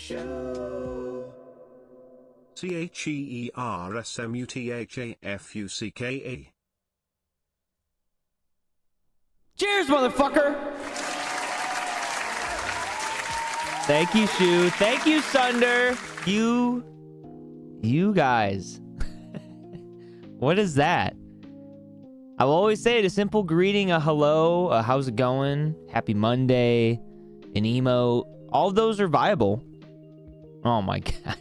CHEERSMUTHAFUCKA. Cheers, motherfucker! Thank you, Shu. Thank you, Sunder. You guys. What is that? I will always say it, a simple greeting, a hello, a how's it going, happy Monday, an emo. All of those are viable. Oh my god.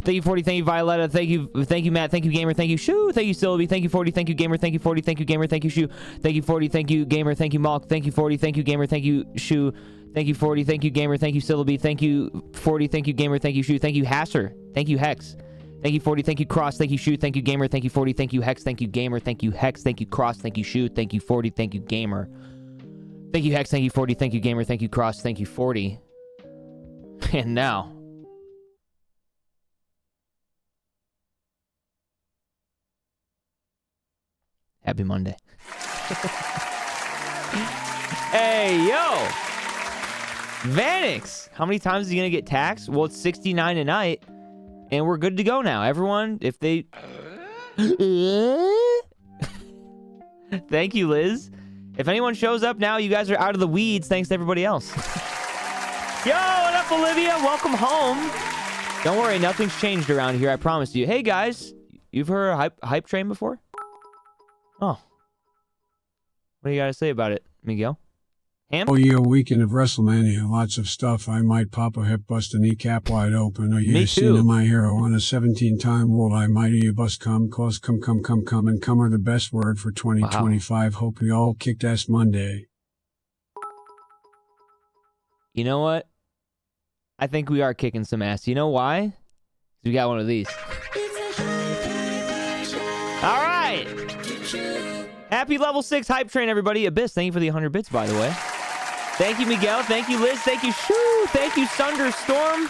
Thank you, 40. Thank you, Violetta. Thank you, Matt. Thank you, Gamer. Thank you, Shu. Thank you, Sylvie. Thank you, 40. Thank you, Gamer. Thank you, 40. Thank you, Gamer. Thank you, Shu. Thank you, 40. Thank you, Gamer. Thank you, Malk. Thank you, 40. Thank you, Gamer. Thank you, Shu. Thank you, 40. Thank you, Gamer. Thank you, Sylvie. Thank you, 40. Thank you, Gamer. Thank you, Shu. Thank you, Hasser. Thank you, Hex. Thank you, 40. Thank you, Cross. Thank you, Shu. Thank you, Gamer. Thank you, 40. Thank you, Hex. Thank you, Gamer. Thank you, Hex. Thank you, Cross. Thank you, Shu. Thank you, 40. Thank you, Gamer. Thank you, Hex. Thank you, 40. Thank you, Gamer. Thank you, Cross. Thank you, 40. And now... Happy Monday. Hey, yo! Vanix! How many times is he gonna get taxed? Well, it's 69 tonight, and we're good to go now. Everyone, if they... Thank you, Liz. If anyone shows up now, you guys are out of the weeds, thanks to everybody else. Yo, what up, Olivia? Welcome home. Don't worry, nothing's changed around here, I promise you. Hey, guys, you've heard of hype train before? Oh. What do you got to say about it, Miguel? Ham? Oh yeah, weekend of WrestleMania, lots of stuff. I might pop a hip, bust a kneecap wide open. Are you seeing my hero on a 17-time world? I might you bust come, cause come, and come are the best word for 2025. Wow. Hope we all kicked ass Monday. You know what? I think we are kicking some ass. You know why? We got one of these. All right. Happy level 6 hype train, everybody. Abyss, thank you for the 100 bits, by the way. Thank you, Miguel. Thank you, Liz. Thank you, Shu. Thank you, Thunderstorm.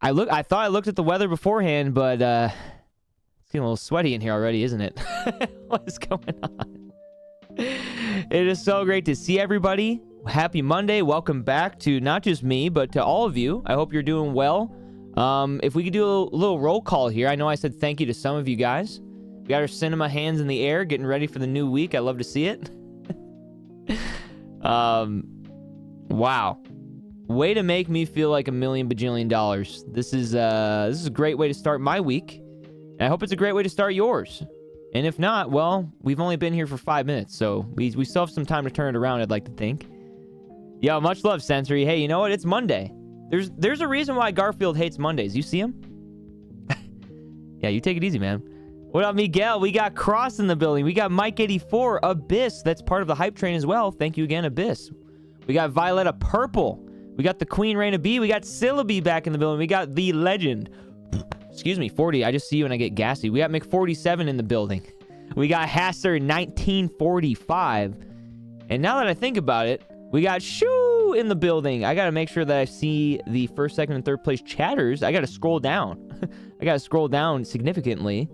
I thought I looked at the weather beforehand, but it's getting a little sweaty in here already, isn't it? What is going on? It is so great to see everybody. Happy Monday. Welcome back to not just me, but to all of you. I hope you're doing well. If we could do a little roll call here. I know I said thank you to some of you guys. We got our cinema hands in the air, getting ready for the new week. I love to see it. Wow. Way to make me feel like $1 million bajillion dollars. This is a great way to start my week. And I hope it's a great way to start yours. And if not, well, we've only been here for 5 minutes, so we still have some time to turn it around, I'd like to think. Yo, much love, Sensory. Hey, you know what? It's Monday. There's a reason why Garfield hates Mondays. You see him? Yeah, you take it easy, man. What up, Miguel? We got Cross in the building. We got Mike84, Abyss. That's part of the hype train as well. Thank you again, Abyss. We got Violetta Purple. We got the Queen Reina B. We got Syllaby back in the building. We got the legend. Excuse me, 40. I just see you and I get gassy. We got Mc47 in the building. We got Hasser 1945. And now that I think about it, we got Shu in the building. I got to make sure that I see the first, second, and third place chatters. I got to scroll down. I got to scroll down significantly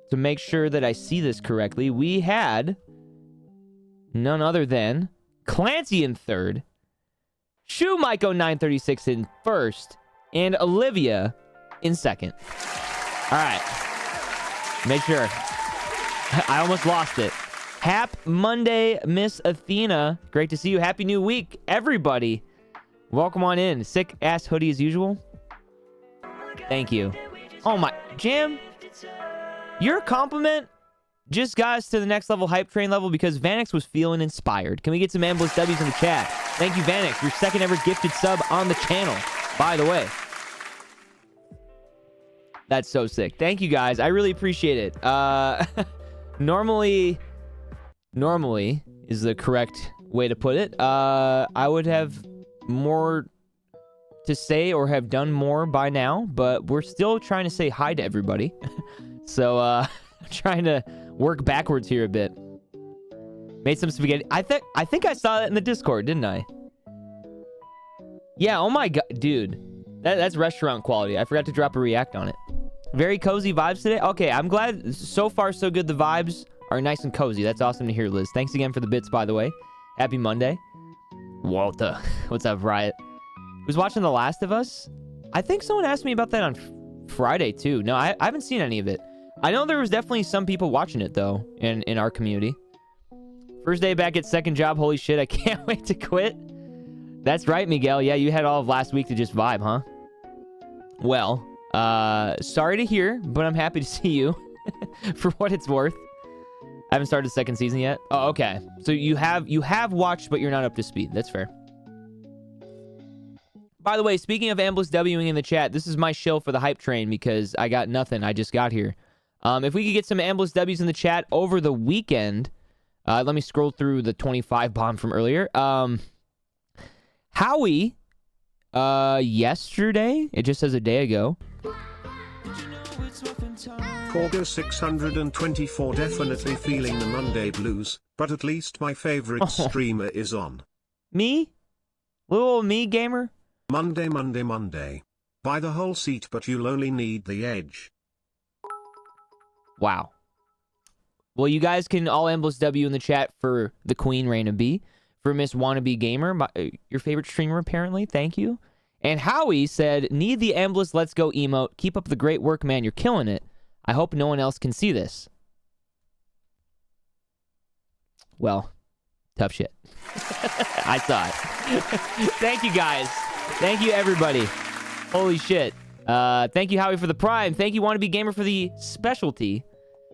to make sure that I see this correctly. We had none other than Clancy in third, Shu Maiko 936 in first, and Olivia in second. All right. Make sure. I almost lost it. Hap Monday, Miss Athena. Great to see you. Happy New Week, everybody. Welcome on in. Sick ass hoodie as usual. Thank you. Oh my, Jam. Your compliment just got us to the next level hype train level because Vanix was feeling inspired. Can we get some Ambush W's in the chat? Thank you, Vanix. Your second ever gifted sub on the channel, by the way. That's so sick. Thank you, guys. I really appreciate it. Normally is the correct way to put it. I would have more to say or have done more by now, but we're still trying to say hi to everybody. So, I'm trying to work backwards here a bit. Made some spaghetti. I think I saw that in the Discord, didn't I? Yeah, oh my god, dude. That's restaurant quality. I forgot to drop a react on it. Very cozy vibes today. Okay, I'm glad. So far, so good. The vibes are nice and cozy. That's awesome to hear, Liz. Thanks again for the bits, by the way. Happy Monday. Walter. What's up, Riot? Who's watching The Last of Us? I think someone asked me about that on Friday, too. No, I haven't seen any of it. I know there was definitely some people watching it, though, in our community. First day back at second job. Holy shit, I can't wait to quit. That's right, Miguel. Yeah, you had all of last week to just vibe, huh? Well, sorry to hear, but I'm happy to see you for what it's worth. I haven't started the second season yet. Oh, okay. So you have watched, but you're not up to speed. That's fair. By the way, speaking of Ambless Wing in the chat, this is my shill for the hype train because I got nothing. I just got here. If we could get some Ambless W's in the chat over the weekend, let me scroll through the 25 bomb from earlier. Howie, yesterday, it just says a day ago. Corgo 624 definitely feeling the Monday blues, but at least my favorite streamer is on. Me? Little old me gamer? Monday, Monday, Monday. Buy the whole seat, but you'll only need the edge. Wow. Well, you guys can all Ambless W in the chat for the Queen Raina B, for Miss Wannabe Gamer, your favorite streamer apparently. Thank you. And Howie said, need the Ambless Let's Go emote. Keep up the great work, man. You're killing it. I hope no one else can see this. Well, tough shit. I saw it. Thank you, guys. Thank you, everybody. Holy shit. Thank you, Howie, for the Prime. Thank you, Wannabe Gamer, for the specialty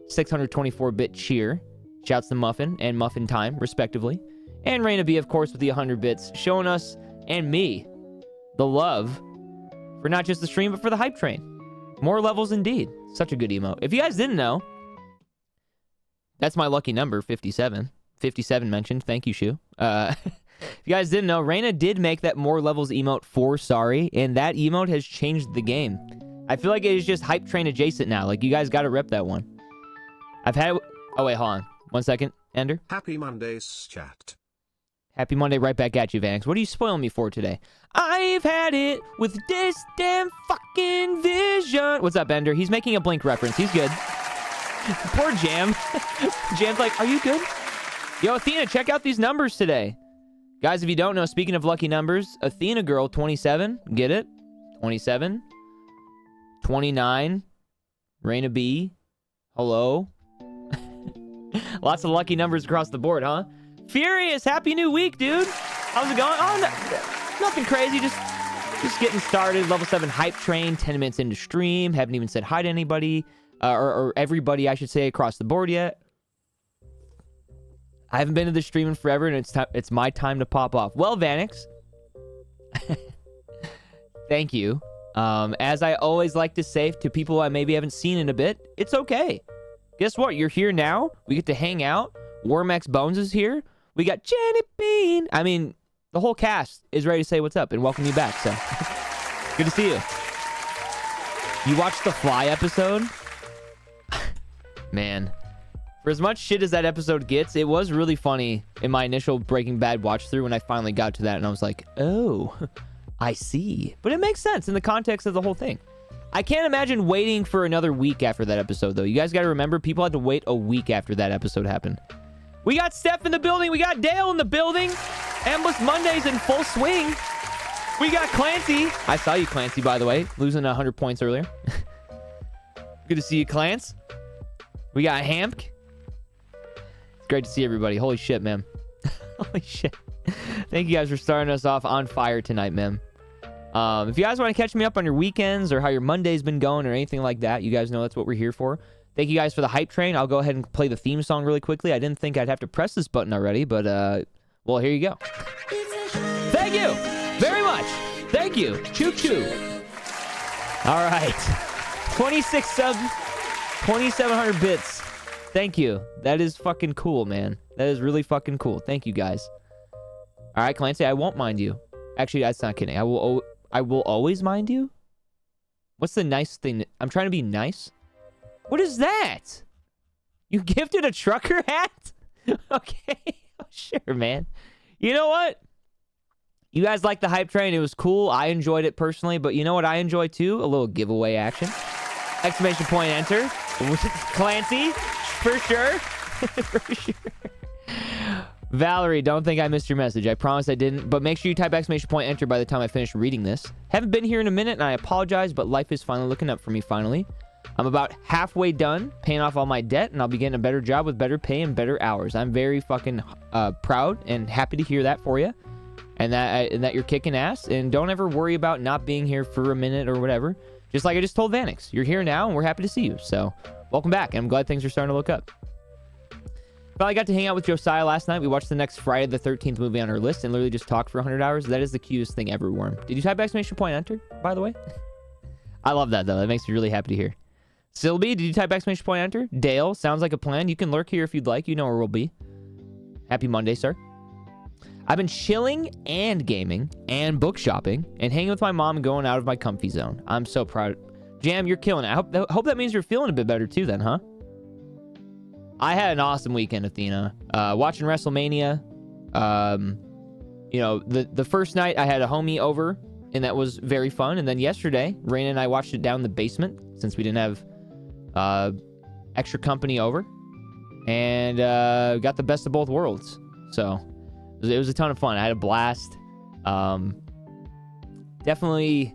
624-bit cheer. Shouts to Muffin and Muffin Time, respectively. And Raina B, of course, with the 100 bits, showing us and me the love for not just the stream, but for the hype train. More levels indeed. Such a good emote. If you guys didn't know, that's my lucky number, 57. 57 mentioned. Thank you, Shu. If you guys didn't know, Raina did make that more levels emote for Sorry, and that emote has changed the game. I feel like it is just hype train adjacent now. Like, you guys got to rep that one. I've had... Oh, wait, hold on. 1 second, Ender. Happy Mondays, chat. Happy Monday right back at you, Vanix. What are you spoiling me for today? I've had it with this damn fucking vision. What's up, Ender? He's making a Blink reference. He's good. Poor Jam. Jam's like, are you good? Yo, Athena, check out these numbers today. Guys, if you don't know, speaking of lucky numbers, Athena Girl, 27. Get it? 27. 29. Raina B. Hello. Lots of lucky numbers across the board, huh? Furious, happy new week, dude. How's it going? Oh, no, nothing crazy. Just getting started. Level 7 hype train. 10 minutes into stream. Haven't even said hi to anybody. Or everybody, I should say, across the board yet. I haven't been to the stream in forever, and it's my time to pop off. Well, Vanix. Thank you. As I always like to say to people I maybe haven't seen in a bit, it's okay. Guess what? You're here now. We get to hang out. Wormax Bones is here. We got Jenny Bean. I mean, the whole cast is ready to say what's up and welcome you back. So, good to see you. You watched the Fly episode? Man. For as much shit as that episode gets, it was really funny in my initial Breaking Bad watch through when I finally got to that and I was like, oh, I see. But it makes sense in the context of the whole thing. I can't imagine waiting for another week after that episode, though. You guys got to remember, people had to wait a week after that episode happened. We got Steph in the building. We got Dale in the building. Ambush Mondays in full swing. We got Clancy. I saw you, Clancy, by the way. Losing 100 points earlier. Good to see you, Clance. We got Hamp. It's great to see everybody. Holy shit, man. Holy shit. Thank you guys for starting us off on fire tonight, man. If you guys want to catch me up on your weekends or how your Monday's been going or anything like that, you guys know that's what we're here for. Thank you guys for the hype train. I'll go ahead and play the theme song really quickly. I didn't think I'd have to press this button already, but, well, here you go. Thank you very much. Thank you. Choo choo. All right. 26 subs, 2,700 bits. Thank you. That is fucking cool, man. That is really fucking cool. Thank you, guys. All right, Clancy, I won't mind you. Actually, that's not kidding. I will always mind you? What's the nice thing? I'm trying to be nice. What is that? You gifted a trucker hat? Okay. Sure, man. You know what? You guys like the hype train. It was cool. I enjoyed it personally. But you know what I enjoy too? A little giveaway action. Exclamation point enter. Clancy. For sure. For sure. Valerie, don't think I missed your message. I promise I didn't. But make sure you type !enter by the time I finish reading this. Haven't been here in a minute, and I apologize, but life is finally looking up for me finally. I'm about halfway done paying off all my debt, and I'll be getting a better job with better pay and better hours. I'm very fucking proud and happy to hear that for you, and that you're kicking ass. And don't ever worry about not being here for a minute or whatever. Just like I just told Vanix, you're here now, and we're happy to see you. So welcome back, and I'm glad things are starting to look up. Finally got to hang out with Josiah last night. We watched the next Friday the 13th movie on our list and literally just talked for 100 hours. That is the cutest thing ever, Worm. Did you type !enter, by the way? I love that, though. That makes me really happy to hear. Sylvie, did you type !enter? Dale, sounds like a plan. You can lurk here if you'd like. You know where we'll be. Happy Monday, sir. I've been chilling and gaming and book shopping and hanging with my mom and going out of my comfy zone. I'm so proud. Jam, you're killing it. I hope that means you're feeling a bit better, too, then, huh? I had an awesome weekend, Athena. Watching WrestleMania. You know, the first night I had a homie over, and that was very fun. And then yesterday, Raina and I watched it down in the basement since we didn't have extra company over, and got the best of both worlds. So it was a ton of fun. I had a blast. Definitely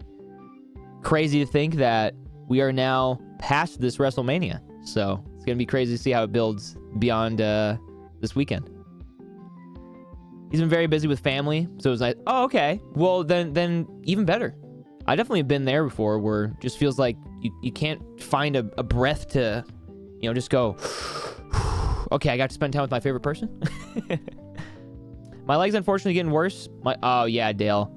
crazy to think that we are now past this WrestleMania. So it's going to be crazy to see how it builds beyond this weekend. He's been very busy with family, so it was like, oh, okay. Well, then even better. I definitely have been there before where it just feels like you can't find a breath to, you know, just go, okay, I got to spend time with my favorite person. My leg's unfortunately getting worse. Oh, yeah, Dale.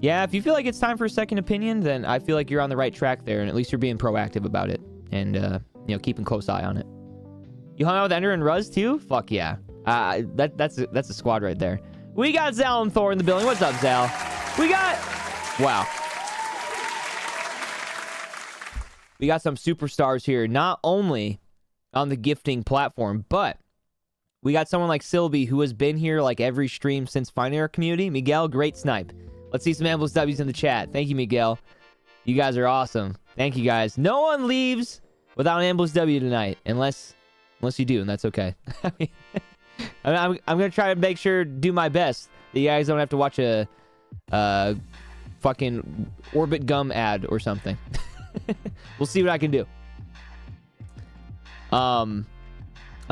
Yeah, if you feel like it's time for a second opinion, then I feel like you're on the right track there, and at least you're being proactive about it. And, you know, keeping a close eye on it. You hung out with Ender and Ruz too? Fuck yeah. That's a squad right there. We got Zal and Thor in the building. What's up, Zal? We got... Wow. We got some superstars here, not only on the gifting platform, but we got someone like Sylvie who has been here like every stream since finding our community. Miguel, great snipe. Let's see some Ambush W's in the chat. Thank you, Miguel. You guys are awesome. Thank you, guys. No one leaves without an Ambush W tonight, unless you do, and that's okay. I'm gonna try to make sure, do my best that you guys don't have to watch a fucking Orbit Gum ad or something. We'll see what I can do. I'm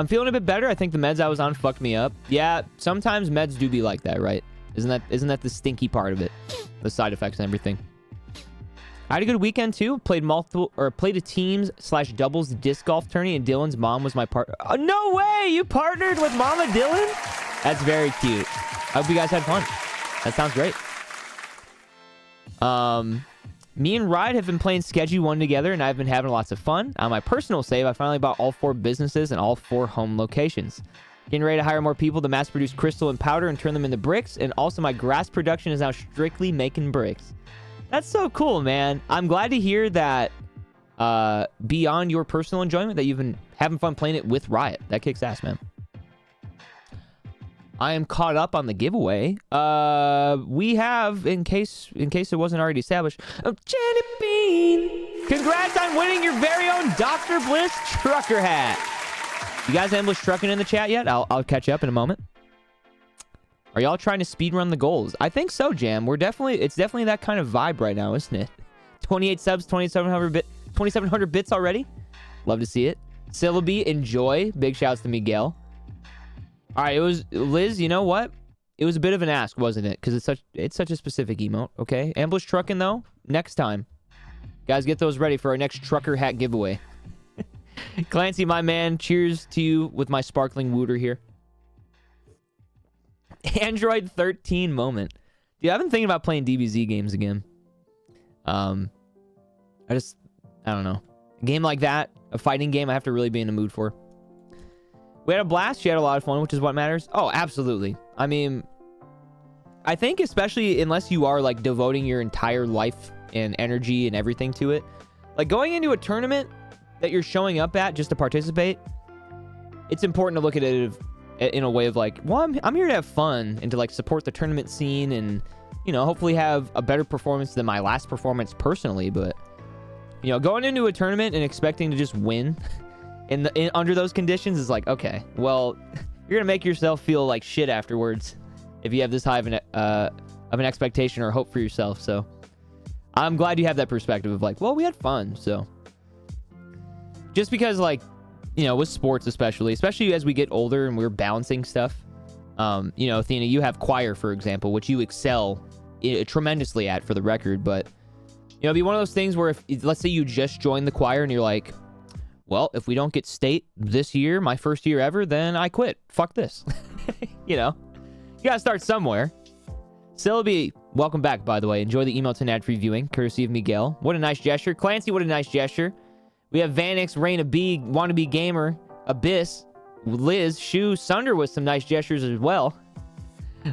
feeling a bit better. I think the meds I was on fucked me up. Yeah, sometimes meds do be like that, right? Isn't that the stinky part of it? The side effects and everything. I had a good weekend too. Played a teams/doubles disc golf tourney, and Dylan's mom was my partner. Oh, no way! You partnered with Mama Dylan? That's very cute. I hope you guys had fun. That sounds great. Me and Ride have been playing Sketchy 1 together, and I've been having lots of fun. On my personal save, I finally bought all 4 businesses and all 4 home locations. Getting ready to hire more people to mass produce crystal and powder and turn them into bricks, and also my grass production is now strictly making bricks. That's so cool, man. I'm glad to hear that beyond your personal enjoyment, that you've been having fun playing it with Riot. That kicks ass, man. I am caught up on the giveaway. We have, in case it wasn't already established, Jenny Bean. Congrats on winning your very own Dr. Bliss trucker hat. You guys ambush trucking in the chat yet? I'll catch up in a moment. Are y'all trying to speedrun the goals? I think so, Jam. It's definitely that kind of vibe right now, isn't it? 28 subs, 2,700 bits already. Love to see it. Syllabi, enjoy. Big shouts to Miguel. All right, it was Liz. You know what? It was a bit of an ask, wasn't it? Because it's such a specific emote. Okay, ambush trucking though. Next time, guys, get those ready for our next trucker hat giveaway. Clancy, my man, cheers to you with my sparkling wooter here. Android 13 moment. Dude, I've been thinking about playing DBZ games again. I don't know. A game like that, a fighting game, I have to really be in the mood for. We had a blast. She had a lot of fun, which is what matters. Oh, absolutely. I mean, I think especially unless you are like devoting your entire life and energy and everything to it, like going into a tournament that you're showing up at just to participate, it's important to look at it in a way of like, well, I'm here to have fun and to like support the tournament scene and, you know, hopefully have a better performance than my last performance personally. But, you know, going into a tournament and expecting to just win under those conditions is like, okay, well, You're gonna make yourself feel like shit afterwards if you have this high of an expectation or hope for yourself. So I'm glad you have that perspective of like, well, we had fun. So just because, like, you know, with sports especially as we get older and we're balancing stuff, you know, Athena, you have choir, for example, which you excel tremendously at, for the record. But, you know, it'd be one of those things where if, let's say you just joined the choir and you're like, well, if we don't get state this year, my first year ever, then I quit. Fuck this. You know, you gotta start somewhere. Syllaby, welcome back, by the way. Enjoy the email to ad-free viewing, courtesy of Miguel. What a nice gesture. Clancy, what a nice gesture. We have Vanix, Raina B, Wannabe Gamer, Abyss, Liz, Shu, Sunder with some nice gestures as well.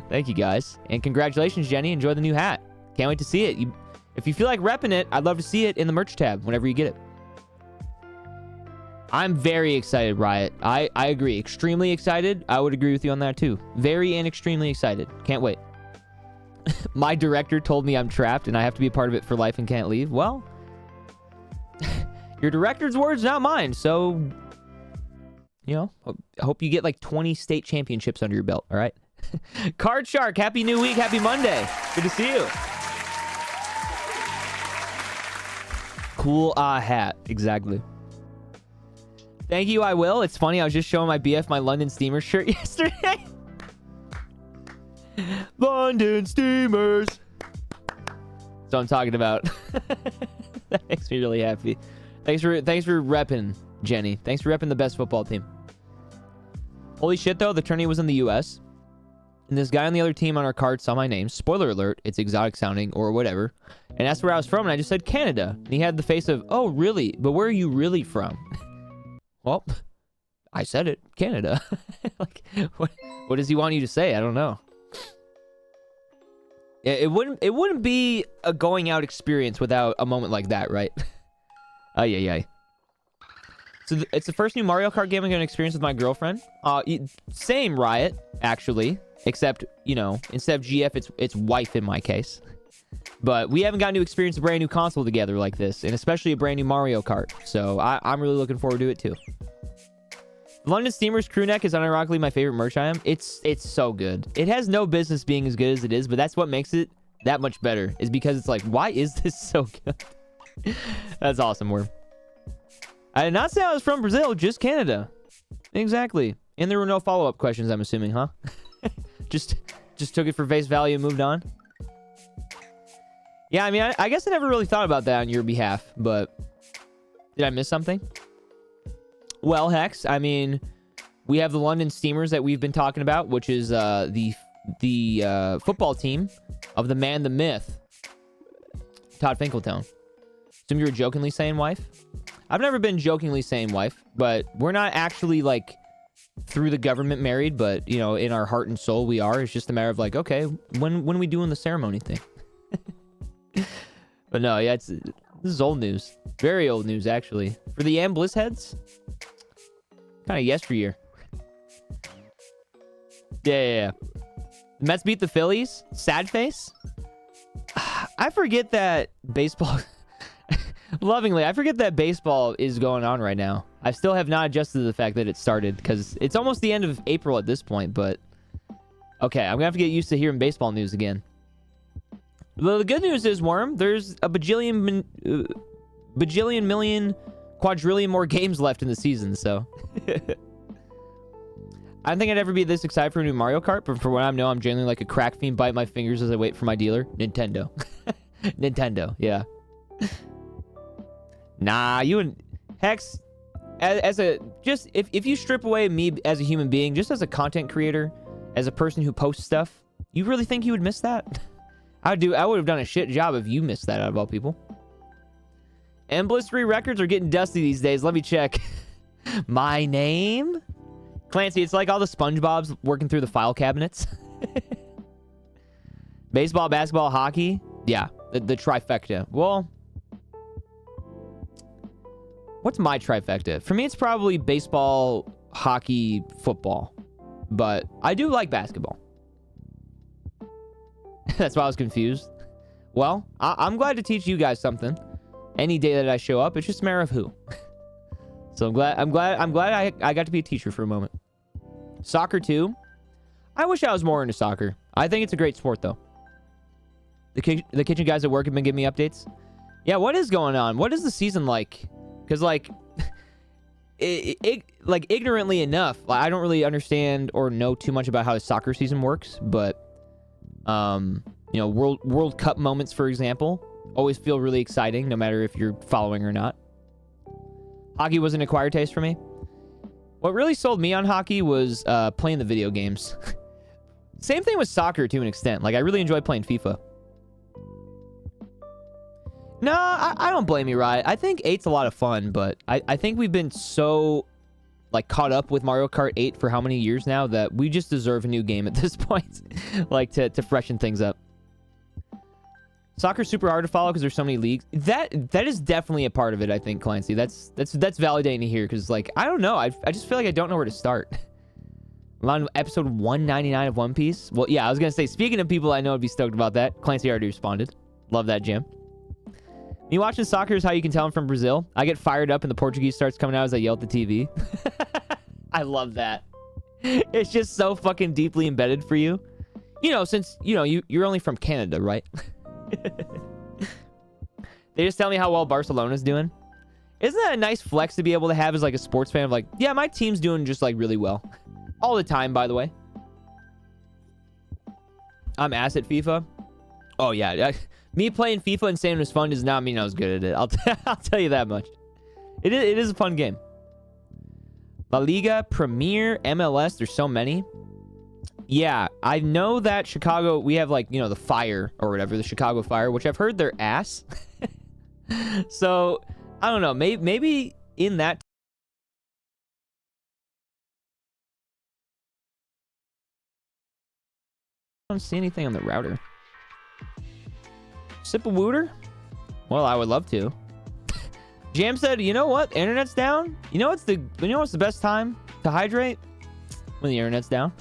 Thank you, guys. And congratulations, Jenny. Enjoy the new hat. Can't wait to see it. If you feel like repping it, I'd love to see it in the merch tab whenever you get it. I'm very excited, Riot. I agree. Extremely excited. I would agree with you on that, too. Very and extremely excited. Can't wait. My director told me I'm trapped and I have to be a part of it for life and can't leave. Well, your director's words, not mine. So, you know, I hope you get like 20 state championships under your belt. All right. Card Shark, happy new week. Happy Monday. Good to see you. Cool hat. Exactly. Thank you, I will. It's funny. I was just showing my BF my London Steamers shirt yesterday. London Steamers. That's what I'm talking about. That makes me really happy. Thanks for repping, Jenny. Thanks for repping the best football team. Holy shit, though. The tourney was in the U.S. And this guy on the other team on our card saw my name. Spoiler alert. It's exotic sounding or whatever. And asked where I was from. And I just said Canada. And he had the face of, oh, really? But where are you really from? Well, I said it. Canada. Like, what does he want you to say? I don't know. It wouldn't be a going out experience without a moment like that, right? Yeah. So it's the first new Mario Kart game I'm gonna experience with my girlfriend. Same, Riot, actually, except, you know, instead of GF, it's wife in my case. But we haven't gotten to experience a brand new console together like this, and especially a brand new Mario Kart. So I'm really looking forward to it too. London Steamers crew neck is unironically my favorite merch item. It's so good. It has no business being as good as it is, but that's what makes it that much better, is because it's like, why is this so good? That's awesome, Worm. I did not say I was from Brazil, just Canada. Exactly. And there were no follow-up questions, I'm assuming, huh? just took it for face value and moved on. Yeah, I mean, I guess I never really thought about that on your behalf, but did I miss something? Well, Hex, I mean, we have the London Steamers that we've been talking about, which is the football team of the man, the myth, Todd Finkeltown. Assume you were jokingly saying wife? I've never been jokingly saying wife, but we're not actually, like, through the government married, but, you know, in our heart and soul we are. It's just a matter of, like, okay, when are we doing the ceremony thing? But no, yeah, this is old news. Very old news, actually. For the Bliss heads, kind of yesteryear. Yeah. The Mets beat the Phillies. Sad face. I forget that baseball... Lovingly, I forget that baseball is going on right now. I still have not adjusted to the fact that it started, because it's almost the end of April at this point, but... Okay, I'm going to have to get used to hearing baseball news again. Well, the good news is, Worm, there's a bajillion million, quadrillion more games left in the season, so... I don't think I'd ever be this excited for a new Mario Kart, but for what I know, I'm genuinely like a crack fiend, bite my fingers as I wait for my dealer. Nintendo. Nintendo, yeah. Nah, you and... Hex, if you strip away me as a human being, just as a content creator, as a person who posts stuff, you really think you would miss that? I would have done a shit job if you missed that out of all people. Bliss 3 records are getting dusty these days. Let me check. My name? Clancy, it's like all the SpongeBobs working through the file cabinets. Baseball, basketball, hockey. Yeah, the trifecta. Well, what's my trifecta? For me, it's probably baseball, hockey, football. But I do like basketball. That's why I was confused. Well, I'm glad to teach you guys something. Any day that I show up, it's just a matter of who. So I'm glad I got to be a teacher for a moment. Soccer too. I wish I was more into soccer. I think it's a great sport though. The kitchen guys at work have been giving me updates. Yeah, what is going on? What is the season like? Because like, like ignorantly enough, like, I don't really understand or know too much about how the soccer season works. But you know, World Cup moments, for example, always feel really exciting, no matter if you're following or not. Hockey was an acquired taste for me. What really sold me on hockey was playing the video games. Same thing with soccer to an extent. Like, I really enjoy playing FIFA. No, I don't blame you, Riot. I think 8's a lot of fun, but I think we've been so, like, caught up with Mario Kart 8 for how many years now that we just deserve a new game at this point. Like, to freshen things up. Soccer's super hard to follow because there's so many leagues. That is definitely a part of it, I think, Clancy. That's validating to hear because, like, I don't know. I just feel like I don't know where to start. I'm on episode 199 of One Piece. Well, yeah, I was going to say, speaking of people I know would be stoked about that, Clancy already responded. Love that, Jim. Me watching soccer is how you can tell I'm from Brazil. I get fired up and the Portuguese starts coming out as I yell at the TV. I love that. It's just so fucking deeply embedded for you. You know, since, you know, you're only from Canada, right? They just tell me how well Barcelona's doing. Isn't that a nice flex to be able to have as like a sports fan of like, yeah, my team's doing just like really well. All the time, by the way. I'm ass at FIFA. Oh, yeah. Me playing FIFA and saying it was fun does not mean I was good at it. I'll tell you that much. It is a fun game. La Liga, Premier, MLS. There's so many. Yeah, I know that Chicago, we have like, you know, the Fire or whatever, the Chicago Fire, which I've heard they're ass. So, I don't know. Maybe in that. I don't see anything on the router. Sip a wooter? Well, I would love to. Jam said, you know what? Internet's down. You know what's the best time to hydrate? When the internet's down.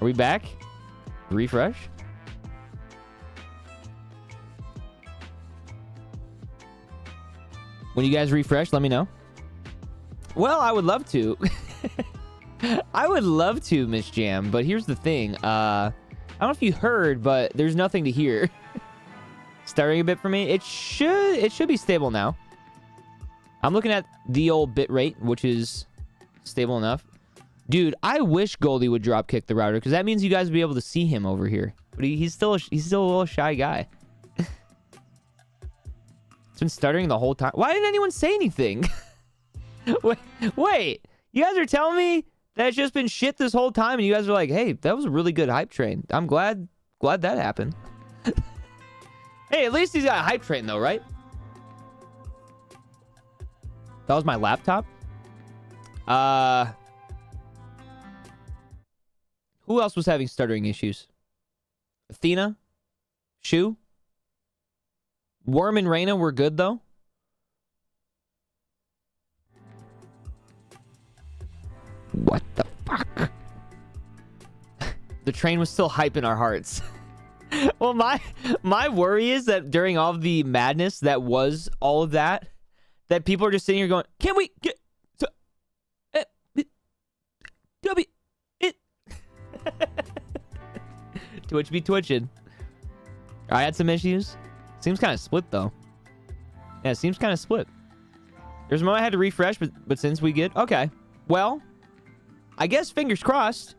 Are we back? Refresh. When you guys refresh, let me know. Well, I would love to. I would love to, Miss Jam, but here's the thing. I don't know if you heard, but there's nothing to hear. Stuttering a bit for me. It should be stable now. I'm looking at the old bit rate, which is stable enough. Dude, I wish Goldie would drop kick the router because that means you guys would be able to see him over here. But he's still a little shy guy. It's been stuttering the whole time. Why didn't anyone say anything? Wait, you guys are telling me that it's just been shit this whole time, and you guys are like, "Hey, that was a really good hype train." I'm glad that happened. Hey, at least he's got a hype train though, right? That was my laptop. Who else was having stuttering issues? Athena? Shu? Worm and Reyna were good, though. What the fuck? The train was still hype in our hearts. Well, my worry is that during all of the madness that was all of that people are just sitting here going, "Can we get to it?" Twitch be twitching. I had some issues. Seems kind of split though. Yeah, it seems kind of split. There's a moment I had to refresh, but since we get okay, well, I guess fingers crossed.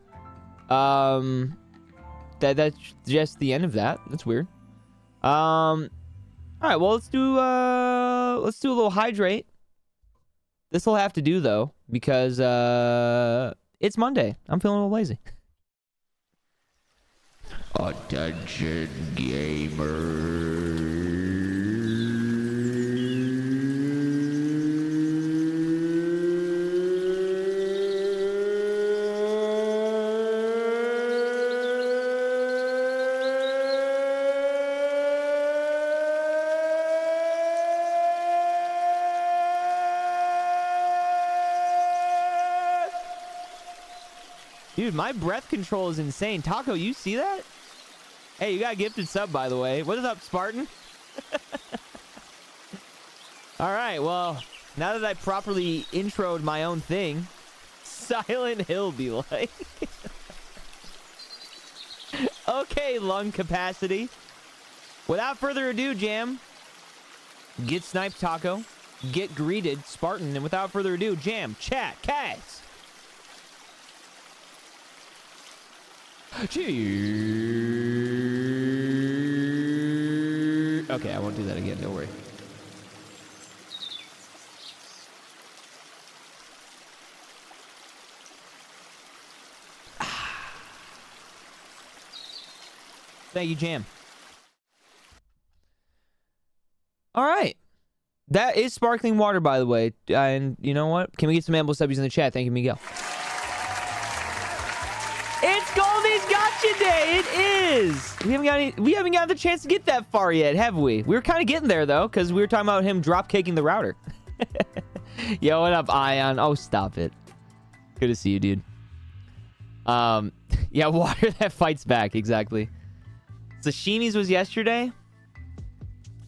That's just the end of that. That's weird. All right, well, let's do a little hydrate. This will have to do though because it's Monday. I'm feeling a little lazy. Attention gamers. Dude, my breath control is insane. Taco, you see that? Hey, you got a gifted sub, by the way. What is up, Spartan? All right, well, now that I properly introed my own thing, Silent Hill be like? Okay, lung capacity. Without further ado, Jam, get sniped, Taco. Get greeted, Spartan. And without further ado, Jam, chat, cats. Cheers. Okay, I won't do that again. Don't worry. Thank you, Jam. All right. That is sparkling water, by the way. And you know what? Can we get some Amble Stubbies in the chat? Thank you, Miguel. It's Goldie's Gotcha Day. It is. We haven't got the chance to get that far yet, have we? We were kind of getting there, though, because we were talking about him drop kicking the router. Yo, what up, Ion? Oh, stop it. Good to see you, dude. Yeah, water that fights back. Exactly. Sashimi's was yesterday.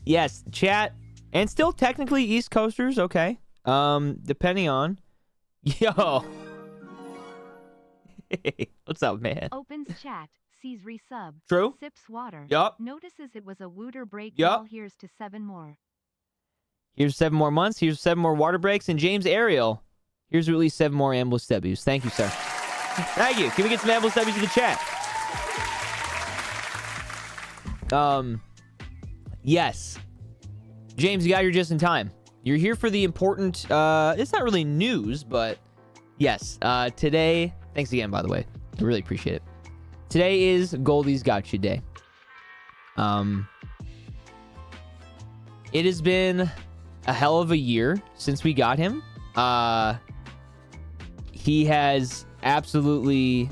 Yes, chat. And still technically East Coasters, okay. Depending on. Yo. Hey, what's up, man? Opens chat, sees resub. True. Sips water. Yup. Notices it was a wooter break. Yup. Well, here's to 7 more. Here's 7 more months. Here's 7 more water breaks. And James Ariel, here's at least 7 more Amble Stubbies. Thank you, sir. Thank you. Can we get some Amble Stubbies in the chat? Yes. James, you got here just in time. You're here for the important, it's not really news, but yes, today, thanks again, by the way. I really appreciate it. Today is Goldie's Gotcha Day. It has been a hell of a year since we got him. He has absolutely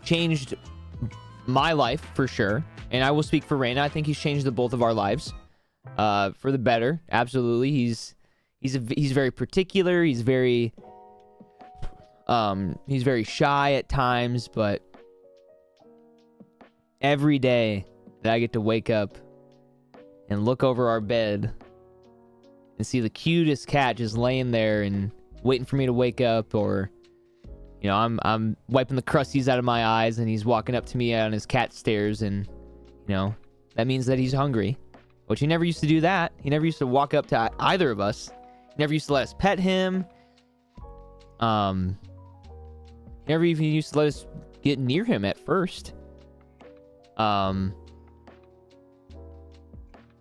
changed my life for sure. And I will speak for Raina. I think he's changed the both of our lives for the better. Absolutely. He's very particular. He's very shy at times, but every day that I get to wake up and look over our bed and see the cutest cat just laying there and waiting for me to wake up, or you know, I'm wiping the crusties out of my eyes and he's walking up to me on his cat stairs, and you know, that means that he's hungry, which he never used to do that. He never used to walk up to either of us. He never used to let us pet him. Never even used to let us get near him at first. And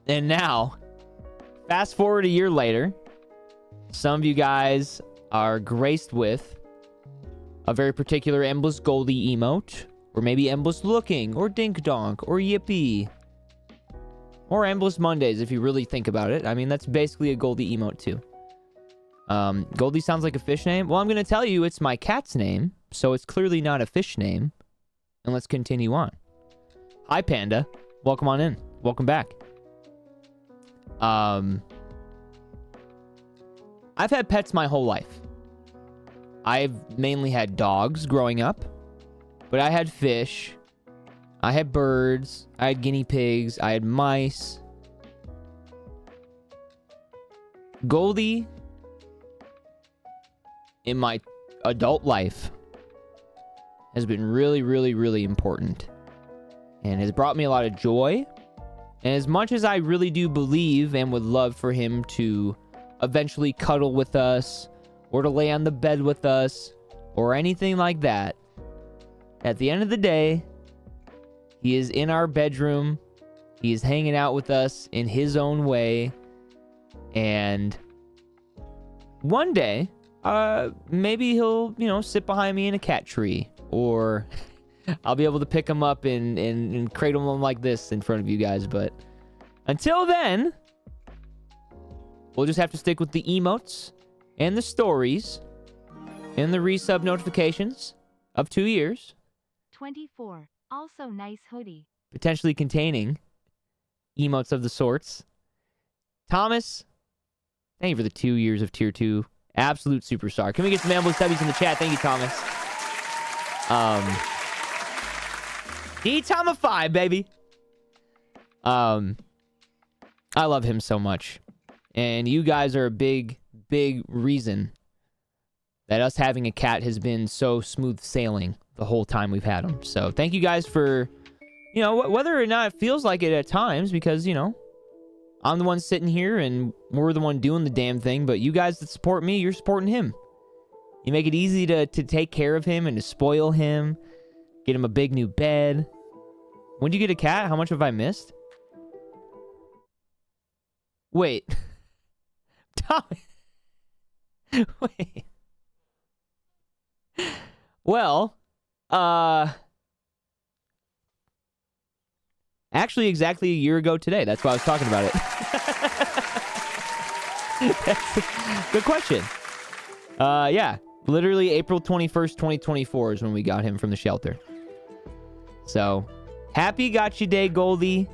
now, fast forward a year later, some of you guys are graced with a very particular Endless Goldie emote, or maybe Endless Looking, or Dink Donk, or Yippee, or Endless Mondays if you really think about it. I mean, that's basically a Goldie emote too. Goldie sounds like a fish name. Well, I'm going to tell you it's my cat's name, so it's clearly not a fish name. And let's continue on. Hi, Panda. Welcome on in. Welcome back. I've had pets my whole life. I've mainly had dogs growing up, but I had fish, I had birds, I had guinea pigs, I had mice. Goldie, in my adult life, has been really, really, really important and has brought me a lot of joy. And as much as I really do believe and would love for him to eventually cuddle with us, or to lay on the bed with us, or anything like that, at the end of the day, he is in our bedroom. He is hanging out with us in his own way. And one day, maybe he'll, you know, sit behind me in a cat tree, or I'll be able to pick him up and cradle him like this in front of you guys. But until then, we'll just have to stick with the emotes and the stories and the resub notifications of 2 years. 24. Also nice hoodie. Potentially containing emotes of the sorts. Thomas, thank you for the 2 years of tier 2. Absolute superstar. Can we get some Amble Stubbies in the chat? Thank you, Thomas. E-Tomify, baby. I love him so much. And you guys are a big reason that us having a cat has been so smooth sailing the whole time we've had him. So thank you guys for, you know, whether or not it feels like it at times, because, you know, I'm the one sitting here and we're the one doing the damn thing, but you guys that support me, you're supporting him. You make it easy to take care of him and to spoil him, get him a big new bed. When did you get a cat? How much have I missed? Wait. Tommy. Wait. Well, actually exactly a year ago today. That's why I was talking about it. Good question. Yeah, literally April 21st, 2024 is when we got him from the shelter. So, happy Gotcha Day, Goldie.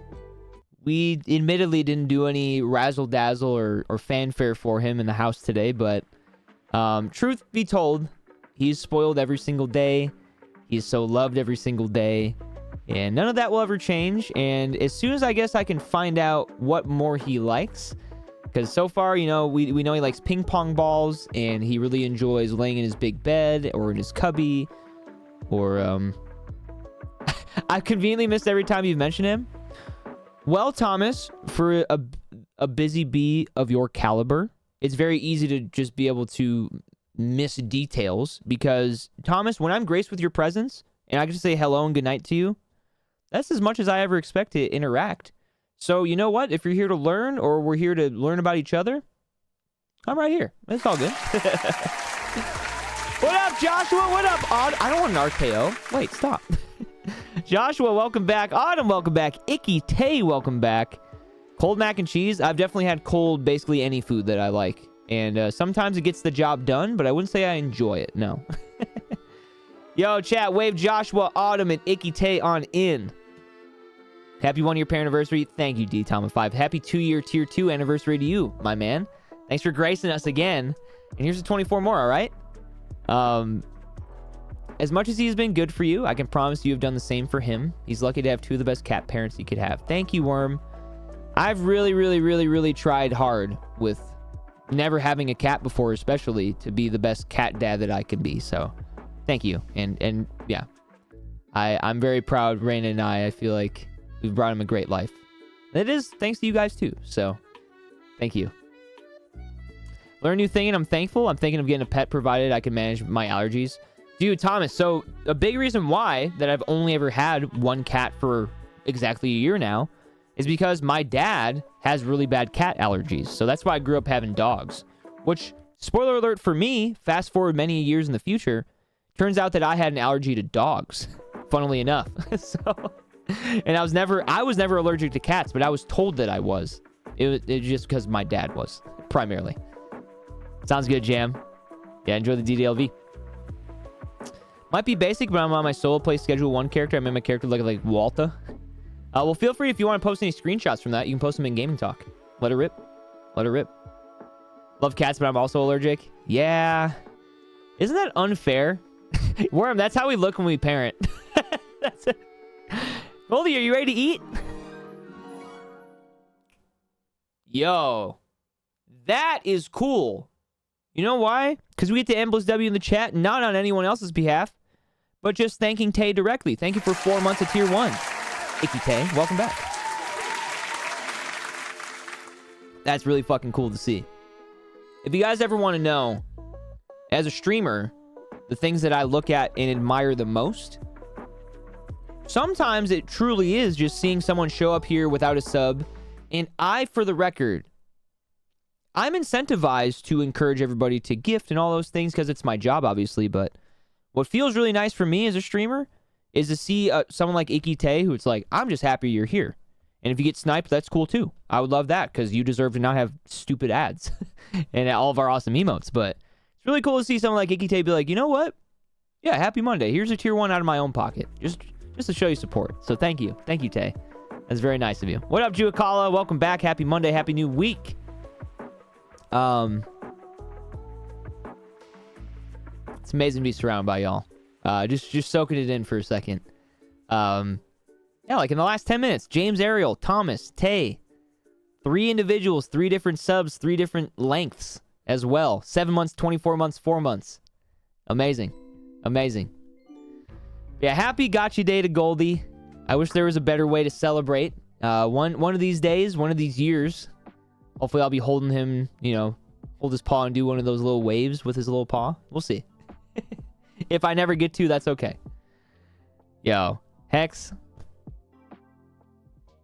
We admittedly didn't do any razzle-dazzle or fanfare for him in the house today, but truth be told, he's spoiled every single day. He's so loved every single day. And none of that will ever change. And as soon as I guess I can find out what more he likes, because so far, you know, we know he likes ping pong balls, and he really enjoys laying in his big bed or in his cubby, or I've conveniently missed every time you've mentioned him. Well, Thomas, for a busy bee of your caliber, it's very easy to just be able to miss details, because Thomas, when I'm graced with your presence and I can just say hello and good night to you, that's as much as I ever expect to interact. So you know what? If you're here to learn, or we're here to learn about each other, I'm right here. It's all good. What up, Joshua? What up, Odd? I don't want an RKO. Wait, stop. Joshua, welcome back. Autumn, welcome back. Icky Tay, welcome back. Cold mac and cheese. I've definitely had cold basically any food that I like. And sometimes it gets the job done, but I wouldn't say I enjoy it. No. Yo, chat, wave Joshua, Autumn, and Icky Tay on in. Happy 1 year pair anniversary. Thank you, D Tom 5. Happy 2 year tier 2 anniversary to you, my man. Thanks for gracing us again. And here's the 24 more, all right? As much as he's been good for you, I can promise you have done the same for him. He's lucky to have 2 of the best cat parents he could have. Thank you, Worm. I've really tried hard with never having a cat before, especially, to be the best cat dad that I can be. So thank you. And yeah, I'm very proud. Raina and I feel like we've brought him a great life. And it is thanks to you guys too. So thank you. Learn a new thing, and I'm thankful. I'm thinking of getting a pet, provided I can manage my allergies. Dude, Thomas, so a big reason why that I've only ever had one cat for exactly a year now is because my dad has really bad cat allergies. So that's why I grew up having dogs. Which, spoiler alert for me, fast forward many years in the future, turns out that I had an allergy to dogs, funnily enough. And I was never allergic to cats, but I was told that I was. It was just because my dad was, primarily. Sounds good, Jam. Yeah, enjoy the DDLV. Might be basic, but I'm on my solo play schedule 1 character. I made my character look like Walter. Well, feel free if you want to post any screenshots from that. You can post them in Gaming Talk. Let it rip. Let it rip. Love cats, but I'm also allergic. Yeah. Isn't that unfair? Worm, that's how we look when we parent. That's it. Goldie, are you ready to eat? Yo. That is cool. You know why? Because we get to Embless W in the chat, not on anyone else's behalf, but just thanking Tay directly. Thank you for 4 months of tier 1. Icky Tay, welcome back. That's really fucking cool to see. If you guys ever want to know, as a streamer, the things that I look at and admire the most, sometimes it truly is just seeing someone show up here without a sub. And for the record, I'm incentivized to encourage everybody to gift and all those things because it's my job, obviously. But what feels really nice for me as a streamer is to see someone like Icky Tay, who it's like, I'm just happy you're here. And if you get sniped, that's cool too. I would love that because you deserve to not have stupid ads and all of our awesome emotes. But it's really cool to see someone like Icky Tay be like, you know what? Yeah, happy Monday. Here's a tier 1 out of my own pocket. Just to show you support. So thank you. Thank you, Tay. That's very nice of you. What up, Juakala? Welcome back. Happy Monday. Happy new week. It's amazing to be surrounded by y'all. Just soaking it in for a second. Yeah, like in the last 10 minutes, James Ariel, Thomas, Tay, 3 individuals, 3 different subs, 3 different lengths as well. 7 months, 24 months, 4 months. Amazing. Amazing. Yeah, happy gotcha day to Goldie. I wish there was a better way to celebrate. One of these days, one of these years, hopefully I'll be holding him, you know, hold his paw and do one of those little waves with his little paw. We'll see. If I never get to, that's okay. Yo, Hex,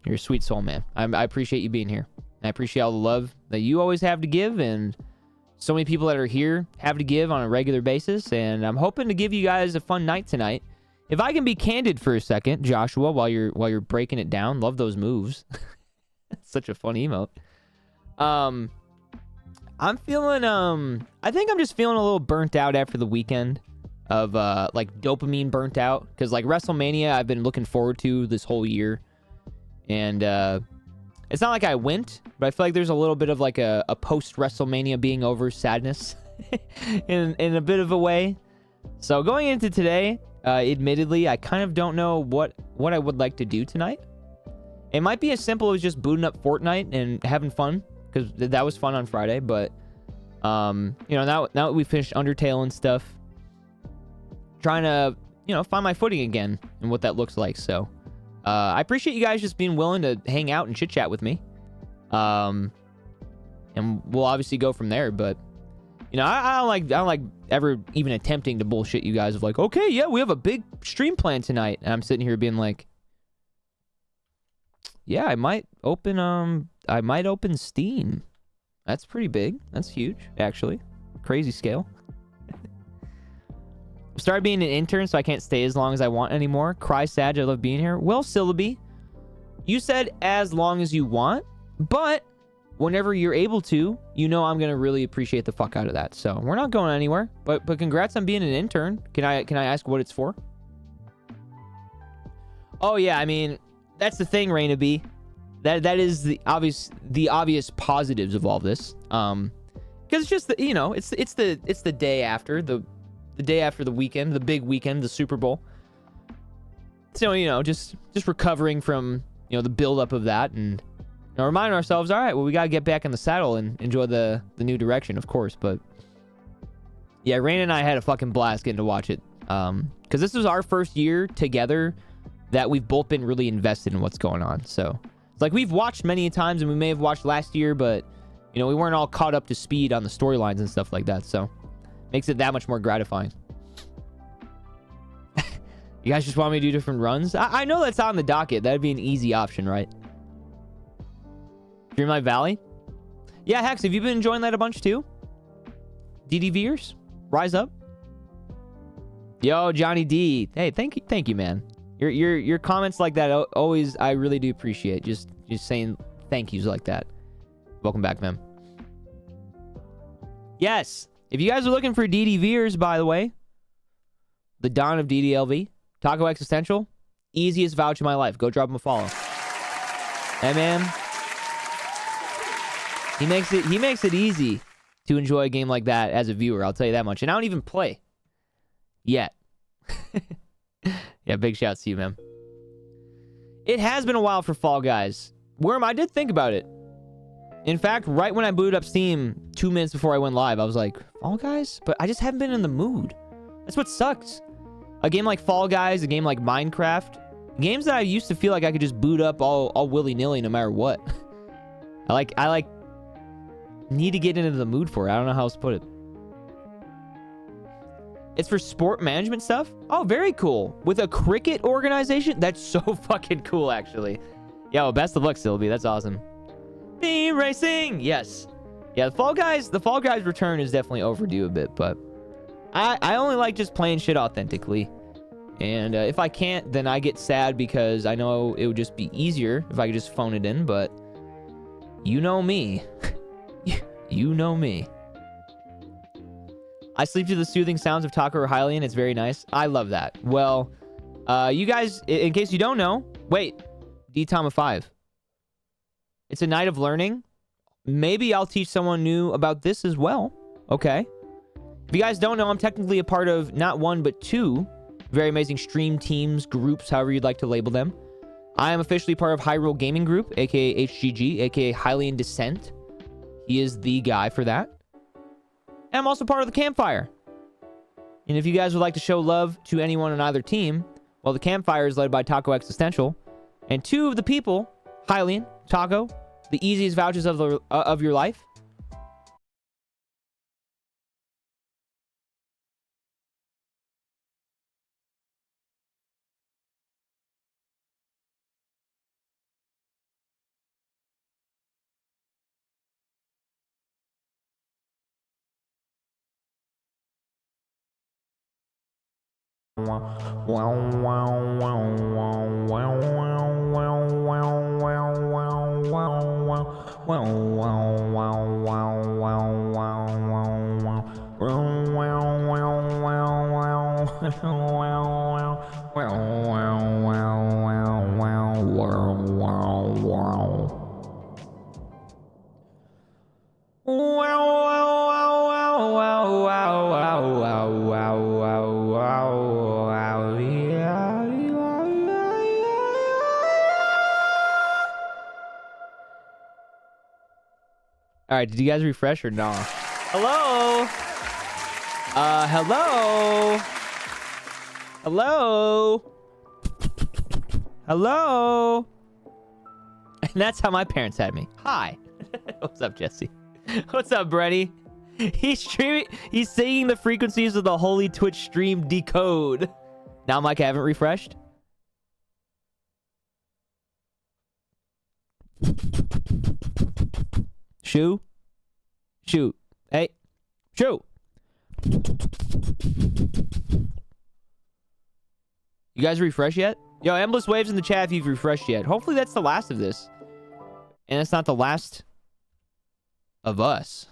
you're a sweet soul, man. I appreciate you being here. I appreciate all the love that you always have to give, and so many people that are here have to give on a regular basis, and I'm hoping to give you guys a fun night tonight. If I can be candid for a second, Joshua, while you're breaking it down, love those moves. Such a fun emote. I'm feeling I think I'm just feeling a little burnt out after the weekend of like dopamine burnt out, because like WrestleMania I've been looking forward to this whole year, and it's not like I went, but I feel like there's a little bit of like a post WrestleMania being over sadness in a bit of a way. So going into today, admittedly, I kind of don't know what I would like to do tonight. It might be as simple as just booting up Fortnite and having fun, because that was fun on Friday. But you know, now that we finished Undertale and stuff, trying to, you know, find my footing again and what that looks like. So I appreciate you guys just being willing to hang out and chit chat with me, and we'll obviously go from there. But you know, I don't like ever even attempting to bullshit you guys of like, okay, yeah, we have a big stream plan tonight, and I'm sitting here being like, yeah, I might open Steam. That's pretty big. That's huge, actually. Crazy scale. Started being an intern, so I can't stay as long as I want anymore. Cry Sag, I love being here. Well, Syllaby, you said as long as you want, but whenever you're able to, you know I'm gonna really appreciate the fuck out of that. So we're not going anywhere. But congrats on being an intern. Can I ask what it's for? Oh yeah, I mean, that's the thing, Raina B. That is the obvious positives of all this. Because it's just the, you know, it's the day after the day after the weekend, the big weekend, the Super Bowl. So, you know, just recovering from, you know, the buildup of that, and you know, remind ourselves, all right, well, we gotta get back in the saddle and enjoy the new direction, of course. But yeah, Rain and I had a fucking blast getting to watch it. Because this was our first year together that we've both been really invested in what's going on. So it's like we've watched many times, and we may have watched last year, but you know, we weren't all caught up to speed on the storylines and stuff like that. So makes it that much more gratifying. You guys just want me to do different runs? I know that's on the docket. That'd be an easy option, right? Dreamlight Valley? Yeah, Hex, have you been enjoying that a bunch too? DDVers? Rise up? Yo, Johnny D. Hey, thank you, man. Your comments like that always, I really do appreciate. Just saying thank yous like that. Welcome back, man. Yes. If you guys are looking for DDVers, by the way, the Dawn of DDLV, Taco Existential, easiest vouch of my life. Go drop him a follow. Hey, man. He makes it easy to enjoy a game like that as a viewer. I'll tell you that much. And I don't even play yet. Yeah, big shouts to you, man. It has been a while for Fall Guys. Worm, I did think about it. In fact, right when I booted up Steam 2 minutes before I went live, I was like, Fall Guys? But I just haven't been in the mood. That's what sucks. A game like Fall Guys, a game like Minecraft, games that I used to feel like I could just boot up all willy-nilly no matter what. I need to get into the mood for it. I don't know how else to put it. It's for sport management stuff? Oh, very cool. With a cricket organization? That's so fucking cool, actually. Yeah, well, best of luck, Sylvie. That's awesome. Team racing! Yes. Yeah, the Fall Guys return is definitely overdue a bit, but I only like just playing shit authentically. And if I can't, then I get sad because I know it would just be easier if I could just phone it in, but you know me. You know me. I sleep to the soothing sounds of Taco or Hylian. It's very nice. I love that. Well, you guys, in case you don't know, wait, D-Tom of 5. It's a night of learning. Maybe I'll teach someone new about this as well. Okay. If you guys don't know, I'm technically a part of not one, but two very amazing stream teams, groups, however you'd like to label them. I am officially part of Hyrule Gaming Group, aka HGG, aka Hylian Descent. He is the guy for that. And I'm also part of the Campfire. And if you guys would like to show love to anyone on either team, well, the campfire is led by Taco Existential. And two of the people, Hylian, Taco, the easiest vouchers of your life. All right, did you guys refresh or nah? Hello? Hello? Hello? Hello? And that's how my parents had me. Hi. What's up, Jesse? What's up, Brenny? He's singing the frequencies of the holy Twitch stream decode. Now, Mike, I haven't refreshed. Shoot. Hey. Shoot. You guys refresh yet? Yo, Endless Waves in the chat if you've refreshed yet. Hopefully that's the last of this. And it's not the last of us.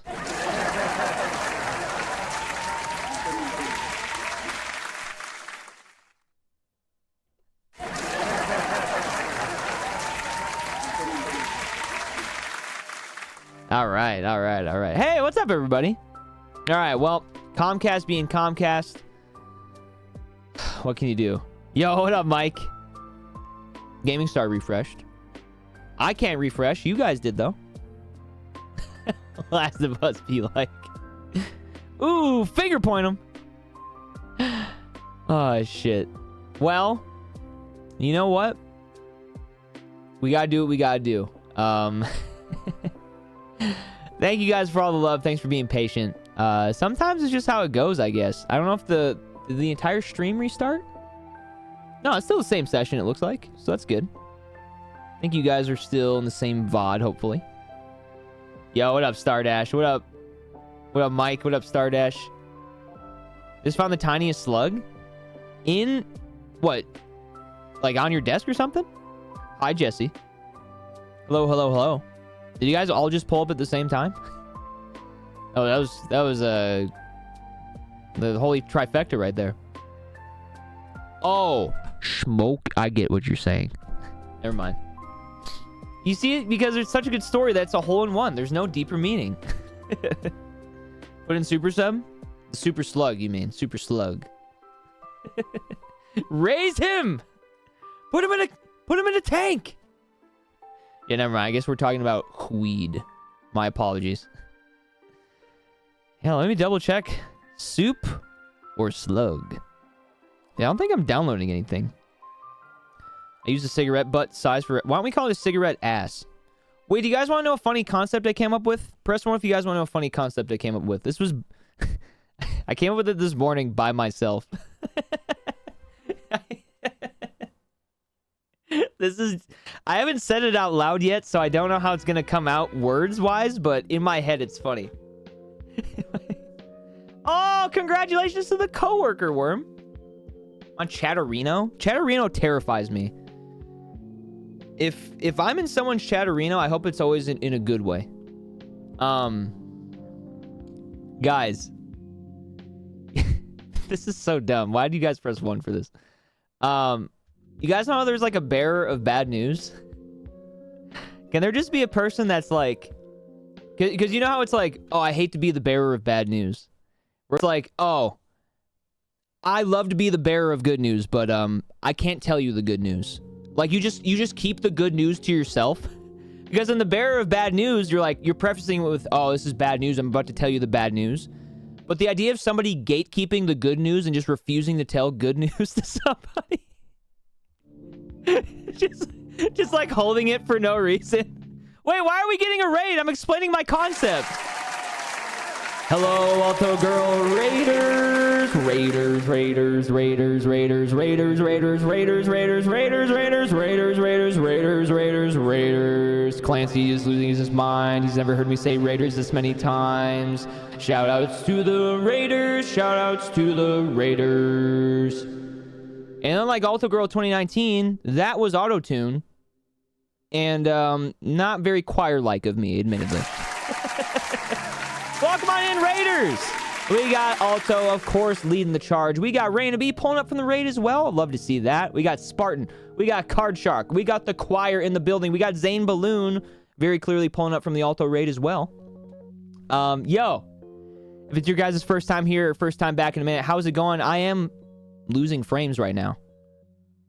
All right. Hey, what's up, everybody? All right, well, Comcast being Comcast. What can you do? Yo, what up, Mike? Gaming Star refreshed. I can't refresh. You guys did, though. Last of Us be like. Ooh, finger point him. Oh, shit. Well, you know what? We gotta do what we gotta do. Thank you guys for all the love. Thanks for being patient. Sometimes it's just how it goes, I guess. I don't know if did the entire stream restart? No, it's still the same session, it looks like. So that's good. I think you guys are still in the same VOD, hopefully. Yo, what up, Stardash? What up? What up, Mike? What up, Stardash? Just found the tiniest slug? In... what? Like on your desk or something? Hi, Jesse. Hello. Did you guys all just pull up at the same time? Oh, that was the holy trifecta right there. Oh, smoke. I get what you're saying. Never mind. You see it because it's such a good story that's a hole in one. There's no deeper meaning. Put in super sub? Super slug, you mean. Super slug. Raise him! Put him in a tank! Yeah, never mind. I guess we're talking about weed. My apologies. Yeah, let me double check. Soup or slug? Yeah, I don't think I'm downloading anything. I use a cigarette butt size for... Why don't we call it a cigarette ass? Wait, do you guys want to know a funny concept I came up with? Press 1 if you guys want to know a funny concept I came up with. This was... I came up with it this morning by myself. This is... I haven't said it out loud yet, so I don't know how it's going to come out words-wise, but in my head, it's funny. Oh, congratulations to the coworker, Worm. On Chatterino? Chatterino terrifies me. If I'm in someone's Chatterino, I hope it's always in a good way. Guys. This is so dumb. Why do you guys press 1 for this? You guys know how there's like a bearer of bad news? Can there just be a person that's like... Because you know how it's like, oh, I hate to be the bearer of bad news. Where it's like, oh, I love to be the bearer of good news, but I can't tell you the good news. Like, you just keep the good news to yourself. Because in the bearer of bad news, you're prefacing it with, oh, this is bad news. I'm about to tell you the bad news. But the idea of somebody gatekeeping the good news and just refusing to tell good news to somebody. just like holding it for no reason. Wait, why are we getting a raid? I'm explaining my concept. Hello, Alto Girl Raiders. Raiders, Raiders, Raiders, Raiders, Raiders, Raiders, Raiders, Raiders, Raiders, Raiders, Raiders, Raiders, Raiders, Raiders, Raiders. Clancy is losing his mind. He's never heard me say Raiders this many times. Shout outs to the Raiders. Shout outs to the Raiders. And unlike Alto Girl 2019, that was auto-tune. And not very choir-like of me, admittedly. Welcome on in, Raiders! We got Alto, of course, leading the charge. We got Raina B pulling up from the raid as well. I'd love to see that. We got Spartan. We got Card Shark. We got the choir in the building. We got Zane Balloon very clearly pulling up from the Alto raid as well. Yo, if it's your guys' first time here or first time back in a minute, how's it going? I am losing frames right now.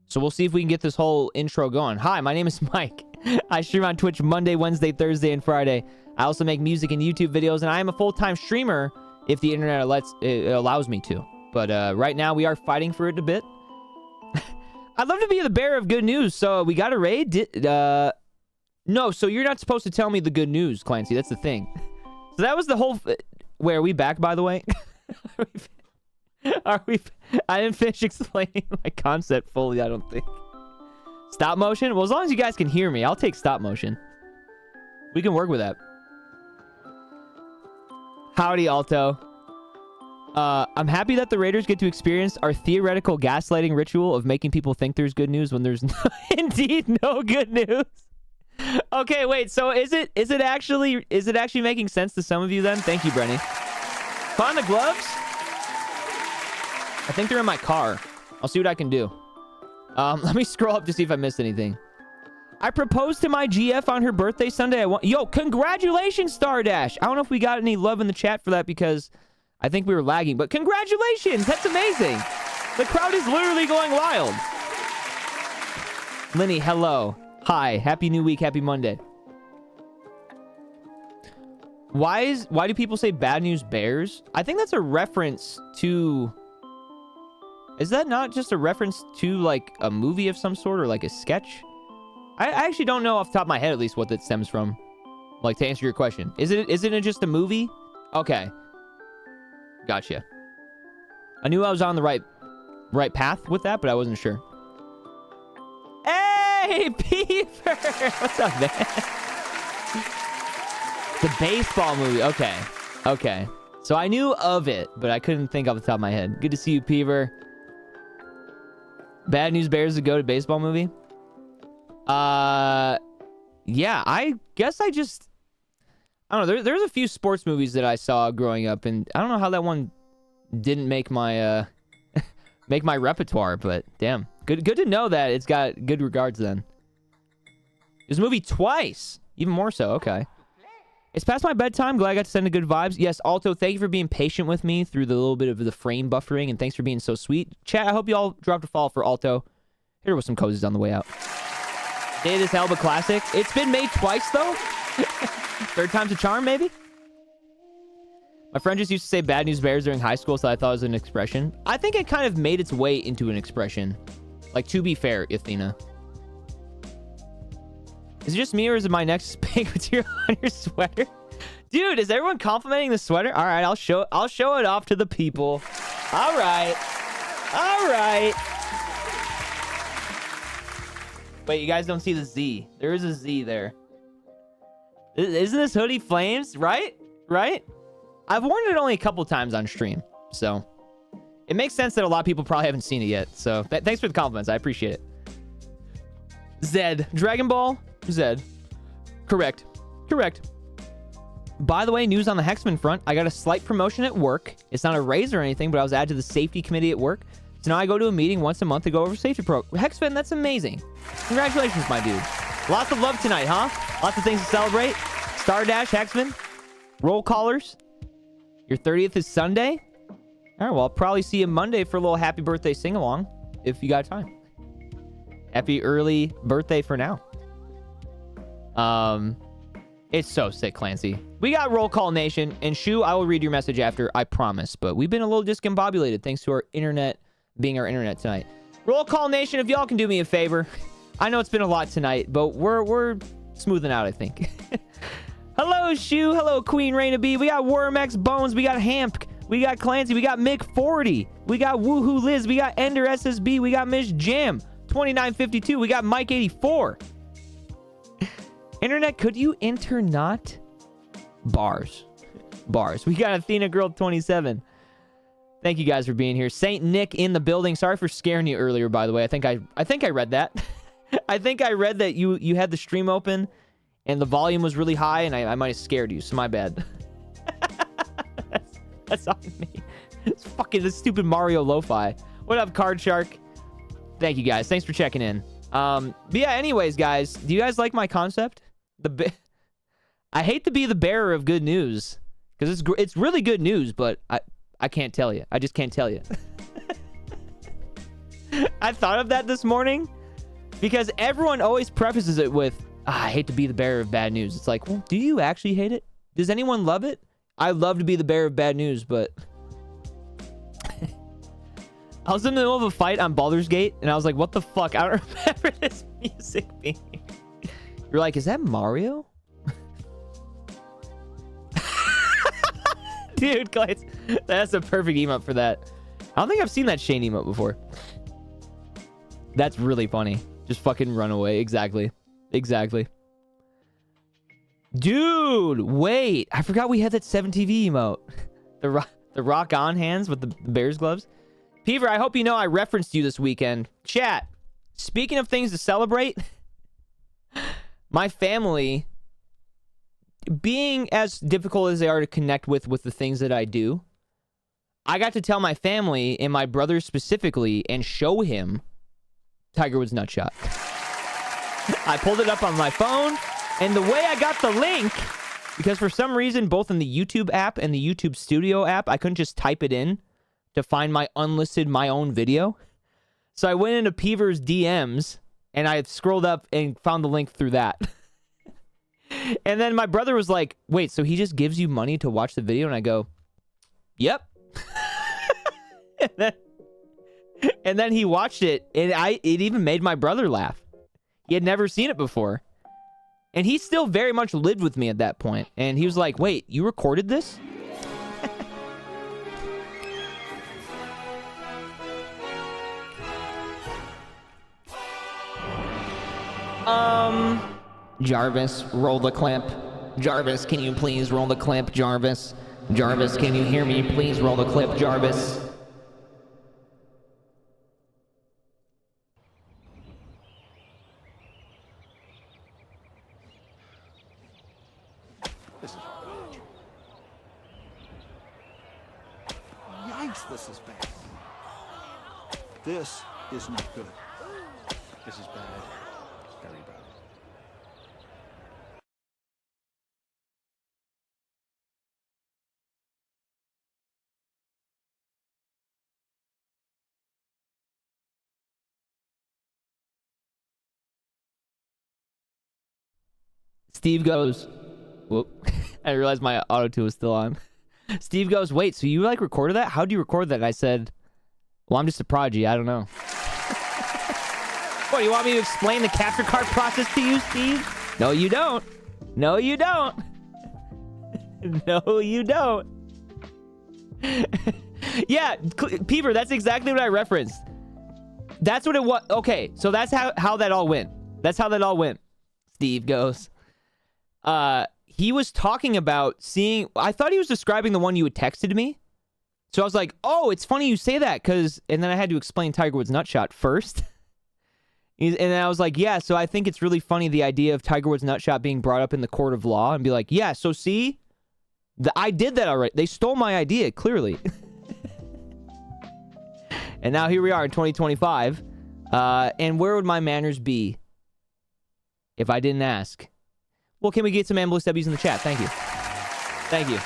So we'll see if we can get this whole intro going. Hi, my name is Mike. I stream on Twitch Monday, Wednesday, Thursday, and Friday. I also make music and YouTube videos, and I am a full-time streamer if the internet allows me to. But right now, we are fighting for it a bit. I'd love to be the bearer of good news. So we got a raid. No, so you're not supposed to tell me the good news, Clancy. That's the thing. So that was the whole... Where are we back, by the way? Are we... I didn't finish explaining my concept fully, I don't think. Stop motion? Well, as long as you guys can hear me, I'll take stop motion. We can work with that. Howdy, Alto. I'm happy that the Raiders get to experience our theoretical gaslighting ritual of making people think there's good news when there's indeed no good news. Okay, wait. So is it actually making sense to some of you then? Thank you, Brenny. Find the gloves? I think they're in my car. I'll see what I can do. Let me scroll up to see if I missed anything. I proposed to my GF on her birthday Sunday. Yo, congratulations, Stardash. I don't know if we got any love in the chat for that because I think we were lagging, but congratulations. That's amazing. The crowd is literally going wild. Lenny, hello. Hi. Happy new week. Happy Monday. Why do people say bad news bears? I think that's a reference to... Is that not just a reference to like a movie of some sort or like a sketch? I actually don't know off the top of my head at least what that stems from. Like, to answer your question. Isn't it just a movie? Okay. Gotcha. I knew I was on the right path with that, but I wasn't sure. Hey, Beaver! What's up, man? The baseball movie. Okay. Okay. So I knew of it, but I couldn't think off the top of my head. Good to see you, Beaver. Bad News Bears to go to baseball movie? Yeah, I guess I don't know. There's a few sports movies that I saw growing up, and I don't know how that one didn't make my make my repertoire, but damn. Good to know that it's got good regards then. There's a movie twice. Even more so, okay. It's past my bedtime. Glad I got to send the good vibes. Yes, Alto, thank you for being patient with me through the little bit of the frame buffering, and thanks for being so sweet. Chat, I hope you all dropped a follow for Alto. Here with some cozies on the way out. Day of this Elba Classic. It's been made twice, though. Third time's a charm, maybe? My friend just used to say bad news bears during high school, so I thought it was an expression. I think it kind of made its way into an expression. Like, to be fair, Athena. Is it just me, or is it my next pink material on your sweater? Dude, is everyone complimenting the sweater? All right, I'll show it off to the people. All right. All right. Wait, you guys don't see the Z. There is a Z there. Isn't this hoodie flames? Right? Right? I've worn it only a couple times on stream, so it makes sense that a lot of people probably haven't seen it yet. So thanks for the compliments. I appreciate it. Zed. Dragon Ball. Zed. Correct. Correct. By the way, news on the Hexman front. I got a slight promotion at work. It's not a raise or anything, but I was added to the safety committee at work. So now I go to a meeting once a month to go over safety Hexman, that's amazing. Congratulations, my dude. Lots of love tonight, huh? Lots of things to celebrate. Stardash, Hexman. Roll callers. Your 30th is Sunday. All right, well, I'll probably see you Monday for a little happy birthday sing-along, if you got time. Happy early birthday for now. It's so sick, Clancy. We got Roll Call Nation, and Shu, I will read your message after, I promise. But we've been a little discombobulated thanks to our internet being our internet tonight. Roll Call Nation, if y'all can do me a favor. I know it's been a lot tonight, but we're smoothing out, I think. Hello, Shu. Hello, Queen Raina B. We got Wormex Bones. We got Hamp. We got Clancy. We got Mick 40. We got Woohoo Liz. We got Ender SSB. We got Miss Jam 2952. We got Mike 84. Internet, could you enter not? Bars. We got Athena Girl 27. Thank you guys for being here. Saint Nick in the building. Sorry for scaring you earlier, by the way. I think I read that. I think I read that you had the stream open and the volume was really high and I might have scared you, so my bad. that's on me. It's fucking this stupid Mario lo-fi. What up, Card Shark? Thank you guys. Thanks for checking in. But yeah, anyways, guys, do you guys like my concept? I hate to be the bearer of good news because it's really good news, but I can't tell you. I just can't tell you. I thought of that this morning because everyone always prefaces it with, I hate to be the bearer of bad news. It's like, well, do you actually hate it? Does anyone love it? I love to be the bearer of bad news, but I was in the middle of a fight on Baldur's Gate and I was like, what the fuck? I don't remember this music being. You're like, is that Mario? Dude, guys, that's a perfect emote for that. I don't think I've seen that Shane emote before. That's really funny. Just fucking run away. Exactly. Dude, wait. I forgot we had that 7TV emote. The rock on hands with the bear's gloves. Peaver, I hope you know I referenced you this weekend. Chat, speaking of things to celebrate, my family, being as difficult as they are to connect with the things that I do, I got to tell my family and my brother specifically and show him Tiger Woods Nutshot. I pulled it up on my phone, and the way I got the link, because for some reason, both in the YouTube app and the YouTube Studio app, I couldn't just type it in to find my unlisted, my own video. So I went into Peaver's DMs, and I scrolled up and found the link through that. And then my brother was like, wait, so he just gives you money to watch the video? And I go, yep. and then he watched it, and it even made my brother laugh. He had never seen it before. And he still very much lived with me at that point. And he was like, wait, you recorded this? Jarvis, roll the clip. Jarvis, can you please roll the clip, Jarvis? Jarvis, can you hear me? Please roll the clip, Jarvis. Yikes, this is bad. This is not good. This is bad. Very bad. Steve goes, whoop. I realized my auto tune was still on. Steve goes, wait, so you like recorded that? How'd you record that? And I said, well, I'm just a prodigy. I don't know. What, you want me to explain the capture card process to you, Steve? No, you don't. No, you don't. No, you don't. Yeah, Peeper, that's exactly what I referenced. That's what it was. Okay, so that's how that all went. That's how that all went. Steve goes, he was talking about seeing, I thought he was describing the one you had texted me. So I was like, oh, it's funny you say that, because, and then I had to explain Tiger Woods Nutshot first. And then I was like, yeah, so I think it's really funny, the idea of Tiger Woods Nutshot being brought up in the court of law, and be like, yeah, so see, I did that already. They stole my idea, clearly. And now here we are in 2025. And where would my manners be if I didn't ask? Well, can we get some Ambulance W's in the chat? Thank you. Thank you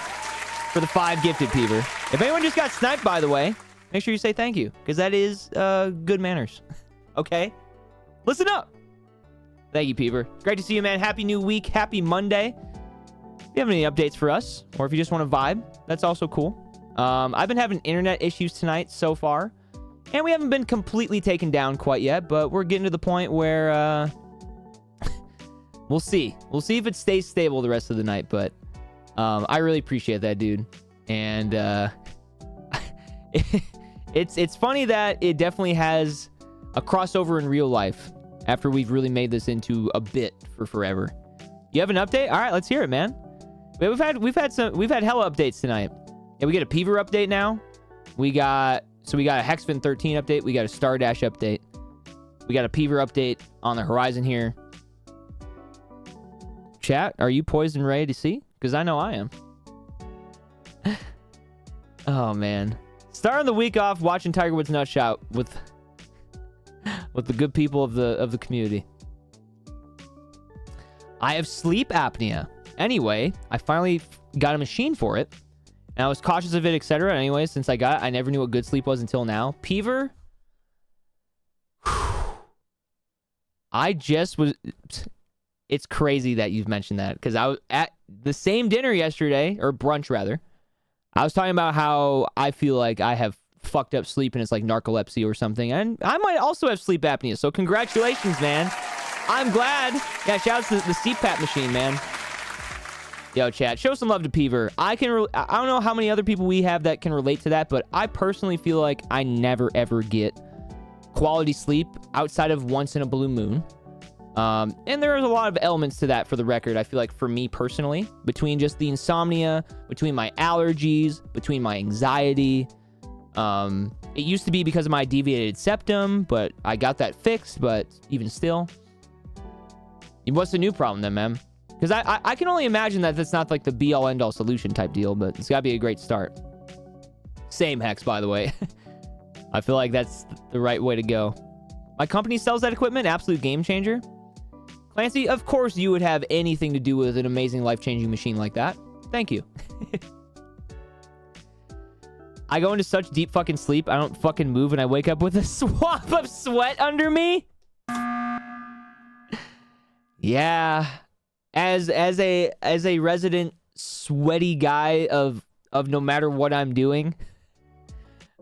for the 5 gifted, Peever. If anyone just got sniped, by the way, make sure you say thank you, because that is good manners. Okay? Listen up. Thank you, Peever. Great to see you, man. Happy new week. Happy Monday. you have any updates for us, or if you just want to vibe, that's also cool. I've been having internet issues tonight so far, and we haven't been completely taken down quite yet, but we're getting to the point where we'll see. We'll see if it stays stable the rest of the night, but I really appreciate that, dude. And it's funny that it definitely has a crossover in real life after we've really made this into a bit for forever. You have an update? All right, let's hear it, man. We've had hella updates tonight. Yeah, we get a Peaver update now. We got a Hexfin 13 update. We got a Star Dash update. We got a Peaver update on the horizon here. Chat, are you poised and ready to see? Because I know I am. Oh man, starting the week off watching Tiger Woods Nutshot with the good people of the community. I have sleep apnea. Anyway, I finally got a machine for it, and I was cautious of it, etc. Anyway, since I got it, I never knew what good sleep was until now. Peaver. I just was. It's crazy that you've mentioned that, because I was at the same dinner yesterday, or brunch rather. I was talking about how I feel like I have fucked up sleep and it's like narcolepsy or something, and I might also have sleep apnea. So congratulations, man. I'm glad. Yeah, shout out to the CPAP machine, man. Yo, chat, show some love to Peaver. I don't know how many other people we have that can relate to that, but I personally feel like I never ever get quality sleep outside of once in a blue moon. And there is a lot of elements to that, for the record. I feel like for me personally, between just the insomnia, between my allergies, between my anxiety, it used to be because of my deviated septum, but I got that fixed. But even still, what's the new problem then, man? Because I can only imagine that that's not like the be all end all solution type deal, but it's got to be a great start. Same Hex, by the way. I feel like that's the right way to go. My company sells that equipment. Absolute game changer. Clancy, of course you would have anything to do with an amazing life-changing machine like that. Thank you. I go into such deep fucking sleep, I don't fucking move, and I wake up with a swamp of sweat under me. Yeah. As a resident sweaty guy of no matter what I'm doing.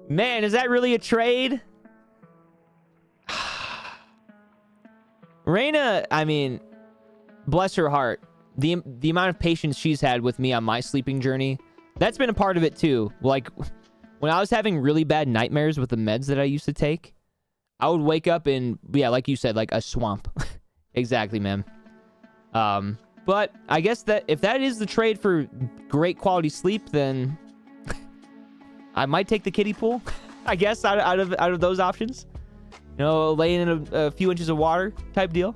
Man, is that really a trade? Raina, I mean, bless her heart. The amount of patience she's had with me on my sleeping journey, that's been a part of it too. Like, when I was having really bad nightmares with the meds that I used to take, I would wake up in, yeah, like you said, like a swamp. Exactly, man. But I guess that if that is the trade for great quality sleep, then I might take the kiddie pool, I guess, out of those options. You know, laying in a few inches of water type deal.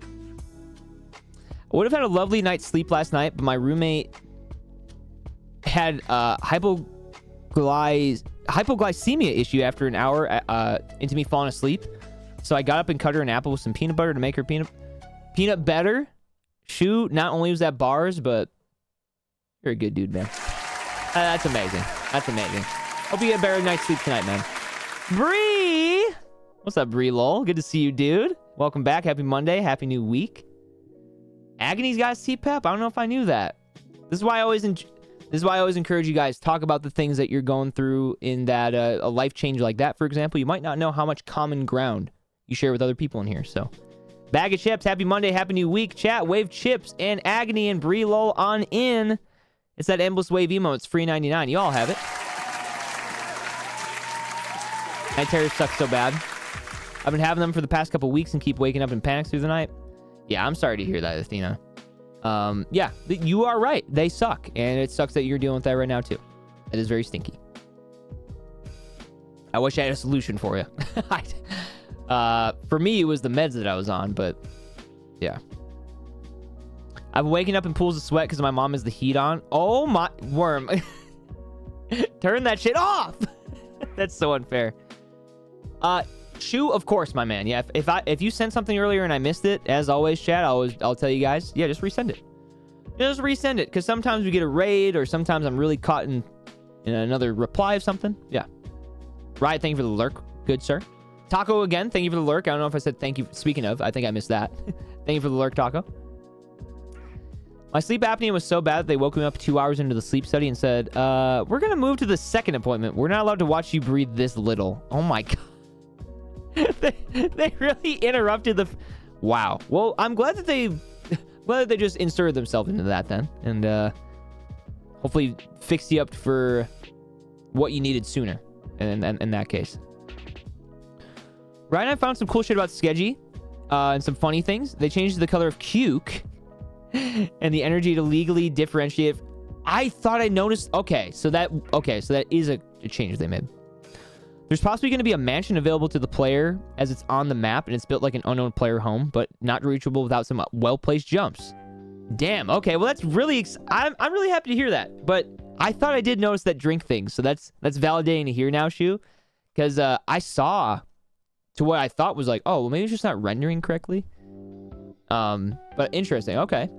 I would have had a lovely night's sleep last night, but my roommate had hypoglycemia issue after an hour into me falling asleep. So I got up and cut her an apple with some peanut butter to make her peanut better. Shoot, not only was that bars, but you're a good dude, man. That's amazing. That's amazing. Hope you get a better night's sleep tonight, man. Bree! What's up, Bree lol? Good to see you, dude. Welcome back. Happy Monday. Happy new week. Agony's got CPAP? I don't know if I knew that. This is why I always encourage you guys, talk about the things that you're going through in that a life change like that, for example. You might not know how much common ground you share with other people in here. So, bag of chips. Happy Monday. Happy new week. Chat, wave chips and Agony and Bree lol on in. It's that endless wave emo. It's free 99. You all have it. Night terrors suck so bad. I've been having them for the past couple weeks and keep waking up in panics through the night. Yeah, I'm sorry to hear that, Athena. Yeah, you are right. They suck. And it sucks that you're dealing with that right now, too. It is very stinky. I wish I had a solution for you. For me, it was the meds that I was on, but yeah. I've been waking up in pools of sweat because my mom has the heat on. Oh, my... Worm. Turn that shit off! That's so unfair. Chew, of course, my man. Yeah, if you sent something earlier and I missed it, as always, chat, I'll tell you guys. Yeah, just resend it. Just resend it, because sometimes we get a raid, or sometimes I'm really caught in another reply of something. Yeah. Riot, thank you for the lurk, good sir. Taco again, thank you for the lurk. I don't know if I said thank you. Speaking of, I think I missed that. Thank you for the lurk, Taco. My sleep apnea was so bad that they woke me up 2 hours into the sleep study and said, we're going to move to the second appointment. We're not allowed to watch you breathe this little. Oh my God. they really interrupted the... Wow. Well, I'm glad that they just inserted themselves into that then. And hopefully fixed you up for what you needed sooner in that case. Ryan and I found some cool shit about Skeggy and some funny things. They changed the color of Cuke and the energy to legally differentiate. I thought I noticed. Okay, so that is a change they made. There's possibly going to be a mansion available to the player as it's on the map, and it's built like an unknown player home, but not reachable without some well-placed jumps. Damn. Okay, well that's really I'm really happy to hear that. But I thought I did notice that drink thing, so that's validating to hear now, Shu, because I saw to what I thought was like, oh, well maybe it's just not rendering correctly. But interesting. Okay.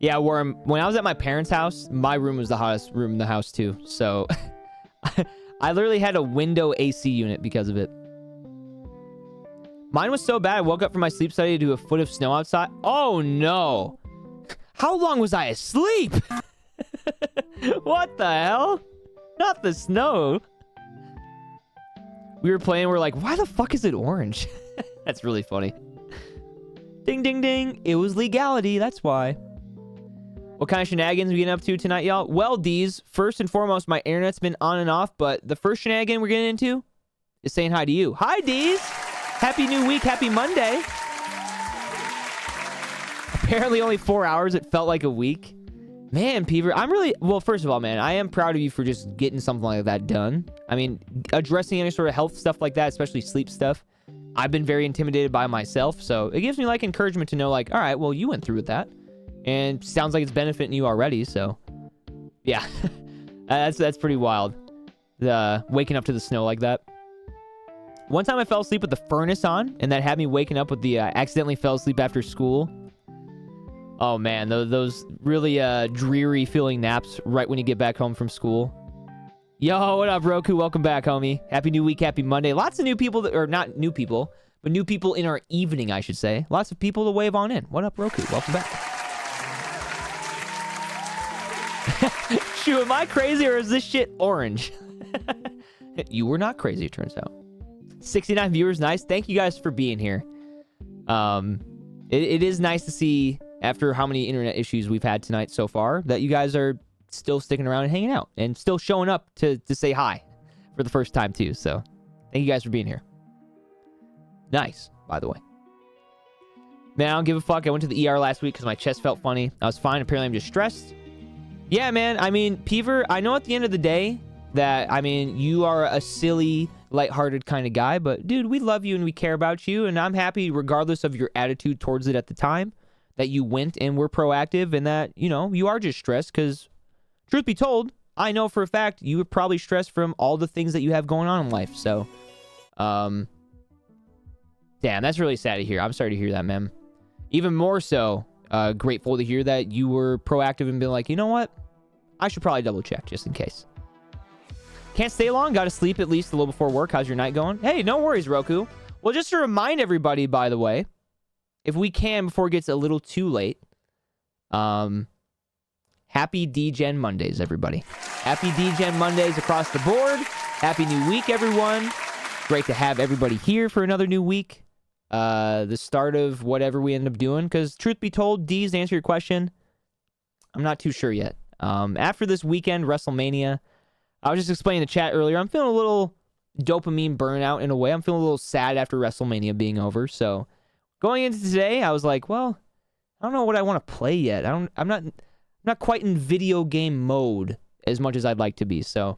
Yeah, when I was at my parents' house, my room was the hottest room in the house too. So I literally had a window AC unit because of it. Mine was so bad, I woke up from my sleep study to a foot of snow outside. Oh no. How long was I asleep? What the hell? Not the snow. We were playing, we're like, why the fuck is it orange? That's really funny. Ding, ding, ding. It was legality, that's why. What kind of shenanigans we getting up to tonight, y'all? Well, D's, first and foremost, my internet's been on and off, but the first shenanigan we're getting into is saying hi to you. Hi, D's! Happy new week, happy Monday. Apparently only 4 hours, it felt like a week. Man, Peever, well, first of all, man, I am proud of you for just getting something like that done. I mean, addressing any sort of health stuff like that, especially sleep stuff, I've been very intimidated by myself, so it gives me, like, encouragement to know, like, all right, well, you went through with that. And sounds like it's benefiting you already, so yeah. that's pretty wild. Waking up to the snow like that. One time I fell asleep with the furnace on, and that had me waking up with the accidentally fell asleep after school. Oh man, those really dreary feeling naps right when you get back home from school. Yo, what up, Roku? Welcome back, homie. Happy new week, happy Monday. Lots of new people or not new people, but new people in our evening, I should say. Lots of people to wave on in. What up, Roku? Welcome back. Shoot, am I crazy or is this shit orange? You were not crazy, it turns out. 69 viewers, nice. Thank you guys for being here. It is nice to see, after how many internet issues we've had tonight so far, that you guys are still sticking around and hanging out and still showing up to say hi for the first time too. So thank you guys for being here. Nice, by the way. Man, I don't give a fuck. I went to the ER last week because my chest felt funny. I was fine. Apparently I'm just stressed. Yeah, man. I mean, Peever, I know at the end of the day that, I mean, you are a silly, lighthearted kind of guy, but dude, we love you and we care about you, and I'm happy regardless of your attitude towards it at the time that you went and were proactive, and that, you know, you are just stressed because, truth be told, I know for a fact you were probably stressed from all the things that you have going on in life. So, damn, that's really sad to hear. I'm sorry to hear that, man. Even more so, grateful to hear that you were proactive and been like, you know what? I should probably double check just in case. Can't stay long. Got to sleep at least a little before work. How's your night going? Hey, no worries, Roku. Well, just to remind everybody, by the way, if we can, before it gets a little too late, happy DGen Mondays, everybody. Happy DGen Mondays across the board. Happy new week, everyone. Great to have everybody here for another new week. The start of whatever we end up doing, because truth be told, D's, to answer your question, I'm not too sure yet. After this weekend, WrestleMania, I was just explaining in the chat earlier, I'm feeling a little dopamine burnout in a way. I'm feeling a little sad after WrestleMania being over. So going into today, I was like, well, I don't know what I want to play yet. I'm not quite in video game mode as much as I'd like to be. So,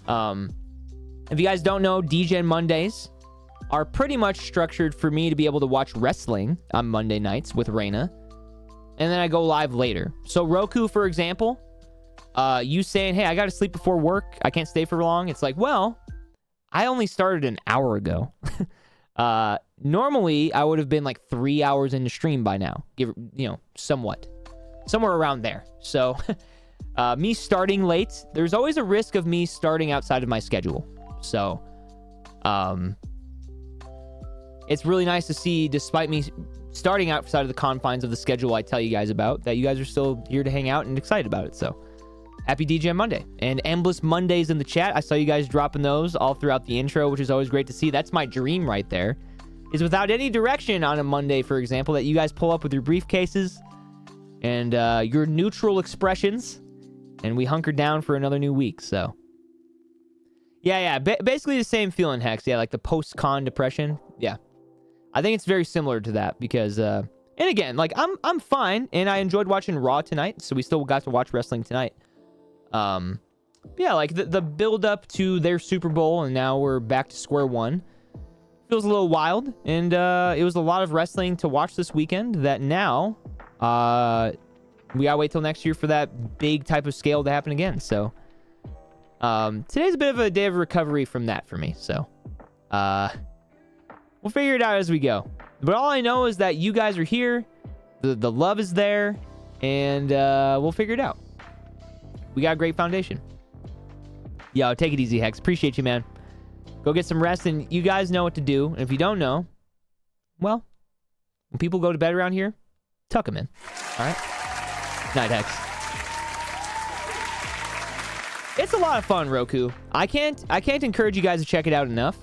if you guys don't know, DGen Mondays are pretty much structured for me to be able to watch wrestling on Monday nights with Reina, and then I go live later. So Roku, for example, you saying, hey, I got to sleep before work, I can't stay for long. It's like, well, I only started an hour ago. Normally, I would have been like 3 hours into stream by now, somewhat. Somewhere around there. So, me starting late, there's always a risk of me starting outside of my schedule. So, it's really nice to see, despite me starting outside of the confines of the schedule I tell you guys about, that you guys are still here to hang out and excited about it. So happy DJ Monday and endless Mondays in the chat. I saw you guys dropping those all throughout the intro, which is always great to see. That's my dream right there, is without any direction on a Monday, for example, that you guys pull up with your briefcases and your neutral expressions, and we hunker down for another new week. So yeah, basically the same feeling, Hex. Yeah, like the post-con depression. Yeah, I think it's very similar to that because and again, like I'm fine, and I enjoyed watching Raw tonight, so we still got to watch wrestling tonight. Yeah, like the build up to their Super Bowl, and now we're back to square one, feels a little wild, and it was a lot of wrestling to watch this weekend that now we gotta wait till next year for that big type of scale to happen again. So today's a bit of a day of recovery from that for me, so we'll figure it out as we go. But all I know is that you guys are here, the love is there, and we'll figure it out. We got a great foundation. Yo, take it easy, Hex. Appreciate you, man. Go get some rest, and you guys know what to do. And if you don't know, well, when people go to bed around here, tuck them in. All right? Night, Hex. It's a lot of fun, Roku. I can't encourage you guys to check it out enough,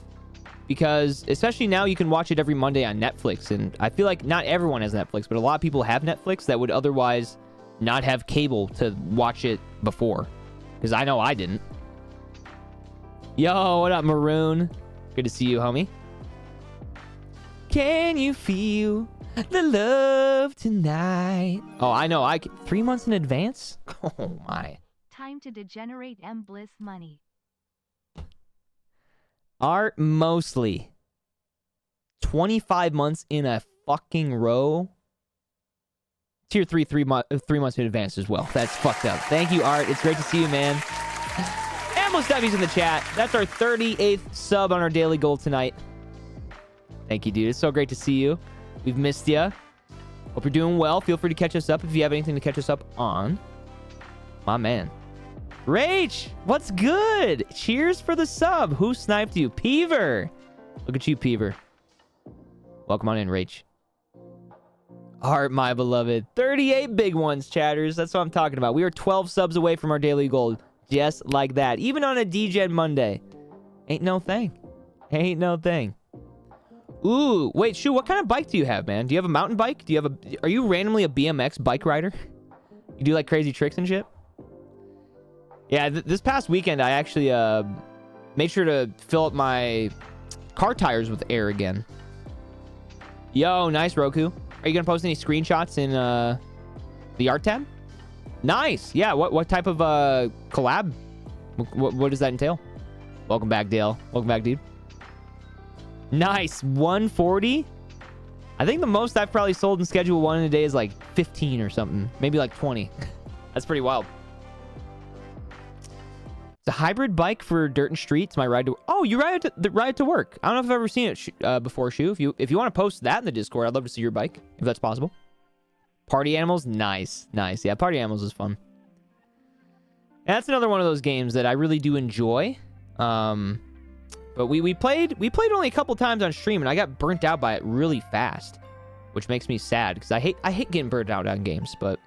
because especially now you can watch it every Monday on Netflix, and I feel like not everyone has Netflix, but a lot of people have Netflix that would otherwise not have cable to watch it before, because I know I didn't. Yo, what up, Maroon? Good to see you, homie. Can you feel the love tonight? Oh, I know. 3 months in advance? Oh, my. Time to degenerate Bliss money. Art Mostly. 25 months in a fucking row. Tier 3, 3 months in advance as well. That's fucked up. Thank you, Art. It's great to see you, man. Ammo Stubbies in the chat. That's our 38th sub on our daily goal tonight. Thank you, dude. It's so great to see you. We've missed you. Hope you're doing well. Feel free to catch us up if you have anything to catch us up on. My man. Rach, what's good? Cheers for the sub. Who sniped you? Peever. Look at you, Peever. Welcome on in, Rach. Art, my beloved. 38 big ones, chatters. That's what I'm talking about. We are 12 subs away from our daily goal. Just like that. Even on a DGen Monday. Ain't no thing. Ain't no thing. Ooh, wait, Shu, what kind of bike do you have, man? Do you have a mountain bike? Are you randomly a BMX bike rider? You do like crazy tricks and shit? Yeah, this past weekend, I actually made sure to fill up my car tires with air again. Yo, nice, Roku. Are you gonna post any screenshots in the art tab? Nice. Yeah. What type of collab? What does that entail? Welcome back, Dale. Welcome back, dude. Nice. 140. I think the most I've probably sold in Schedule 1 in a day is like 15 or something. Maybe like 20. That's pretty wild. It's a hybrid bike for dirt and streets. My ride to... Oh, you ride to work. I don't know if I've ever seen it before, Shu. If you want to post that in the Discord, I'd love to see your bike, if that's possible. Party Animals? Nice. Nice. Yeah, Party Animals is fun. And that's another one of those games that I really do enjoy. But we played only a couple times on stream, and I got burnt out by it really fast, which makes me sad, because I hate getting burnt out on games, but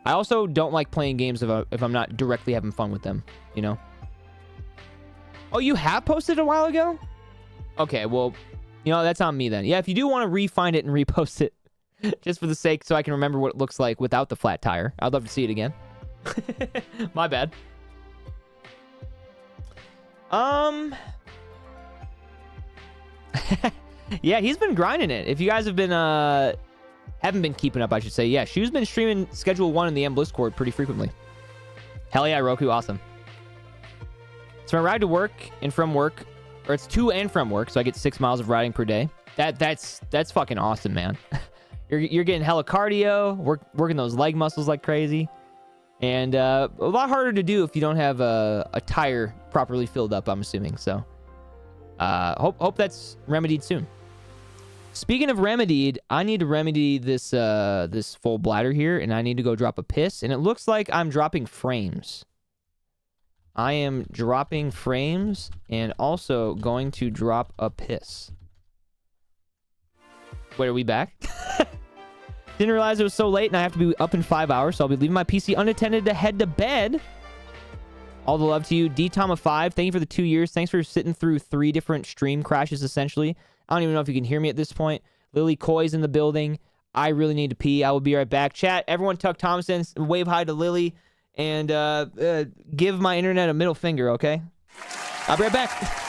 I also don't like playing games if I'm not directly having fun with them, you know? Oh, you have posted a while ago? Okay, well, you know, that's on me then. Yeah, if you do want to re-find it and repost it, just for the sake, so I can remember what it looks like without the flat tire. I'd love to see it again. My bad. Yeah, he's been grinding it. If you guys have been haven't been keeping up, I should say. Yeah, Shu's been streaming Schedule 1 in the Bliss Discord pretty frequently. Hell yeah, Roku, awesome. It's my ride to work and from work, or it's to and from work, so I get 6 miles of riding per day. That's fucking awesome, man. You're getting hella cardio, working those leg muscles like crazy, and a lot harder to do if you don't have a tire properly filled up, I'm assuming. So hope that's remedied soon. Speaking of remedied, I need to remedy this this full bladder here, and I need to go drop a piss, and it looks like I'm dropping frames. I am dropping frames and also going to drop a piss. Wait, are we back? Didn't realize it was so late and I have to be up in 5 hours, so I'll be leaving my PC unattended to head to bed. All the love to you. D-Tom5, thank you for the 2 years. Thanks for sitting through 3 different stream crashes, essentially. I don't even know if you can hear me at this point. Lily Coy's in the building. I really need to pee. I will be right back. Chat, everyone Tuck Thompson, wave hi to Lily, and give my internet a middle finger, okay? I'll be right back.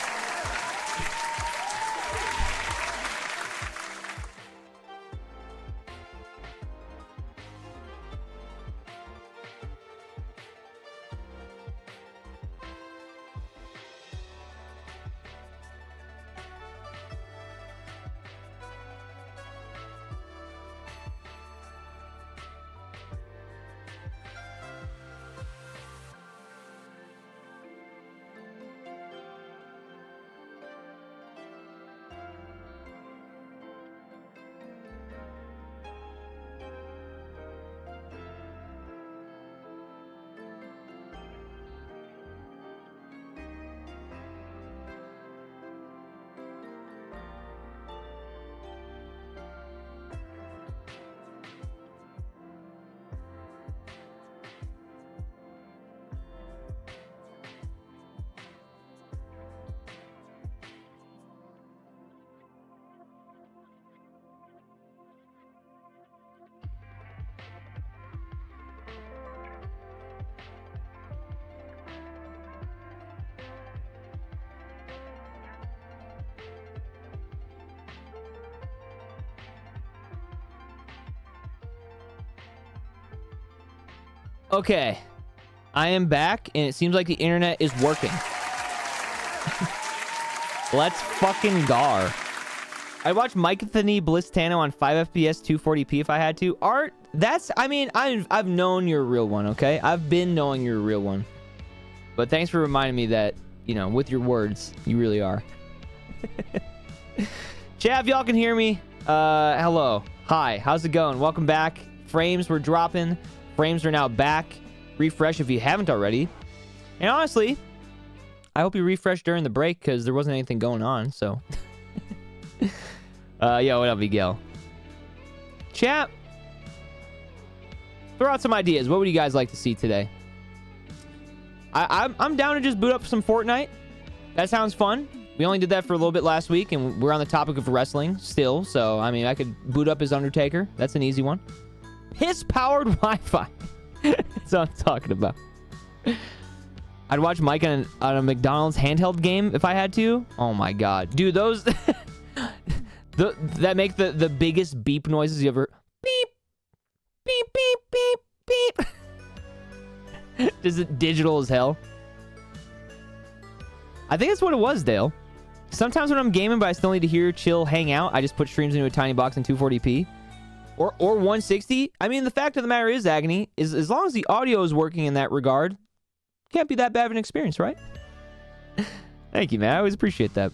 Okay, I am back, and it seems like the internet is working. Let's fucking gar. I'd watch Mike Anthony Blistano on 5 FPS 240p if I had to. Art, that's, I mean, I've known you're a real one, okay? I've been knowing you're a real one. But thanks for reminding me that, you know, with your words, you really are. Chat, if y'all can hear me, hello. Hi, how's it going? Welcome back. Frames were dropping. Frames are now back. Refresh if you haven't already. And honestly, I hope you refreshed during the break because there wasn't anything going on, so. Yo, what up, Miguel? Chat. Throw out some ideas. What would you guys like to see today? I'm down to just boot up some Fortnite. That sounds fun. We only did that for a little bit last week, and we're on the topic of wrestling still, so, I mean, I could boot up as Undertaker. That's an easy one. Piss-powered Wi-Fi. That's what I'm talking about. I'd watch Mike on a McDonald's handheld game if I had to. Oh my god. Dude, those... that make the biggest beep noises you ever... Beep! Beep, beep, beep, beep. Just digital as hell. I think that's what it was, Dale. Sometimes when I'm gaming but I still need to hear, chill, hang out, I just put streams into a tiny box in 240p. Or 160. I mean, the fact of the matter is, Agony, is as long as the audio is working in that regard, can't be that bad of an experience, right? Thank you, man. I always appreciate that.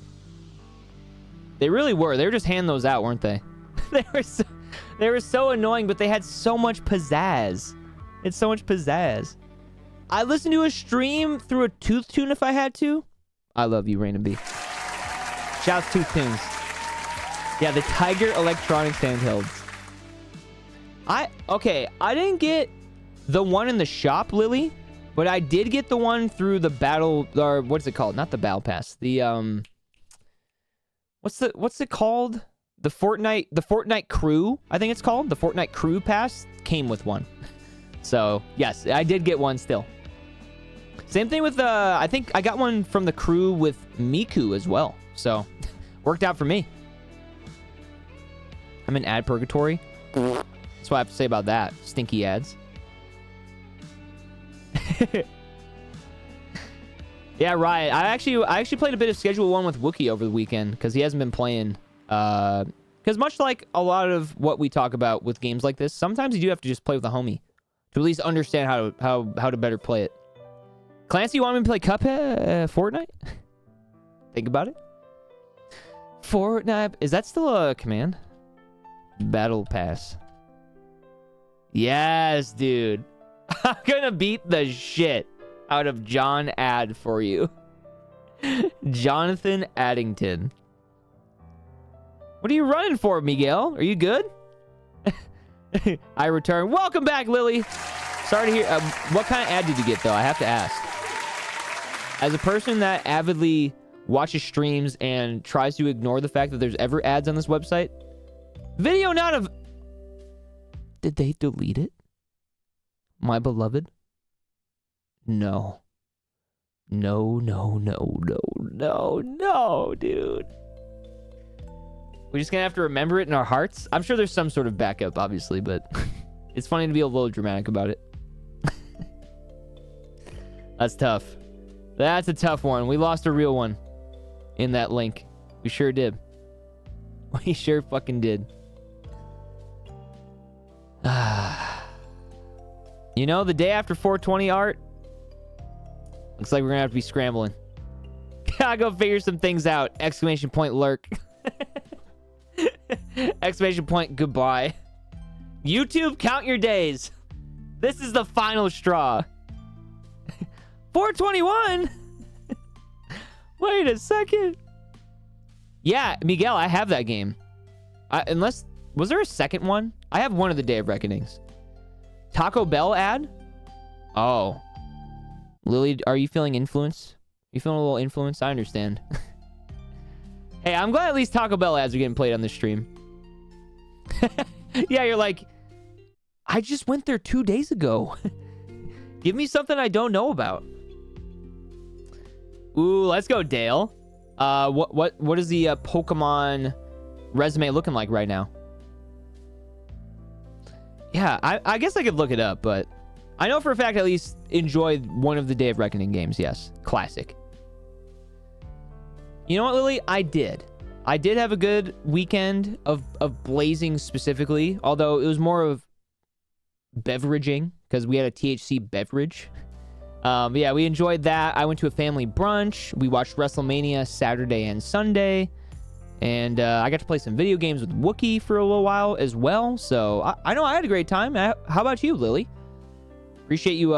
They really were. They were just handing those out, weren't they? they were so annoying, but they had so much pizzazz. It's so much pizzazz. I listened to a stream through a Tooth Tune if I had to. I love you, Rain and B. Shouts Tooth Tunes. Yeah, the Tiger Electronics handhelds. Okay, I didn't get the one in the shop, Lily, but I did get the one through the battle, or what's it called? Not the battle pass. The what's it called? The Fortnite crew, I think it's called. The Fortnite crew pass came with one. So, yes, I did get one still. Same thing with I think I got one from the crew with Miku as well. So, worked out for me. I'm in ad purgatory. That's what I have to say about that. Stinky ads. Yeah, Riot. I actually played a bit of Schedule 1 with Wookiee over the weekend because he hasn't been playing. Because much like a lot of what we talk about with games like this, sometimes you do have to just play with a homie to at least understand how to better play it. Clancy, you want me to play Cuphead, Fortnite? Think about it. Fortnite. Is that still a command? Battle Pass. Yes, dude. I'm gonna beat the shit out of John Ad for you. Jonathan Addington. What are you running for, Miguel? Are you good? I return. Welcome back, Lily. Sorry to hear. What kind of ad did you get, though? I have to ask. As a person that avidly watches streams and tries to ignore the fact that there's ever ads on this website, video not of... Did they delete it? My beloved? No. No, dude. We're just gonna have to remember it in our hearts. I'm sure there's some sort of backup, obviously, but it's funny to be a little dramatic about it. That's tough. That's a tough one. We lost a real one in that link. We sure did. We sure fucking did. You know, the day after 420 art, looks like we're gonna have to be scrambling. Gotta go figure some things out. Exclamation point lurk. Exclamation point goodbye. YouTube, count your days. This is the final straw. 421? Wait a second. Yeah, Miguel, I have that game. Unless, was there a second one? I have one of the Day of Reckonings. Taco Bell ad? Oh. Lily, are you feeling influence? You feeling a little influence? I understand. Hey, I'm glad at least Taco Bell ads are getting played on this stream. Yeah, you're like, I just went there 2 days ago. Give me something I don't know about. Ooh, let's go, Dale. What is the Pokemon resume looking like right now? Yeah, I guess I could look it up, but I know for a fact I at least enjoyed one of the Day of Reckoning games. Yes, classic. You know what, Lily? I did have a good weekend of blazing specifically, although it was more of beveraging because we had a THC beverage. But yeah, we enjoyed that. I went to a family brunch. We watched WrestleMania Saturday and Sunday. And I got to play some video games with Wookiee for a little while as well. So I know I had a great time. How about you, Lily? Appreciate you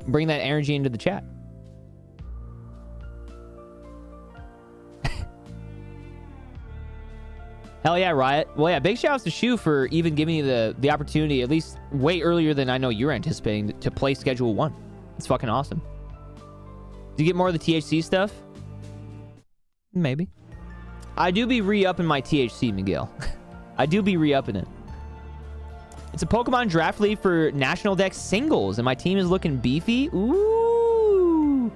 bringing that energy into the chat. Hell yeah, Riot. Well, yeah, big shout outs to Shu for even giving you the opportunity, at least way earlier than I know you're anticipating, to play Schedule 1. It's fucking awesome. Do you get more of the THC stuff? Maybe. I do be re-upping my THC, Miguel. I do be re-upping it. It's a Pokemon Draft League for National Dex singles, and my team is looking beefy. Ooh.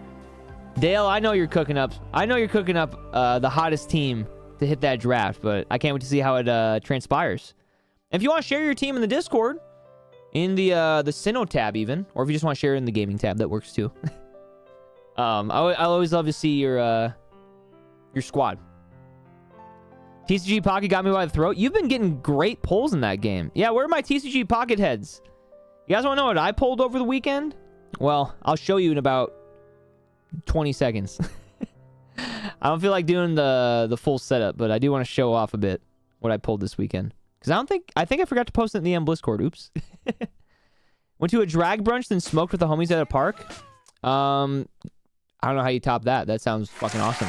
Dale, I know you're cooking up. The hottest team to hit that draft, but I can't wait to see how it transpires. If you want to share your team in the Discord, in the Sinnoh tab even, or if you just want to share it in the gaming tab, that works too. I always love to see your squad. TCG Pocket got me by the throat. You've been getting great pulls in that game. Yeah, where are my TCG Pocket heads? You guys want to know what I pulled over the weekend? Well, I'll show you in about 20 seconds. I don't feel like doing the full setup, but I do want to show off a bit what I pulled this weekend. Because I think I forgot to post it in the Blizz Oops. Went to a drag brunch, then smoked with the homies at a park. I don't know how you top that. That sounds fucking awesome.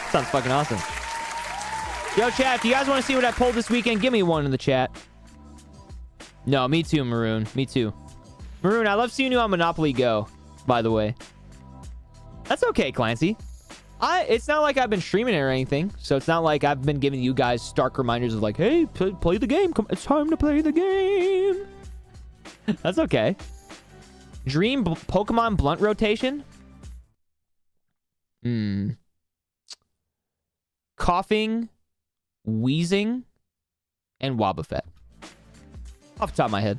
Sounds fucking awesome. Yo, chat, if you guys want to see what I pulled this weekend, give me one in the chat. No, me too, Maroon. Me too. Maroon, I love seeing you on Monopoly Go, by the way. That's okay, Clancy. It's not like I've been streaming it or anything, so it's not like I've been giving you guys stark reminders of like, hey, play the game. Come, it's time to play the game. That's okay. Dream Pokemon Blunt Rotation. Coughing, wheezing, and Wobbuffet. Off the top of my head.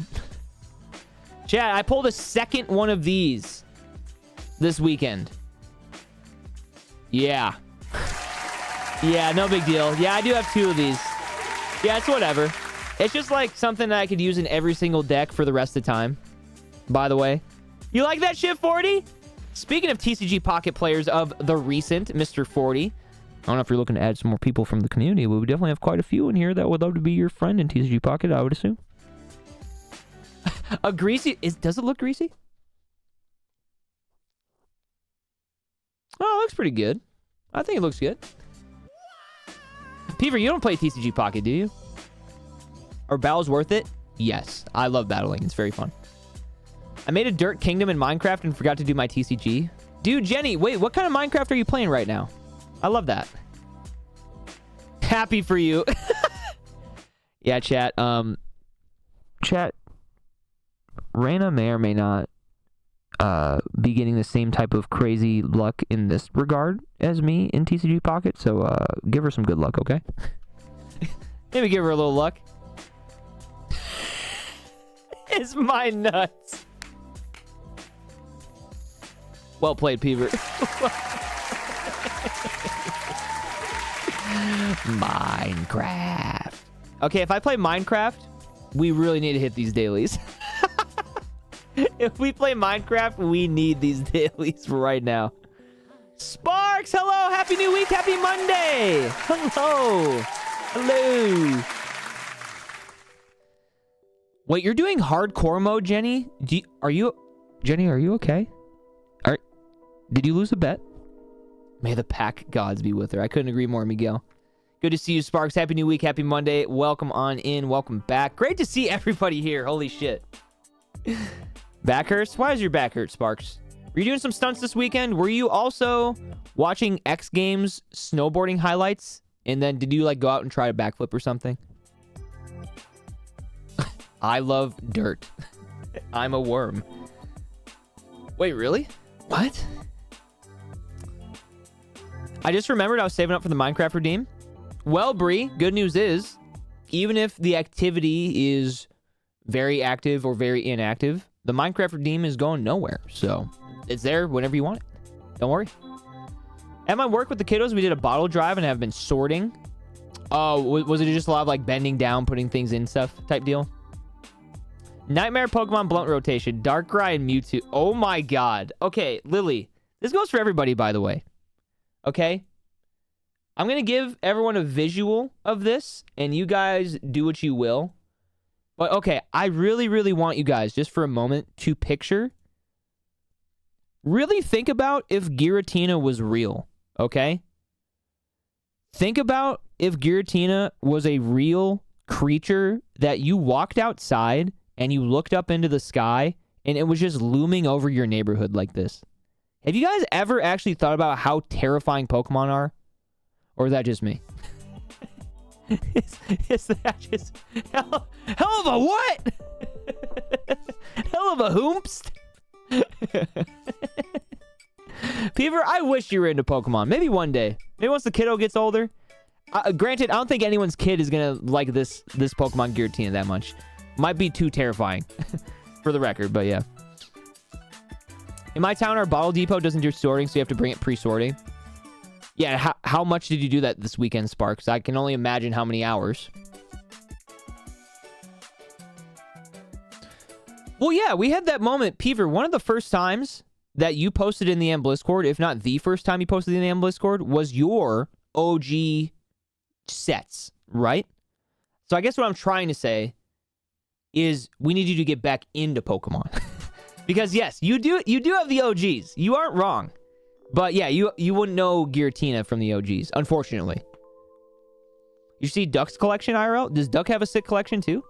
Chat, I pulled a second one of these this weekend. Yeah. Yeah, no big deal. Yeah, I do have two of these. Yeah, it's whatever. It's just like something that I could use in every single deck for the rest of the time. By the way. You like that shit, 40? Speaking of TCG Pocket players of the recent, Mr. 40. I don't know if you're looking to add some more people from the community, but we definitely have quite a few in here that would love to be your friend in TCG Pocket, I would assume. A greasy... Does it look greasy? Oh, it looks pretty good. I think it looks good. Peever, you don't play TCG Pocket, do you? Are battles worth it? Yes. I love battling. It's very fun. I made a dirt kingdom in Minecraft and forgot to do my TCG. Dude, Jenny, wait, what kind of Minecraft are you playing right now? I love that. Happy for you. Yeah, chat. Chat. Reyna may or may not be getting the same type of crazy luck in this regard as me in TCG Pocket, so give her some good luck, okay? Maybe give her a little luck. It's my nuts. Well played, Peever. Minecraft. Okay, if I play Minecraft, we really need to hit these dailies. If we play Minecraft, we need these dailies right now. Sparks, hello. Happy new week. Happy Monday. Hello. Hello. Wait, you're doing hardcore mode, Jenny? Jenny, are you okay? Did you lose a bet? May the pack gods be with her. I couldn't agree more, Miguel. Good to see you, Sparks. Happy new week. Happy Monday. Welcome on in. Welcome back. Great to see everybody here. Holy shit. Back hurts? Why is your back hurt, Sparks? Were you doing some stunts this weekend? Were you also watching X Games snowboarding highlights? And then did you like go out and try a backflip or something? I love dirt. I'm a worm. Wait, really? What? I just remembered I was saving up for the Minecraft redeem. Well, Bree, good news is, even if the activity is very active or very inactive, the Minecraft redeem is going nowhere. So it's there whenever you want it. Don't worry. At my work with the kiddos, we did a bottle drive and have been sorting. Oh, was it just a lot of like bending down, putting things in stuff type deal? Nightmare Pokemon Blunt Rotation, Darkrai and Mewtwo. Oh my god. Okay, Lily. This goes for everybody, by the way. Okay? I'm going to give everyone a visual of this, and you guys do what you will. But, okay, I really, really want you guys, just for a moment, to picture. Really think about if Giratina was real, okay? Think about if Giratina was a real creature that you walked outside and you looked up into the sky, and it was just looming over your neighborhood like this. Have you guys ever actually thought about how terrifying Pokemon are? Or is that just me? is that just... Hell of a what? Hell of a hoomst? Peever, I wish you were into Pokemon. Maybe one day. Maybe once the kiddo gets older. Granted, I don't think anyone's kid is going to like this Pokemon Giratina that much. Might be too terrifying. For the record, but yeah. In my town, our bottle depot doesn't do sorting, so you have to bring it pre-sorting. Yeah, how much did you do that this weekend, Sparks? I can only imagine how many hours. Well, yeah, we had that moment. Peever, one of the first times that you posted in the Discord, if not the first time you posted in the Discord, was your OG sets, right? So I guess what I'm trying to say is we need you to get back into Pokemon. Because yes, you do have the OGs. You aren't wrong. But yeah, you wouldn't know Giratina from the OGs, unfortunately. You see Duck's collection, IRL? Does Duck have a sick collection too?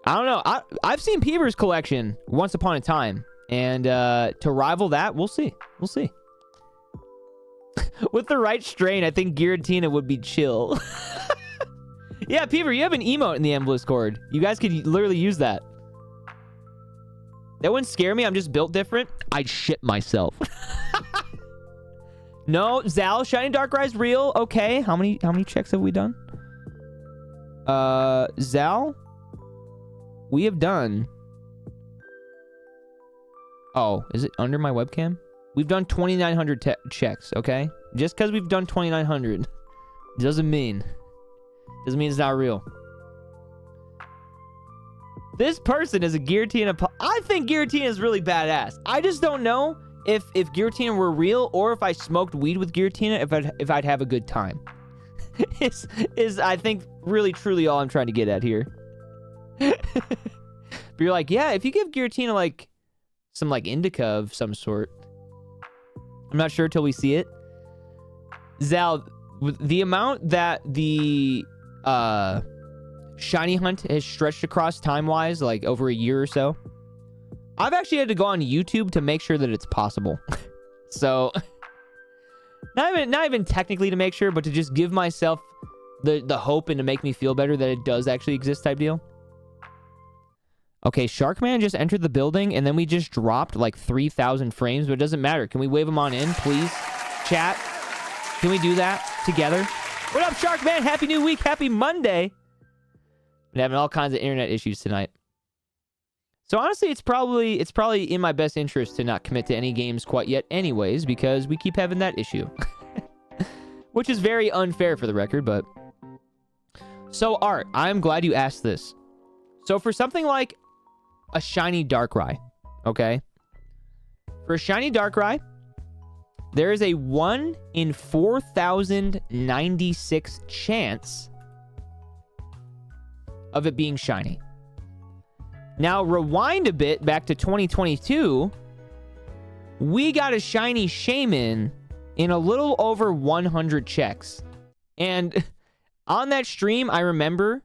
I don't know. I've seen Peever's collection once upon a time. And to rival that, we'll see. We'll see. With the right strain, I think Giratina would be chill. Yeah, Peever, you have an emote in the Discord. You guys could literally use that. That wouldn't scare me. I'm just built different. I'd shit myself. No, Zal, Shining Darkrai's real. Okay, how many checks have we done? Zal, we have done. Oh, is it under my webcam? We've done 2,900 checks. Okay, just because we've done 2,900 doesn't mean it's not real. This person is a Giratina. I think Giratina is really badass. I just don't know if Giratina were real or if I smoked weed with Giratina, if I'd have a good time. is I think really truly all I'm trying to get at here. But you're like, yeah, if you give Giratina like some like indica of some sort. I'm not sure till we see it. Zal, with the amount that the shiny hunt has stretched across time-wise, like over a year or so, I've actually had to go on YouTube to make sure that it's possible. So, not even technically to make sure, but to just give myself the hope and to make me feel better that it does actually exist type deal. Okay, Sharkman just entered the building, and then we just dropped like 3,000 frames, but it doesn't matter. Can we wave him on in, please? Chat, can we do that together? What up, Sharkman? Happy New Week. Happy Monday. Been having all kinds of internet issues tonight. So honestly, it's probably in my best interest to not commit to any games quite yet anyways, because we keep having that issue. Which is very unfair for the record, but... So, Art, I'm glad you asked this. So for something like a shiny Darkrai, okay? For a shiny Darkrai, there is a 1 in 4,096 chance of it being shiny. Now, rewind a bit back to 2022. We got a shiny Shaman in a little over 100 checks. And on that stream, I remember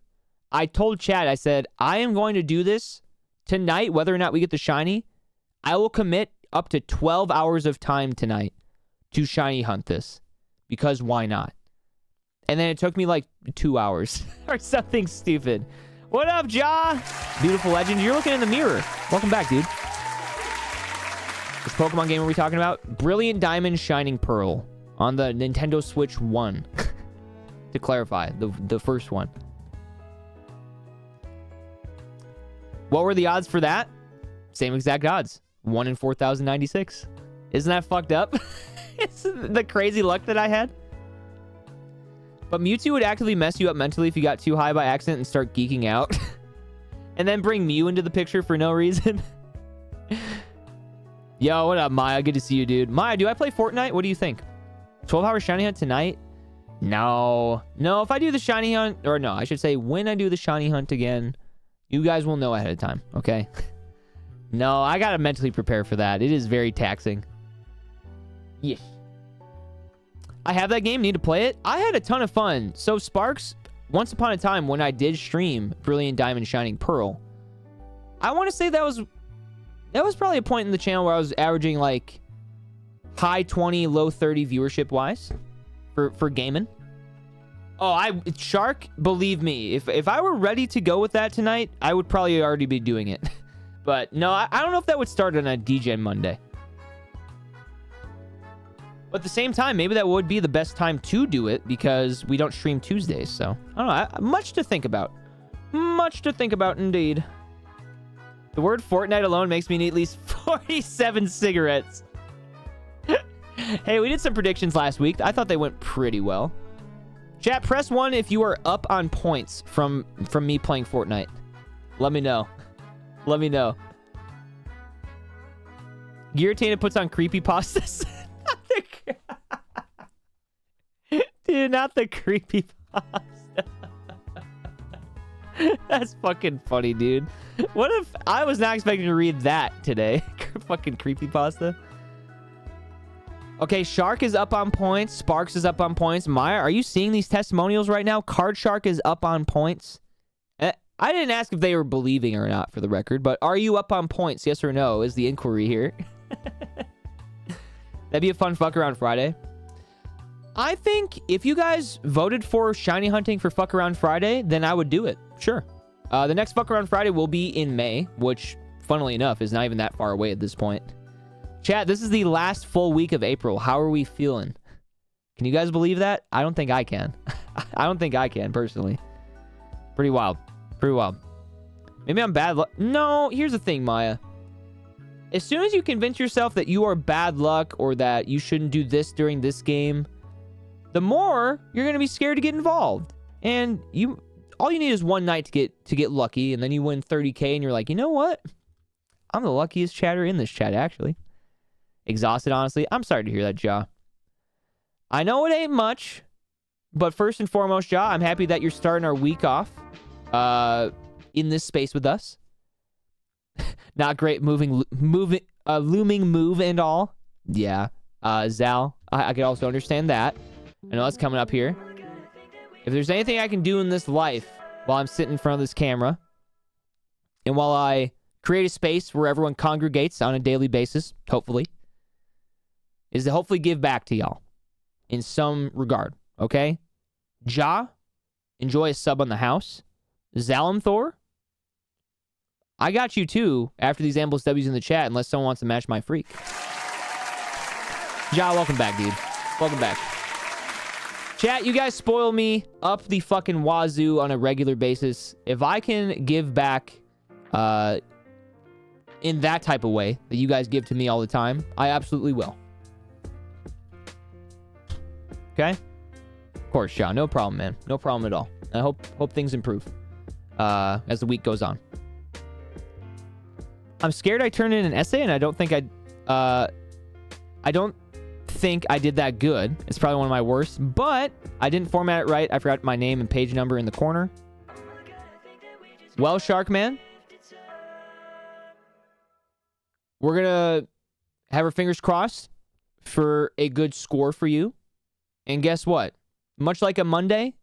I told Chad, I said, I am going to do this tonight, whether or not we get the shiny. I will commit up to 12 hours of time tonight to shiny hunt this. Because why not? And then it took me like 2 hours or something stupid. What up, Ja? Beautiful legend. You're looking in the mirror. Welcome back, dude. Which Pokemon game are we talking about? Brilliant Diamond Shining Pearl on the Nintendo Switch 1. To clarify, the first one. What were the odds for that? Same exact odds. 1 in 4,096. Isn't that fucked up? It's the crazy luck that I had. But Mewtwo would actively mess you up mentally if you got too high by accident and start geeking out. And then bring Mew into the picture for no reason. Yo, what up, Maya? Good to see you, dude. Maya, do I play Fortnite? What do you think? 12-hour shiny hunt tonight? No. No, if I do the shiny hunt... Or no, I should say when I do the shiny hunt again, you guys will know ahead of time, okay? No, I gotta mentally prepare for that. It is very taxing. Yes. I have that game, need to play it. I had a ton of fun. So Sparks, once upon a time when I did stream Brilliant Diamond Shining Pearl, I want to say that was probably a point in the channel where I was averaging like high 20, low 30 viewership wise for gaming. Oh, Shark, believe me, if I were ready to go with that tonight, I would probably already be doing it. But no, I don't know if that would start on a DJ Monday. But at the same time, maybe that would be the best time to do it because we don't stream Tuesdays. So, I don't know. Much to think about. Much to think about indeed. The word Fortnite alone makes me need at least 47 cigarettes. Hey, we did some predictions last week. I thought they went pretty well. Chat, press 1 if you are up on points from me playing Fortnite. Let me know. Let me know. Giratina puts on creepypastas. Dude, not the creepypasta. That's fucking funny, dude. What if I was not expecting to read that today? Fucking creepypasta. Okay, Shark is up on points. Sparks is up on points. Maya, are you seeing these testimonials right now? Card Shark is up on points. I didn't ask if they were believing or not, for the record, but are you up on points? Yes or no is the inquiry here. That'd be a fun fuck around Friday. I think if you guys voted for shiny hunting for fuck around Friday, then I would do it. Sure. The next fuck around Friday will be in May, which, funnily enough, is not even that far away at this point. Chat, this is the last full week of April. How are we feeling? Can you guys believe that? I don't think I can. I don't think I can, personally. Pretty wild. Pretty wild. Maybe I'm bad luck. No, here's the thing, Maya. As soon as you convince yourself that you are bad luck or that you shouldn't do this during this game, the more you're going to be scared to get involved. And all you need is one night to get lucky, and then you win 30K, and you're like, you know what? I'm the luckiest chatter in this chat, actually. Exhausted, honestly. I'm sorry to hear that, Ja. I know it ain't much, but first and foremost, Ja, I'm happy that you're starting our week off in this space with us. Not great looming move and all. Yeah. Zal, I could also understand that. I know that's coming up here. If there's anything I can do in this life while I'm sitting in front of this camera, and while I create a space where everyone congregates on a daily basis, hopefully, is to hopefully give back to y'all in some regard, okay? Ja, enjoy a sub on the house. Zalimthor, I got you too after these Ambush W's in the chat, unless someone wants to match my freak. Ja, welcome back, dude. Welcome back. Chat, you guys spoil me up the fucking wazoo on a regular basis. If I can give back in that type of way that you guys give to me all the time, I absolutely will. Okay? Of course, Ja. No problem, man. No problem at all. I hope things improve as the week goes on. I'm scared I turned in an essay, and I don't think I did that good. It's probably one of my worst, but I didn't format it right. I forgot my name and page number in the corner. Well, Sharkman, we're gonna have our fingers crossed for a good score for you. And guess what? Much like a Monday,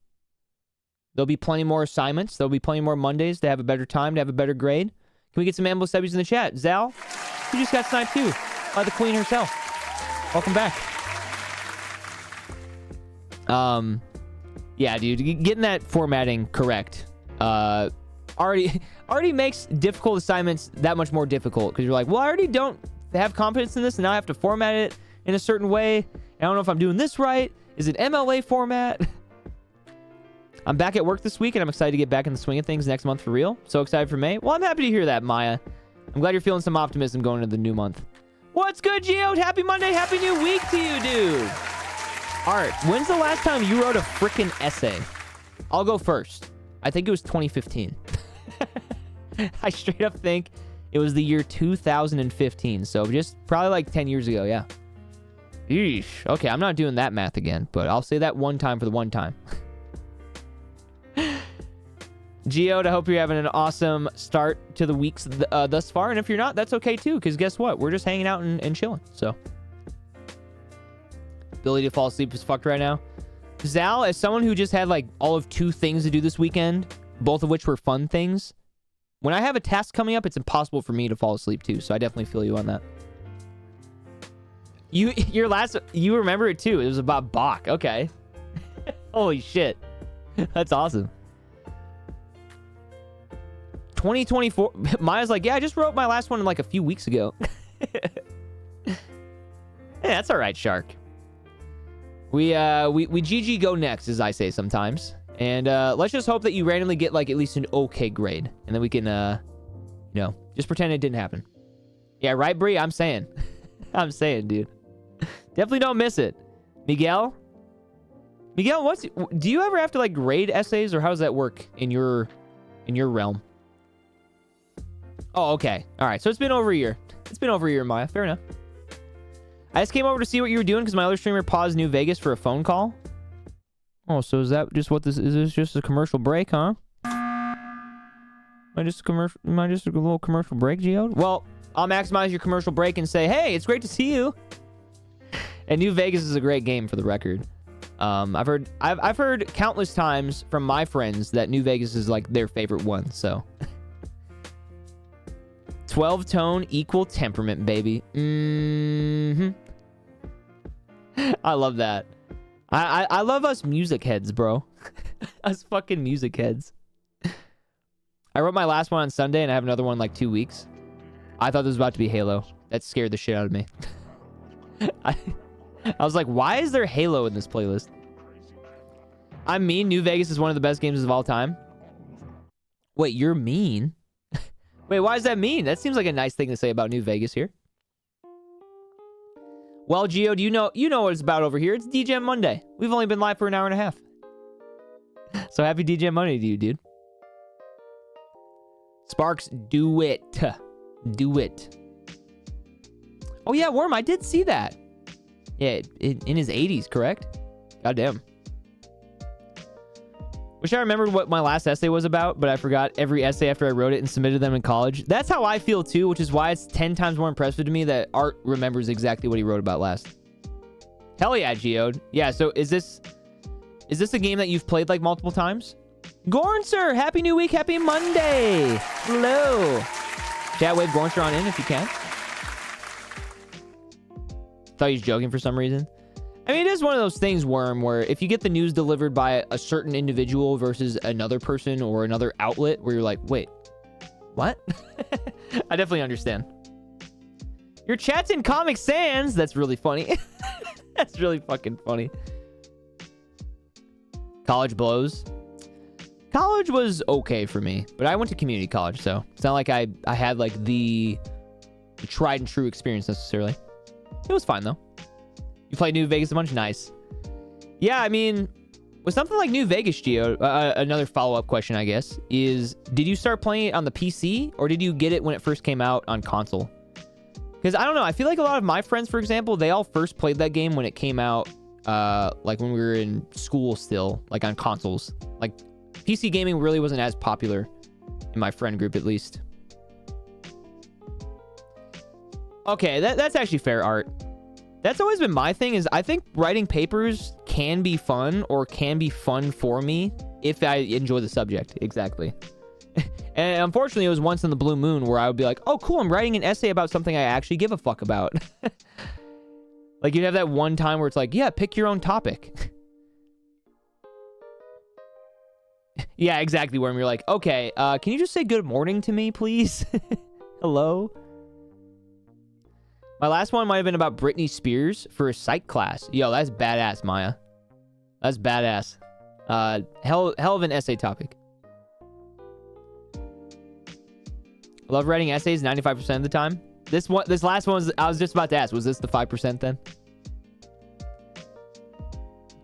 there'll be plenty more assignments. There'll be plenty more Mondays to have a better time, to have a better grade. Can we get some Ambush W's in the chat? Zal, you just got sniped too by the queen herself. Welcome back. Yeah, dude, getting that formatting correct already makes difficult assignments that much more difficult, because you're like, well, I already don't have confidence in this, and now I have to format it in a certain way. I don't know if I'm doing this right. Is it MLA format? I'm back at work this week, and I'm excited to get back in the swing of things next month for real. So excited for May. Well, I'm happy to hear that, Maya. I'm glad you're feeling some optimism going into the new month. What's good, Geode? Happy Monday. Happy new week to you, dude. Art, when's the last time you wrote a freaking essay? I'll go first. I think it was 2015. I straight up think it was the year 2015. So just probably like 10 years ago, yeah. Yeesh. Okay, I'm not doing that math again, but I'll say that one time for the one time. Geode, I hope you're having an awesome start to the weeks thus far. And if you're not, that's okay too, because guess what? We're just hanging out and chilling. So, ability to fall asleep is fucked right now. Zal, as someone who just had like all of 2 things to do this weekend, both of which were fun things, when I have a task coming up, it's impossible for me to fall asleep too. So I definitely feel you on that. You remember it too. It was about Bach. Okay. Holy shit. That's awesome. 2024. Maya's like, yeah, I just wrote my last one like a few weeks ago. Yeah, that's all right, Shark. We GG go next, as I say sometimes. And let's just hope that you randomly get like at least an okay grade, and then we can just pretend it didn't happen. Yeah, right, Bree? I'm saying. I'm saying, dude. Definitely don't miss it. Miguel, do you ever have to like grade essays, or how does that work in your realm? Oh, okay. All right. So it's been over a year. It's been over a year, Maya. Fair enough. I just came over to see what you were doing because my other streamer paused New Vegas for a phone call. Oh, so is that just what this is? This just a commercial break, huh? Am I just a little commercial break, Geode? Well, I'll maximize your commercial break and say, hey, it's great to see you. And New Vegas is a great game, for the record. I've heard countless times from my friends that New Vegas is like their favorite one. So 12 tone equal temperament, baby. I love that. I love us music heads, bro. Us fucking music heads. I wrote my last one on Sunday, and I have another one in like 2 weeks. I thought this was about to be Halo. That scared the shit out of me. I was like, why is there Halo in this playlist? I'm mean. New Vegas is one of the best games of all time. Wait, you're mean? Wait, why does that mean? That seems like a nice thing to say about New Vegas here. Well, Geode, you know what it's about over here. It's DJ Monday. We've only been live for an hour and a half. So happy DJ Monday to you, dude. Sparks, do it. Do it. Oh, yeah, Worm, I did see that. Yeah, in his 80s, correct? Goddamn. Wish I remembered what my last essay was about, but I forgot every essay after I wrote it and submitted them in college. That's how I feel, too, which is why it's 10 times more impressive to me that Art remembers exactly what he wrote about last. Hell yeah, Geode. Yeah, so is this a game that you've played like multiple times? Gorn, sir, happy new week, happy Monday. Hello. Chat, wave Gornster on in if you can. Thought he was joking for some reason. I mean, it is one of those things, Worm, where if you get the news delivered by a certain individual versus another person or another outlet where you're like, wait, what? I definitely understand. Your chat's in Comic Sans. That's really funny. That's really fucking funny. College blows. College was okay for me, but I went to community college, so it's not like I had like the tried and true experience necessarily. It was fine though. You played New Vegas a bunch? Nice. Yeah, I mean, with something like New Vegas, Geo, another follow-up question, I guess, is did you start playing it on the PC or did you get it when it first came out on console? Because I don't know, I feel like a lot of my friends, for example, they all first played that game when it came out, like when we were in school still, like on consoles. Like PC gaming really wasn't as popular in my friend group, at least. Okay, that's actually fair, Art. That's always been my thing, is I think writing papers can be fun or can be fun for me if I enjoy the subject. Exactly. And unfortunately, it was once in the blue moon where I would be like, oh, cool, I'm writing an essay about something I actually give a fuck about. Like, you'd have that one time where it's like, yeah, pick your own topic. Yeah, exactly, Worm. You're like, okay, can you just say good morning to me, please? Hello? My last one might have been about Britney Spears for a psych class. Yo, that's badass, Maya. That's badass. Hell of an essay topic. Love writing essays 95% of the time. This last one was, I was just about to ask, was this the 5% then?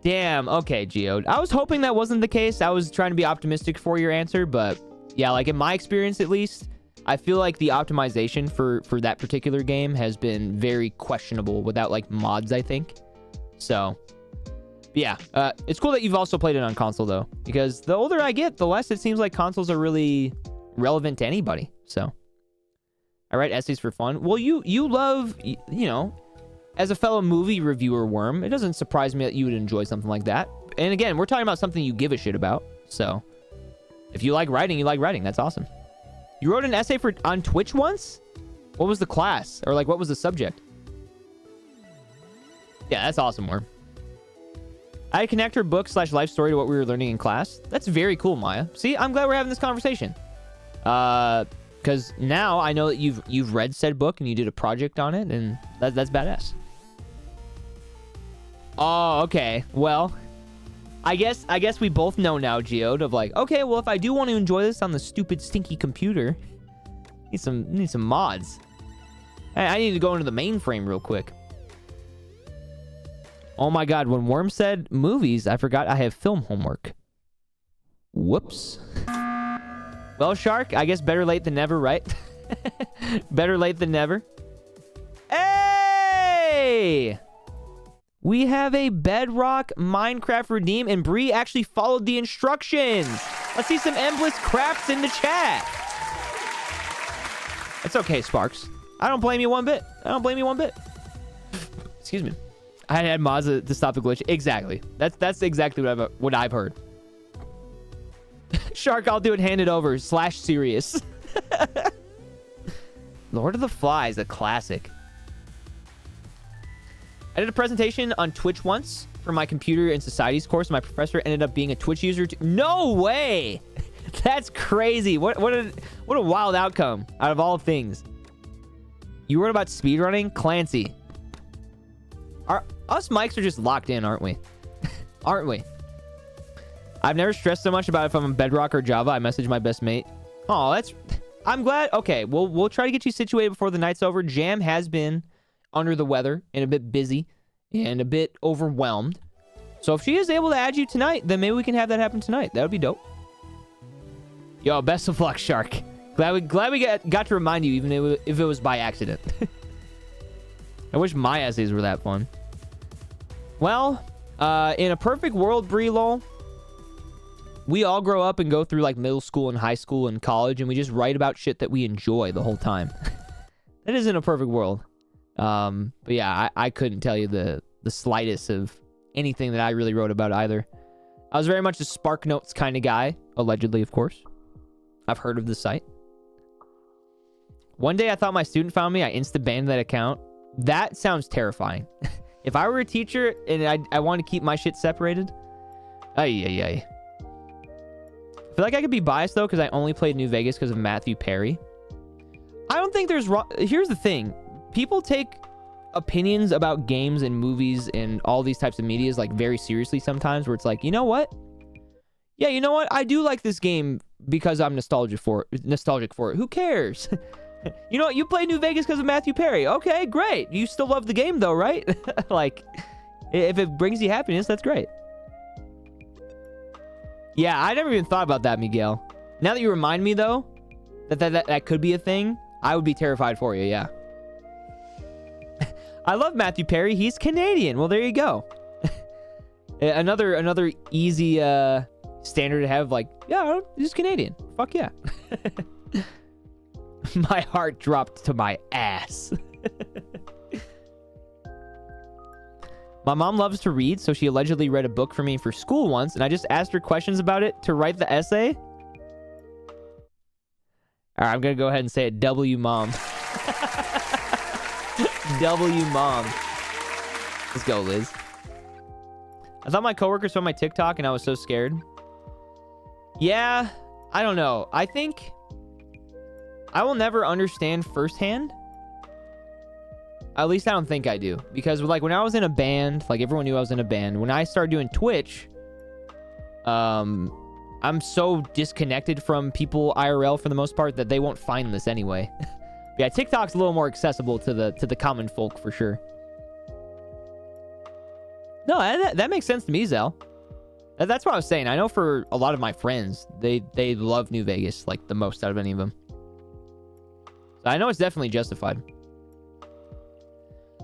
Damn, okay, Geode. I was hoping that wasn't the case. I was trying to be optimistic for your answer, but yeah, like in my experience at least, I feel like the optimization for that particular game has been very questionable without like mods, I think. So yeah, it's cool that you've also played it on console though, because the older I get, the less it seems like consoles are really relevant to anybody. So I write essays for fun. Well, you love, you know, as a fellow movie reviewer, Worm, it doesn't surprise me that you would enjoy something like that. And again, we're talking about something you give a shit about. So if you like writing, you like writing. That's awesome. You wrote an essay on Twitch once? What was the class? Or like, what was the subject? Yeah, that's awesome, Worm. I connect her book / life story to what we were learning in class. That's very cool, Maya. See, I'm glad we're having this conversation. Because now I know that you've read said book and you did a project on it, and that's badass. Oh, okay. Well, I guess we both know now, Geode, of like, okay, well, if I do want to enjoy this on the stupid, stinky computer, need some mods. I need to go into the mainframe real quick. Oh my god, when Worm said movies, I forgot I have film homework. Whoops. Well, Shark, I guess better late than never, right? Better late than never. Hey! We have a Bedrock Minecraft redeem, and Bree actually followed the instructions. Let's see some endless crafts in the chat. It's okay, Sparks. I don't blame you one bit. I don't blame you one bit. Excuse me. I had mods to stop the glitch. Exactly. That's exactly what I've heard. Shark, I'll do it. Hand it over. /serious. Lord of the Flies, a classic. I did a presentation on Twitch once for my computer and societies course. My professor ended up being a Twitch user too. No way! That's crazy. What a wild outcome out of all things. You wrote about speedrunning? Clancy. Us mics are just locked in, aren't we? Aren't we? I've never stressed so much about if I'm on Bedrock or Java. I message my best mate. Oh, I'm glad. Okay, we'll try to get you situated before the night's over. Jam has been under the weather and a bit busy and a bit overwhelmed. So if she is able to add you tonight, then maybe we can have that happen tonight. That would be dope. Yo, best of luck, Shark. Glad we got to remind you, even if it was by accident. I wish my essays were that fun. Well, in a perfect world, Bree-lol, we all grow up and go through like middle school and high school and college, and we just write about shit that we enjoy the whole time. That isn't a perfect world. But yeah, I couldn't tell you the the slightest of anything that I really wrote about either. I was very much a Spark Notes kind of guy, allegedly, of course. I've heard of the site. One day I thought my student found me. I insta-banned that account. That sounds terrifying. If I were a teacher and I want to keep my shit separated, ay. I feel like I could be biased, though, because I only played New Vegas because of Matthew Perry. I don't think there's wrong. Here's the thing. People take opinions about games and movies and all these types of medias like very seriously sometimes, where it's like, you know what? Yeah, you know what? I do like this game because I'm nostalgic for it. Who cares? You know what? You play New Vegas because of Matthew Perry. Okay, great. You still love the game, though, right? Like, if it brings you happiness, that's great. Yeah, I never even thought about that, Miguel. Now that you remind me, though, that could be a thing, I would be terrified for you, yeah. I love Matthew Perry. He's Canadian. Well, there you go. Another easy standard to have, like, yeah, he's Canadian. Fuck yeah. My heart dropped to my ass. My mom loves to read, so she allegedly read a book for me for school once, and I just asked her questions about it to write the essay. All right, I'm going to go ahead and say it. W mom. W mom. Let's go, Liz. I thought my coworkers saw my TikTok, and I was so scared. Yeah, I don't know. I think I will never understand firsthand. At least I don't think I do. Because, like, when I was in a band, like, everyone knew I was in a band. When I started doing Twitch, I'm so disconnected from people IRL for the most part that they won't find this anyway. Yeah, TikTok's a little more accessible to the common folk for sure. No, that makes sense to me, Zell. That's what I was saying. I know for a lot of my friends, they love New Vegas, like, the most out of any of them. So I know it's definitely justified.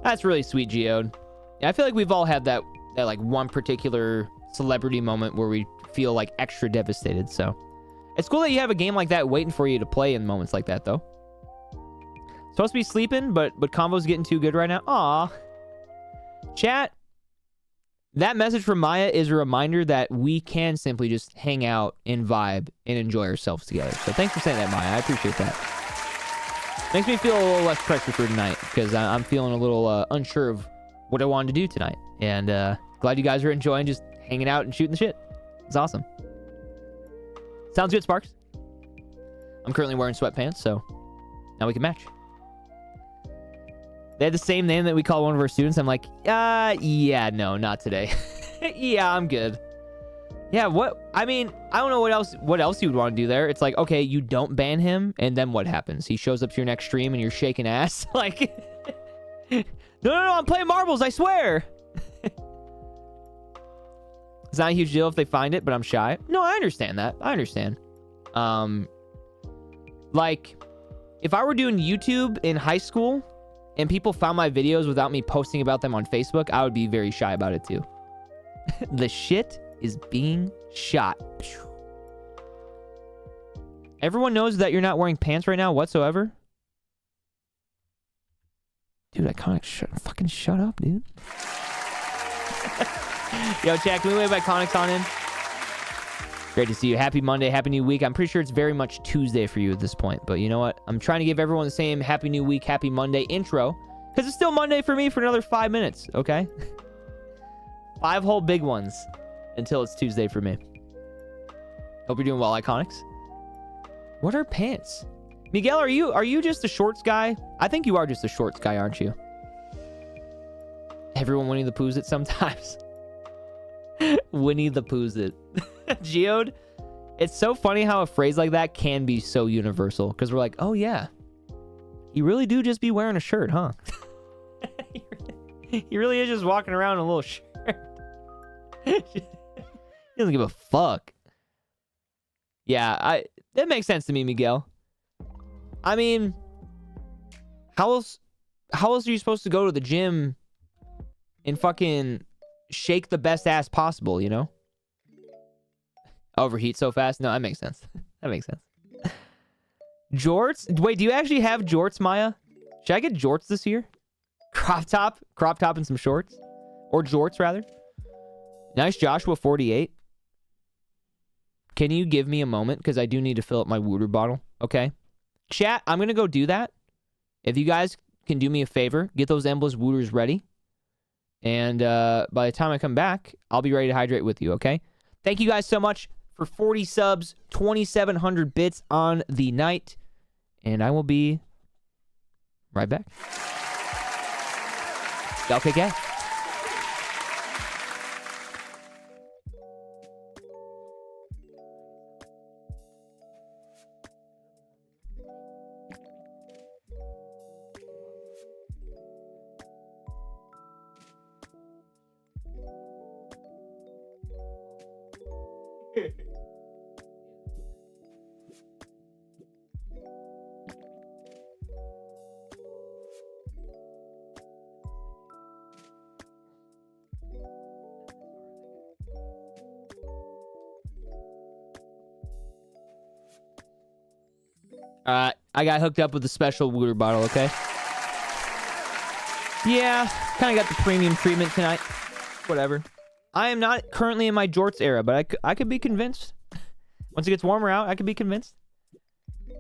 That's really sweet, Geode. Yeah, I feel like we've all had that like one particular celebrity moment where we feel like extra devastated. So it's cool that you have a game like that waiting for you to play in moments like that, though. Supposed to be sleeping, but combo's getting too good right now. Aw. Chat, that message from Maya is a reminder that we can simply just hang out and vibe and enjoy ourselves together. So thanks for saying that, Maya. I appreciate that. Makes me feel a little less pressure for tonight because I'm feeling a little unsure of what I wanted to do tonight. And glad you guys are enjoying just hanging out and shooting the shit. It's awesome. Sounds good, Sparks. I'm currently wearing sweatpants, so now we can match. They had the same name that we call one of our students. I'm like, yeah, no, not today. Yeah, I'm good. Yeah, what? I mean, I don't know what else you would want to do there. It's like, okay, you don't ban him, and then what happens? He shows up to your next stream, and you're shaking ass? Like, no, I'm playing marbles, I swear! It's not a huge deal if they find it, but I'm shy. No, I understand that. I understand. Like, if I were doing YouTube in high school, and people found my videos without me posting about them on Facebook, I would be very shy about it, too. The shit is being shot. Everyone knows that you're not wearing pants right now whatsoever. Dude, Iconic, fucking shut up, dude. Yo, chat, can we wave Iconics on in? Great to see you. Happy Monday, happy new week. I'm pretty sure it's very much Tuesday for you at this point, but you know what? I'm trying to give everyone the same happy new week, happy Monday intro, because it's still Monday for me for another 5 minutes, okay? 5 whole big ones until it's Tuesday for me. Hope you're doing well, Iconics. What are pants? Miguel, are you just a shorts guy? I think you are just a shorts guy, aren't you? Everyone Winnie the Pooh's it sometimes. Winnie the Pooh's it. Geode, it's so funny how a phrase like that can be so universal, because we're like, oh yeah, you really do just be wearing a shirt, huh? He really is just walking around in a little shirt. He doesn't give a fuck. Yeah, that makes sense to me, Miguel. I mean, how else are you supposed to go to the gym and fucking shake the best ass possible, you know? Overheat so fast? No, that makes sense. That makes sense. Jorts? Wait, do you actually have jorts, Maya? Should I get jorts this year? Crop top and some shorts? Or jorts, rather. Nice Joshua 48. Can you give me a moment? Because I do need to fill up my water bottle. Okay. Chat, I'm going to go do that. If you guys can do me a favor, get those Embless Wooters ready. And by the time I come back, I'll be ready to hydrate with you, okay? Thank you guys so much for 40 subs, 2,700 bits on the night. And I will be right back. LKK. I got hooked up with a special water bottle, okay? Yeah, kind of got the premium treatment tonight. Whatever. I am not currently in my jorts era, but I could be convinced. Once it gets warmer out, I could be convinced.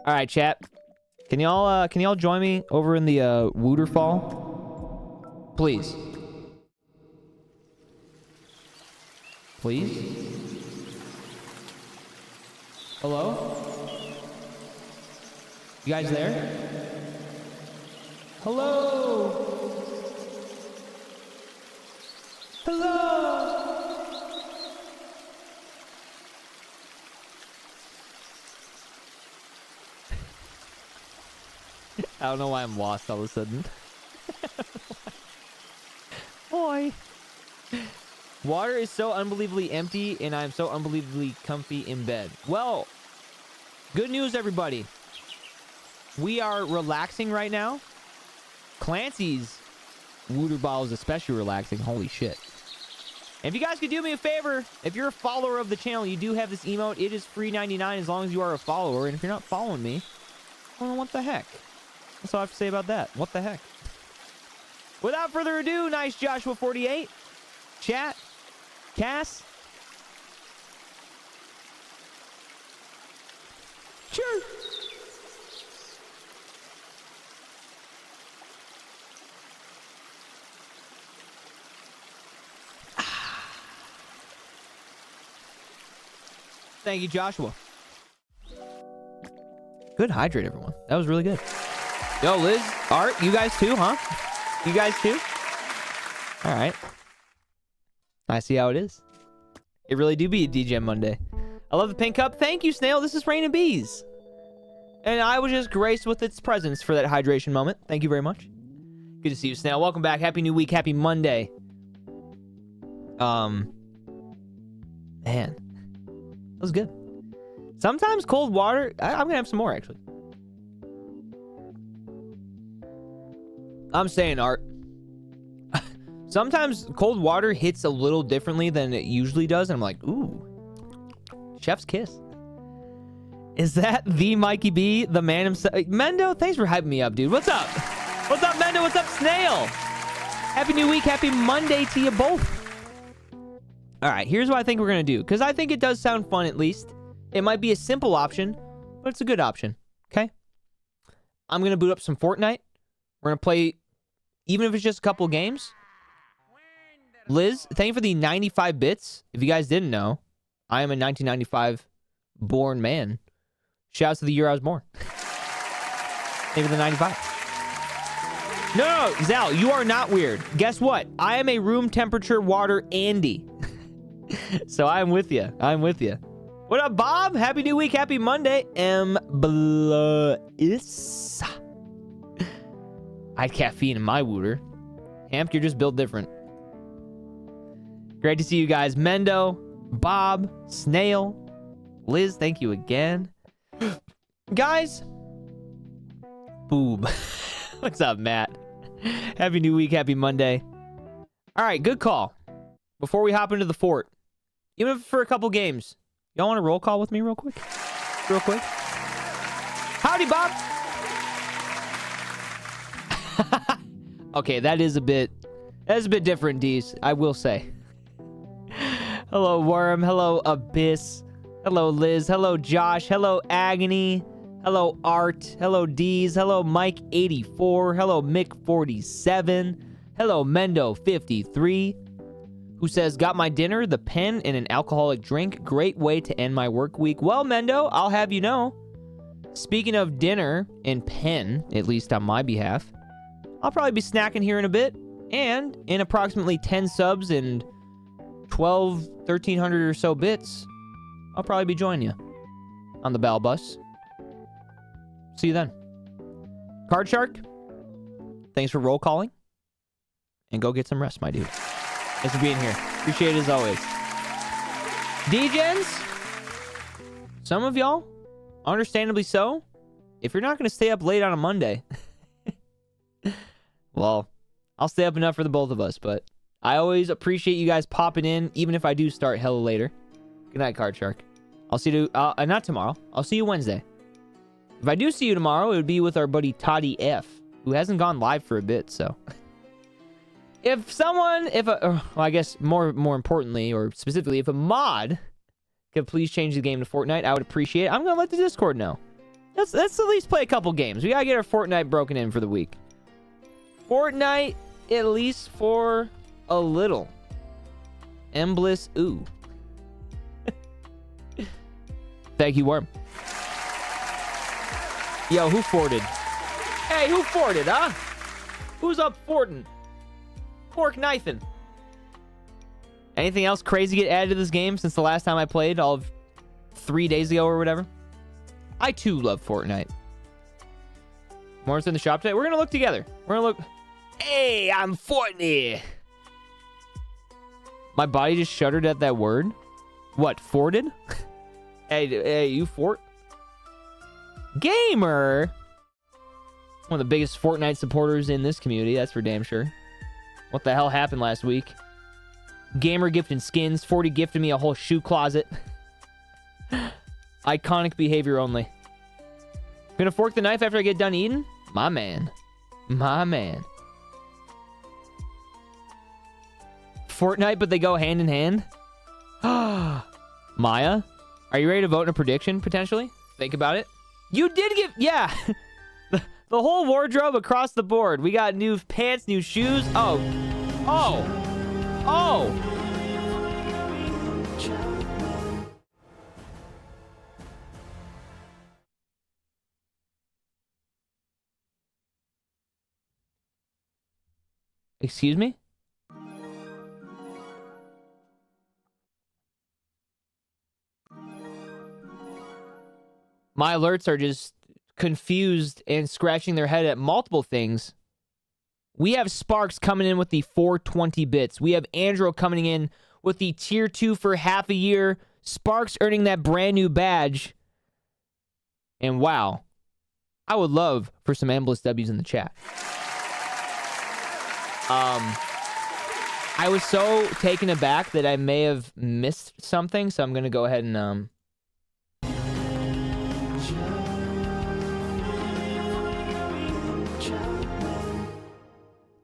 All right, chat. Can y'all join me over in the waterfall? Please. Please? Hello? You guys there? Hello? Hello? I don't know why I'm lost all of a sudden. Boy. Water is so unbelievably empty, and I'm so unbelievably comfy in bed. Well, good news, everybody. We are relaxing right now. Clancy's water bottle is especially relaxing. Holy shit. And if you guys could do me a favor, if you're a follower of the channel, you do have this emote. It is free 99 as long as you are a follower. And if you're not following me, well, what the heck? That's all I have to say about that. What the heck? Without further ado, nice Joshua 48. Chat. Cass. Sure. Thank you, Joshua. Good hydrate, everyone. That was really good. Yo, Liz, Art, you guys too, huh? You guys too? All right. I see how it is. It really do be a DJ Monday. I love the pink cup. Thank you, Snail. This is Rain and Bees. And I was just graced with its presence for that hydration moment. Thank you very much. Good to see you, Snail. Welcome back. Happy new week. Happy Monday. Man. That was good. Sometimes cold water... I'm going to have some more, actually. I'm saying, Art. Sometimes cold water hits a little differently than it usually does. And I'm like, ooh. Chef's kiss. Is that the Mikey B, the man himself? Mendo, thanks for hyping me up, dude. What's up? What's up, Mendo? What's up, Snail? Happy new week. Happy Monday to you both. All right, here's what I think we're going to do. Because I think it does sound fun, at least. It might be a simple option, but it's a good option. Okay? I'm going to boot up some Fortnite. We're going to play, even if it's just a couple games. Liz, thank you for the 95 bits. If you guys didn't know, I am a 1995 born man. Shouts to the year I was born. Thank you for the 95. No, Zal, you are not weird. Guess what? I am a room temperature water Andy. So I'm with you. I'm with you. What up, Bob? Happy new week. Happy Monday. Bliss. I had caffeine in my wooter. Hamp, you're just built different. Great to see you guys. Mendo, Bob, Snail, Liz, thank you again. Guys. Boob. What's up, Matt? Happy new week. Happy Monday. All right, good call. Before we hop into the fort, even if for a couple games, y'all want to roll call with me real quick? Real quick. Howdy, Bob. Okay, that is a bit That's a bit different, D's, I will say. Hello, Worm. Hello, Abyss. Hello, Liz. Hello, Josh. Hello, Agony. Hello, Art. Hello, D's. Hello, Mike84. Hello, Mick47. Hello, Mendo53, who says, got my dinner, the pen, and an alcoholic drink. Great way to end my work week. Well, Mendo, I'll have you know, speaking of dinner and pen, at least on my behalf, I'll probably be snacking here in a bit, and in approximately 10 subs and 1,300 or so bits, I'll probably be joining you on the Bell Bus. See you then. Card Shark, thanks for roll calling. And go get some rest, my dude. Thanks for being here. Appreciate it as always. D-Gens, some of y'all, understandably so, if you're not going to stay up late on a Monday, well, I'll stay up enough for the both of us, but I always appreciate you guys popping in, even if I do start hella later. Good night, Card Shark. I'll see you, not tomorrow. I'll see you Wednesday. If I do see you tomorrow, it would be with our buddy Toddy F, who hasn't gone live for a bit, so. Well, I guess more importantly, or specifically, if a mod could please change the game to Fortnite, I would appreciate it. I'm going to let the Discord know. Let's at least play a couple games. We got to get our Fortnite broken in for the week. Fortnite, at least for a little. Embliss, ooh. Thank you, Worm. Yo, who forted? Hey, who forted, huh? Who's up forting? Pork knifing. Anything else crazy get added to this game since the last time I played, all of 3 days ago or whatever? I too love Fortnite. More's in the shop today. We're gonna look together. We're gonna look. Hey, I'm Fortnite. My body just shuddered at that word. What, forted? Hey, you fort? Gamer. One of the biggest Fortnite supporters in this community, that's for damn sure. What the hell happened last week? Gamer gifting skins. 40 gifted me a whole shoe closet. Iconic behavior only. Gonna fork the knife after I get done eating? My man. My man. Fortnite, but they go hand in hand? Maya? Are you ready to vote in a prediction, potentially? Think about it. You did give... Yeah. The whole wardrobe across the board. We got new pants, new shoes. Oh. Oh. Oh. Excuse me? My alerts are just confused and scratching their head at multiple things. We have Sparks coming in with the 420 bits. We have Andrew coming in with the tier 2 for half a year. Sparks earning that brand new badge. And wow, I would love for some Ambliss W's in the chat. I was so taken aback that I may have missed something, so I'm going to go ahead and...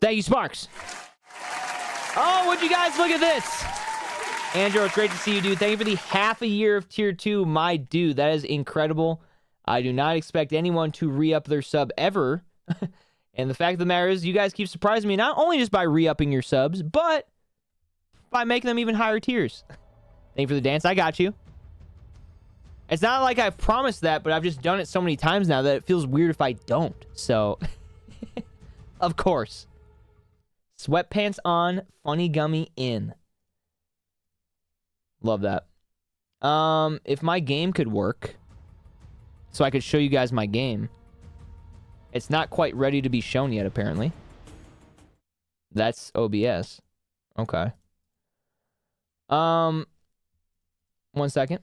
Thank you, Sparks. Oh, would you guys look at this? Andrew, it's great to see you, dude. Thank you for the half a year of tier 2. My dude, that is incredible. I do not expect anyone to re-up their sub ever. And the fact of the matter is, you guys keep surprising me, not only just by re-upping your subs, but by making them even higher tiers. Thank you for the dance. I got you. It's not like I've promised that, but I've just done it so many times now that it feels weird if I don't. So, of course. Sweatpants on, funny gummy in. Love that. If my game could work, so I could show you guys my game. It's not quite ready to be shown yet, apparently. That's OBS. Okay. 1 second.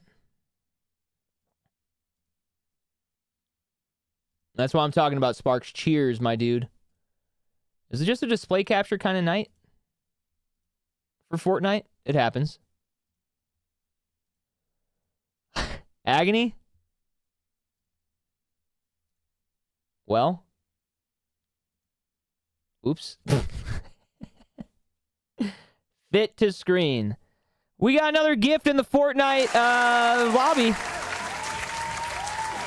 That's why I'm talking about, Sparks. Cheers, my dude. Is it just a display capture kind of night? For Fortnite? It happens. Agony? Well? Oops. Fit to screen. We got another gift in the Fortnite lobby.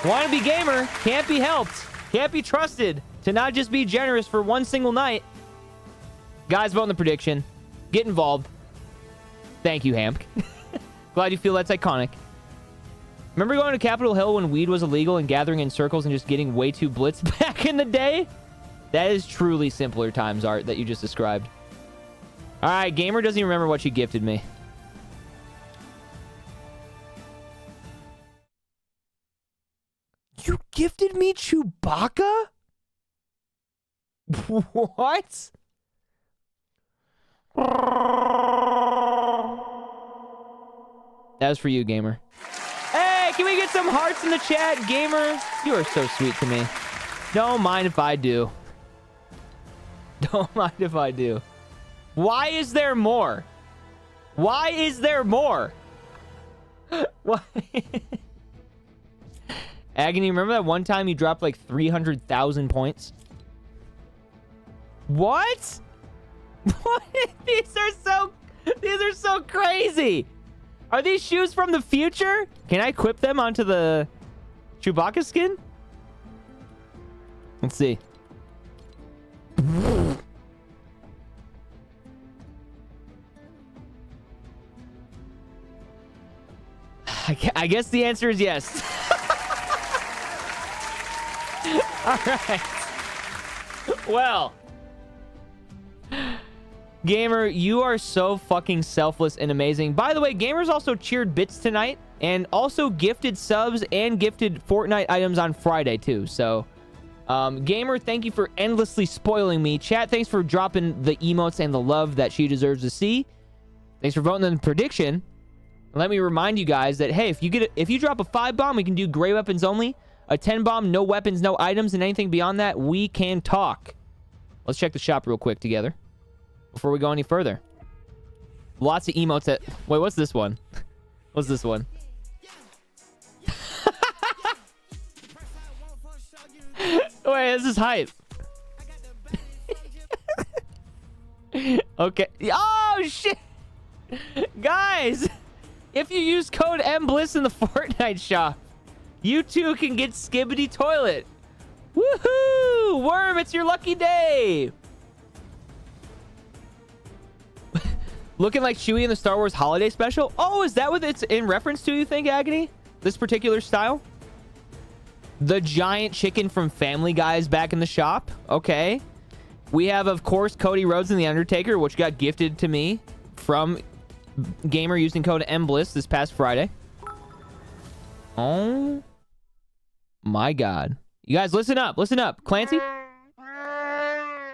Want to be gamer, can't be helped, can't be trusted to not just be generous for one single night. Guys, vote in the prediction. Get involved. Thank you, Hamp. Glad you feel that's iconic. Remember going to Capitol Hill when weed was illegal and gathering in circles and just getting way too blitzed back in the day? That is truly simpler times, Art, that you just described. All right, Gamer doesn't even remember what she gifted me. You gifted me Chewbacca? What? That was for you, Gamer. Hey, can we get some hearts in the chat, Gamer? You are so sweet to me. Don't mind if I do. Don't mind if I do. Why is there more? Why is there more? Why? Agony, remember that one time you dropped like 300,000 points? What? What? These are so crazy. Are these shoes from the future? Can I equip them onto the Chewbacca skin? Let's see. I guess the answer is yes. All right. Well, Gamer, you are so fucking selfless and amazing. By the way, Gamer's also cheered bits tonight and also gifted subs and gifted Fortnite items on Friday too. So, Gamer, thank you for endlessly spoiling me. Chat, thanks for dropping the emotes and the love that she deserves to see. Thanks for voting in the prediction. Let me remind you guys that, hey, if you drop a 5-bomb, we can do gray weapons only. A 10-bomb, no weapons, no items, and anything beyond that, we can talk. Let's check the shop real quick together before we go any further. Lots of emotes that... Wait, what's this one? What's this one? Wait, this is hype. Okay. Oh, shit. Guys, if you use code MBLISS in the Fortnite shop, you too can get Skibbity Toilet. Woohoo! Worm, it's your lucky day. Looking like Chewie in the Star Wars Holiday Special. Oh, is that what it's in reference to, you think, Agony? This particular style? The giant chicken from Family Guy is back in the shop. Okay. We have, of course, Cody Rhodes and The Undertaker, which got gifted to me from Gamer using code MBLISS this past Friday. Oh my God. You guys, listen up. Listen up. Clancy?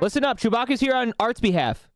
Listen up. Chewbacca's here on Art's behalf.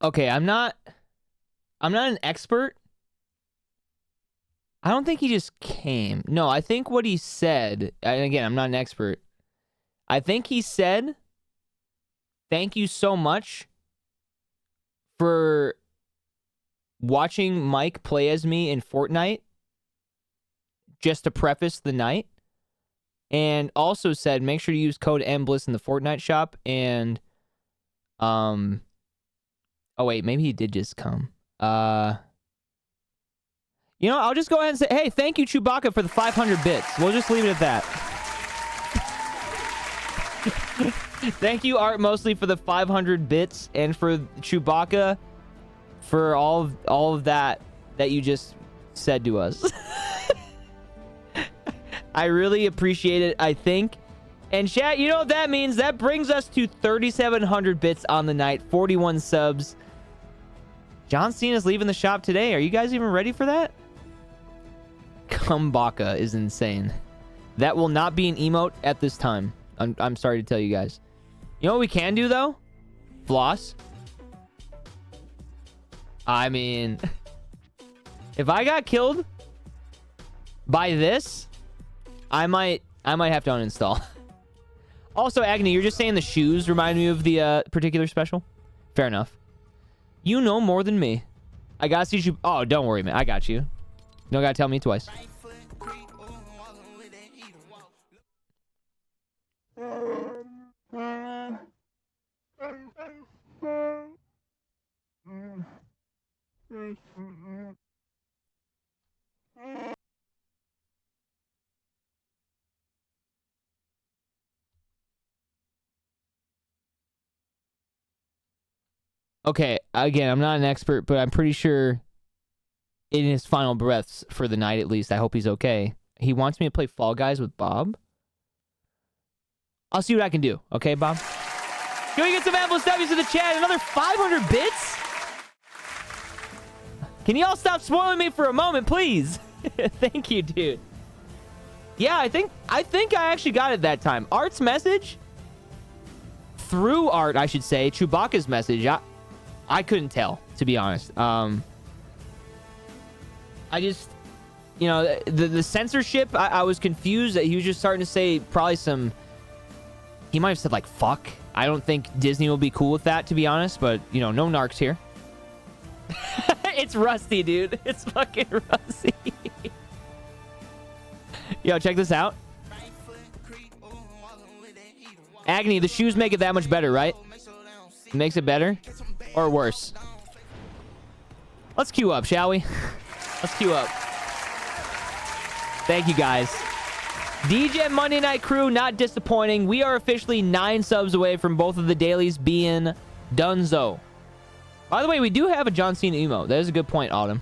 Okay, I'm not an expert. I don't think he just came. No, I think what he said, and again, I'm not an expert. I think he said, thank you so much for watching Mike play as me in Fortnite, just to preface the night. And also said, make sure to use code MBLISS in the Fortnite shop. And, oh wait, maybe he did just come. You know, I'll just go ahead and say, hey, thank you, Chewbacca, for the 500 bits. We'll just leave it at that. Thank you, Art, mostly for the 500 bits, and for Chewbacca for all of that you just said to us. I really appreciate it, I think. And chat, you know what that means? That brings us to 3,700 bits on the night, 41 subs. John Cena's leaving the shop today. Are you guys even ready for that? Kumbaka is insane. That will not be an emote at this time. I'm sorry to tell you guys. You know what we can do, though? Floss. I mean, if I got killed by this, I might have to uninstall. Also, Agni, you're just saying the shoes remind me of the particular special? Fair enough. You know more than me. I gotta see you. Oh, don't worry, man. I got you. You don't gotta tell me twice. Okay, again, I'm not an expert, but I'm pretty sure in his final breaths for the night, at least, I hope he's okay. He wants me to play Fall Guys with Bob. I'll see what I can do. Okay, Bob? Can we get some Ambulance W's to the chat? Another 500 bits? Can y'all stop spoiling me for a moment, please? Thank you, dude. Yeah, I think I actually got it that time. Art's message? Through Art, I should say. Chewbacca's message. I couldn't tell, to be honest. I just, you know, the censorship, I was confused that he was just starting to say probably some, he might have said like, fuck. I don't think Disney will be cool with that, to be honest, but, you know, no narcs here. It's rusty, dude. It's fucking rusty. Yo, check this out. Agony, the shoes make it that much better, right? It makes it better? Or worse? Let's queue up, shall we? Let's queue up. Thank you, guys. DJ Monday Night Crew, not disappointing. We are officially 9 subs away from both of the dailies being donezo. By the way, we do have a John Cena emo. That is a good point, Autumn.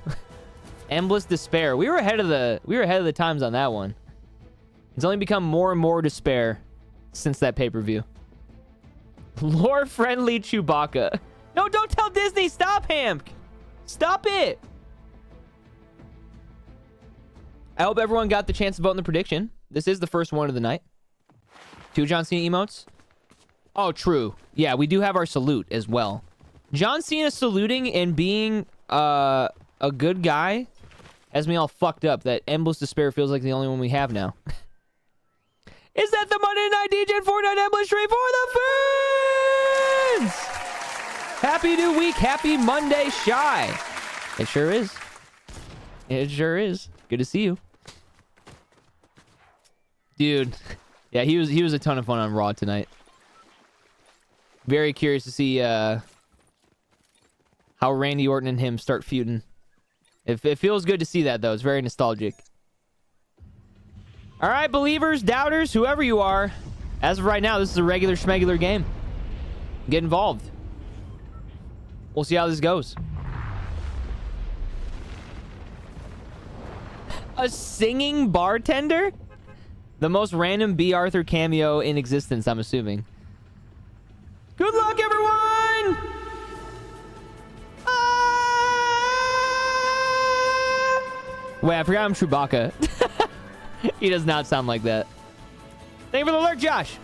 Endless Despair. We were ahead of the times on that one. It's only become more and more despair since that pay-per-view. Lore-friendly Chewbacca. No, don't tell Disney. Stop, Hamk. Stop it. I hope everyone got the chance to vote in the prediction. This is the first one of the night. 2 John Cena emotes. Oh, true. Yeah, we do have our salute as well. John Cena saluting and being a good guy has me all fucked up that Endless Despair feels like the only one we have now. Is that the Monday Night DJ and Fortnite Endless stream for the fans? Happy new week. Happy Monday, Shy. It sure is. It sure is. Good to see you. Dude. Yeah, he was a ton of fun on Raw tonight. Very curious to see how Randy Orton and him start feuding. It feels good to see that, though. It's very nostalgic. All right, believers, doubters, whoever you are. As of right now, this is a regular schmegular game. Get involved. We'll see how this goes. A singing bartender? The most random B. Arthur cameo in existence, I'm assuming. Good luck, everyone! Wait, I forgot I'm Chewbacca. He does not sound like that. Thank you for the alert, Josh.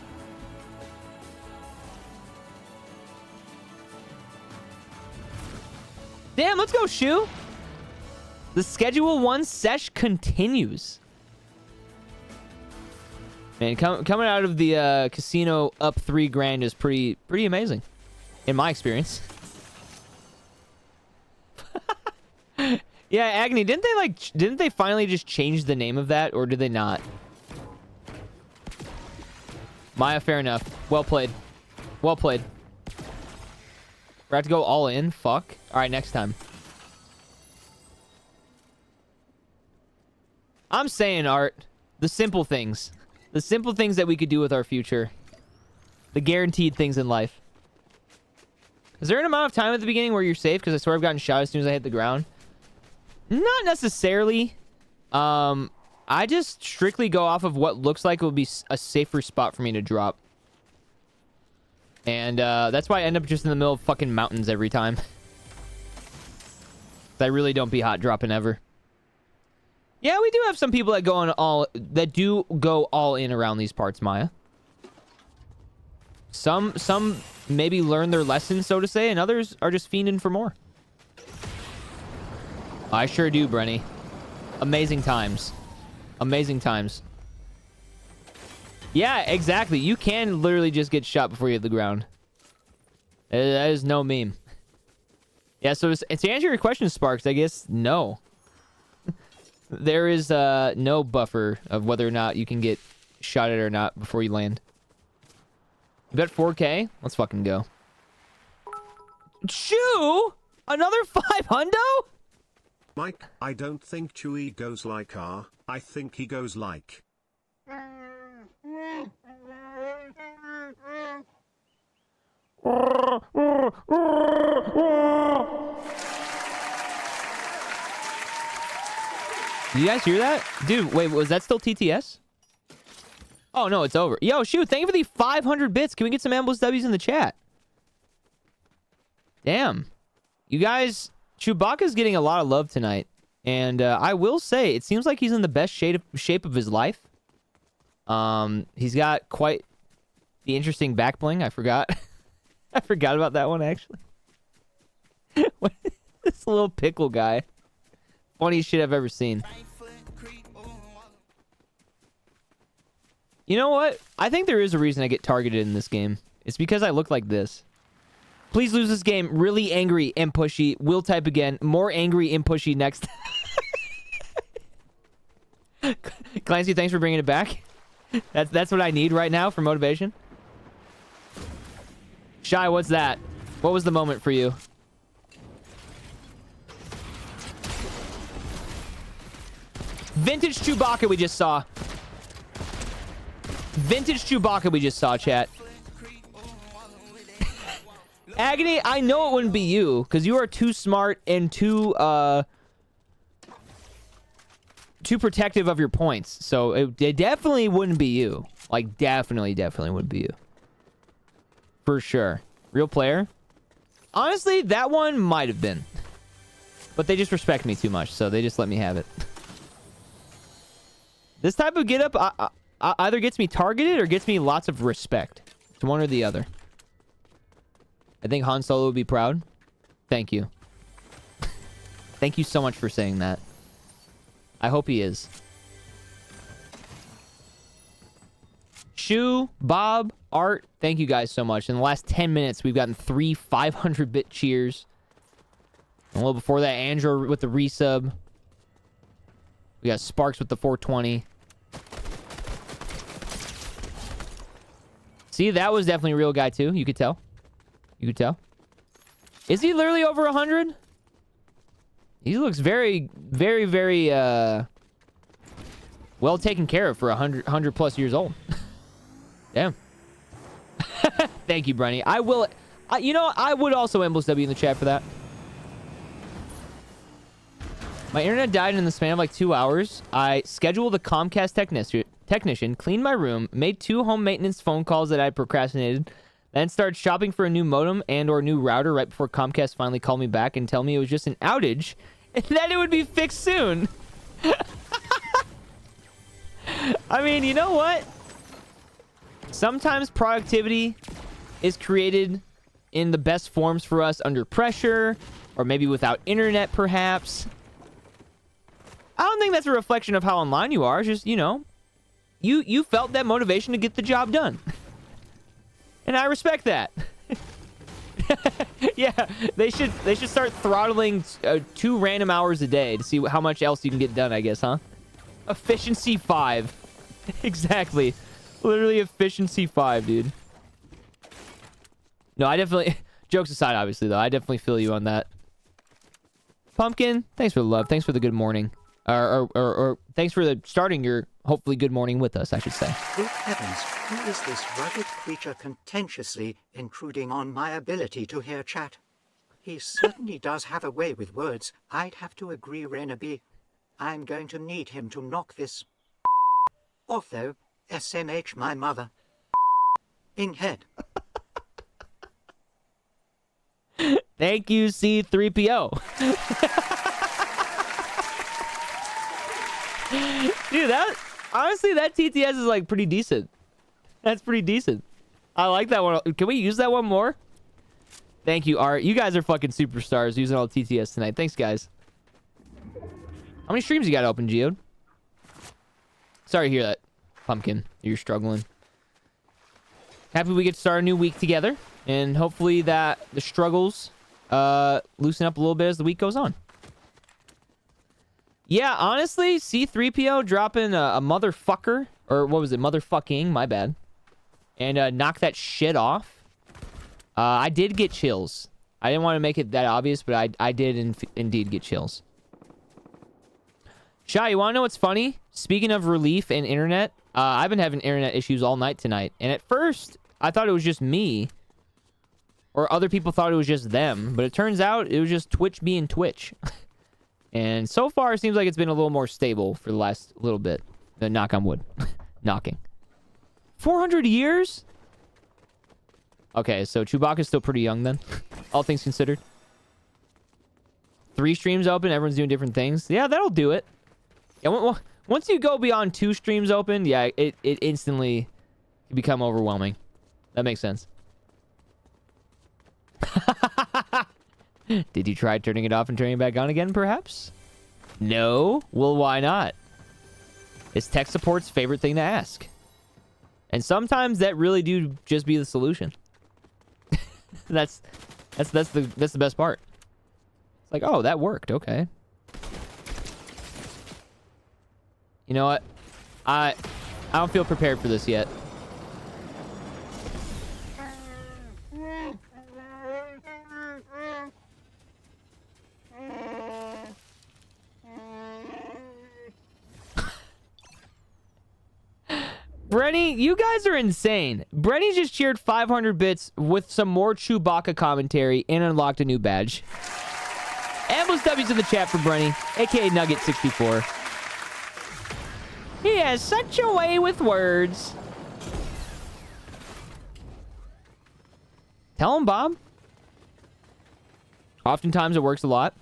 Damn, let's go, Shu. The Schedule 1 sesh continues. Man, coming out of the casino up 3 grand is pretty amazing, in my experience. Yeah, Agni, didn't they finally just change the name of that, or did they not? Maya, fair enough. Well played. Well played. We're about to go all in? Fuck. Alright, next time. I'm saying, Art, the simple things. The simple things that we could do with our future. The guaranteed things in life. Is there an amount of time at the beginning where you're safe? Because I swear I've gotten shot as soon as I hit the ground. Not necessarily. I just strictly go off of what looks like it would be a safer spot for me to drop. And that's why I end up just in the middle of fucking mountains every time. I really don't be hot dropping ever. Yeah, we do have some people that do go all in around these parts, Maya. Some maybe learn their lesson, so to say, and others are just fiending for more. I sure do, Brenny. Amazing times. Amazing times. Yeah, exactly. You can literally just get shot before you hit the ground. That is no meme. Yeah, so to answer your question, Sparks, I guess no. There is no buffer of whether or not you can get shot at or not before you land. You bet 4K? Let's fucking go. Chew? Another 500? Mike, I don't think Chewie goes like I think he goes like. Do you guys hear that? Dude, wait, was that still TTS? Oh, no, it's over. Yo, shoot, thank you for the 500 bits. Can we get some Ambush W's in the chat? Damn. You guys, Chewbacca's getting a lot of love tonight. And I will say, it seems like he's in the best shape of his life. He's got quite the interesting back bling. I forgot. I forgot about that one, actually. This little pickle guy. Funniest shit I've ever seen. You know what? I think there is a reason I get targeted in this game. It's because I look like this. Please lose this game. Really angry and pushy. Will type again. More angry and pushy next. Clancy, thanks for bringing it back. That's what I need right now for motivation. Shy, what's that? What was the moment for you? Vintage Chewbacca we just saw. Vintage Chewbacca we just saw, chat. Agony, I know it wouldn't be you, because you are too smart and too protective of your points. So it definitely wouldn't be you. Like, definitely wouldn't be you. For sure. Real player? Honestly, that one might have been. But they just respect me too much, so they just let me have it. This type of getup either gets me targeted or gets me lots of respect. It's one or the other. I think Han Solo would be proud. Thank you. Thank you so much for saying that. I hope he is. Shu, Bob, Art, thank you guys so much. In the last 10 minutes, we've gotten 3 500-bit cheers. And a little before that, Andrew with the resub. We got Sparks with the 420. See, that was definitely a real guy, too. You could tell. You could tell. Is he literally over 100? He looks very, very, very, well taken care of for 100 plus years old. Damn. Thank you, Brenny. I will... you know, I would also Embless W in the chat for that. My internet died in the span of like 2 hours. I scheduled a Comcast technician, cleaned my room, made 2 home maintenance phone calls that I procrastinated, then started shopping for a new modem and or new router right before Comcast finally called me back and tell me it was just an outage and that it would be fixed soon. I mean, you know what? Sometimes productivity is created in the best forms for us under pressure or maybe without internet, perhaps. I don't think that's a reflection of how online you are. It's just, you know, you felt that motivation to get the job done. And I respect that. Yeah, they should start throttling 2 random hours a day to see how much else you can get done, I guess, huh? Efficiency 5. Exactly. Literally efficiency 5, dude. No, I definitely... Jokes aside, obviously, though. I definitely feel you on that. Pumpkin, thanks for the love. Thanks for the good morning. Or thanks for starting your hopefully good morning with us, I should say. Good heavens, who is this rugged creature contentiously intruding on my ability to hear chat? He certainly does have a way with words. I'd have to agree, Renaby. I'm going to need him to knock this off, though. SMH my mother. In head. Thank you, C3PO. Dude, honestly, that TTS is like pretty decent. That's pretty decent. I like that one. Can we use that one more? Thank you, Art. You guys are fucking superstars using all TTS tonight. Thanks, guys. How many streams you got open, Geode? Sorry to hear that, Pumpkin. You're struggling. Happy we get to start a new week together. And hopefully that the struggles loosen up a little bit as the week goes on. Yeah, honestly, C-3PO dropping a motherfucker. Or what was it? Motherfucking. My bad. And knock that shit off. I did get chills. I didn't want to make it that obvious, but I did indeed get chills. Shy, you want to know what's funny? Speaking of relief and internet, I've been having internet issues all night tonight. And at first, I thought it was just me. Or other people thought it was just them. But it turns out it was just Twitch being Twitch. And so far, it seems like it's been a little more stable for the last little bit. Knock on wood. Knocking. 400 years? Okay, so Chewbacca's still pretty young then. All things considered. 3 streams open, everyone's doing different things. Yeah, that'll do it. Yeah, once you go beyond 2 streams open, yeah, it instantly can become overwhelming. That makes sense. Did you try turning it off and turning it back on again, perhaps? No? Well, why not? It's tech support's favorite thing to ask. And sometimes that really do just be the solution. That's the best part. It's like, oh, that worked. Okay. You know what? I don't feel prepared for this yet. Brenny, you guys are insane. Brenny just cheered 500 bits with some more Chewbacca commentary and unlocked a new badge. Ambush W's in the chat for Brenny, aka Nugget64. He has such a way with words. Tell him, Bob. Oftentimes it works a lot.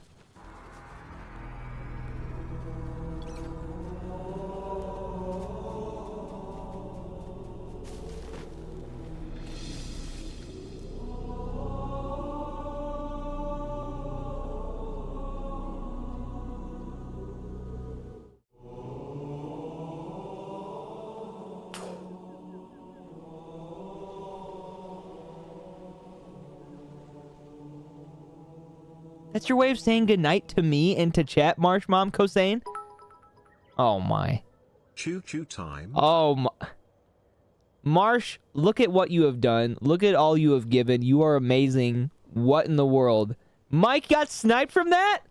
That's your way of saying goodnight to me and to chat, Marsh Mom Cosane? Oh my. Choo-choo time. Oh my. Marsh, look at what you have done. Look at all you have given. You are amazing. What in the world? Mike got sniped from that?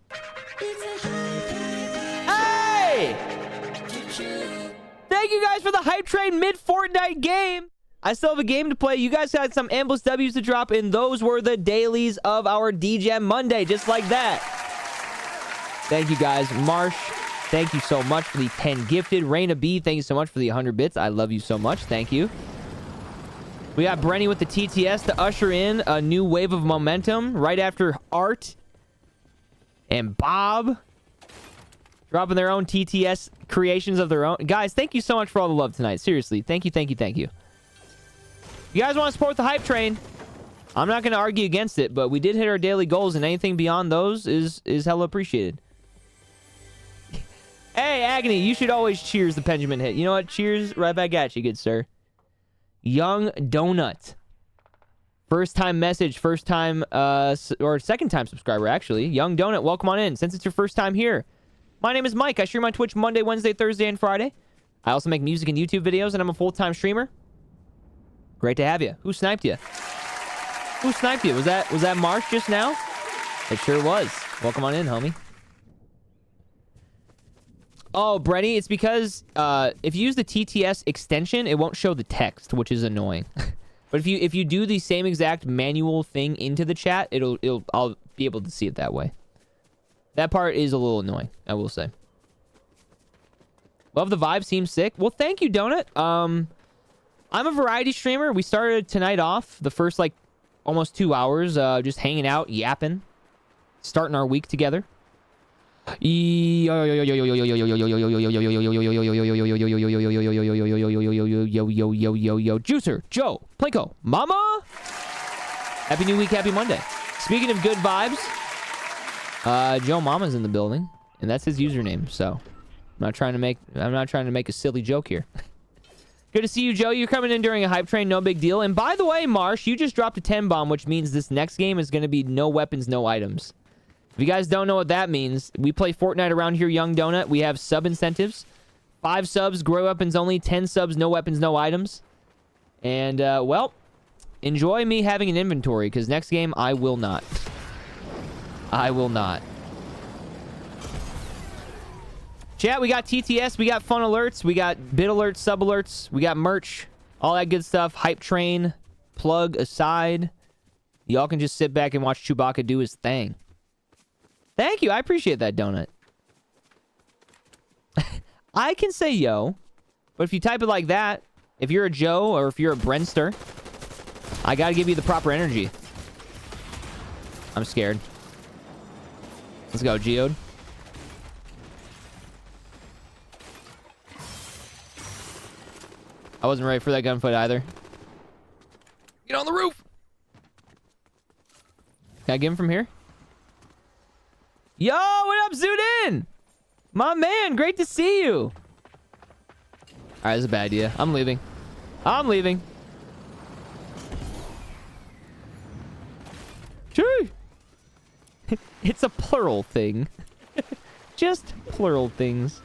Hey! Thank you guys for the hype train mid-Fortnite game. I still have a game to play. You guys had some Ambush W's to drop, and those were the dailies of our DGEM Monday, just like that. Thank you guys. Marsh, thank you so much for the 10 gifted. Raina B, thank you so much for the 100 bits. I love you so much. Thank you. We got Brenny with the TTS to usher in a new wave of momentum right after Art and Bob dropping their own TTS creations of their own. Guys, thank you so much for all the love tonight. Seriously, thank you, thank you, thank you. You guys want to support the hype train? I'm not going to argue against it, but we did hit our daily goals, and anything beyond those is hella appreciated. Hey, Agony, you should always cheers the Benjamin hit. You know what? Cheers right back at you, good sir. Young Donut. First time message, first time, or second time subscriber, actually. Young Donut, welcome on in. Since it's your first time here, my name is Mike. I stream on Twitch Monday, Wednesday, Thursday, and Friday. I also make music and YouTube videos, and I'm a full-time streamer. Great to have you. Who sniped you? Who sniped you? Was that Marsh just now? It sure was. Welcome on in, homie. Oh, Brenny, it's because if you use the TTS extension, it won't show the text, which is annoying. But if you do the same exact manual thing into the chat, I'll be able to see it that way. That part is a little annoying, I will say. Love the vibe, seems sick. Well, thank you, Donut. I'm a variety streamer. We started tonight off, the first, like, almost 2 hours, just hanging out, yapping, starting our week together. Juicer, Joe, Plinko, Mama. Happy New Week, happy Monday. Speaking of good vibes, Joe Mama's in the building, and that's his username. So I'm not trying to make a silly joke here. Good to see you, Joe. You're coming in during a hype train, no big deal. And by the way, Marsh, you just dropped a 10 bomb, which means this next game is going to be no weapons, no items. If you guys don't know what that means, we play Fortnite around here, Young Donut. We have sub incentives. 5 subs, grow weapons only. 10 subs, no weapons, no items. And, well, enjoy me having an inventory, because next game, I will not. I will not. Chat, we got TTS, we got fun alerts, we got bit alerts, sub alerts, we got merch, all that good stuff. Hype train, plug aside. Y'all can just sit back and watch Chewbacca do his thing. Thank you, I appreciate that, Donut. I can say yo, but if you type it like that, if you're a Joe or if you're a Brenster, I gotta give you the proper energy. I'm scared. Let's go, Geode. I wasn't ready for that gunfight either. Get on the roof! Can I get him from here? Yo, what up, Zudin? My man, great to see you. Alright, this is a bad idea. I'm leaving. I'm leaving. Gee! It's a plural thing. Just plural things.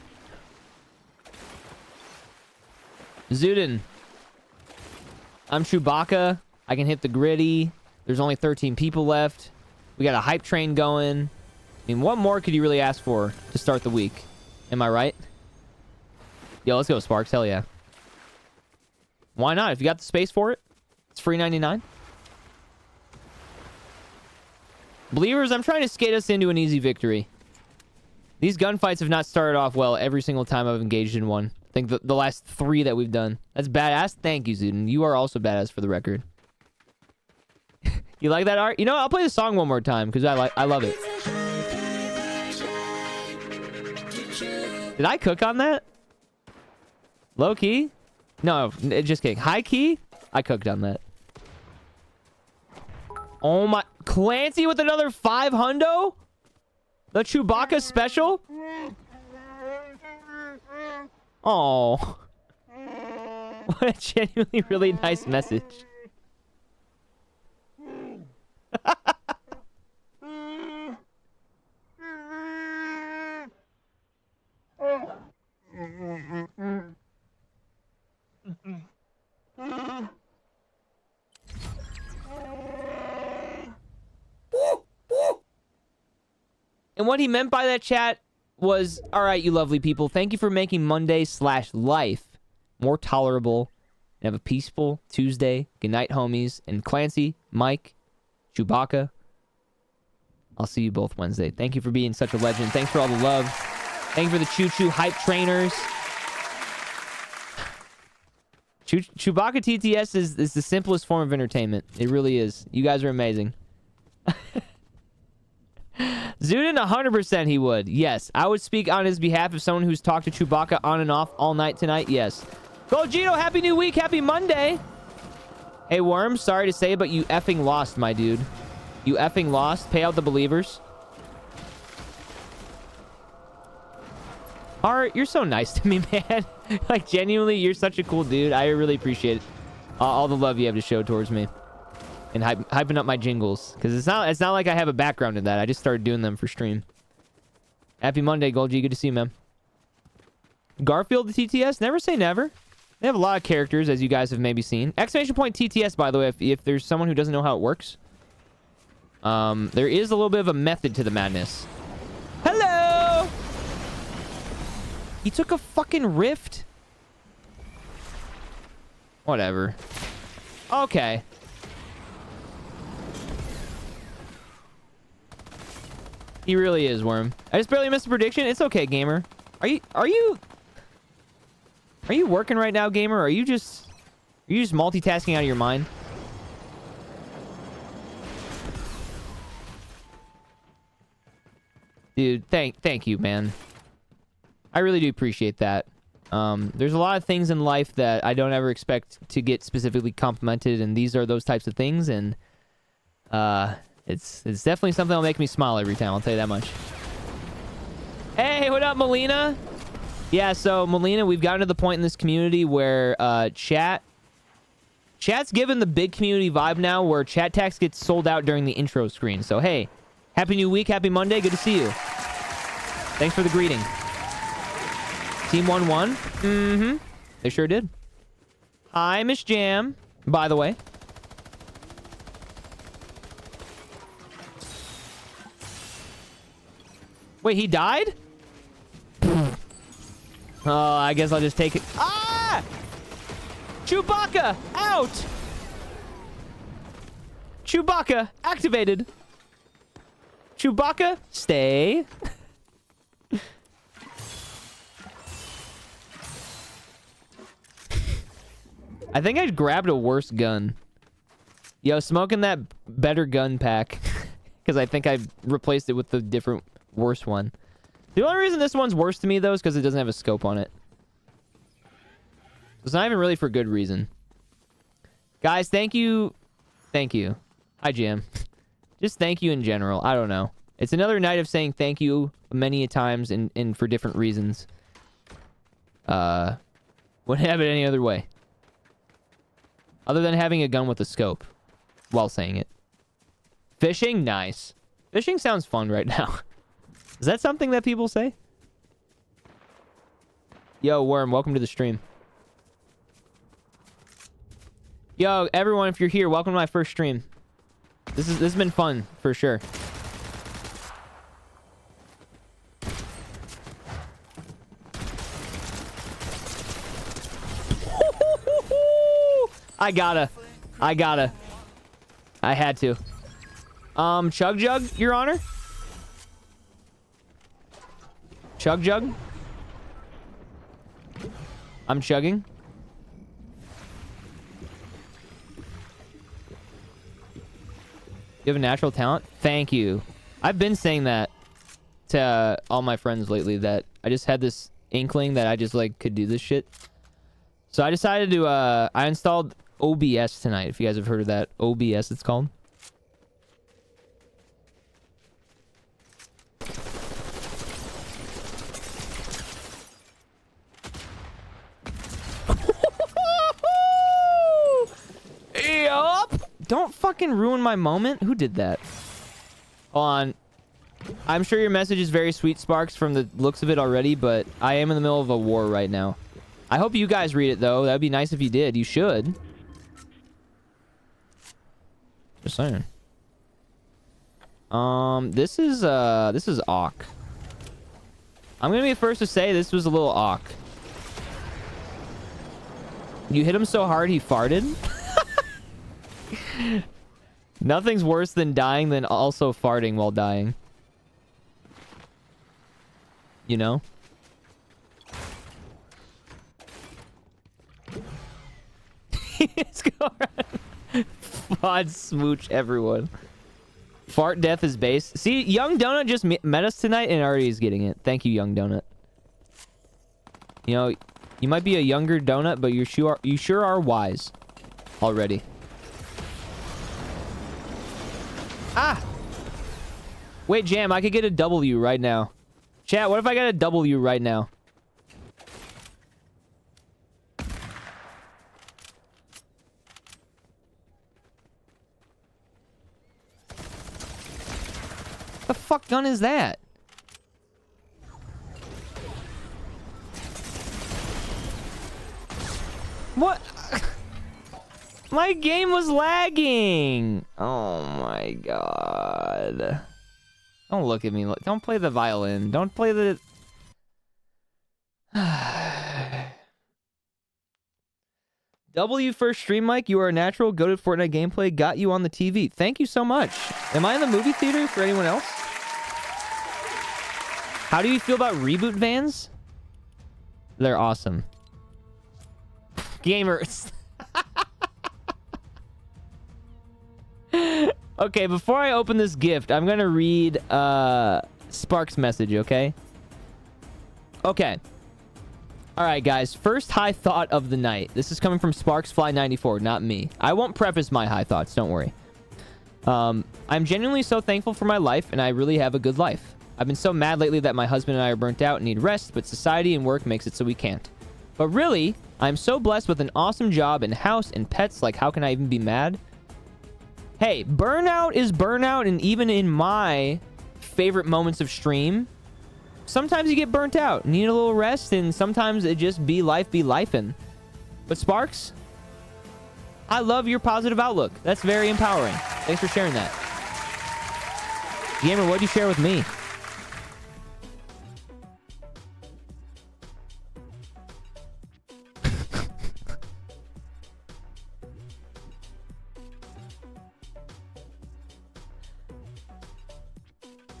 Zudin. I'm Chewbacca. I can hit the gritty. There's only 13 people left. We got a hype train going. I mean, what more could you really ask for to start the week? Am I right? Yo, let's go, Sparks. Hell yeah. Why not? If you got the space for it, it's free 99. Believers, I'm trying to skate us into an easy victory. These gunfights have not started off well every single time I've engaged in one. I think the last 3 that we've done. That's badass. Thank you, Zudin. You are also badass for the record. You like that art? You know, I'll play the song one more time because I love it. Did I cook on that? Low key? No, just kidding. High key? I cooked on that. Oh my... Clancy with another 5 hundo? The Chewbacca special? Oh. What a genuinely really nice message. And what he meant by that, chat, was, all right, you lovely people, thank you for making Monday/life more tolerable and have a peaceful Tuesday. Good night, homies. And Clancy, Mike, Chewbacca, I'll see you both Wednesday. Thank you for being such a legend. Thanks for all the love. Thank you for the choo-choo hype trainers. Chewbacca TTS is the simplest form of entertainment. It really is. You guys are amazing. Zudin, 100% he would. Yes, I would speak on his behalf as someone who's talked to Chewbacca on and off all night tonight. Yes. Gogito, happy new week. Happy Monday. Hey, Worm, sorry to say, but you effing lost, my dude. You effing lost. Pay out the believers. Art, you're so nice to me, man. Like, genuinely, you're such a cool dude. I really appreciate it. All the love you have to show towards me. And hyping up my jingles. Because it's not like I have a background in that. I just started doing them for stream. Happy Monday, Gold G. Good to see you, man. Garfield the TTS? Never say never. They have a lot of characters, as you guys have maybe seen. Exclamation point TTS, by the way, if there's someone who doesn't know how it works. There is a little bit of a method to the madness. Hello! He took a fucking rift? Whatever. Okay. He really is, Worm. I just barely missed a prediction. It's okay, gamer. Are you working right now, gamer? Are you just multitasking out of your mind? Dude, thank you, man. I really do appreciate that. There's a lot of things in life that I don't ever expect to get specifically complimented, and these are those types of things, and it's definitely something that'll make me smile every time, I'll tell you that much. Hey, what up, Melina? Yeah, so Melina, we've gotten to the point in this community where chat's given the big community vibe now, where chat text gets sold out during the intro screen. So hey, happy new week, happy Monday, good to see you. Thanks for the greeting. Team 1-1. Mm-hmm. They sure did. Hi, Miss Jam, by the way. Wait, he died? Oh, I guess I'll just take it. Ah! Chewbacca, out! Chewbacca, activated. Chewbacca, stay. I think I grabbed a worse gun. Yo, smoking that better gun pack. Because I think I replaced it with the different, worse one. The only reason this one's worse to me, though, is because it doesn't have a scope on it. It's not even really for good reason. Guys, thank you. Thank you. Hi, Jam. Just thank you in general. I don't know. It's another night of saying thank you many a times and for different reasons. Wouldn't have it any other way. Other than having a gun with a scope while saying it. Fishing? Nice. Fishing sounds fun right now. Is that something that people say? Yo, Worm, welcome to the stream. Yo, everyone, if you're here, welcome to my first stream. This has been fun, for sure. I had to. Chug Jug, Your Honor? Chug Jug? I'm chugging. You have a natural talent? Thank you. I've been saying that to all my friends lately, that I just had this inkling that I just, like, could do this shit. So I decided to, I installed OBS tonight, if you guys have heard of that. OBS, it's called. Yup! Don't fucking ruin my moment. Who did that? Hold on. I'm sure your message is very sweet, Sparks, from the looks of it already, but I am in the middle of a war right now. I hope you guys read it, though. That'd be nice if you did. You should. Just saying. This is awk. I'm gonna be the first to say this was a little awk. You hit him so hard he farted? Nothing's worse than dying than also farting while dying. You know? Let's go around. Fod smooch everyone. Fart death is base. See, Young Donut just met us tonight and already is getting it. Thank you, Young Donut. You know, you might be a younger donut, but you sure are wise already. Ah! Wait, Jam, I could get a W right now. Chat, what if I got a W right now? The fuck gun is that? What? My game was lagging. Oh my god. Don't look at me. Don't play the violin. Don't play the... W first stream, Mike. You are a natural. Go to Fortnite gameplay. Got you on the TV. Thank you so much. Am I in the movie theater for anyone else? How do you feel about reboot vans? They're awesome. Gamers. Okay, before I open this gift, I'm gonna read Sparks message, okay? Okay. All right, guys. First high thought of the night. This is coming from SparksFly94, not me. I won't preface my high thoughts. Don't worry. I'm genuinely so thankful for my life, and I really have a good life. I've been so mad lately that my husband and I are burnt out and need rest, but society and work makes it so we can't. But really, I'm so blessed with an awesome job and house and pets. Like, how can I even be mad? Hey, burnout is burnout, and even in my favorite moments of stream, sometimes you get burnt out, need a little rest, and sometimes it just be lifing. But Sparks, I love your positive outlook. That's very empowering. Thanks for sharing that. Gamer, what'd you share with me?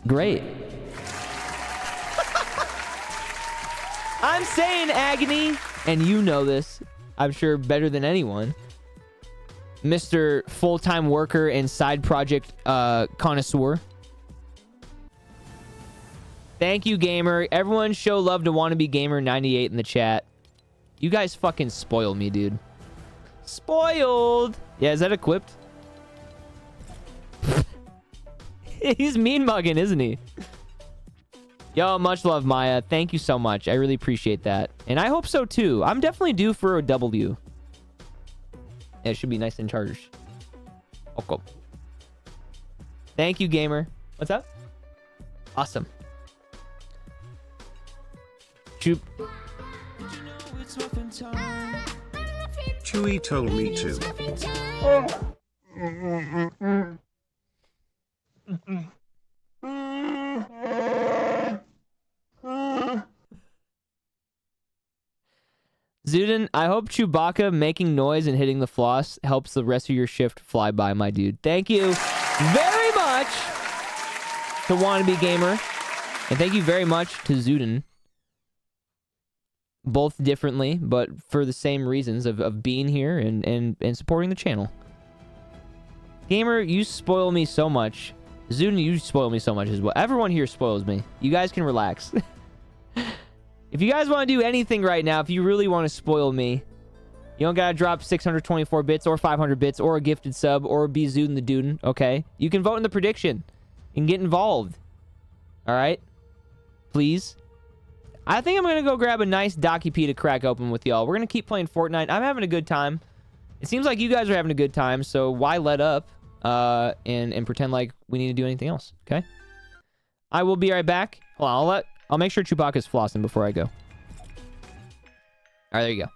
Great. I'm saying agony, and you know this, I'm sure better than anyone. Mr. Full-time worker and side project connoisseur. Thank you, gamer. Everyone show love to Wannabe Gamer 98 in the chat. You guys fucking spoil me, dude. Spoiled. Yeah, is that equipped? He's mean mugging, isn't he? Yo, much love, Maya. Thank you so much. I really appreciate that. And I hope so, too. I'm definitely due for a W. Yeah, it should be nice and charged. Okay. Thank you, gamer. What's up? Awesome. Choop. Chewie told me to. Zuden, I hope Chewbacca making noise and hitting the floss helps the rest of your shift fly by, my dude. Thank you very much to Wannabe Gamer. And thank you very much to Zuden. Both differently, but for the same reasons of being here and supporting the channel. Gamer, you spoil me so much. Zuden, you spoil me so much as well. Everyone here spoils me. You guys can relax. If you guys want to do anything right now, if you really want to spoil me, you don't gotta drop 624 bits or 500 bits or a gifted sub or be Zuden the Duden, okay? You can vote in the prediction and get involved. All right? Please. I think I'm going to go grab a nice Docky P to crack open with y'all. We're going to keep playing Fortnite. I'm having a good time. It seems like you guys are having a good time, so why let up and pretend like we need to do anything else, okay? I will be right back. Hold on, I'll make sure Chewbacca's flossing before I go. All right, there you go.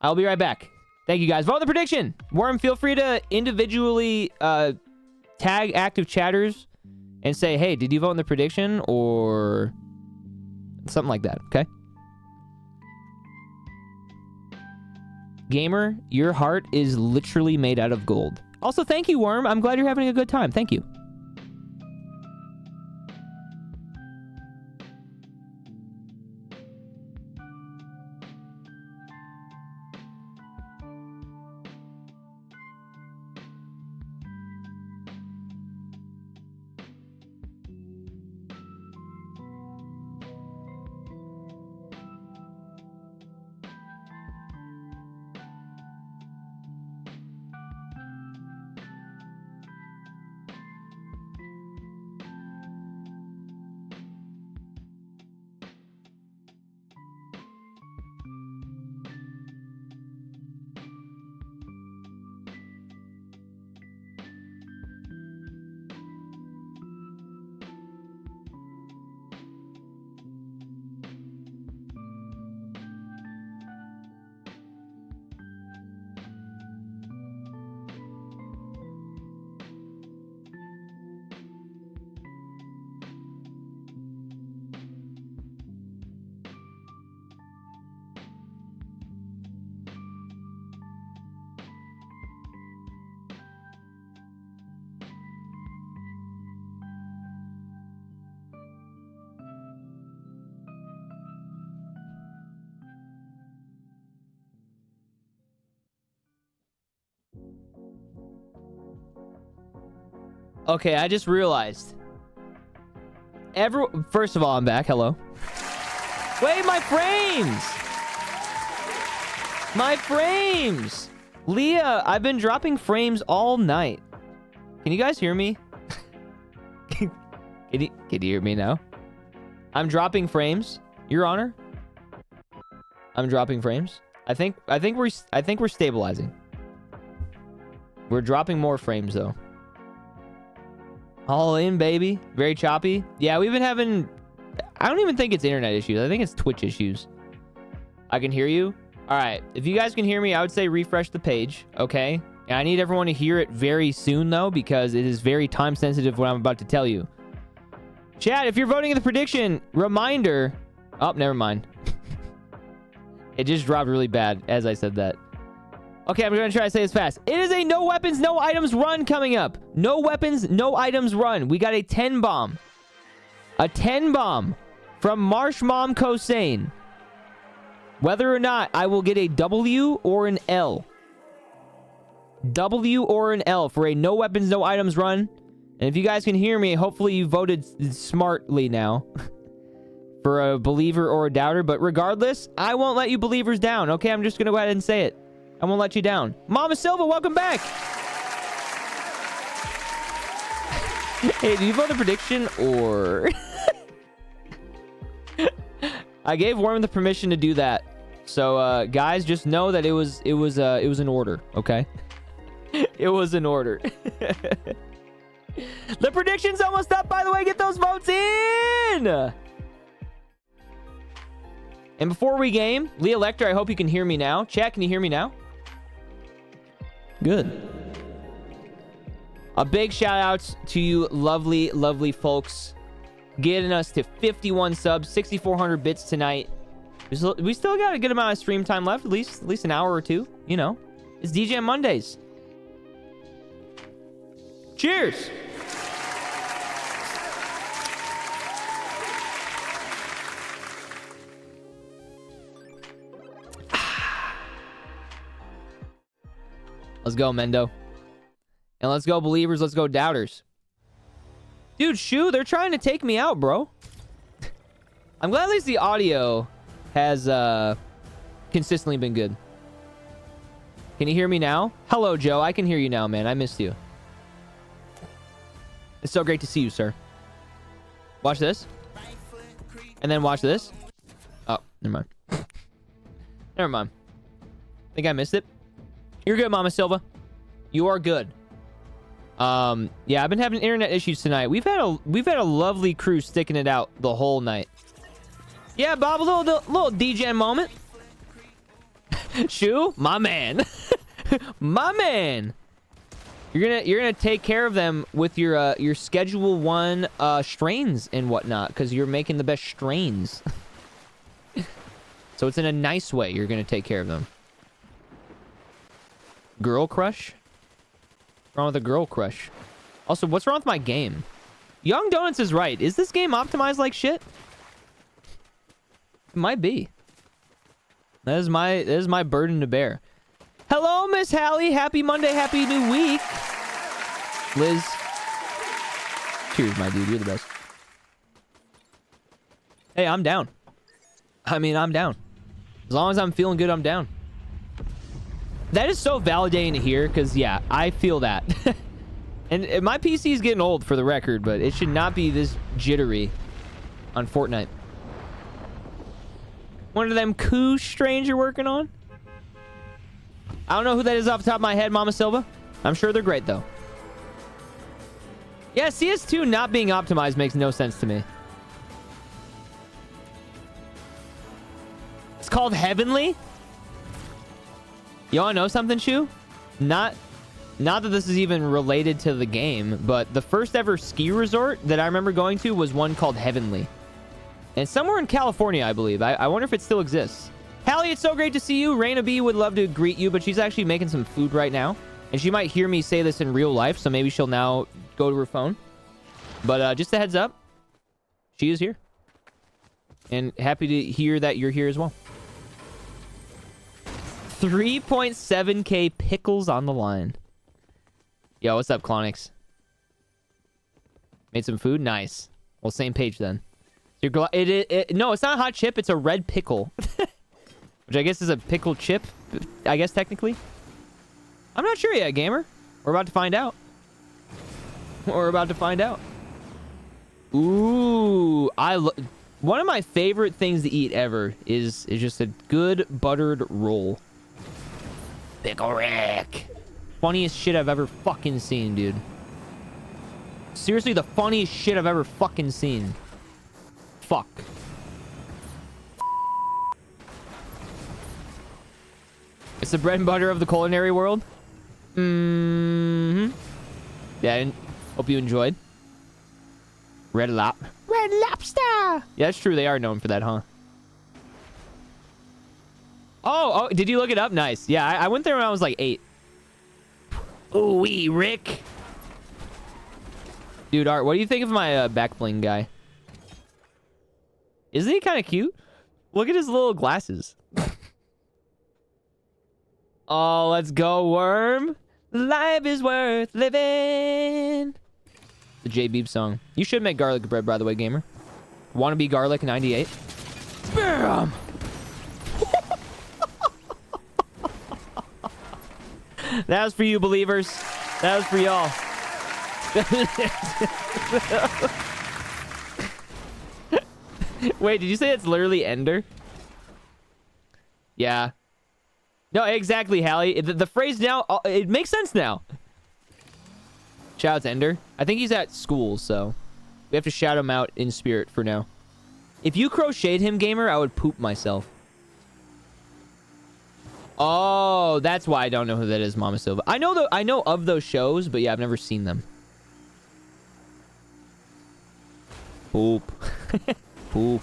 I'll be right back. Thank you, guys. Vote the prediction. Worm, feel free to individually tag active chatters and say, hey, did you vote in the prediction? Or something like that, okay? Gamer, your heart is literally made out of gold. Also, thank you, Worm. I'm glad you're having a good time. Thank you. Okay, I just realized First of all, I'm back. Hello. Wait, my frames! My frames! Leah, I've been dropping frames all night. Can you guys hear me? Can you hear me now? I'm dropping frames, Your Honor. I'm dropping frames. I think we're stabilizing. We're dropping more frames though. All in, baby. Very choppy. Yeah, we've been having... I don't even think it's internet issues. I think it's Twitch issues. I can hear you. All right. If you guys can hear me, I would say refresh the page. Okay. And I need everyone to hear it very soon, though, because it is very time sensitive what I'm about to tell you. Chat, if you're voting in the prediction, reminder... Oh, never mind. It just dropped really bad as I said that. Okay, I'm going to try to say this fast. It is a no weapons, no items run coming up. No weapons, no items run. We got a 10 bomb. A 10 bomb from Marsh Mom Cosane. Whether or not I will get a W or an L. W or an L for a no weapons, no items run. And if you guys can hear me, hopefully you voted smartly now. For a believer or a doubter. But regardless, I won't let you believers down. Okay, I'm just going to go ahead and say it. I won't let you down. Mama Silva, welcome back. Hey, do you vote the prediction or... I gave Worm the permission to do that. So, guys, just know that it was an order, okay? It was an order. The prediction's almost up, by the way. Get those votes in! And before we game, Leah Lecter, I hope you can hear me now. Chat, can you hear me now? Good. A big shout out to you lovely, lovely folks. Getting us to 51 subs, 6,400 bits tonight. We still got a good amount of stream time left, at least an hour or two. You know, it's DJ Mondays. Cheers. Let's go, Mendo. And let's go, believers. Let's go, doubters. Dude, Shu, they're trying to take me out, bro. I'm glad at least the audio has consistently been good. Can you hear me now? Hello, Joe. I can hear you now, man. I missed you. It's so great to see you, sir. Watch this. And then watch this. Oh, never mind. Never mind. Think I missed it? You're good, Mama Silva. You are good. Yeah, I've been having internet issues tonight. We've had a lovely crew sticking it out the whole night. Yeah, Bob, a little DJ moment. Shu, my man. My man. You're gonna take care of them with your Schedule 1 strains and whatnot, because you're making the best strains. So it's in a nice way you're gonna take care of them. Girl crush? What's wrong with a girl crush? Also, what's wrong with my game? Young Donuts is right. Is this game optimized like shit? It might be. That is my burden to bear. Hello, Miss Hallie. Happy Monday. Happy new week. Liz. Cheers, my dude. You're the best. Hey, I'm down. I mean, I'm down. As long as I'm feeling good, I'm down. That is so validating to hear, because, yeah, I feel that. And my PC is getting old, for the record, but it should not be this jittery on Fortnite. One of them cool strains you're working on? I don't know who that is off the top of my head, Mama Silva. I'm sure they're great, though. Yeah, CS2 not being optimized makes no sense to me. It's called Heavenly? You wanna know something, Shu? Not that this is even related to the game, but the first ever ski resort that I remember going to was one called Heavenly. And it's somewhere in California, I believe. I wonder if it still exists. Hallie, it's so great to see you. Raina B would love to greet you, but she's actually making some food right now. And she might hear me say this in real life, so maybe she'll now go to her phone. But just a heads up, she is here. And happy to hear that you're here as well. 3.7k pickles on the line. Yo, what's up, Clonix? Made some food? Nice. Well, same page then. No, it's not a hot chip. It's a red pickle. Which I guess is a pickle chip, I guess, technically. I'm not sure yet, gamer. We're about to find out. We're about to find out. Ooh, one of my favorite things to eat ever is just a good buttered roll. Pickle Rick. Funniest shit I've ever fucking seen, dude. Seriously, the funniest shit I've ever fucking seen. Fuck. It's the bread and butter of the culinary world. Mm-hmm. Yeah, hope you enjoyed. Red Lobster. Yeah, that's true. They are known for that, huh? Oh, did you look it up? Nice. Yeah, I went there when I was like 8. Ooh-wee, Rick. Dude, Art, what do you think of my back bling guy? Isn't he kind of cute? Look at his little glasses. Oh, let's go, Worm. Life is worth living. The J Beeb song. You should make garlic bread, by the way, gamer. Wanna be garlic 98? Bam! That was for you, believers. That was for y'all. Wait, did you say it's literally Ender? Yeah. No, exactly, Hallie. The phrase now, it makes sense now. Shout out to Ender. I think he's at school, so we have to shout him out in spirit for now. If you crocheted him, gamer, I would poop myself. Oh, that's why I don't know who that is, Mama Silva. I know of those shows, but yeah, I've never seen them. Poop. Poop.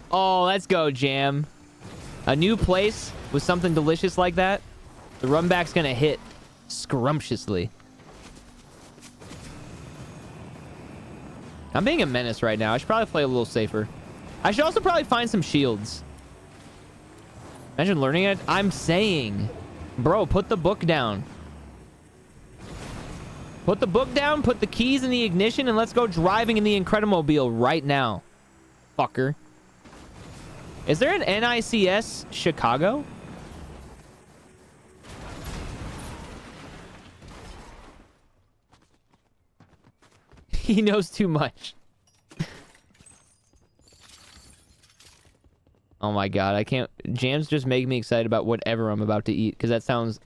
Oh, let's go, Jam. A new place with something delicious like that. The run back's gonna hit scrumptiously. I'm being a menace right now. I should probably play a little safer. I should also probably find some shields. Imagine learning it. I'm saying, bro, put the book down. Put the book down, put the keys in the ignition, and let's go driving in the Incredimobile right now. Fucker. Is there an NICS Chicago? He knows too much. Oh my god, I can't... Jams just make me excited about whatever I'm about to eat, because that sounds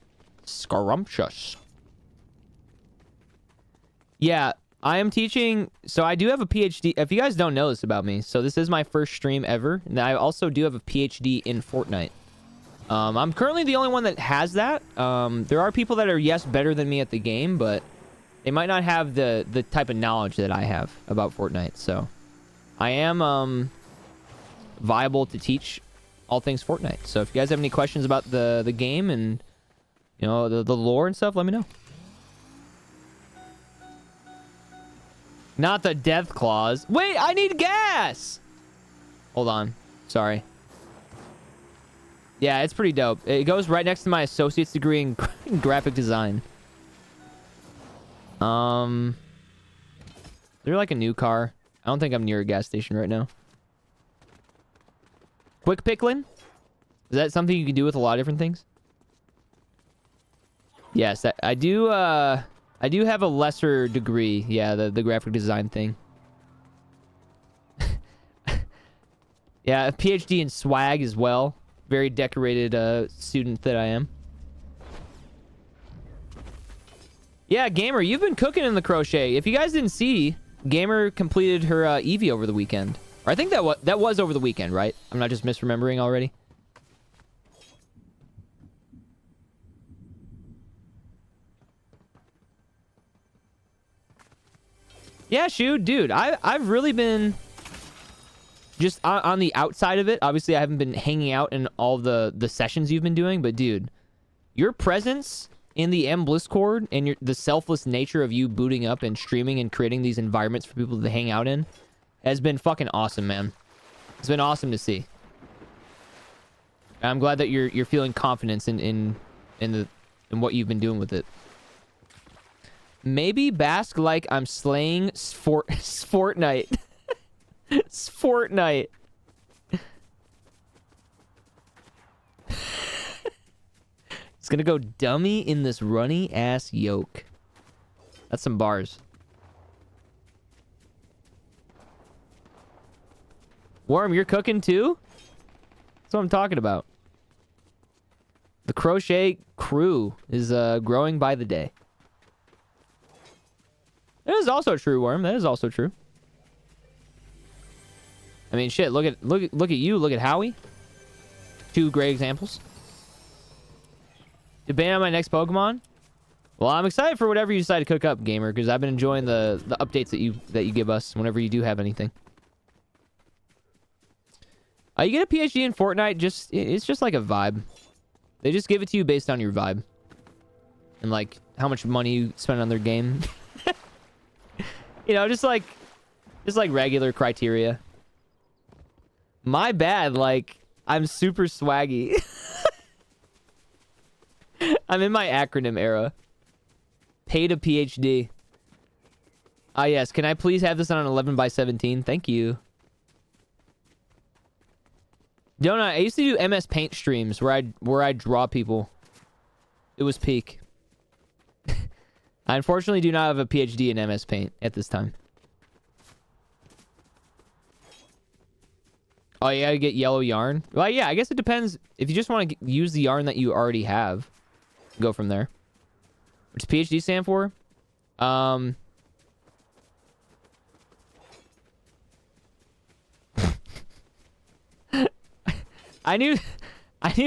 scrumptious. Yeah, I am teaching... So I do have a PhD... If you guys don't know this about me, so this is my first stream ever, and I also do have a PhD in Fortnite. I'm currently the only one that has that. There are people that are, yes, better than me at the game, but they might not have the type of knowledge that I have about Fortnite, so... I am, viable to teach all things Fortnite. So if you guys have any questions about the game and, you know, the lore and stuff, let me know. Not the death claws. Wait, I need gas! Hold on. Sorry. Yeah, it's pretty dope. It goes right next to my associate's degree in graphic design. Is there like a new car? I don't think I'm near a gas station right now. Quick Picklin? Is that something you can do with a lot of different things? Yes, I do have a lesser degree. Yeah, the graphic design thing. Yeah, a PhD in swag as well. Very decorated student that I am. Yeah, Gamer, you've been cooking in the crochet. If you guys didn't see, Gamer completed her Eevee over the weekend. Or I think that was over the weekend, right? I'm not just misremembering already. Yeah, shoot, dude. I've really been just on the outside of it. Obviously, I haven't been hanging out in all the sessions you've been doing, but dude, your presence in the Blisscord and the selfless nature of you booting up and streaming and creating these environments for people to hang out in has been fucking awesome, man. It's been awesome to see. I'm glad that you're feeling confidence in what you've been doing with it. Maybe bask like I'm slaying Fortnite. Fortnite. It's gonna go dummy in this runny ass yoke. That's some bars. Worm, you're cooking too? That's what I'm talking about. The crochet crew is growing by the day. That is also true, Worm. That is also true. I mean, shit. Look at you. Look at Howie. Two great examples. To ban on my next Pokemon. Well, I'm excited for whatever you decide to cook up, gamer, because I've been enjoying the updates that you give us whenever you do have anything. You get a PhD in Fortnite. It's just like a vibe. They just give it to you based on your vibe and like how much money you spend on their game. You know, just like regular criteria. My bad, like, I'm super swaggy. I'm in my acronym era. Paid a PhD. Ah, yes. Can I please have this on an 11x17? Thank you. Donut, I used to do MS Paint streams where I draw people. It was peak. I unfortunately do not have a PhD in MS Paint at this time. Oh, you gotta get yellow yarn? Well, yeah, I guess it depends. If you just want to use the yarn that you already have, go from there. What's PhD stand for? I knew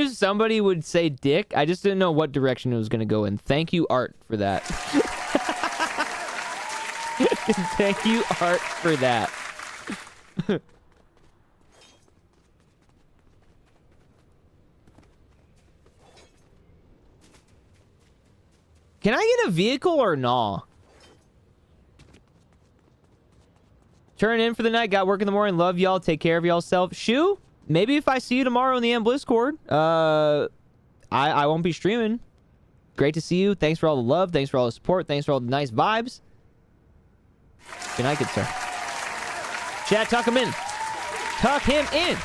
somebody would say dick. I just didn't know what direction it was gonna go in. Thank you, Art, for that. Thank you, Art, for that. Can I get a vehicle or nah? Turn in for the night. Got work in the morning. Love y'all. Take care of y'all self. Shoo, maybe if I see you tomorrow in the Blizzcord, I won't be streaming. Great to see you. Thanks for all the love. Thanks for all the support. Thanks for all the nice vibes. Good night, good sir. Chat, tuck him in. Tuck him in.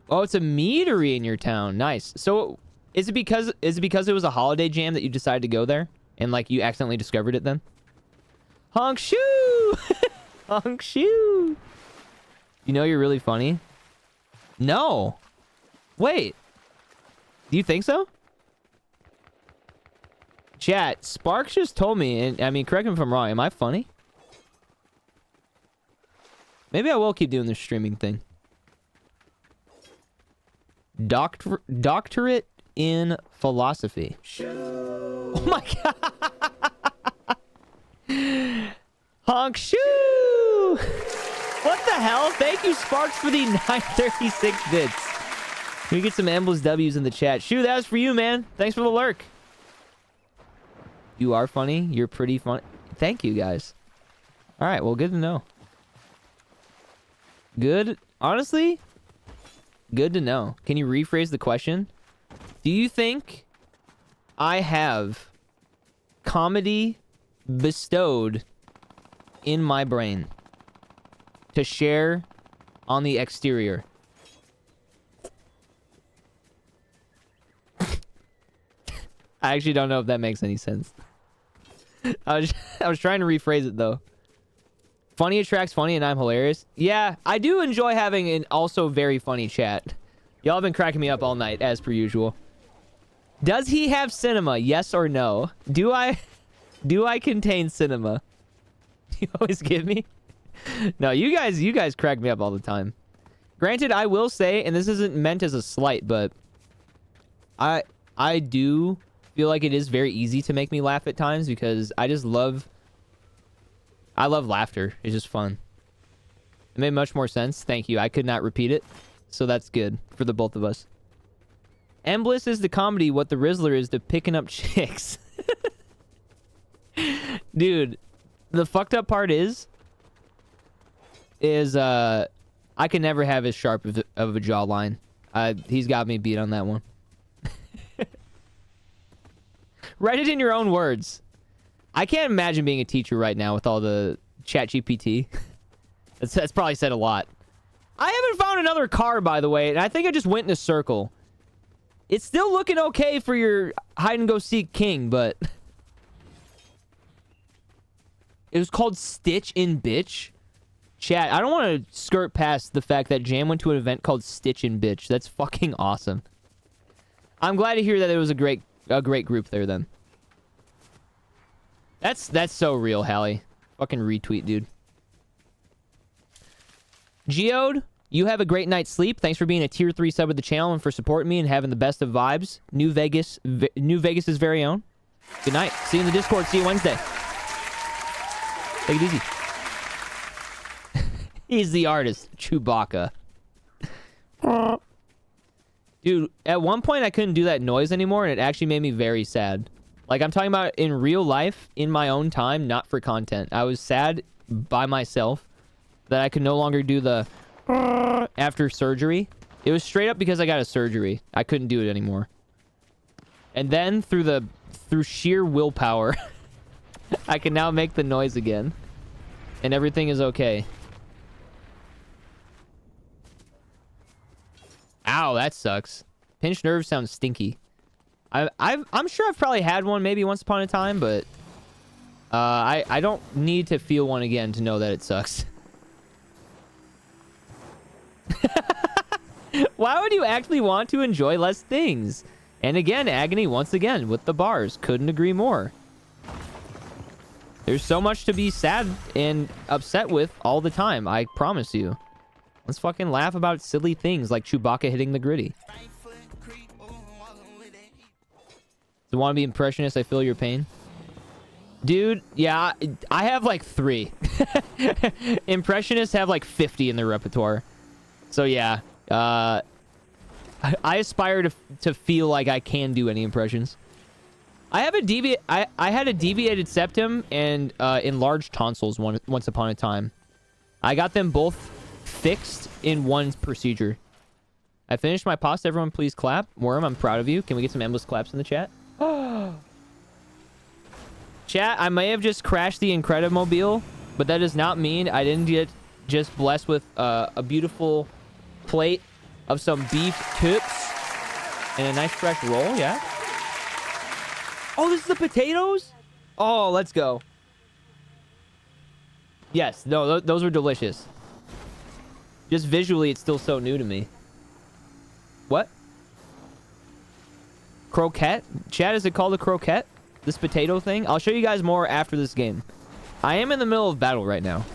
Oh, it's a meadery in your town. Nice. So, is it because it was a holiday jam that you decided to go there and like you accidentally discovered it then? Honk shoo. Honk shoo. You know you're really funny? No. Wait. Do you think so? Chat, Sparks just told me, and I mean, correct me if I'm wrong, am I funny? Maybe I will keep doing this streaming thing. Doctorate in philosophy. Oh my god. Honk shoo. What the hell? Thank you, Sparks, for the 936 bits. Can we get some endless W's in the chat? Shoo, that was for you, man. Thanks for the lurk. You are funny. You're pretty funny. Thank you, guys. All right, well, good to know. Good. Honestly, good to know. Can you rephrase the question? Do you think I have comedy bestowed in my brain to share on the exterior? I actually don't know if that makes any sense. I was trying to rephrase it though. Funny attracts funny and I'm hilarious. Yeah, I do enjoy having an also very funny chat. Y'all have been cracking me up all night as per usual. Does he have cinema? Yes or no? Do I contain cinema? You always give me? No, you guys crack me up all the time. Granted, I will say, and this isn't meant as a slight, but I do feel like it is very easy to make me laugh at times because I love laughter. It's just fun. It made much more sense. Thank you. I could not repeat it. So that's good for the both of us. Embliss is the comedy what the Rizzler is to picking up chicks. Dude, the fucked up part is I can never have as sharp of a jawline. He's got me beat on that one. Write it in your own words. I can't imagine being a teacher right now with all the chat GPT. That's probably said a lot. I haven't found another car, by the way, and I think I just went in a circle. It's still looking okay for your hide-and-go-seek king, but... It was called Stitch in Bitch. Chat, I don't want to skirt past the fact that Jam went to an event called Stitch in Bitch. That's fucking awesome. I'm glad to hear that it was a great group there, then. That's so real, Hallie. Fucking retweet, dude. Geode, you have a great night's sleep. Thanks for being a tier 3 sub of the channel and for supporting me and having the best of vibes. New Vegas's very own. Good night. See you in the Discord. See you Wednesday. Take it easy. He's the artist. Chewbacca. Dude, at one point I couldn't do that noise anymore and it actually made me very sad. Like, I'm talking about in real life, in my own time, not for content. I was sad by myself that I could no longer do the after surgery. It was straight up because I got a surgery. I couldn't do it anymore. And then through sheer willpower, I can now make the noise again. And everything is okay. Ow, that sucks. Pinched nerve sounds stinky. I'm sure I've probably had one maybe once upon a time, but I don't need to feel one again to know that it sucks. Why would you actually want to enjoy less things? And again, Agony once again with the bars. Couldn't agree more. There's so much to be sad and upset with all the time, I promise you. Let's fucking laugh about silly things like Chewbacca hitting the gritty. Do you want to be impressionist? I feel your pain. Dude, yeah, I have like 3. Impressionists have like 50 in their repertoire. So yeah, I aspire to feel like I can do any impressions. I have I had a deviated septum and enlarged tonsils once upon a time. I got them both fixed in one procedure. I finished my pasta. Everyone please clap. Worm, I'm proud of you. Can we get some endless claps in the chat? Chat, I may have just crashed the Incredimobile, but that does not mean I didn't get just blessed with a beautiful plate of some beef tips and a nice fresh roll, yeah? Oh, this is the potatoes? Oh, let's go. Yes, no, those were delicious. Just visually, it's still so new to me. What? Croquette? Chat, is it called a croquette? This potato thing? I'll show you guys more after this game. I am in the middle of battle right now.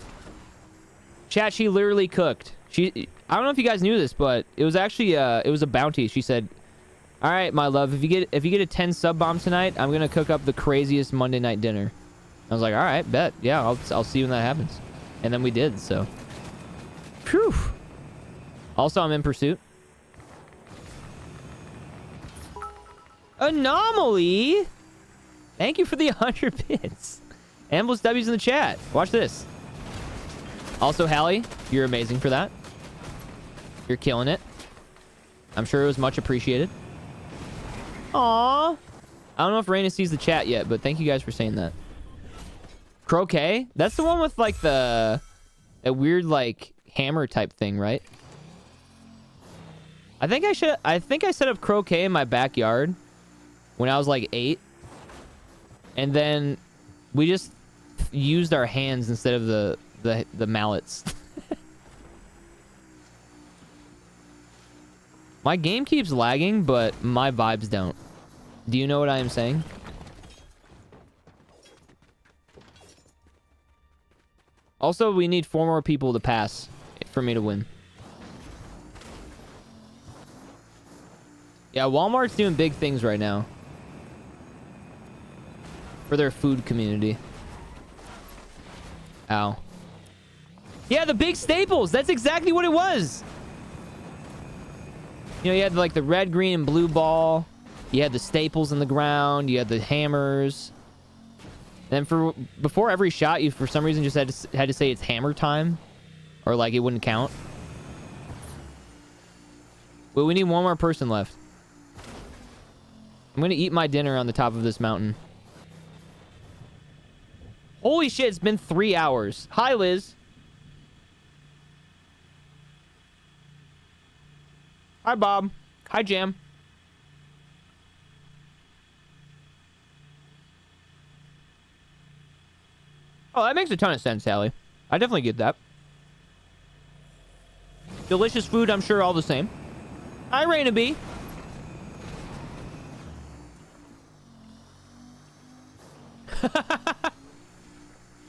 Chat, she literally cooked. I don't know if you guys knew this, but it was actually it was a bounty. She said, "All right, my love, if you get a 10 sub bomb tonight, I'm gonna cook up the craziest Monday night dinner." I was like, "All right, bet. Yeah, I'll see when that happens." And then we did. So, phew. Also, I'm in pursuit. Anomaly. Thank you for the 100 bits. Endless W's in the chat. Watch this. Also, Hallie, you're amazing for that. You're killing it. I'm sure it was much appreciated. Aww. I don't know if Raina sees the chat yet, but thank you guys for saying that. Croquet? That's the one with like a weird like hammer type thing, right? I think I set up croquet in my backyard when I was like 8. And then we just used our hands instead of the mallets. My game keeps lagging, but my vibes don't. Do you know what I am saying? Also, we need 4 more people to pass for me to win. Yeah, Walmart's doing big things right now. For their food community. Ow. Yeah, the big staples. That's exactly what it was. You know, you had like the red, green, and blue ball. You had the staples in the ground. You had the hammers. And then before every shot, you for some reason just had to say it's hammer time, or like it wouldn't count. But we need one more person left. I'm gonna eat my dinner on the top of this mountain. Holy shit, it's been 3 hours. Hi, Liz. Hi, Bob. Hi, Jam. Oh, that makes a ton of sense, Sally. I definitely get that. Delicious food, I'm sure all the same. Hi, Raina B.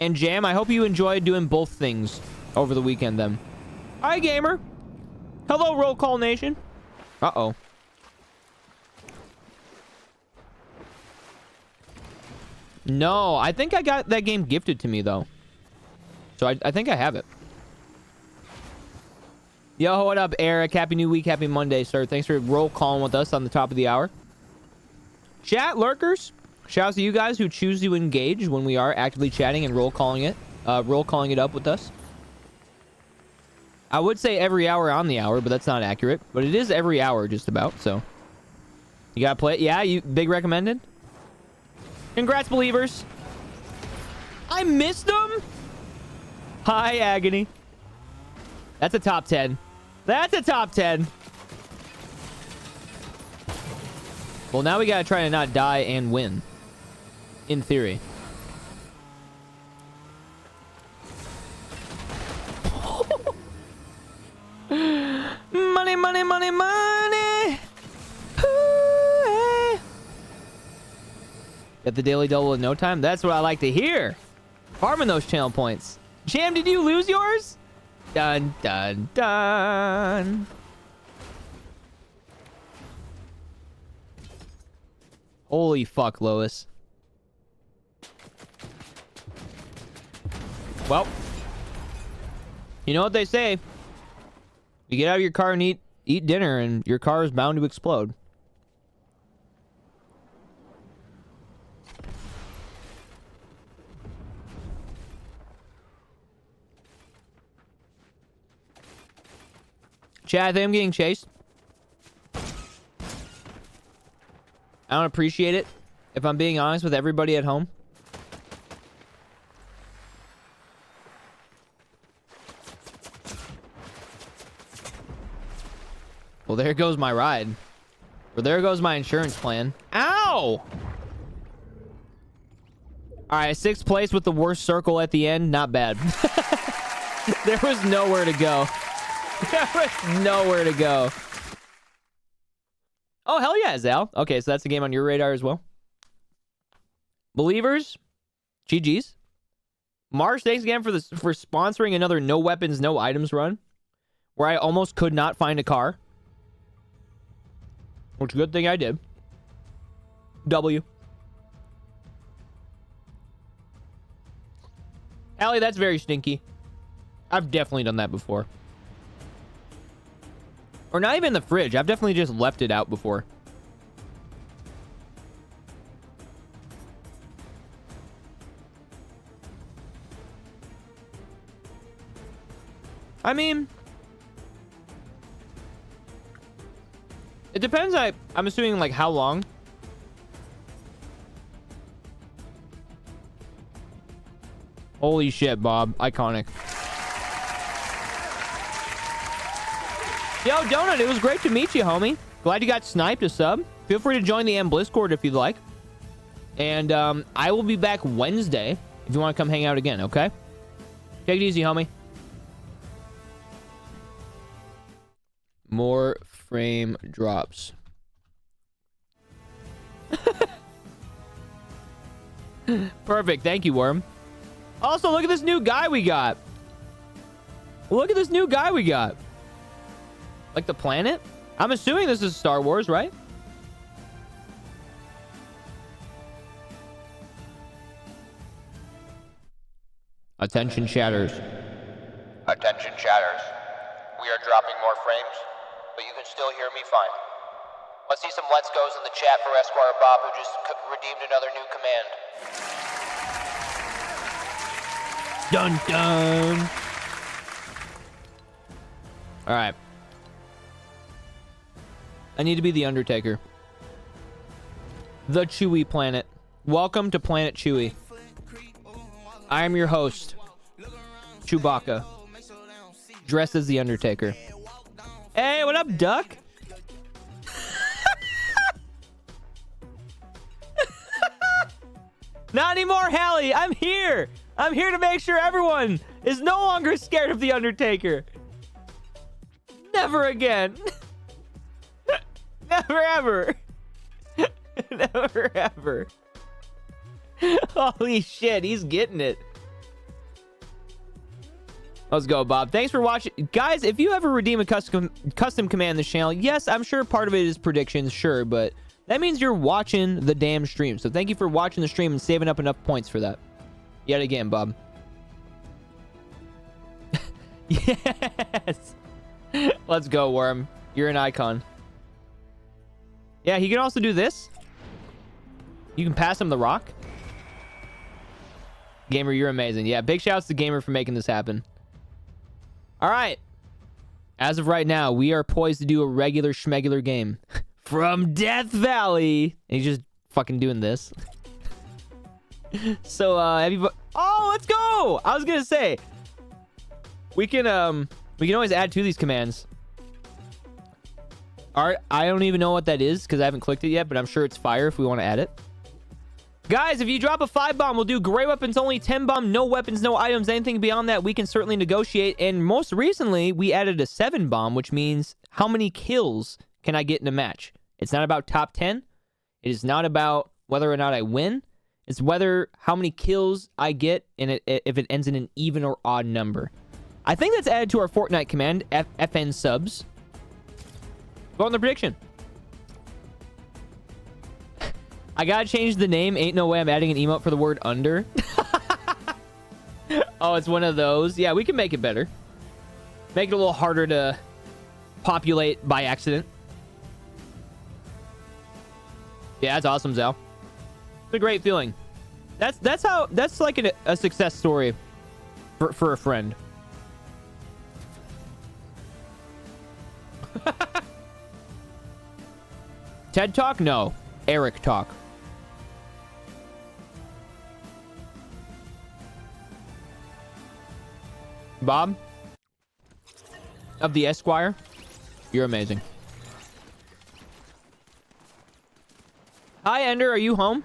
And Jam, I hope you enjoyed doing both things over the weekend then. Hi, Gamer. Hello, Roll Call Nation. Uh-oh. No, I think I got that game gifted to me, though. So I think I have it. Yo, what up, Eric? Happy New Week. Happy Monday, sir. Thanks for roll calling with us on the top of the hour. Chat, lurkers. Shouts to you guys who choose to engage when we are actively chatting and roll calling it up with us. I would say every hour on the hour, but that's not accurate. But it is every hour, just about. So you gotta play it. Yeah, you big recommended. Congrats, believers. I missed them. Hi, Agony. That's a top 10. That's a top 10. Well, now we gotta try to not die and win. In theory. Money, money, money, money. Ooh, hey. Get the daily double in no time? That's what I like to hear. Farming those channel points. Jam, did you lose yours? Dun, dun, dun. Holy fuck, Lois. Well, you know what they say. You get out of your car and eat dinner, and your car is bound to explode. Chad, I think I'm getting chased. I don't appreciate it, if I'm being honest with everybody at home. Well, there goes my ride. Or there goes my insurance plan. Ow! Alright, 6th place with the worst circle at the end. Not bad. There was nowhere to go. There was nowhere to go. Oh, hell yeah, Zal. Okay, so that's a game on your radar as well. Believers, GG's. Mars, thanks again for sponsoring another no weapons, no items run, where I almost could not find a car. Which, good thing I did. W. Allie, that's very stinky. I've definitely done that before. Or not even in the fridge. I've definitely just left it out before. I mean, it depends. I'm assuming, like, how long. Holy shit, Bob. Iconic. Yo, Donut, it was great to meet you, homie. Glad you got sniped a sub. Feel free to join the Blizzcord if you'd like. And I will be back Wednesday if you want to come hang out again, okay? Take it easy, homie. More frame drops. Perfect. Thank you, Worm. Also, look at this new guy we got. Look at this new guy we got. Like the planet? I'm assuming this is Star Wars, right? Attention chatters. Attention chatters. We are dropping more frames, but you can still hear me fine. Let's see some let's goes in the chat for Esquire Bob, who just redeemed another new command. Dun dun. All right. I need to be the Undertaker. the Chewy planet. Welcome to Planet Chewy. I am your host, Chewbacca, dressed as the Undertaker. Hey, what up, Duck? Not anymore, Hallie. I'm here. I'm here to make sure everyone is no longer scared of the Undertaker. Never again. Never ever. Never ever. Holy shit, he's getting it. Let's go, Bob. Thanks for watching. Guys, if you ever redeem a custom command in this channel, yes, I'm sure part of it is predictions, sure, but that means you're watching the damn stream. So thank you for watching the stream and saving up enough points for that. Yet again, Bob. Yes. Let's go, Worm. You're an icon. Yeah, he can also do this. You can pass him the rock. Gamer, you're amazing. Yeah, big shouts to Gamer for making this happen. All right. As of right now, we are poised to do a regular schmegular game from Death Valley. And he's just fucking doing this. So, oh, let's go! I was gonna say, we can always add to these commands. Alright, I don't even know what that is because I haven't clicked it yet, but I'm sure it's fire if we want to add it. Guys, if you drop a 5 bomb, we'll do gray weapons only, 10 bomb, no weapons, no items. Anything beyond that, we can certainly negotiate. And most recently, we added a 7 bomb, which means how many kills can I get in a match? It's not about top 10. It is not about whether or not I win. It's how many kills I get and if it ends in an even or odd number. I think that's added to our Fortnite command, FN subs. Go on the prediction. I gotta change the name. Ain't no way I'm adding an emote for the word under. Oh, it's one of those. Yeah, we can make it better. Make it a little harder to populate by accident. Yeah, that's awesome, Zal. It's a great feeling. That's like a success story for a friend. TED Talk? No. Eric Talk. Bob? Of the Esquire? You're amazing. Hi, Ender. Are you home?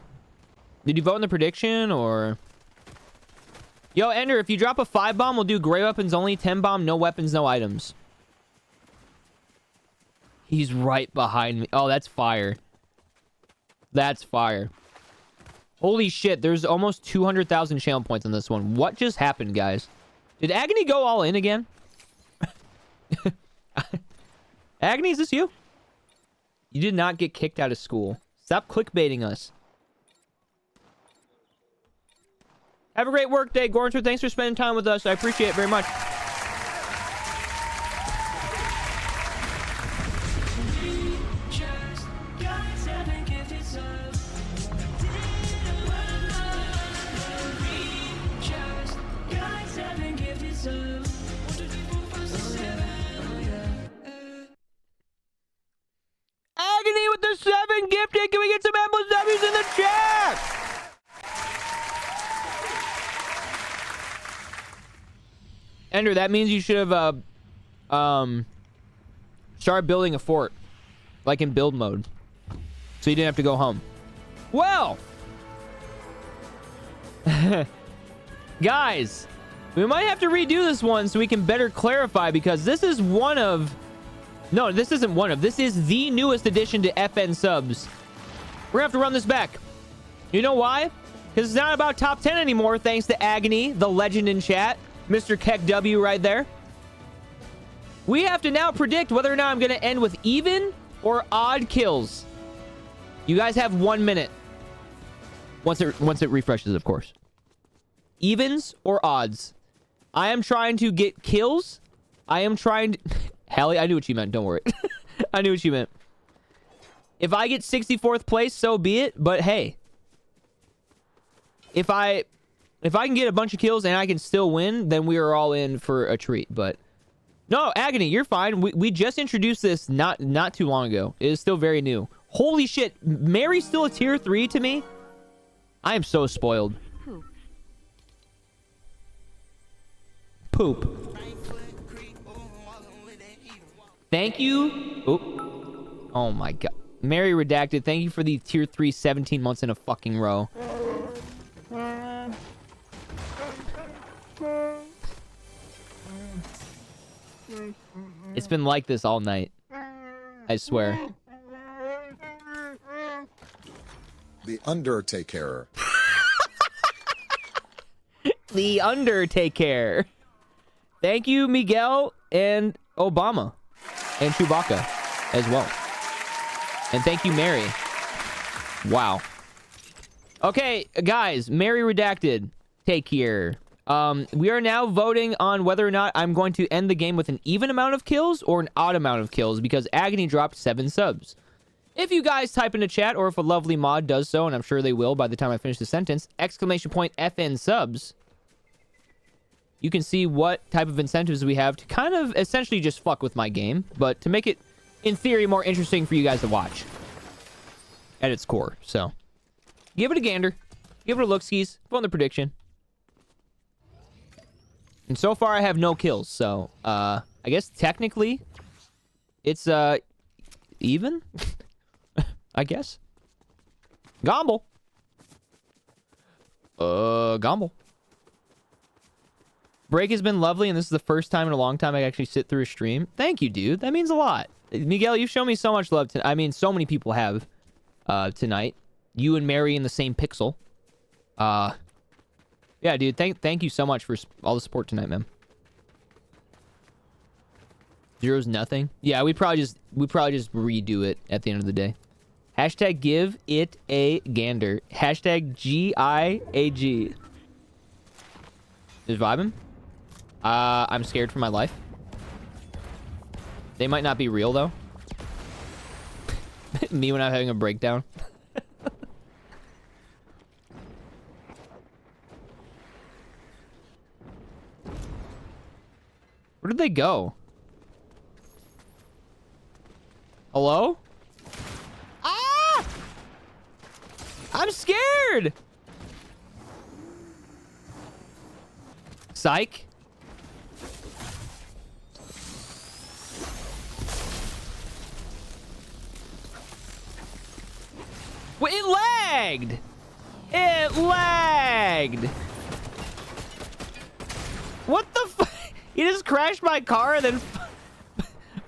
Did you vote in the prediction, or... Yo, Ender, if you drop a 5 bomb, we'll do gray weapons only, 10 bomb, no weapons, no items. He's right behind me. Oh, that's fire. That's fire. Holy shit, there's almost 200,000 channel points on this one. What just happened, guys? Did Agony go all in again? Agony, is this you? You did not get kicked out of school. Stop clickbaiting us. Have a great work day, Gornter. Thanks for spending time with us. I appreciate it very much. Agony with the 7 gifted. Can we get some Emblem W's in the chat? Ender, that means you should have started building a fort, like in build mode, so you didn't have to go home. Well, guys, we might have to redo this one so we can better clarify, because this is one of... No, this isn't one of. This is the newest addition to FN subs. We're gonna have to run this back. You know why? Because it's not about top 10 anymore, thanks to Agony, the legend in chat. Mr. Keck W right there. We have to now predict whether or not I'm going to end with even or odd kills. You guys have 1 minute. Once it refreshes, of course. Evens or odds. I am trying to get kills. I am trying to... Hallie, I knew what you meant. Don't worry. I knew what you meant. If I get 64th place, so be it. But hey, if I can get a bunch of kills and I can still win, then we are all in for a treat. But no, Agony, you're fine. We just introduced this not too long ago. It is still very new. Holy shit. Mary's still a tier 3 to me? I am so spoiled. Poop. Thank you. Oh my god. Mary Redacted, thank you for the tier 3 17 months in a fucking row. It's been like this all night. I swear. The Undertaker. The Undertaker. Thank you, Miguel and Obama. And Chewbacca as well. And thank you, Mary. Wow. Okay, guys. Mary Redacted. Take care. We are now voting on whether or not I'm going to end the game with an even amount of kills or an odd amount of kills because Agony dropped 7 subs. If you guys type into chat or if a lovely mod does so, and I'm sure they will by the time I finish the sentence, ! FN subs, you can see what type of incentives we have to kind of essentially just fuck with my game, but to make it, in theory, more interesting for you guys to watch at its core. So, give it a gander. Give it a look-skis. Vote on the prediction. And so far, I have no kills, so, I guess technically, it's, even? I guess. Gomble. Gomble. Break has been lovely, and this is the first time in a long time I actually sit through a stream. Thank you, dude. That means a lot. Miguel, you've shown me so much love. I mean, so many people have tonight. You and Mary in the same pixel. Yeah, dude. Thank you so much for all the support tonight, man. Zero's nothing. Yeah, we probably just redo it at the end of the day. Hashtag give it a gander. Hashtag GIAG. Is vibing? I'm scared for my life. They might not be real, though. Me when I'm having a breakdown. Where did they go? Hello? Ah! I'm scared! Psych. Wait, it lagged! It lagged! What the fuck? He just crashed my car and then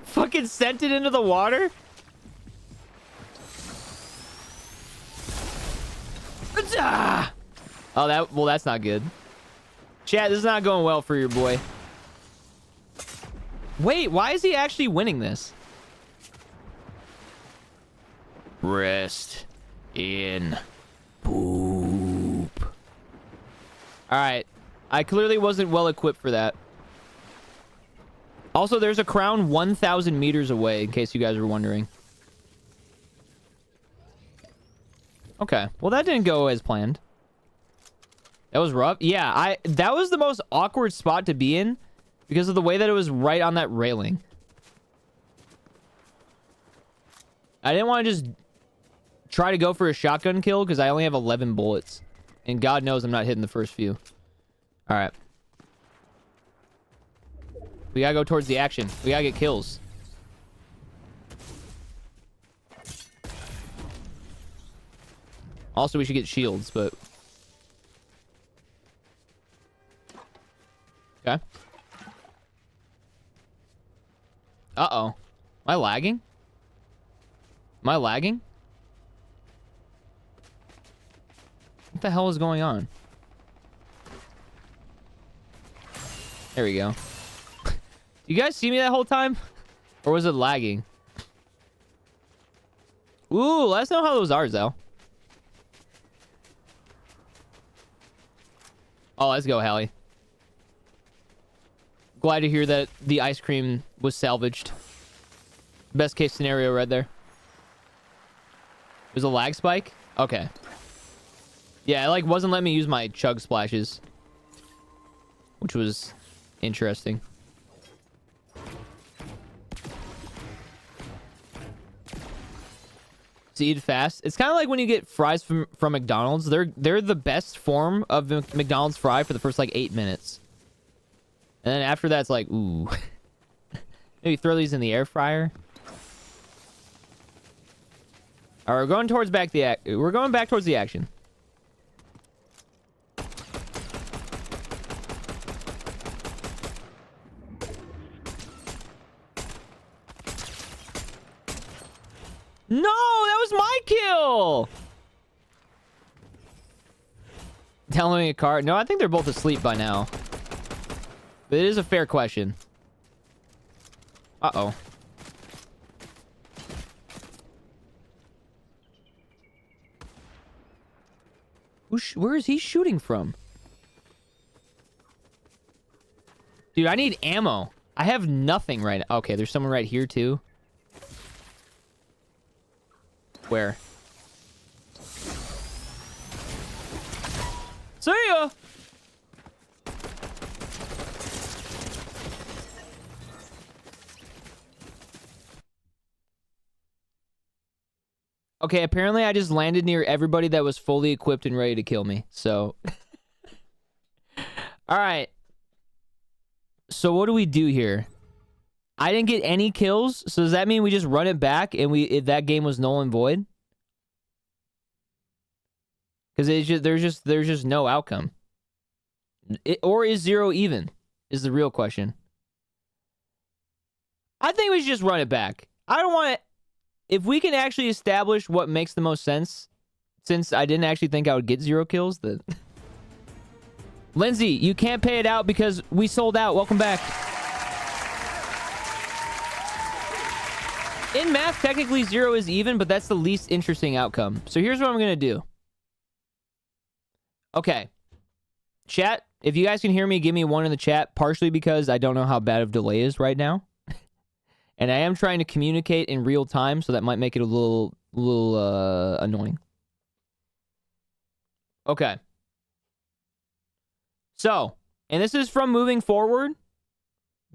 fucking sent it into the water? Oh, well, that's not good. Chat, this is not going well for your boy. Wait, why is he actually winning this? Rest in poop. Alright. I clearly wasn't well equipped for that. Also, there's a crown 1,000 meters away, in case you guys were wondering. Okay. Well, that didn't go as planned. That was rough. Yeah, that was the most awkward spot to be in because of the way that it was right on that railing. I didn't want to just try to go for a shotgun kill because I only have 11 bullets. And God knows I'm not hitting the first few. All right. We gotta go towards the action. We gotta get kills. Also, we should get shields, but... Okay. Uh-oh. Am I lagging? Am I lagging? What the hell is going on? There we go. You guys see me that whole time? Or was it lagging? Ooh, let us know how those are, though. Oh, let's go, Hallie. Glad to hear that the ice cream was salvaged. Best case scenario right there. There's a lag spike? Okay. Yeah, it like wasn't letting me use my chug splashes. Which was interesting. to eat fast. It's kind of like when you get fries from McDonald's. They're the best form of McDonald's fry for the first like 8 minutes. And then after that, it's like, ooh. Maybe throw these in the air fryer. All right, we're going towards we're going back towards the action. No, that was my kill. Downloading a car. No, I think they're both asleep by now. But it is a fair question. Uh-oh. Where is he shooting from? Dude, I need ammo. I have nothing right now. Okay, there's someone right here too. Where? See ya! Okay, apparently I just landed near everybody that was fully equipped and ready to kill me, so... Alright. So what do we do here? I didn't get any kills, so does that mean we just run it back and that game was null and void? Because there's just no outcome. Or is 0 even? Is the real question. I think we should just run it back. I don't want to... If we can actually establish what makes the most sense, since I didn't actually think I would get 0 kills, then... Lindsay, you can't pay it out because we sold out. Welcome back. In math, technically 0 is even, but that's the least interesting outcome. So here's what I'm going to do. Okay. Chat, if you guys can hear me, give me 1 in the chat, partially because I don't know how bad of delay is right now. And I am trying to communicate in real time, so that might make it a little annoying. Okay. So, and this is from moving forward,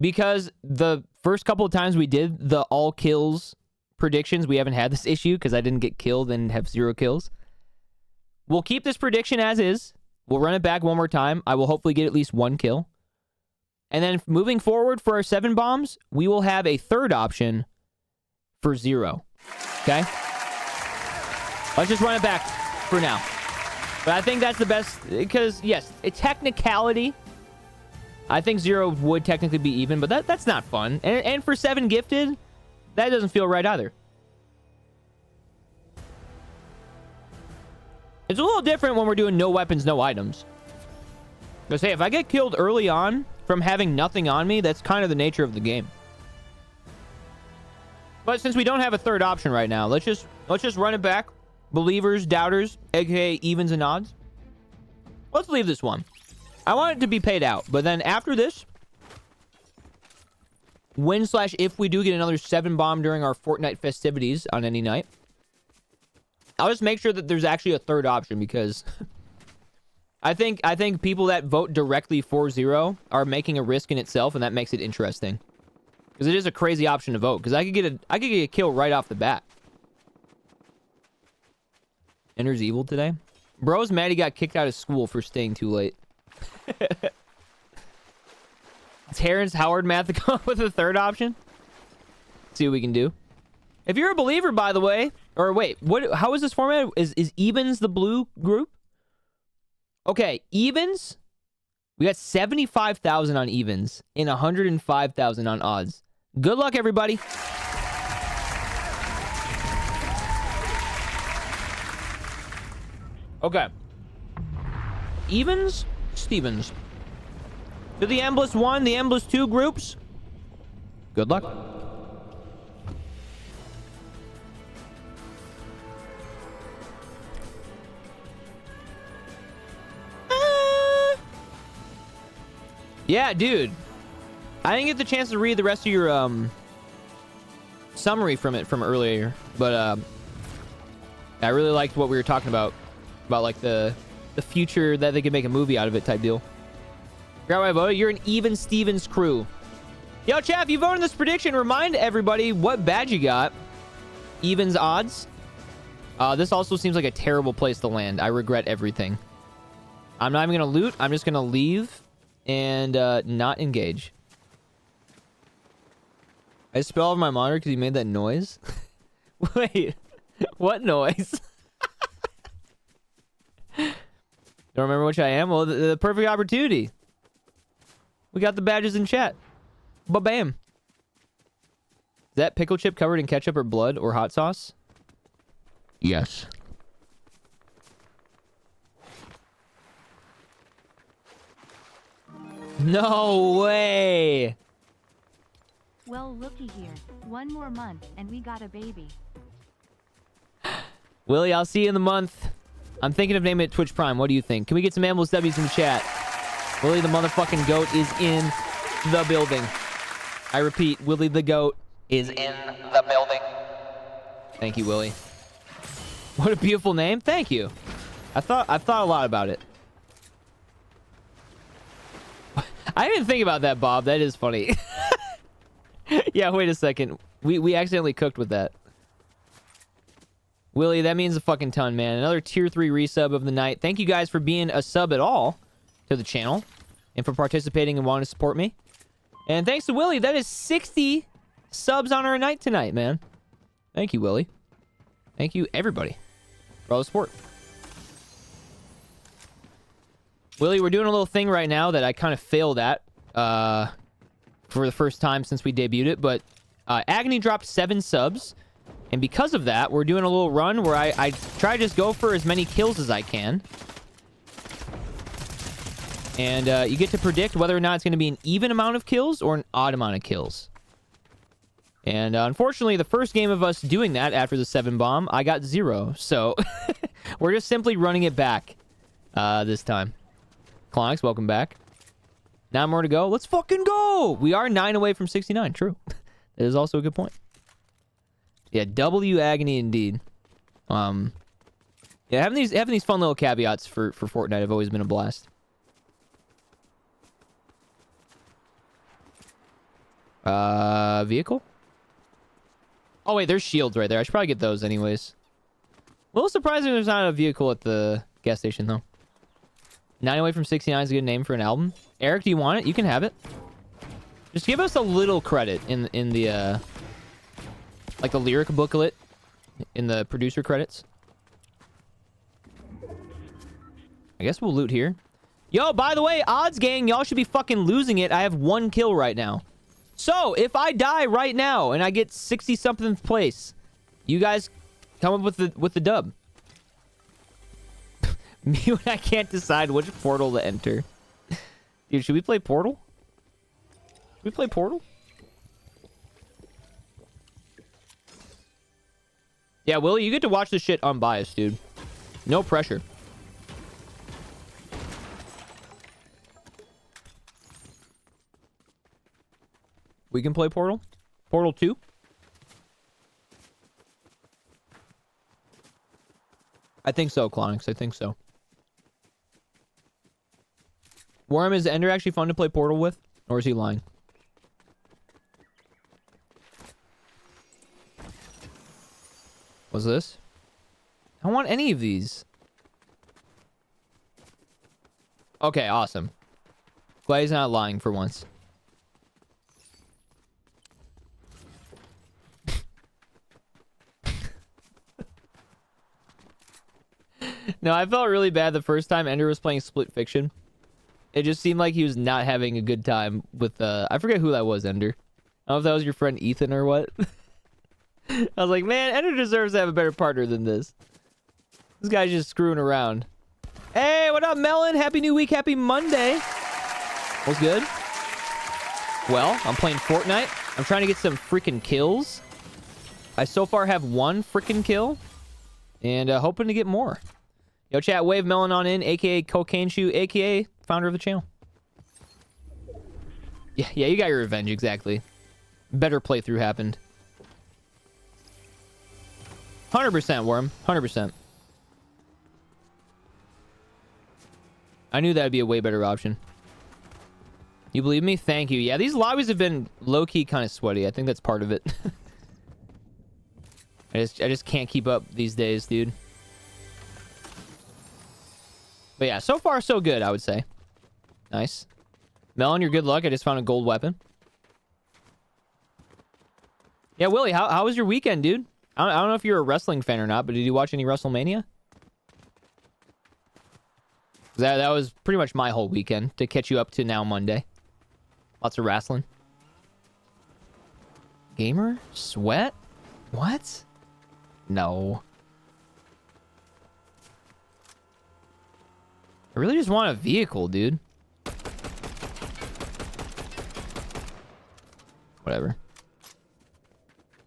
because the first couple of times we did the all kills predictions, we haven't had this issue because I didn't get killed and have 0 kills. We'll keep this prediction as is. We'll run it back one more time. I will hopefully get at least 1 kill. And then moving forward for our 7 bombs, we will have a third option for 0. Okay? Let's just run it back for now. But I think that's the best, because, yes, a technicality, I think 0 would technically be even, but that's not fun. And for 7 gifted, that doesn't feel right either. It's a little different when we're doing no weapons, no items. Because, hey, if I get killed early on from having nothing on me, that's kind of the nature of the game. But since we don't have a third option right now, let's just run it back. Believers, doubters, aka evens and odds. Let's leave this one. I want it to be paid out, but then after this, when/if we do get another 7 bomb during our Fortnite festivities on any night, I'll just make sure that there's actually a third option, because I think people that vote directly for 0 are making a risk in itself, and that makes it interesting. Because it is a crazy option to vote, because I could get a kill right off the bat. Enter's evil today. Bro's mad he got kicked out of school for staying too late. Terrence Howard math to come up with a third option. See what we can do. If you're a believer, by the way, or wait, how is this format? Is evens the blue group? Okay, evens. We got 75,000 on evens and 105,000 on odds. Good luck, everybody. Okay. Evens, Stevens. To the Embless 1, the Embless 2 groups. Good luck. Yeah, dude. I didn't get the chance to read the rest of your summary from earlier, but I really liked what we were talking about like the future, that they could make a movie out of it type deal. Forgot why I voted. You're an even Stevens crew. Yo, chat, if you voted in this prediction, remind everybody what badge you got. Evens odds. This also seems like a terrible place to land. I regret everything. I'm not even gonna loot. I'm just gonna leave and not engage. I spell over my monitor because you made that noise. Wait, what noise? Don't remember which I am? Well, the perfect opportunity. We got the badges in chat. Ba-bam. Is that pickle chip covered in ketchup or blood or hot sauce? Yes. No way. Well, looky here. 1 more month and we got a baby. Willie, I'll see you in the month. I'm thinking of naming it Twitch Prime. What do you think? Can we get some Ambulance W's in the chat? Willie the motherfucking goat is in the building. I repeat, Willie the goat is in the building. Thank you, Willie. What a beautiful name. Thank you. I've thought a lot about it. I didn't think about that, Bob. That is funny. Yeah, wait a second. We accidentally cooked with that. Willie, that means a fucking ton, man. Another tier 3 resub of the night. Thank you guys for being a sub at all to the channel and for participating and wanting to support me. And thanks to Willie, that is 60 subs on our night tonight, man. Thank you, Willie. Thank you, everybody, for all the support. Willie, we're doing a little thing right now that I kind of failed at for the first time since we debuted it, but Agony dropped 7 subs. And because of that, we're doing a little run where I try to just go for as many kills as I can. And you get to predict whether or not it's going to be an even amount of kills or an odd amount of kills. And unfortunately, the first game of us doing that after the 7 bomb, I got 0. So we're just simply running it back this time. Clonix, welcome back. 9 more to go. Let's fucking go! We are 9 away from 69. True. That is also a good point. Yeah, W Agony indeed. Yeah, having these fun little caveats for Fortnite have always been a blast. Vehicle? Oh wait, there's shields right there. I should probably get those anyways. A little surprising there's not a vehicle at the gas station though. 9 away from 69 is a good name for an album. Eric, do you want it? You can have it. Just give us a little credit in the like the lyric booklet in the producer credits. I guess we'll loot here. Yo, by the way, odds gang, y'all should be fucking losing it. I have 1 kill right now. So, if I die right now and I get 60-something place, you guys come up with the dub. Me when I can't decide which portal to enter. Dude, should we play Portal? Should we play Portal? Yeah, Willie, you get to watch this shit unbiased, dude. No pressure. We can play Portal? Portal 2? I think so, Clonix. I think so. Worm, is Ender actually fun to play Portal with? Or is he lying? What's this? I don't want any of these. Okay, awesome. Glad he's not lying for once. No, I felt really bad the first time Ender was playing Split Fiction. It just seemed like he was not having a good time with, I forget who that was, Ender. I don't know if that was your friend Ethan or what. I was like, man, Ender deserves to have a better partner than this. This guy's just screwing around. Hey, what up, Melon? Happy New Week. Happy Monday. What's good? Well, I'm playing Fortnite. I'm trying to get some freaking kills. I so far have 1 freaking kill. And hoping to get more. Yo, chat, Wave Melon on in, a.k.a. Cocaine Shoe, a.k.a. founder of the channel. Yeah, you got your revenge, exactly. Better playthrough happened. 100%, Worm. 100%. I knew that would be a way better option. You believe me? Thank you. Yeah, these lobbies have been low-key kind of sweaty. I think that's part of it. I just can't keep up these days, dude. But yeah, so far so good, I would say. Nice. Melon, you're good luck. I just found a gold weapon. Yeah, Willie, how was your weekend, dude? I don't know if you're a wrestling fan or not, but did you watch any WrestleMania? That was pretty much my whole weekend to catch you up to now Monday. Lots of wrestling. Gamer? Sweat? What? No. I really just want a vehicle, dude. Whatever.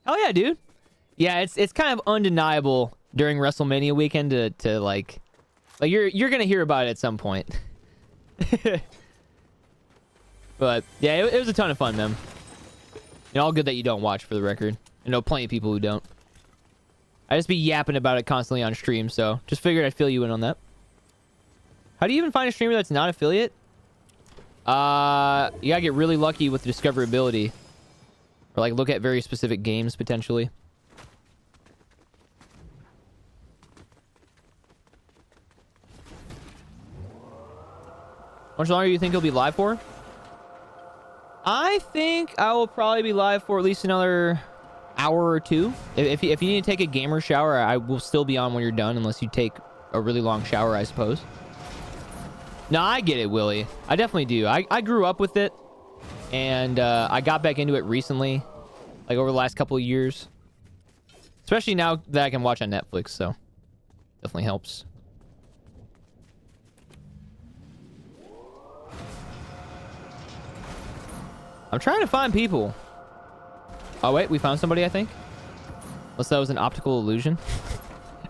Oh yeah, dude. Yeah, it's kind of undeniable during WrestleMania weekend to like you're gonna hear about it at some point. But yeah, it was a ton of fun, man. And all good that you don't watch, for the record. I know plenty of people who don't. I just be yapping about it constantly on stream, so just figured I'd fill you in on that. How do you even find a streamer that's not affiliate? You gotta get really lucky with discoverability. Or like look at very specific games, potentially. How much longer do you think you'll be live for? I think I will probably be live for at least another hour or two. If you need to take a gamer shower, I will still be on when you're done, unless you take a really long shower, I suppose. No, I get it, Willie. I definitely do. I grew up with it, and I got back into it recently, like over the last couple of years. Especially now that I can watch on Netflix, so definitely helps. I'm trying to find people. Oh, wait, we found somebody, I think. Unless that was an optical illusion.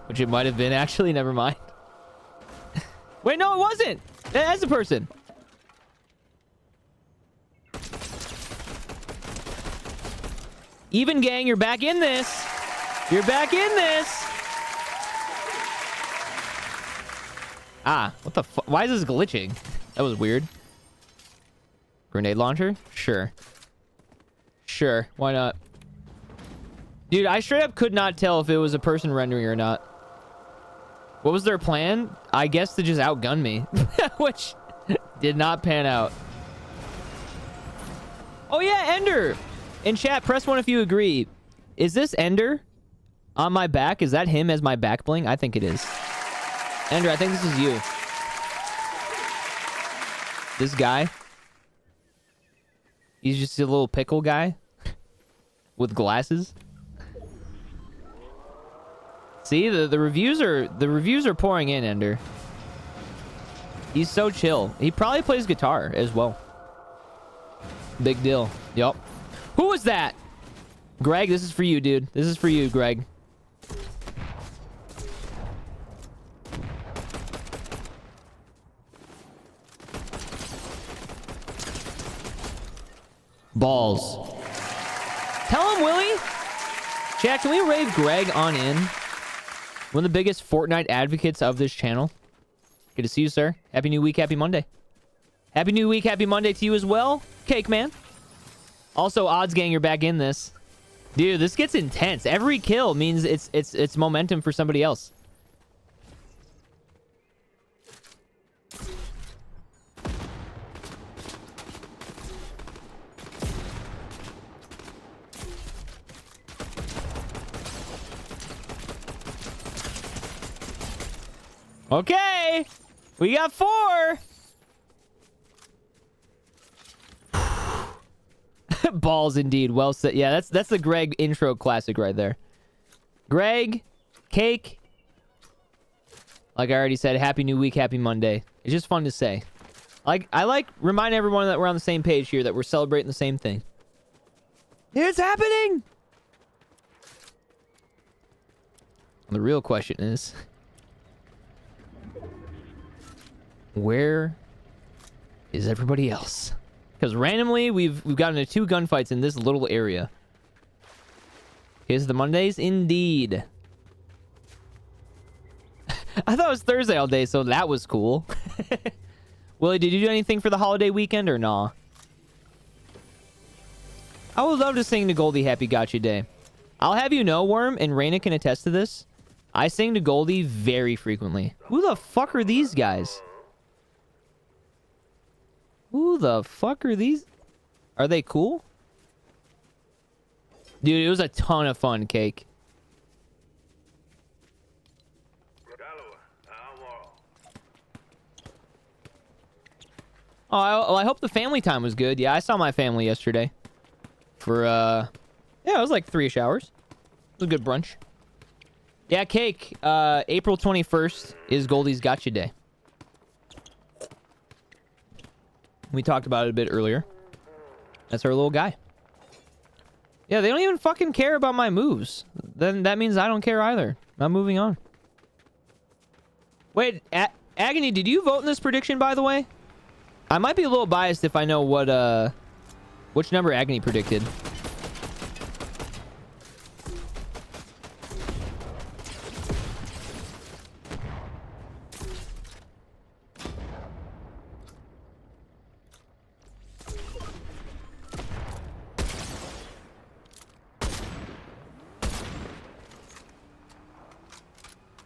Which it might have been, actually. Never mind. Wait, no, it wasn't. That's a person. Even gang, you're back in this. You're back in this. Ah, what the fuck? Why is this glitching? That was weird. Grenade launcher? Sure. Sure, why not? Dude, I straight up could not tell if it was a person rendering or not. What was their plan? I guess to just outgun me. Which did not pan out. Oh yeah, Ender! In chat, press 1 if you agree. Is this Ender on my back? Is that him as my back bling? I think it is. Ender, I think this is you. This guy. He's just a little pickle guy with glasses. See, the reviews are pouring in, Ender. He's so chill. He probably plays guitar as well. Big deal. Yup. Who was that? Greg, this is for you, dude. This is for you, Greg. Balls. Tell him, Willie. Chat, can we rave Greg on in? One of the biggest Fortnite advocates of this channel. Good to see you, sir. Happy New Week, Happy Monday. Happy New Week, Happy Monday to you as well, Cake Man. Also, Odds Gang, you're back in this. Dude, this gets intense. Every kill means it's momentum for somebody else. Okay, we got 4. Balls indeed. Well said. Yeah, that's the Greg intro classic right there. Greg, Cake. Like I already said, Happy New Week, Happy Monday. It's just fun to say. I like remind everyone that we're on the same page here, that we're celebrating the same thing. It's happening. The real question is, where is everybody else? Because randomly, we've gotten into 2 gunfights in this little area. Here's the Mondays, indeed. I thought it was Thursday all day, so that was cool. Willie, did you do anything for the holiday weekend or nah? I would love to sing to Goldie Happy Gotcha Day. I'll have you know, Worm, and Raina can attest to this. I sing to Goldie very frequently. Who the fuck are these guys? Who the fuck are these? Are they cool? Dude, it was a ton of fun, Cake. Oh, I hope the family time was good. Yeah, I saw my family yesterday. For, yeah, it was like 3-ish hours. It was a good brunch. Yeah, Cake, April 21st is Goldie's Gotcha Day. We talked about it a bit earlier. That's our little guy. Yeah, they don't even fucking care about my moves. Then that means I don't care either. I'm moving on. Wait, Agony, did you vote in this prediction, by the way? I might be a little biased if I know what, which number Agony predicted.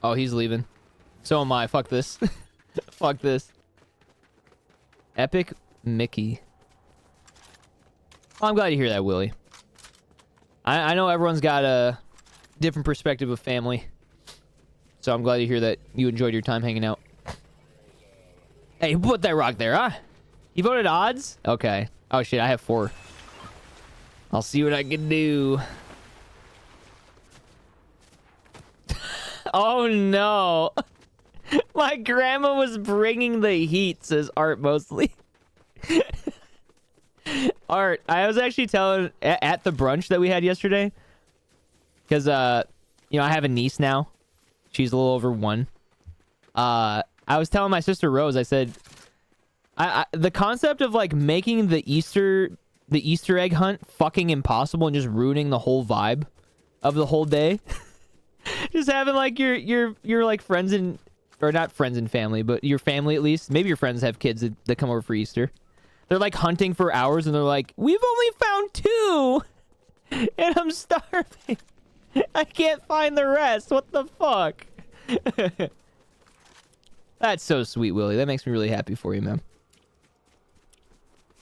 Oh, he's leaving. So am I. Fuck this. Fuck this. Epic Mickey. Well, I'm glad to hear that, Willie. I know everyone's got a different perspective of family. So I'm glad to hear that you enjoyed your time hanging out. Hey, put that rock there, huh? You voted odds? Okay. Oh, shit, I have 4. I'll see what I can do. Oh, no. My grandma was bringing the heat, says Art mostly. Art, I was actually telling at the brunch that we had yesterday, because, you know, I have a niece now. She's a little over 1. I was telling my sister Rose, I said, the concept of, like, making the Easter egg hunt fucking impossible and just ruining the whole vibe of the whole day. Just having, like, your like, friends and... Or not friends and family, but your family at least. Maybe your friends have kids that come over for Easter. They're, like, hunting for hours, and they're like, we've only found 2! And I'm starving. I can't find the rest. What the fuck? That's so sweet, Willie. That makes me really happy for you, man.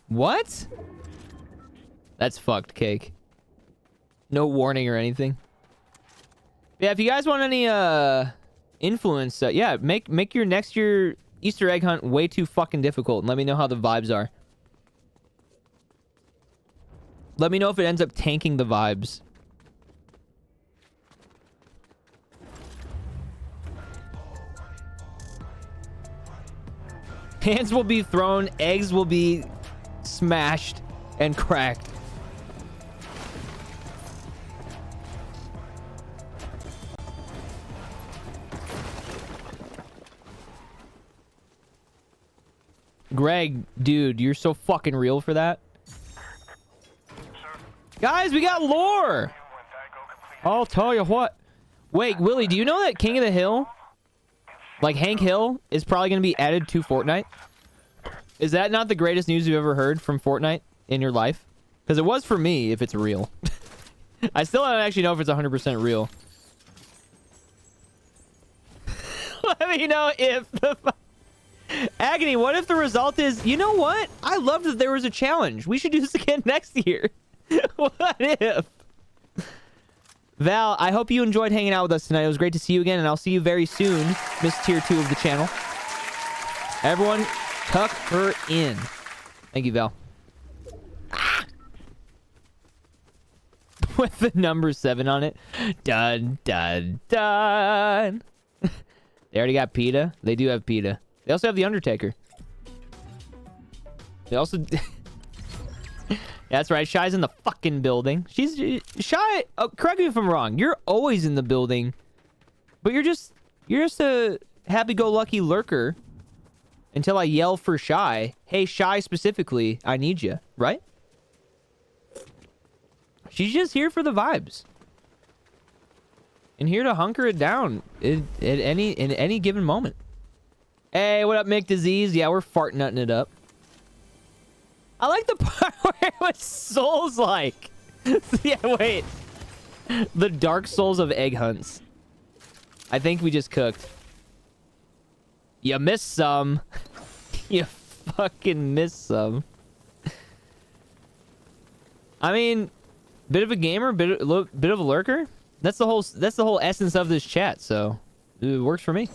What? That's fucked, Cake. No warning or anything. Yeah, if you guys want any, influence, yeah, make your next year Easter egg hunt way too fucking difficult and let me know how the vibes are. Let me know if it ends up tanking the vibes. Hands will be thrown, eggs will be smashed and cracked. Greg, dude, you're so fucking real for that. Guys, we got lore. I'll tell you what. Wait, Willie, do you know that King of the Hill, like Hank Hill, is probably going to be added to Fortnite? Is that not the greatest news you've ever heard from Fortnite in your life? Because it was for me, if it's real. I still don't actually know if it's 100% real. Let me know if the... Agony, what if the result is, you know what? I loved that there was a challenge. We should do this again next year. What if? Val, I hope you enjoyed hanging out with us tonight. It was great to see you again, and I'll see you very soon, Miss Tier 2 of the channel. Everyone, tuck her in. Thank you, Val. Ah! With the number 7 on it. Dun, dun, dun. They already got PETA. They do have PETA. They also have the Undertaker. They also... Yeah, that's right. Shy's in the fucking building. She's... Shy... Oh, correct me if I'm wrong. You're always in the building. But you're just a happy-go-lucky lurker. Until I yell for Shy. Hey, Shy specifically, I need you. Right? She's just here for the vibes. And here to hunker it down in any given moment. Hey, what up, Mick Disease? Yeah, we're fart nutting it up. I like the part where it was Souls-like. Yeah, wait. The Dark Souls of egg hunts. I think we just cooked. You missed some. You fucking missed some. I mean, bit of a gamer, bit of a lurker. That's the whole essence of this chat. So it works for me.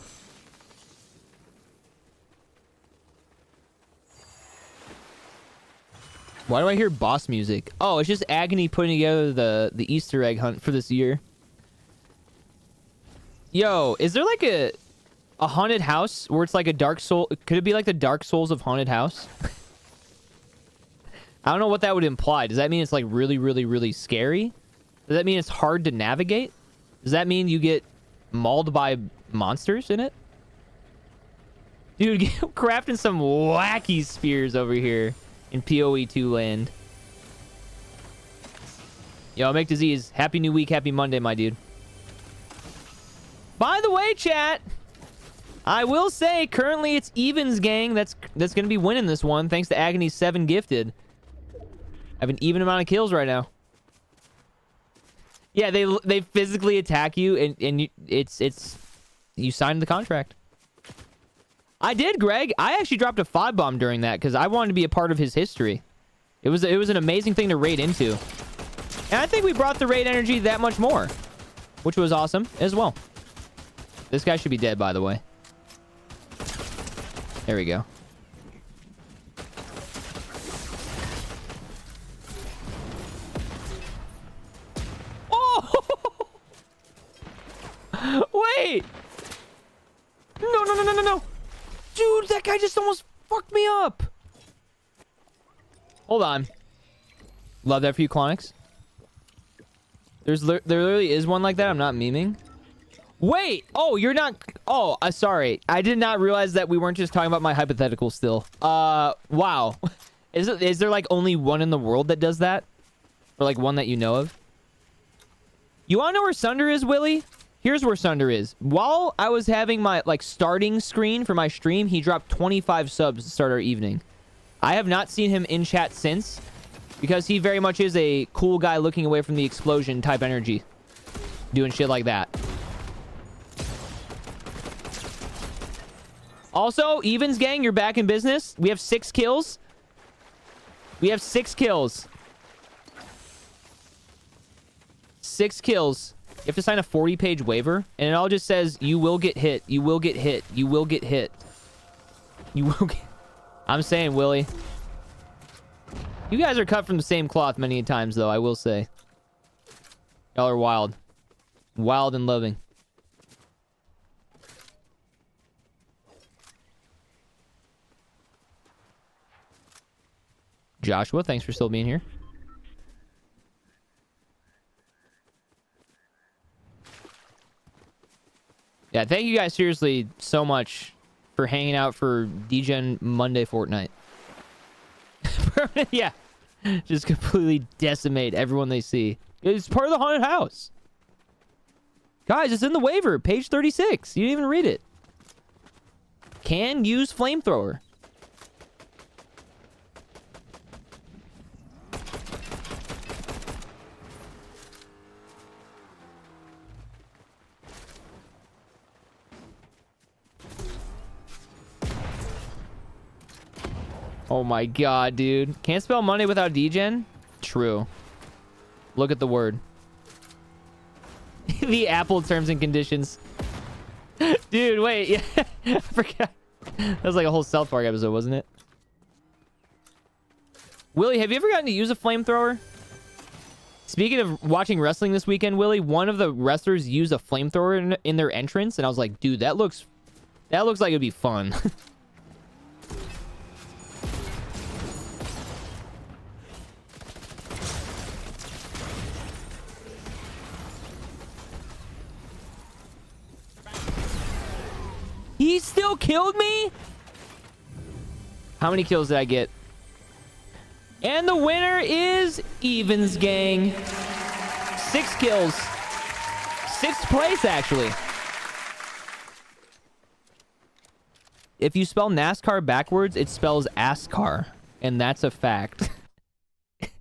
Why do I hear boss music? Oh, it's just Agony putting together the Easter egg hunt for this year. Yo, is there like a haunted house where it's like a Dark Soul? Could it be like the Dark Souls of haunted house? I don't know what that would imply. Does that mean it's like really, really, really scary? Does that mean it's hard to navigate? Does that mean you get mauled by monsters in it? Dude, crafting some wacky spears over here in PoE 2 land. Yo, Make Disease. Happy New Week. Happy Monday, my dude. By the way, chat, I will say currently it's Evans gang that's going to be winning this one thanks to Agony 7 gifted. I have an even amount of kills right now. Yeah, they physically attack you and you signed the contract. I did, Greg. I actually dropped a 5-bomb during that because I wanted to be a part of his history. It was an amazing thing to raid into. And I think we brought the raid energy that much more, which was awesome as well. This guy should be dead, by the way. There we go. Oh! Wait! No. Dude, that guy just almost fucked me up. Hold on. Love that for you, Clonix. There literally is one like that. I'm not memeing. Wait. Oh, you're not. Oh, sorry. I did not realize that we weren't just talking about my hypothetical still. Wow. Is there like only one in the world that does that? Or like one that you know of? You want to know where Sunder is, Willie? Here's where Sunder is. While I was having my like starting screen for my stream, he dropped 25 subs to start our evening. I have not seen him in chat since because he very much is a cool guy looking away from the explosion type energy. Doing shit like that. Also, Evans gang, you're back in business. We have 6 kills. We have 6 kills. 6 kills. You have to sign a 40-page waiver, and it all just says, you will get hit. You will get hit. You will get hit. You will get... I'm saying, Willie. You guys are cut from the same cloth many times, though, I will say. Y'all are wild. Wild and loving. Joshua, thanks for still being here. Yeah, thank you guys seriously so much for hanging out for DGen Monday Fortnite. Yeah. Just completely decimate everyone they see. It's part of the haunted house. Guys, it's in the waiver. Page 36. You didn't even read it. Can use flamethrower. Oh my god, dude. Can't spell Monday without degen? True. Look at the word. The Apple terms and conditions. Dude, wait. Yeah, I forgot. That was like a whole South Park episode, wasn't it? Willie, have you ever gotten to use a flamethrower? Speaking of watching wrestling this weekend, Willie, one of the wrestlers used a flamethrower in their entrance, and I was like, dude, that looks like it'd be fun. He still killed me? How many kills did I get? And the winner is Evans gang. 6 kills. 6th place, actually. If you spell NASCAR backwards, it spells ASCAR. And that's a fact.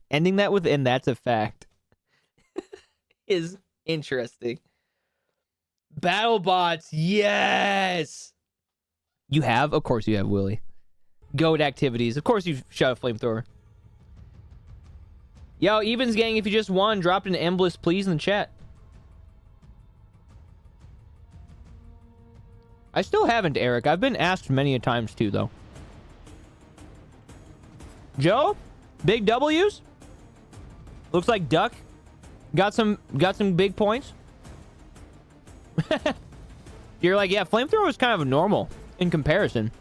Ending that with, and that's a fact. is interesting. Battle bots, yes. You have? Of course you have, Willie. Goat activities. Of course you've shot a flamethrower. Yo, Evans gang, if you just won, drop an embless please in the chat. I still haven't, Eric. I've been asked many a times too, though. Joe, big W's. Looks like Duck got some big points. You're like, yeah, flamethrower is kind of normal in comparison.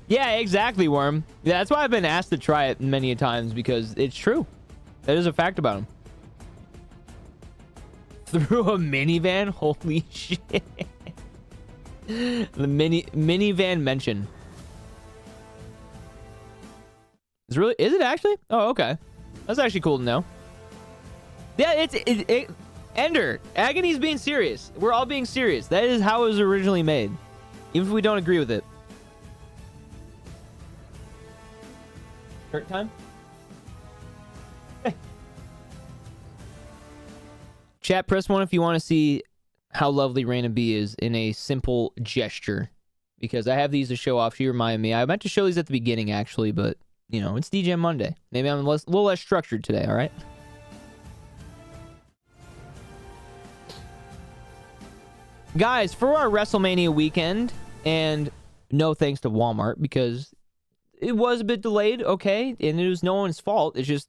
Yeah, exactly, Worm. Yeah, that's why I've been asked to try it many a times, because it's true. That is a fact about him. Through a minivan? Holy shit. The minivan mention. Is it actually? Oh, okay. That's actually cool to know. Yeah, Ender, Agony's being serious. We're all being serious. That is how it was originally made. Even if we don't agree with it. Shirt time? Chat, press 1 if you want to see how lovely Raina B is in a simple gesture. Because I have these to show off. She reminded me. I meant to show these at the beginning, actually, but, you know, it's DJ Monday. Maybe I'm a little less structured today, all right? Guys, for our WrestleMania weekend, and no thanks to Walmart, because it was a bit delayed, okay? And it was no one's fault. It's just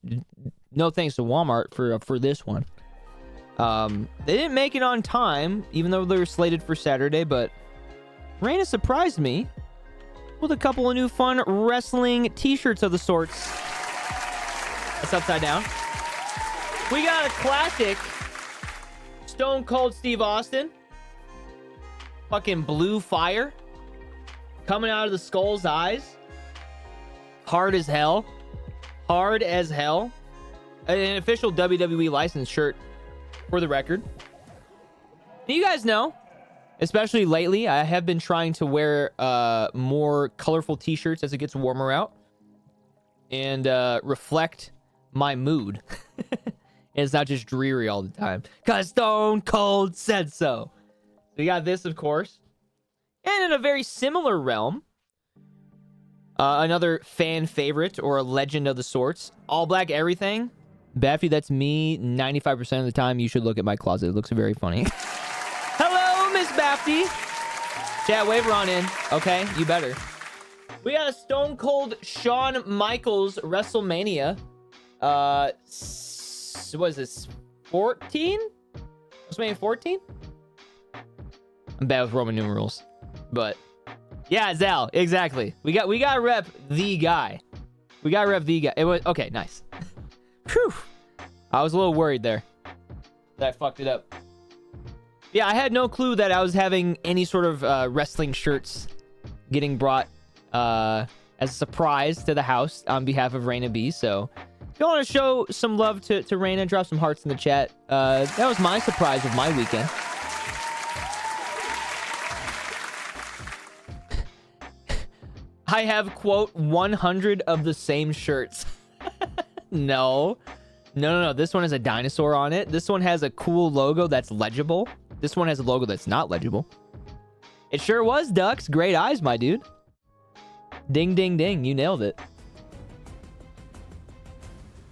no thanks to Walmart for this one. They didn't make it on time, even though they were slated for Saturday, but Raina surprised me with a couple of new fun wrestling t-shirts of the sorts. That's upside down. We got a classic Stone Cold Steve Austin. Fucking blue fire. Coming out of the skull's eyes. Hard as hell. Hard as hell. An official WWE licensed shirt, for the record. You guys know, especially lately, I have been trying to wear more colorful t-shirts as it gets warmer out. And reflect my mood. And it's not just dreary all the time. Because Stone Cold said so. We got this, of course. And in a very similar realm, another fan favorite or a legend of the sorts. All black everything. Baffy, that's me 95% of the time. You should look at my closet. It looks very funny. Hello, Miss Baffy. Chat, wave her on in. Okay, you better. We got a Stone Cold Shawn Michaels WrestleMania. What is this? 14? WrestleMania 14? I'm bad with Roman numerals. But yeah, Zal, exactly. We gotta rep the guy. We gotta rep the guy. It was okay, nice. Whew. I was a little worried there that I fucked it up. Yeah, I had no clue that I was having any sort of wrestling shirts getting brought as a surprise to the house on behalf of Raina B. So if you want to show some love to Raina, drop some hearts in the chat. That was my surprise of my weekend. I have, quote, 100 of the same shirts. No. This one has a dinosaur on it. This one has a cool logo that's legible. This one has a logo that's not legible. It sure was, Ducks. Great eyes, my dude. Ding, ding, ding. You nailed it.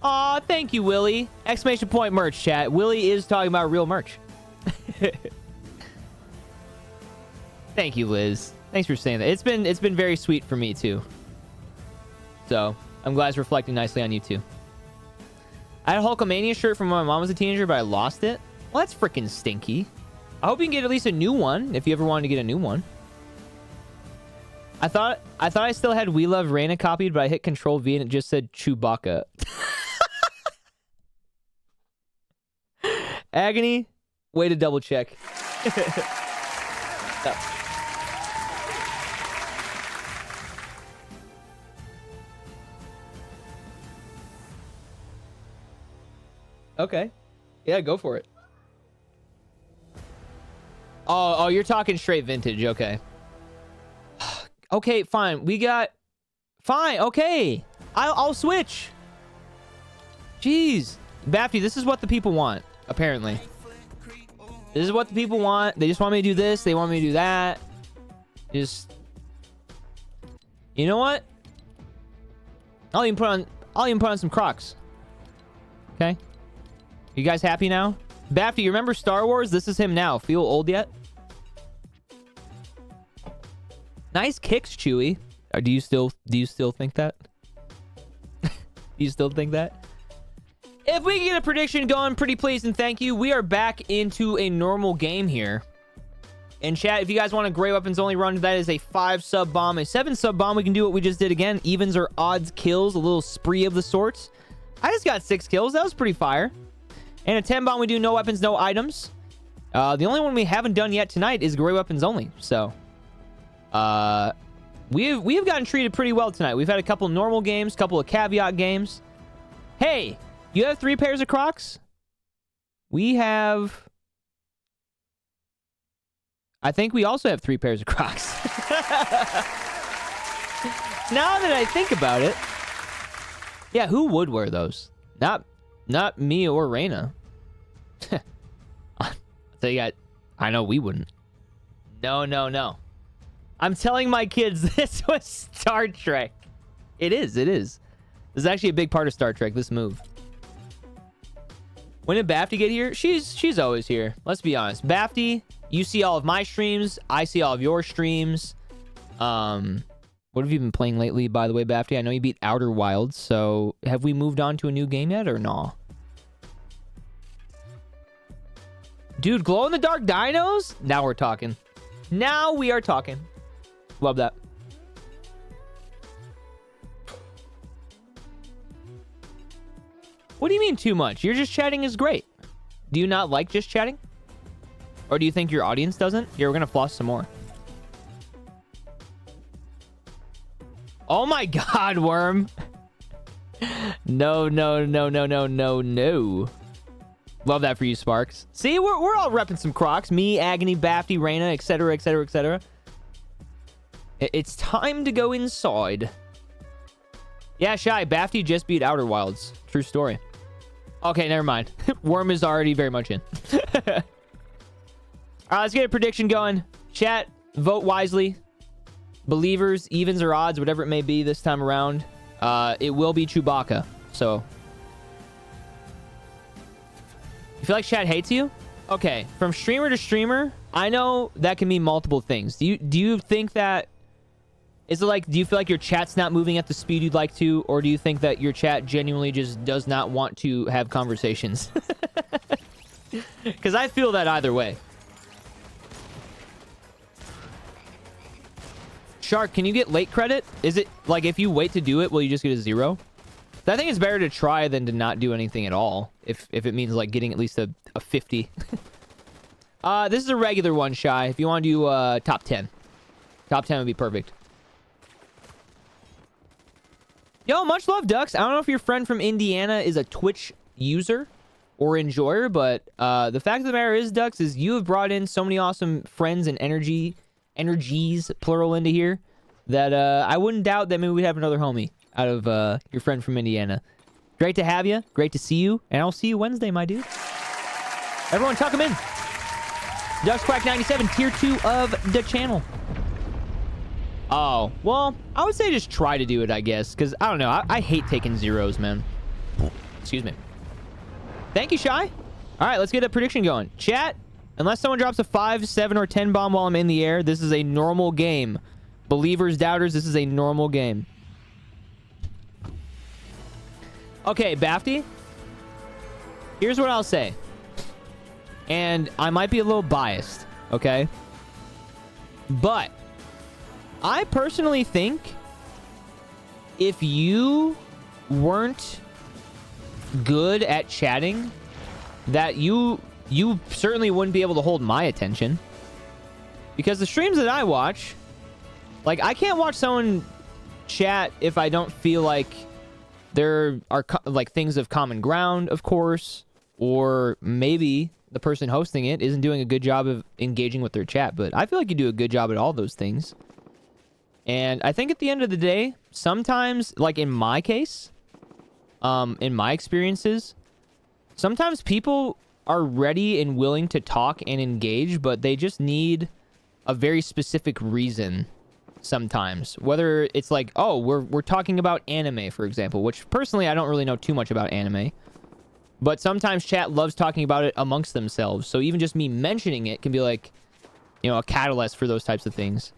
Aw, thank you, Willie. Exclamation point merch, chat. Willie is talking about real merch. Thank you, Liz. Thanks for saying that. It's been very sweet for me, too. So, I'm glad it's reflecting nicely on you, too. I had a Hulkamania shirt from when my mom was a teenager, but I lost it. Well, that's freaking stinky. I hope you can get at least a new one, if you ever wanted to get a new one. I thought I still had We Love Raina copied, but I hit Control V and it just said Chewbacca. Agony, way to double check. So. Okay. Yeah, go for it. Oh, you're talking straight vintage. Okay. Okay, fine. We got... Fine, okay. I'll switch. Jeez. Bafty, this is what the people want, apparently. This is what the people want. They just want me to do this. They want me to do that. Just... You know what? I'll even put on some Crocs. Okay? You guys happy now? Bafty, you remember Star Wars? This is him now. Feel old yet? Nice kicks, Chewy. Or do you still think that? Do you still think that? If we can get a prediction going, pretty please and thank you. We are back into a normal game here. And chat, if you guys want a gray weapons only run, that is a 5 sub bomb, a 7 sub bomb. We can do what we just did again. Evens or odds kills, a little spree of the sorts. I just got 6 kills. That was pretty fire. And a 10 bomb, we do no weapons, no items. The only one we haven't done yet tonight is gray weapons only. So, we have gotten treated pretty well tonight. We've had a couple normal games, couple of caveat games. Hey, you have 3 pairs of Crocs? We have... I think we also have 3 pairs of Crocs. Now that I think about it. Yeah, who would wear those? Not me or Reyna. I know we wouldn't. No. I'm telling my kids this was Star Trek. It is. This is actually a big part of Star Trek, this move. When did Bafty get here? She's always here. Let's be honest. Bafty, you see all of my streams. I see all of your streams. What have you been playing lately, by the way, Bafty? I know you beat Outer Wilds, so have we moved on to a new game yet or no? Dude, glow-in-the-dark dinos? Now we're talking. Now we are talking. Love that. What do you mean too much? Your just chatting is great. Do you not like just chatting? Or do you think your audience doesn't? Here, we're gonna floss some more. Oh my god, Worm. No. Love that for you, Sparks. See, we're all repping some Crocs. Me, Agony, Bafty, Reyna, etc. It's time to go inside. Yeah, Shy, Bafty just beat Outer Wilds. True story. Okay, never mind. Worm is already very much in. Alright, let's get a prediction going. Chat, vote wisely. Believers, evens or odds, whatever it may be this time around. It will be Chewbacca. So, you feel like chat hates you? Okay, from streamer to streamer, I know that can mean multiple things. Do you think that... Is it like, do you feel like your chat's not moving at the speed you'd like to? Or do you think that your chat genuinely just does not want to have conversations? Because I feel that either way. Shark, can you get late credit? Is it like if you wait to do it, will you just get a 0? I think it's better to try than to not do anything at all. If it means like getting at least a 50. This is a regular one, Shy. If you want to do top 10. Top 10 would be perfect. Yo, much love, Ducks. I don't know if your friend from Indiana is a Twitch user or enjoyer, but the fact of the matter is, Ducks, is you have brought in so many awesome friends and energies, plural, into here, that I wouldn't doubt that maybe we'd have another homie out of your friend from Indiana. Great to have you. Great to see you. And I'll see you Wednesday, my dude. Everyone, tuck him in. Ducks Quack 97, tier 2 of the channel. Oh, well, I would say just try to do it, I guess, because, I don't know, I hate taking zeros, man. Excuse me. Thank you, Shy. All right, let's get a prediction going. Chat, unless someone drops a 5, 7, or 10 bomb while I'm in the air, this is a normal game. Believers, doubters, this is a normal game. Okay, Bafty, here's what I'll say. And I might be a little biased, okay? But I personally think if you weren't good at chatting, that you certainly wouldn't be able to hold my attention. Because the streams that I watch, like, I can't watch someone chat if I don't feel like there are like things of common ground, of course, or maybe the person hosting it isn't doing a good job of engaging with their chat. But I feel like you do a good job at all those things. And I think at the end of the day, sometimes, like in my case, in my experiences, sometimes people are ready and willing to talk and engage, but they just need a very specific reason sometimes. Whether it's like, oh, we're talking about anime, for example, which personally I don't really know too much about anime. But sometimes chat loves talking about it amongst themselves. So even just me mentioning it can be like, you know, a catalyst for those types of things.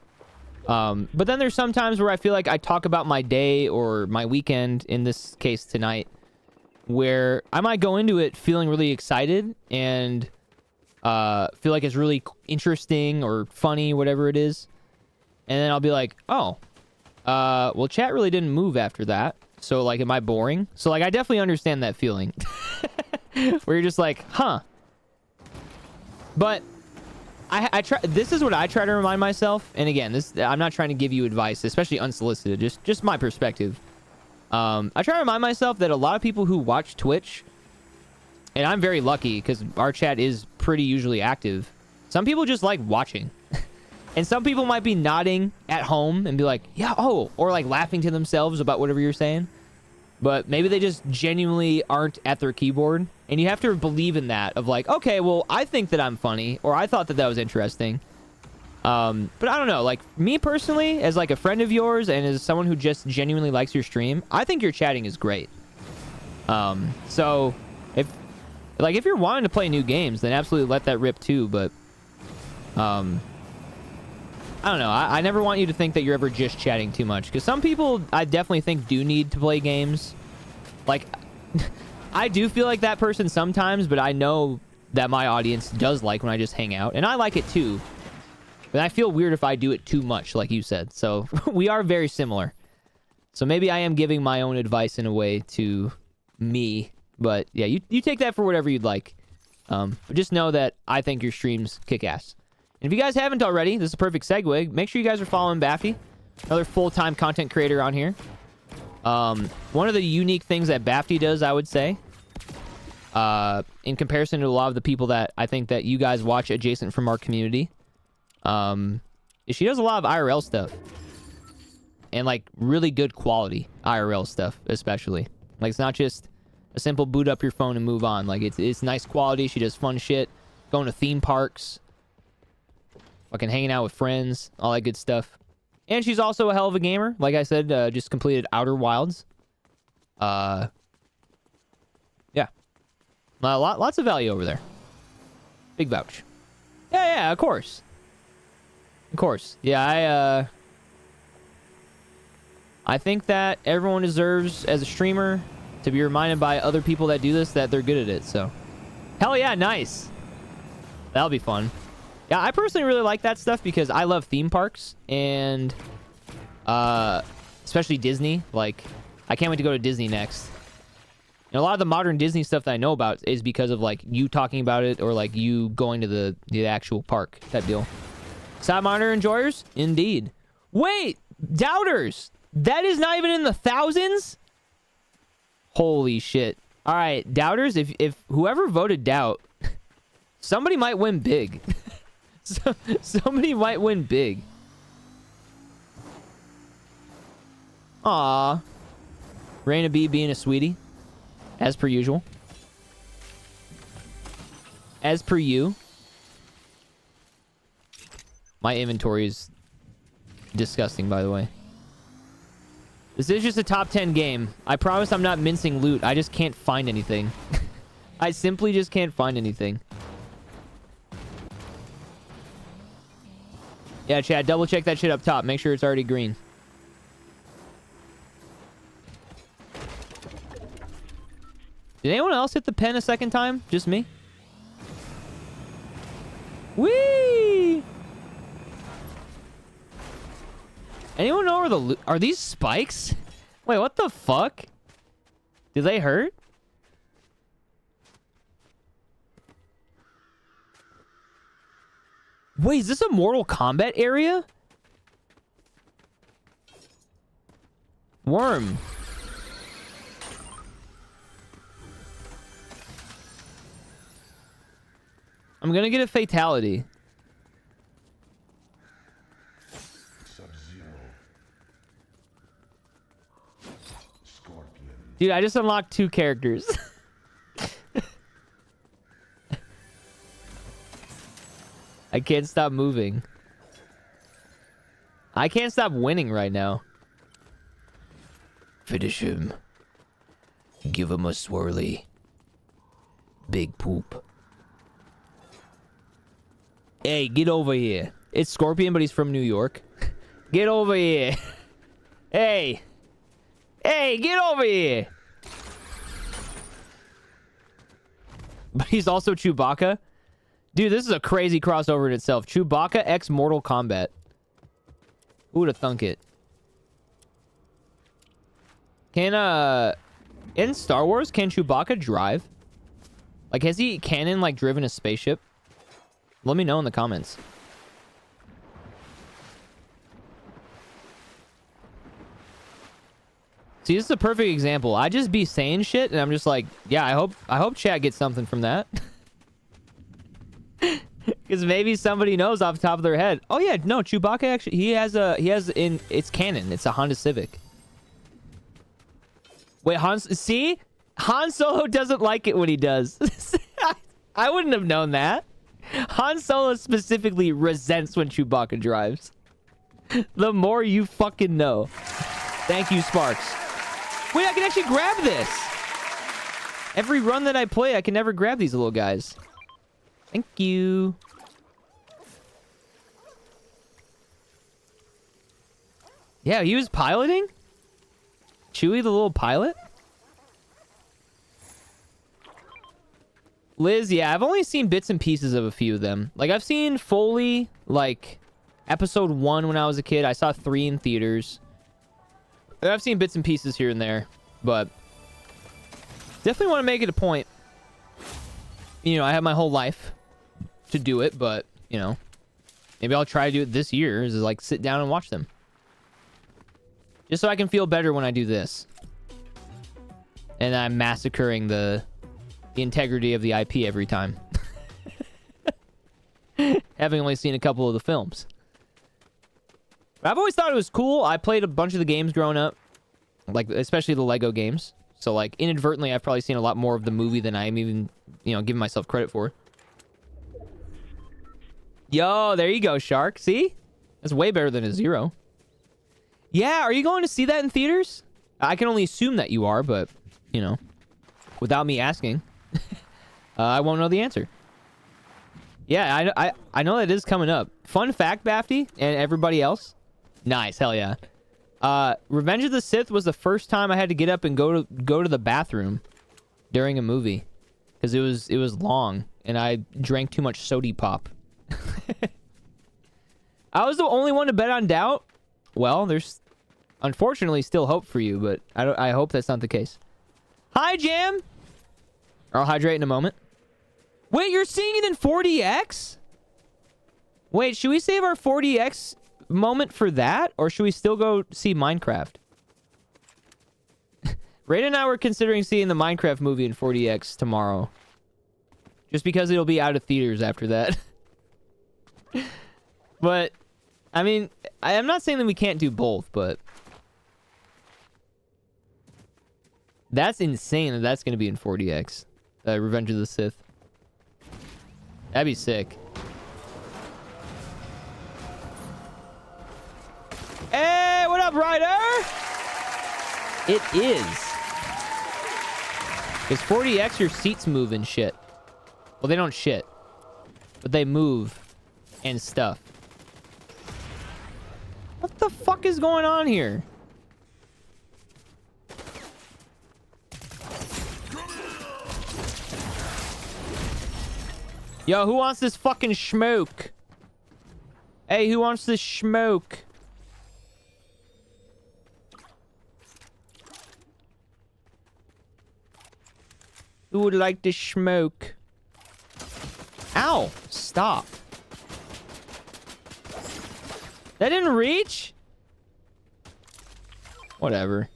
But then there's some times where I feel like I talk about my day or my weekend, in this case tonight, where I might go into it feeling really excited and feel like it's really interesting or funny, whatever it is. And then I'll be like, oh, well, chat really didn't move after that. So, like, am I boring? So, like, I definitely understand that feeling. Where you're just like, huh. But I try. This is what I try to remind myself. And again, I'm not trying to give you advice, especially unsolicited. Just my perspective. I try to remind myself that a lot of people who watch Twitch, and I'm very lucky because our chat is pretty usually active. Some people just like watching. And some people might be nodding at home and be like, yeah, oh, or like laughing to themselves about whatever you're saying. But maybe they just genuinely aren't at their keyboard. And you have to believe in that of like, okay, well, I think that I'm funny, or I thought that that was interesting. But I don't know, like me personally, as like a friend of yours and as someone who just genuinely likes your stream, I think your chatting is great. So if you're wanting to play new games, then absolutely let that rip too. But, I don't know. I never want you to think that you're ever just chatting too much. Because some people, I definitely think, do need to play games. Like, I do feel like that person sometimes, but I know that my audience does like when I just hang out. And I like it too. But I feel weird if I do it too much, like you said. So, we are very similar. So, maybe I am giving my own advice in a way to me. But, yeah, you take that for whatever you'd like. But just know that I think your streams kick ass. And if you guys haven't already, this is a perfect segue. Make sure you guys are following Bafty, another full-time content creator on here. One of the unique things that Bafty does, I would say, in comparison to a lot of the people that I think that you guys watch adjacent from our community, is she does a lot of IRL stuff. And, like, really good quality IRL stuff, especially. Like, it's not just a simple boot up your phone and move on. Like, it's nice quality. She does fun shit. Going to theme parks. Fucking hanging out with friends, all that good stuff. And she's also a hell of a gamer. Like I said, just completed Outer Wilds. Yeah. Lots of value over there. Big vouch. Yeah, of course. Of course. Yeah, I think that everyone deserves, as a streamer, to be reminded by other people that do this that they're good at it, so. Hell yeah, nice. That'll be fun. Yeah, I personally really like that stuff because I love theme parks and especially Disney. Like, I can't wait to go to Disney next. And a lot of the modern Disney stuff that I know about is because of like you talking about it or like you going to the actual park type deal. Side monitor enjoyers? Indeed. Wait, doubters. That is not even in the thousands? Holy shit. All right, doubters, if whoever voted doubt, somebody might win big. Somebody might win big. Aw. Raina B being a sweetie. As per usual. As per you. My inventory is disgusting, by the way. This is just a top 10 game. I promise I'm not mincing loot. I just can't find anything. I simply just can't find anything. Yeah, Chad, double check that shit up top. Make sure it's already green. Did anyone else hit the pen a second time? Just me? Whee! Anyone know where the are these spikes? Wait, what the fuck? Do they hurt? Wait, is this a Mortal Kombat area? Worm. I'm gonna get a fatality. Sub-Zero. Scorpion. Dude, I just unlocked 2 characters. I can't stop moving. I can't stop winning right now. Finish him. Give him a swirly. Big poop. Hey, get over here. It's Scorpion, but he's from New York. Get over here. Hey. Hey, get over here. But he's also Chewbacca. Dude, this is a crazy crossover in itself. Chewbacca x Mortal Kombat. Who would have thunk it? Can, in Star Wars, can Chewbacca drive? Like, has he canon, like, driven a spaceship? Let me know in the comments. See, this is a perfect example. I just be saying shit, and I'm just like, yeah, I hope chat gets something from that. Because maybe somebody knows off the top of their head. Oh yeah, no, Chewbacca actually, it's canon. It's a Honda Civic. Wait, see? Han Solo doesn't like it when he does. I wouldn't have known that. Han Solo specifically resents when Chewbacca drives. The more you fucking know. Thank you, Sparks. Wait, I can actually grab this. Every run that I play, I can never grab these little guys. Thank you. Yeah, he was piloting? Chewie, the little pilot? Liz, yeah, I've only seen bits and pieces of a few of them. Like, I've seen Foley, like, episode 1 when I was a kid. I saw 3 in theaters. I've seen bits and pieces here and there, but definitely want to make it a point. You know, I have my whole life to do it, but, you know, maybe I'll try to do it this year, is like sit down and watch them. Just so I can feel better when I do this. And I'm massacring the integrity of the IP every time. Having only seen a couple of the films. But I've always thought it was cool. I played a bunch of the games growing up. Like, especially the Lego games. So, like, inadvertently, I've probably seen a lot more of the movie than I'm even, you know, giving myself credit for. Yo, there you go, Shark. See? That's way better than a 0. Yeah, are you going to see that in theaters? I can only assume that you are, but, you know, without me asking, I won't know the answer. Yeah, I know that is coming up. Fun fact, Bafty, and everybody else. Nice, hell yeah. Revenge of the Sith was the first time I had to get up and go to the bathroom during a movie, because it was long and I drank too much sody pop. I was the only one to bet on doubt. Well, there's unfortunately still hope for you, but I hope that's not the case. Hi, Jam. I'll hydrate in a moment. Wait, you're seeing it in 4DX? Wait, should we save our 4DX moment for that, or should we still go see Minecraft? Raiden and I were considering seeing the Minecraft movie in 4DX tomorrow, just because it'll be out of theaters after that. But I mean, I'm not saying that we can't do both, but that's insane that that's going to be in 4DX. Revenge of the Sith. That'd be sick. Hey, what up, Ryder? It is. Because 4DX, your seats move and shit. Well, they don't shit, but they move and stuff. What the fuck is going on here? Yo, who wants this fucking smoke? Hey, who wants this smoke? Who would like to smoke? Ow! Stop. That didn't reach? Whatever.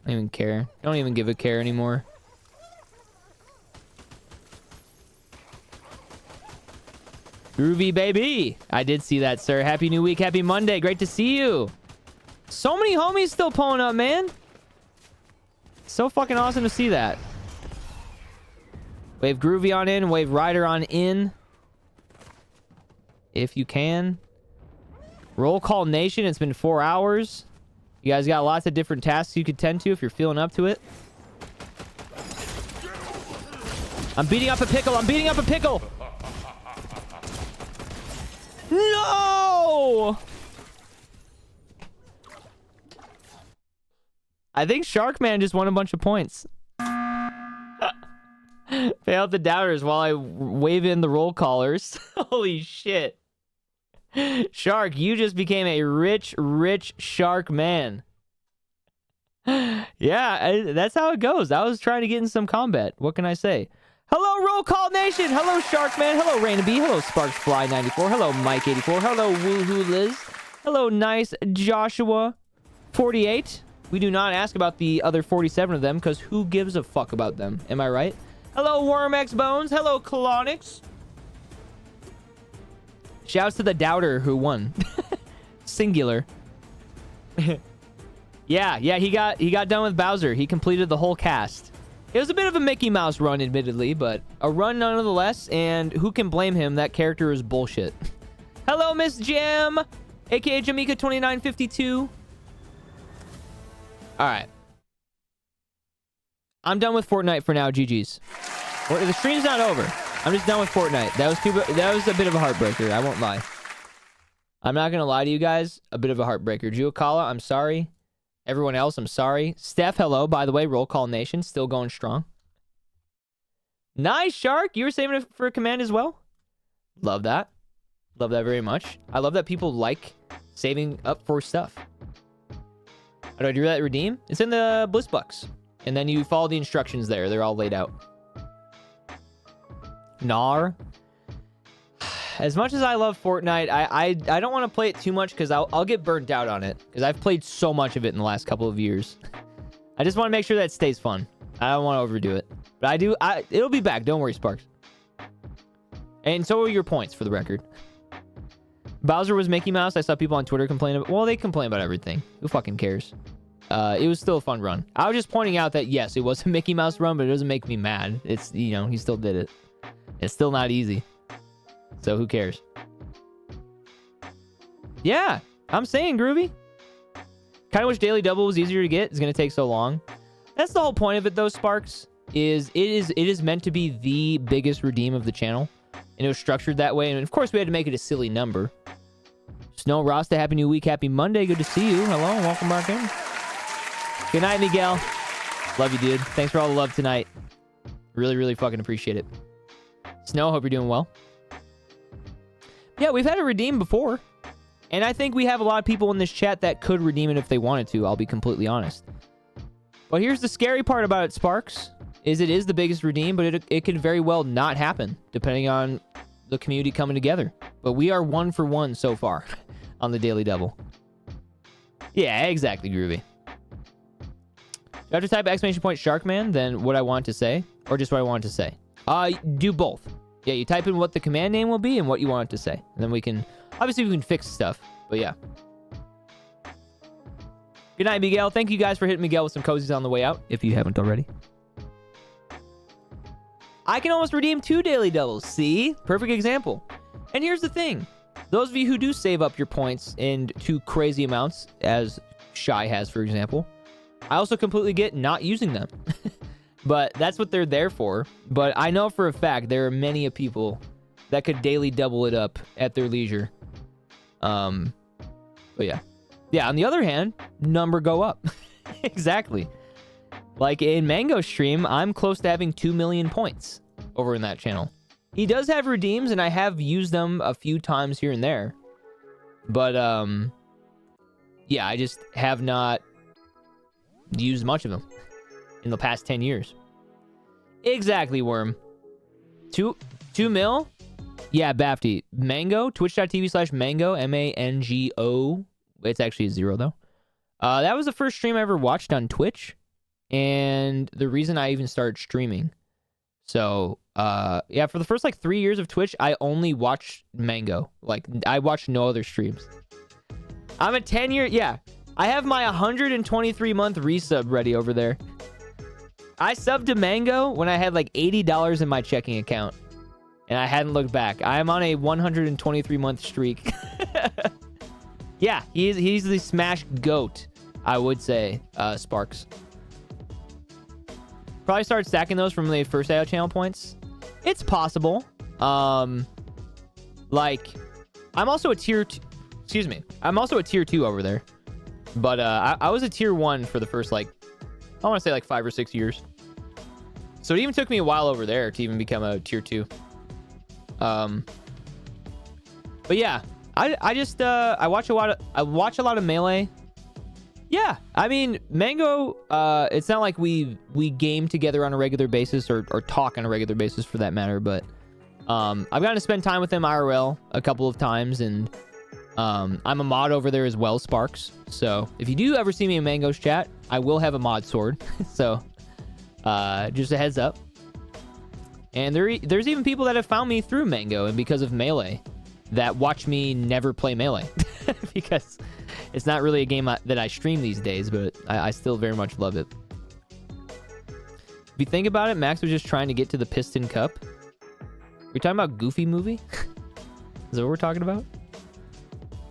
I don't even care. Don't even give a care anymore. Groovy baby. I did see that, sir. Happy new week. Happy Monday. Great to see you. So many homies still pulling up, man. So fucking awesome to see that. Wave Groovy on in. Wave Rider on in. If you can. Roll Call Nation. It's been 4 hours. You guys got lots of different tasks you could tend to if you're feeling up to it. I'm beating up a pickle. I'm beating up a pickle. No! I think Sharkman just won a bunch of points. Pay out the doubters while I wave in the roll callers. Holy shit. Shark, you just became a rich, rich shark man. Yeah, that's how it goes. I was trying to get in some combat. What can I say? Hello, Roll Call Nation. Hello, Sharkman. Hello, Rainaby. Hello, Sparksfly94. Hello, Mike84. Hello, Woohoo Liz. Hello, Nice Joshua 48. We do not ask about the other 47 of them because who gives a fuck about them? Am I right? Hello, Wormx Bones. Hello, Colonix. Shouts to the doubter who won. Singular. yeah, he got done with Bowser. He completed the whole cast. It was a bit of a Mickey Mouse run, admittedly, but a run nonetheless, and who can blame him? That character is bullshit. Hello, Miss Jam, aka Jamaica2952. Alright. I'm done with Fortnite for now, GG's. The stream's not over. I'm just done with Fortnite. That was a bit of a heartbreaker, I won't lie. I'm not gonna lie to you guys. A bit of a heartbreaker. Juakala, I'm sorry. Everyone else, I'm sorry. Steph, hello. By the way, Roll Call Nation, still going strong. Nice, Shark. You were saving it for a command as well? Love that. Love that very much. I love that people like saving up for stuff. How do I do that? Redeem? It's in the Bliss Bucks. And then you follow the instructions there. They're all laid out. Nar. As much as I love Fortnite, I don't want to play it too much because I'll get burnt out on it. Because I've played so much of it in the last couple of years. I just want to make sure that it stays fun. I don't want to overdo it. But it'll be back. Don't worry, Sparks. And so are your points, for the record. Bowser was Mickey Mouse. I saw people on Twitter complain about... Well, they complain about everything. Who fucking cares? It was still a fun run. I was just pointing out that, yes, it was a Mickey Mouse run, but it doesn't make me mad. It's, you know, he still did it. It's still not easy. So who cares? Yeah, I'm saying, Groovy. Kind of wish Daily Double was easier to get. It's going to take so long. That's the whole point of it, though, Sparks. It is meant to be the biggest redeem of the channel. And it was structured that way. And, of course, we had to make it a silly number. Snow Rasta, happy new week. Happy Monday. Good to see you. Hello. Welcome back in. Good night, Miguel. Love you, dude. Thanks for all the love tonight. Really, really fucking appreciate it. Snow, hope you're doing well. Yeah, we've had a redeem before. And I think we have a lot of people in this chat that could redeem it if they wanted to. I'll be completely honest. But here's the scary part about it, Sparks. It is the biggest redeem, but it could very well not happen, depending on the community coming together. But we are 1 for 1 so far on the Daily Double. Yeah, exactly, Groovy. Do I have to type exclamation point Sharkman, then what I want to say, or just what I want to say? Do both. Yeah, you type in what the command name will be and what you want it to say. And then we can... Obviously, we can fix stuff, but yeah. Good night, Miguel. Thank you guys for hitting Miguel with some cozies on the way out, if you haven't already. I can almost redeem 2 daily doubles. See? Perfect example. And here's the thing. Those of you who do save up your points in 2 crazy amounts, as Shy has, for example, I also completely get not using them. But that's what they're there for. But I know for a fact there are many people that could daily double it up at their leisure. But yeah. Yeah, on the other hand, number go up. Exactly. Like in Mango's stream, I'm close to having 2 million points over in that channel. He does have redeems, and I have used them a few times here and there. But, yeah, I just have not used much of them in the past 10 years. Exactly, Worm. 2 mil? Yeah, Bafty. Mango, twitch.tv/mango, MANGO. It's actually a 0, though. That was the first stream I ever watched on Twitch. And the reason I even started streaming. So, yeah, for the first, 3 years of Twitch, I only watched Mango. I watched no other streams. I'm a 10-year... Yeah, I have my 123-month resub ready over there. I subbed to Mango when I had like $80 in my checking account. And I hadn't looked back. I am on a 123-month streak. Yeah, he's the Smash GOAT, I would say, Sparks. Probably start stacking those from the first day of channel points. It's possible. Like, I'm also a tier... Excuse me. I'm also a tier 2 over there. But I was a tier 1 for the first, like... I want to say, like, 5 or 6 years. So it even took me a while over there to even become a tier 2. But yeah, I just watch a lot of Melee. Yeah, I mean, Mango, it's not like we game together on a regular basis or talk on a regular basis for that matter, but I've gotten to spend time with him IRL a couple of times, and I'm a mod over there as well, Sparks. So if you do ever see me in Mango's chat, I will have a mod sword. So just a heads up. And there's even people that have found me through Mango and because of Melee that watch me never play Melee. Because it's not really a game that I stream these days, but I still very much love it. If you think about it, Max was just trying to get to the Piston Cup. We're talking about Goofy movie? Is that what we're talking about?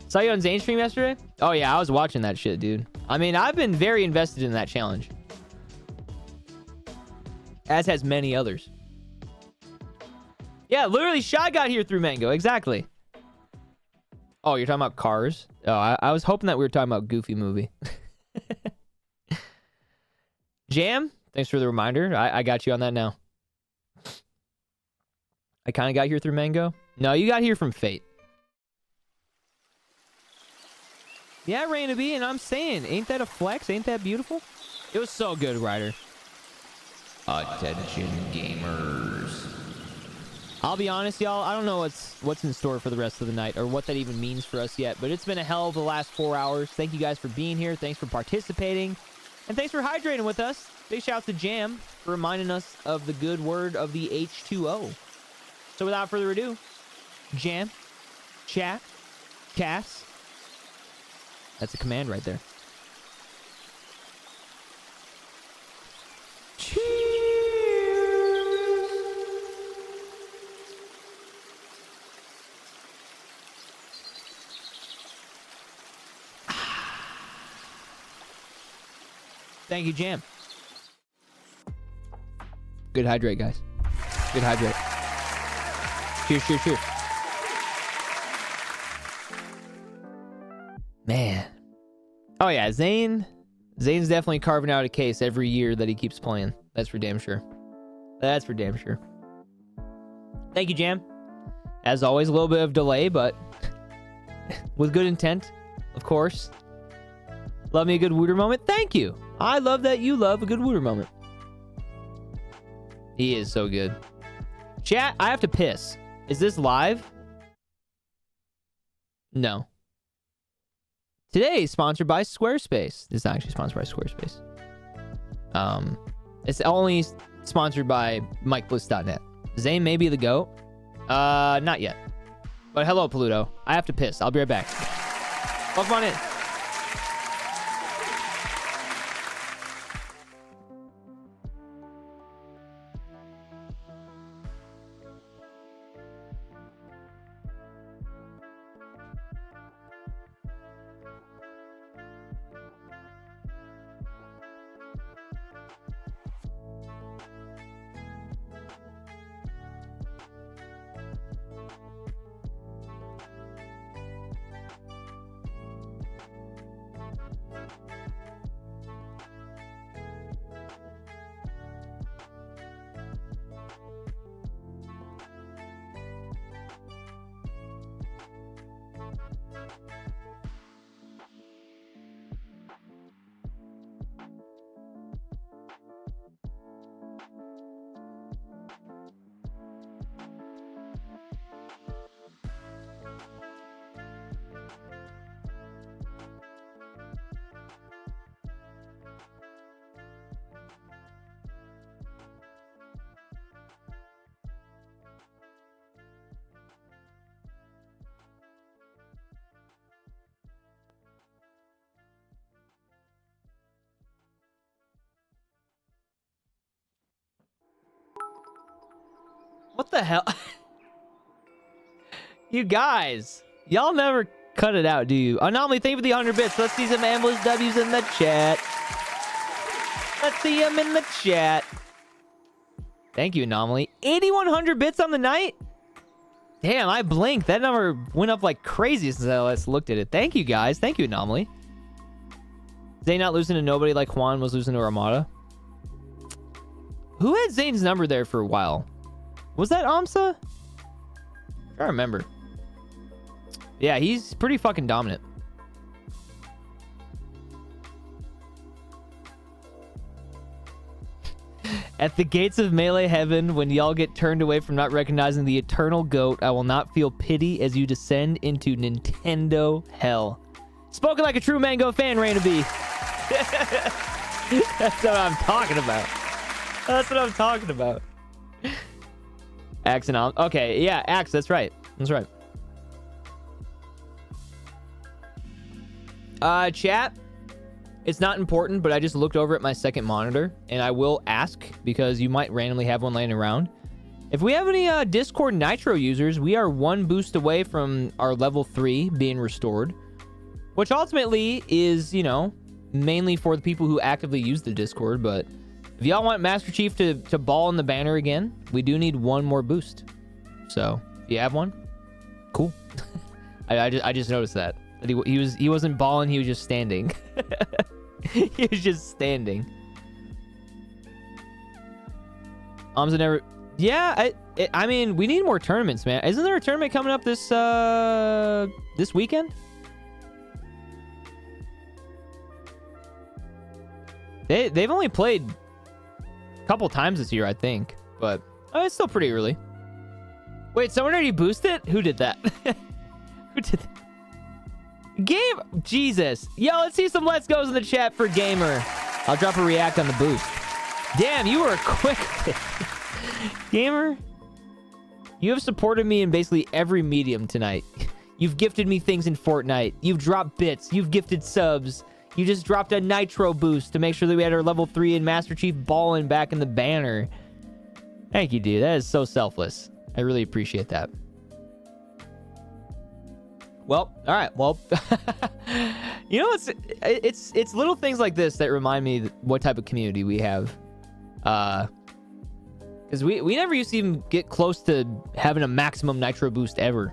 Saw you on Zane's stream yesterday? Oh yeah, I was watching that shit, dude. I mean, I've been very invested in that challenge. As has many others. Yeah, literally, Shy got here through Mango. Exactly. Oh, you're talking about Cars? Oh, I was hoping that we were talking about Goofy movie. Jam, thanks for the reminder. I got you on that now. I kind of got here through Mango. No, you got here from Fate. Yeah, Raina B, and I'm saying, ain't that a flex? Ain't that beautiful? It was so good, Ryder. Attention, gamers. I'll be honest, y'all. I don't know what's in store for the rest of the night or what that even means for us yet, but it's been a hell of the last 4 hours. Thank you guys for being here. Thanks for participating. And thanks for hydrating with us. Big shout out to Jam for reminding us of the good word of the H2O. So without further ado, Jam, chat, Cass. That's a command right there. Thank you, Jam. Good hydrate, guys. Good hydrate. Cheers, cheers, cheers. Man. Oh, yeah, Zane's definitely carving out a case every year that he keeps playing. That's for damn sure. That's for damn sure. Thank you, Jam. As always, a little bit of delay, but with good intent, of course. Love me a good Wooter moment? Thank you. I love that you love a good Wooter moment. He is so good. Chat, I have to piss. Is this live? No. Today is sponsored by Squarespace. It's not actually sponsored by Squarespace. It's only sponsored by MikeBliss.net. Zane may be the GOAT. Not yet. But hello, Pluto. I have to piss. I'll be right back. Welcome on in. What the hell? You guys. Y'all never cut it out, do you? Anomaly, thank you for the 100 bits. Let's see some ambulance W's in the chat. Let's see them in the chat. Thank you, Anomaly. 8,100 bits on the night? Damn, I blinked. That number went up like crazy since I last looked at it. Thank you, guys. Thank you, Anomaly. Zane not losing to nobody like Juan was losing to Armada. Who had Zane's number there for a while? Was that Amsa? I don't remember. Yeah, he's pretty fucking dominant. At the gates of Melee Heaven, when y'all get turned away from not recognizing the eternal goat, I will not feel pity as you descend into Nintendo hell. Spoken like a true Mango fan, Rainaby. That's what I'm talking about. That's what I'm talking about. Axe and Om. Okay, yeah, Axe, that's right. That's right. Chat. It's not important, but I just looked over at my second monitor, and I will ask, because you might randomly have one laying around. If we have any Discord Nitro users, we are one boost away from our level 3 being restored, which ultimately is, you know, mainly for the people who actively use the Discord, but if y'all want Master Chief to ball in the banner again, we do need one more boost. So, if you have one, cool. I just noticed that he wasn't balling, he was just standing. He was just standing. Amza never. Yeah, I mean, we need more tournaments, man. Isn't there a tournament coming up this weekend? They've only played a couple times this year, I think, but it's still pretty early. Wait, someone already boosted? Who did that? Who did that? Game, Jesus. Yo, let's see some let's goes in the chat for Gamer. I'll drop a react on the boost. Damn, you were quick. Gamer, you have supported me in basically every medium tonight. You've gifted me things in Fortnite. You've dropped bits. You've gifted subs. You just dropped a Nitro boost to make sure that we had our level 3 and Master Chief balling back in the banner. Thank you, dude. That is so selfless. I really appreciate that. Well, all right. Well, you know, it's little things like this that remind me what type of community we have. Because we never used to even get close to having a maximum Nitro boost ever.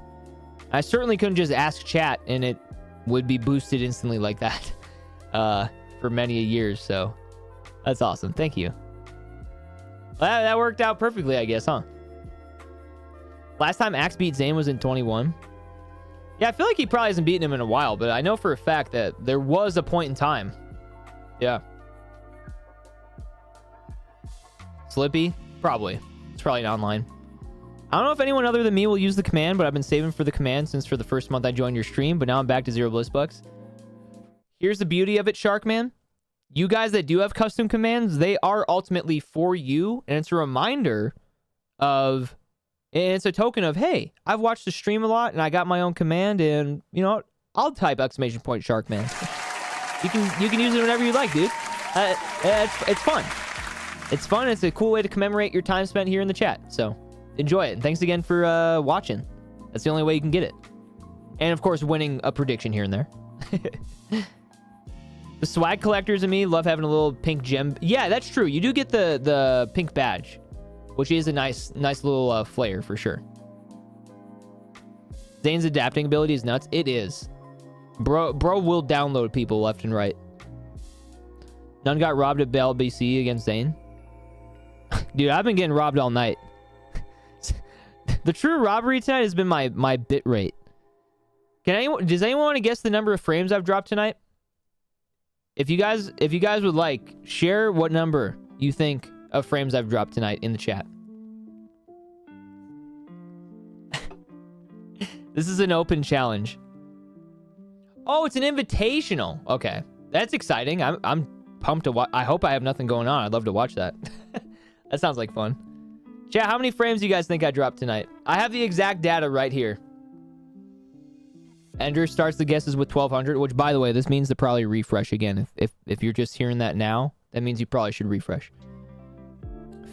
I certainly couldn't just ask chat and it would be boosted instantly like that for many years. So that's awesome. Thank you. Well, that worked out perfectly, I guess, huh? Last time Axe beat Zane was in 21. Yeah, I feel like he probably hasn't beaten him in a while, but I know for a fact that there was a point in time. Yeah. Slippy? Probably. It's probably not online. I don't know if anyone other than me will use the command, but I've been saving for the command since for the first month I joined your stream, but now I'm back to 0 bliss bucks. Here's the beauty of it, Sharkman. You guys that do have custom commands, they are ultimately for you, and it's a reminder of... And it's a token of, hey, I've watched the stream a lot and I got my own command and, you know, I'll type ! Sharkman. You can use it whenever you like, dude. It's fun. It's fun. It's a cool way to commemorate your time spent here in the chat. So enjoy it. And thanks again for watching. That's the only way you can get it. And of course, winning a prediction here and there. The swag collectors and me love having a little pink gem. Yeah, that's true. You do get the pink badge, which is a nice little flair for sure. Zane's adapting ability is nuts. It is. Bro will download people left and right. None got robbed at Bell BC against Zane. Dude, I've been getting robbed all night. The true robbery tonight has been my bit rate. Does anyone want to guess the number of frames I've dropped tonight? If you guys would like, share what number you think of frames I've dropped tonight in the chat. This is an open challenge. Oh, it's an invitational. Okay, that's exciting. I'm pumped to watch. I hope I have nothing going on. I'd love to watch that. That sounds like fun. Chat, how many frames do you guys think I dropped tonight? I have the exact data right here. Ender starts the guesses with 1200, which, by the way, this means to probably refresh again. If you're just hearing that now, that means you probably should refresh.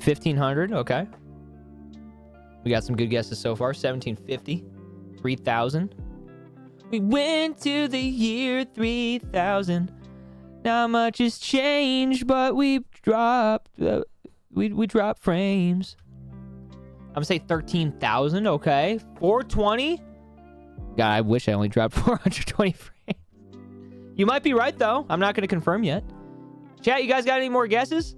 1500, okay. We got some good guesses so far. 1750, 3000. We went to the year 3000. Not much has changed, but we dropped we dropped frames. I'm gonna say 13,000. Okay, 420. God, I wish I only dropped 420 frames. You might be right though. I'm not gonna confirm yet. Chat, you guys got any more guesses?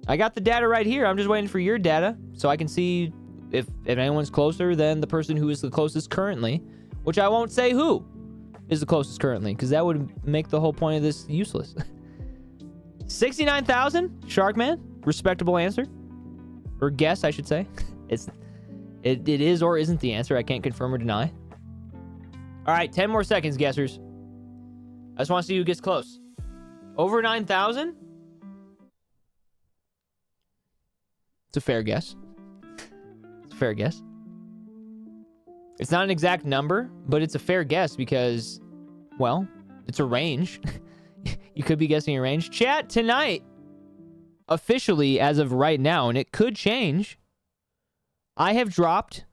I got the data right here. I'm just waiting for your data so I can see if anyone's closer than the person who is the closest currently, which I won't say who is the closest currently, because that would make the whole point of this useless. 69,000, Sharkman. Respectable answer. Or guess, I should say. It is or isn't the answer. I can't confirm or deny. All right, 10 more seconds, guessers. I just want to see who gets close. Over 9,000? It's a fair guess. It's a fair guess. It's not an exact number, but it's a fair guess because, well, it's a range. You could be guessing a range. Chat, tonight, officially as of right now, and it could change, I have dropped,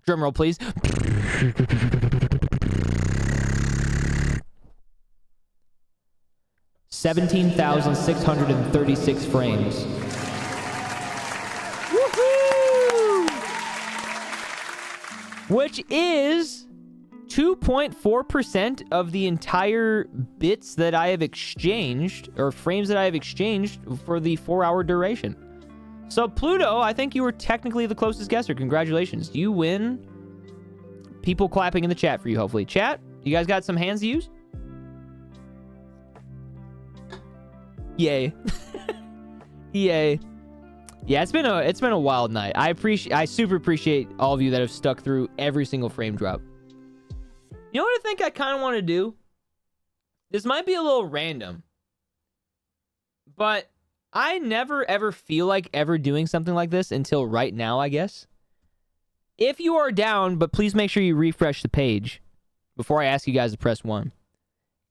drum roll please, 17,636 frames. Woohoo! Which is 2.4% of the entire bits that I have exchanged, or frames that I have exchanged for the 4-hour duration. So Pluto, I think you were technically the closest guesser. Congratulations. You win. People clapping in the chat for you, hopefully. Chat, you guys got some hands to use? Yay. Yay. Yeah, it's been a wild night. I super appreciate all of you that have stuck through every single frame drop. You know what I think I kind of want to do? This might be a little random, but I never ever feel like ever doing something like this until right now, I guess. If you are down, but please make sure you refresh the page before I ask you guys to press 1.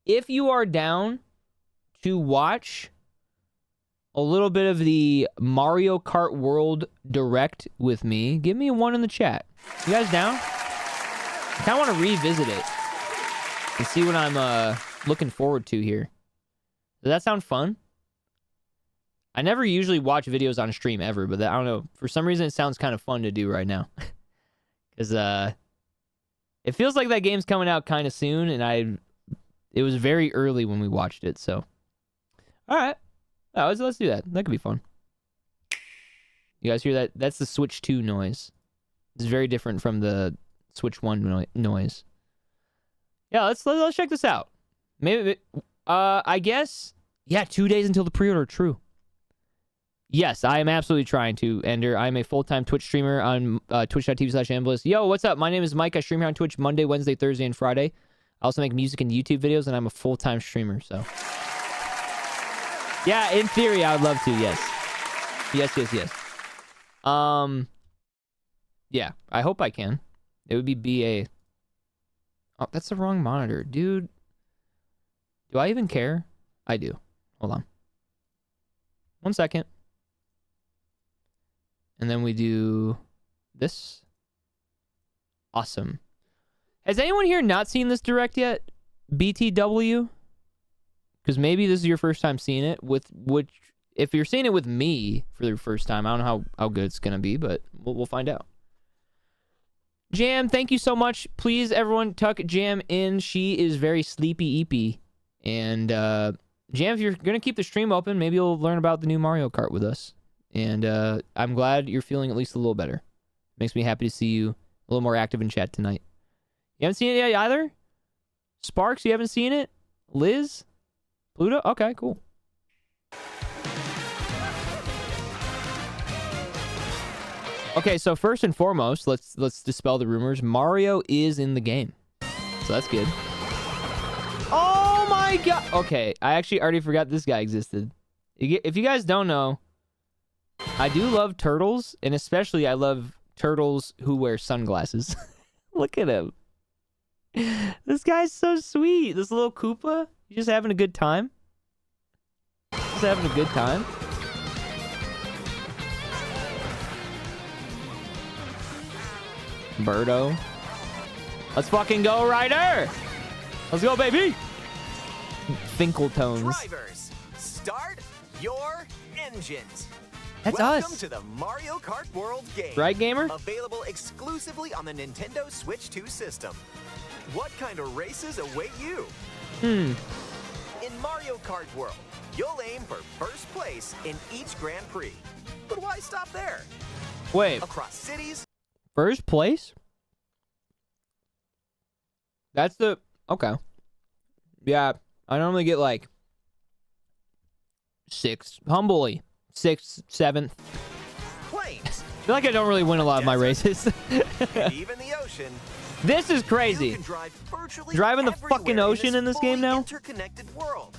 If you are down to watch a little bit of the Mario Kart World Direct with me, give me a 1 in the chat. You guys down? I kind of want to revisit it and see what I'm looking forward to here. Does that sound fun? I never usually watch videos on stream ever, but I don't know. For some reason, it sounds kind of fun to do right now. Because it feels like that game's coming out kind of soon, and it was very early when we watched it, so. All right. Oh, let's do that. That could be fun. You guys hear that? That's the Switch 2 noise. It's very different from the Switch 1 noise. Yeah, let's check this out. Maybe, I guess, yeah, 2 days until the pre-order. True. Yes, I am absolutely trying to, Ender. I'm a full-time Twitch streamer on twitch.tv/Ambliss. Yo, what's up? My name is Mike. I stream here on Twitch Monday, Wednesday, Thursday, and Friday. I also make music and YouTube videos, and I'm a full-time streamer, so. Yeah, in theory, I would love to, yes. Yes. Yeah, I hope I can. It would be BA. Oh, that's the wrong monitor. Dude. Do I even care? I do. Hold on. 1 second. And then we do this. Awesome. Has anyone here not seen this direct yet? BTW? Because maybe this is your first time seeing it. If you're seeing it with me for the first time, I don't know how good it's going to be, but we'll find out. Jam, thank you so much. Please, everyone, tuck Jam in. She is very sleepy-eepy. And, Jam, if you're going to keep the stream open, maybe you'll learn about the new Mario Kart with us. And I'm glad you're feeling at least a little better. Makes me happy to see you a little more active in chat tonight. You haven't seen it yet either? Sparks, you haven't seen it? Liz? Pluto? Okay, cool. Okay, so first and foremost, let's dispel the rumors. Mario is in the game. So that's good. Oh my god! Okay, I actually already forgot this guy existed. If you guys don't know, I do love turtles, and especially I love turtles who wear sunglasses. Look at him. This guy's so sweet. This little Koopa. You just having a good time? Just having a good time? Birdo. Let's fucking go, Ryder! Let's go, baby! Finkeltones. Drivers, start your engines. That's Welcome us. to the Mario Kart World game. Right, gamer? Available exclusively on the Nintendo Switch 2 system. What kind of races await you? In Mario Kart World, you'll aim for first place in each Grand Prix. But why stop there? Wait, Across cities, first place? That's the... Okay. Yeah, I normally get like... 6th. Humbly. 6th, 7th. planes, I feel like I don't really win a lot of my races. and even the ocean. This is You crazy. can drive virtually Driving the everywhere fucking ocean in this game fully now? Interconnected world.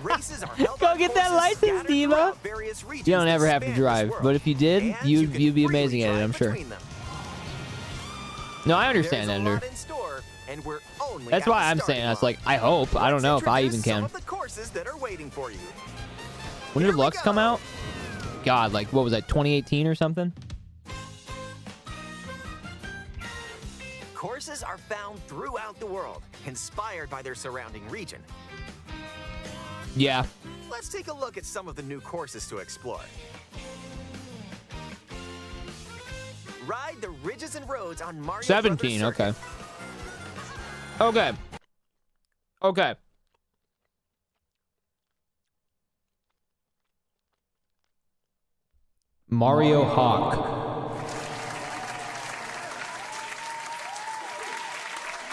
Races are held Go on get that courses license, scattered Diva. throughout various regions You don't that ever have to span this drive, world. but if you did, And you'd can be freely amazing at it, drive I'm sure. between them. No, I understand, There's a Ender. lot in store, and we're only That's at why the I'm starting saying that's line. like, I hope. I don't know if I even Introduce some can. of the courses that are waiting for you. When Here did we Lux come go. out? God, like, what was that, 2018 or something? Courses are found throughout the world, inspired by their surrounding region. Yeah. Let's take a look at some of the new courses to explore. Ride the ridges and roads on Mario 17, Brothers okay. Circuit. Okay. Okay. Mario Hawk.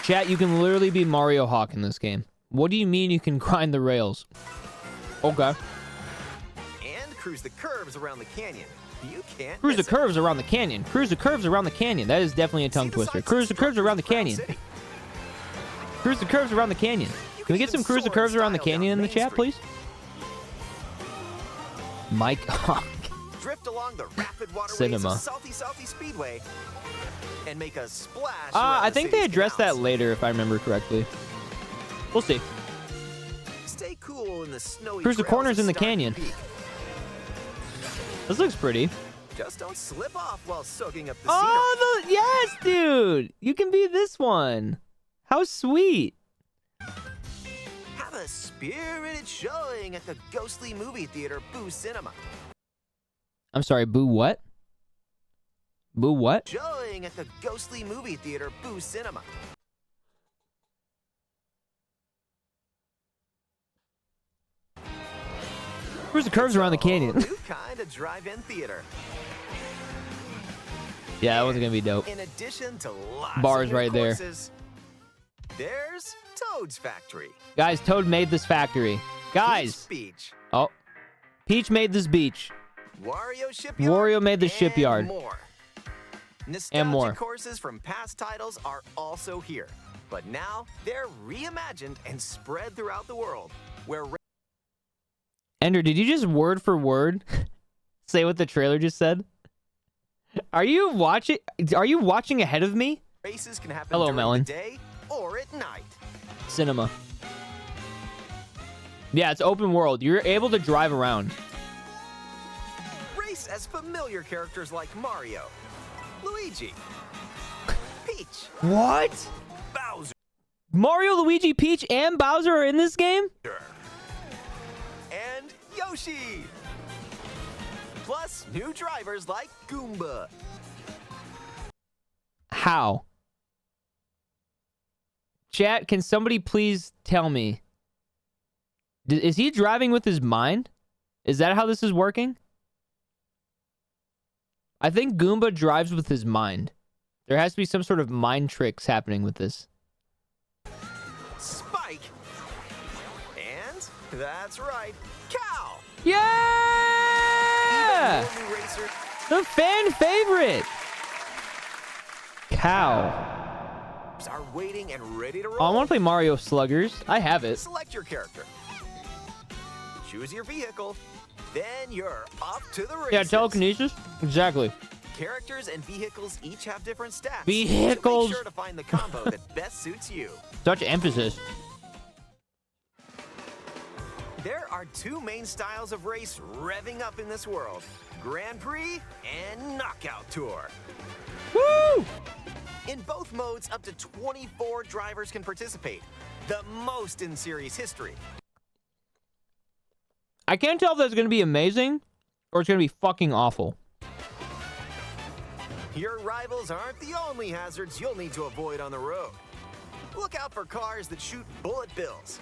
Chat, you can literally be Mario Hawk in this game. What do you mean you can grind the rails? Okay. And cruise the curves around the canyon. You can't Cruise the miss it. curves around the canyon. Cruise the curves around the canyon. That is definitely a tongue See the twister. sights Cruise and the curves around the structures canyon. City. Cruise the curves around the canyon. You Can we can get some even cruise the soar in curves around the style down canyon in the Main chat, Street. please? Mike Hawk. Drift along the rapid waterways Cinema. of Salty Speedway and make a splash. I around the think they city's addressed that canals. later, if I remember correctly. We'll see. Stay cool in the snowy Cruise the trails corners of in the Starry canyon. Peak. This looks pretty. Just don't slip off while soaking up the Oh, yes, dude. You can be this one. How sweet. scenery. Have a spirited showing at the ghostly movie theater Boo Cinema. I'm sorry, Boo what? Boo what? Showing at the ghostly movie theater Boo Cinema. Cruise the curves around the canyon. New kind of drive-in theater. Yeah, that one's gonna be dope. In addition to lots Bars of new right there. courses, there's Toad's Factory. Guys, Toad made this factory. Guys. Peach Beach. Oh. Peach made this beach. Wario Shipyard. Wario made the and shipyard. More. Nostalgic And more. courses from past titles are also here, but now they're reimagined and spread throughout the world. Where Ender, did you just word for word say what the trailer just said? Are you watching ahead of me? races can happen Hello, during Melon. the day or at night. Cinema. Yeah, it's open world. You're able to drive around. Race as familiar characters like Mario, Luigi, Peach, What? Bowser, Mario, Luigi, Peach, and Bowser are in this game? and Yoshi. Plus, new drivers like Goomba. How? Chat, can somebody please tell me? Is he driving with his mind? Is that how this is working? I think Goomba drives with his mind. There has to be some sort of mind tricks happening with this. Spike. And that's right, Cow. Yeah! Even more new racers The fan favorite! Cow. are waiting and ready to roll. Oh, I want to play Mario Sluggers. I have it. Select your character. Choose your vehicle. Then you're off to the races. Yeah, telekinesis? Exactly. Characters and vehicles each have different stats. Vehicles. So make sure to find the combo that best suits you. Such emphasis. There are two main styles of race revving up in this world: Grand Prix and Knockout Tour. Woo! In both modes, up to 24 drivers can participate, the most in series history. I can't tell if that's going to be amazing or it's going to be fucking awful. Your rivals aren't the only hazards you'll need to avoid on the road. Look out for cars that shoot bullet bills,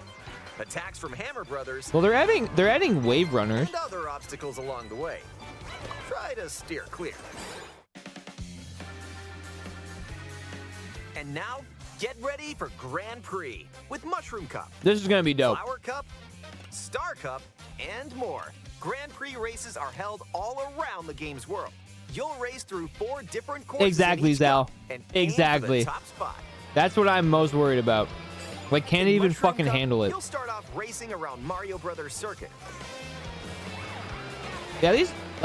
attacks from Hammer Brothers, Well, they're adding wave runners. and other obstacles along the way. Try to steer clear. And now, get ready for Grand Prix with Mushroom Cup, This is going to be dope. Flower Cup, Star Cup, and more. Grand Prix races are held all around the game's world. You'll race through 4 different courses. Exactly, in each Zal. cup and aim for Exactly. the top spot. That's what I'm most worried about. Like, can't In even Mushroom fucking Cup, handle it. You'll start off racing around Mario Brothers Circuit, Yeah,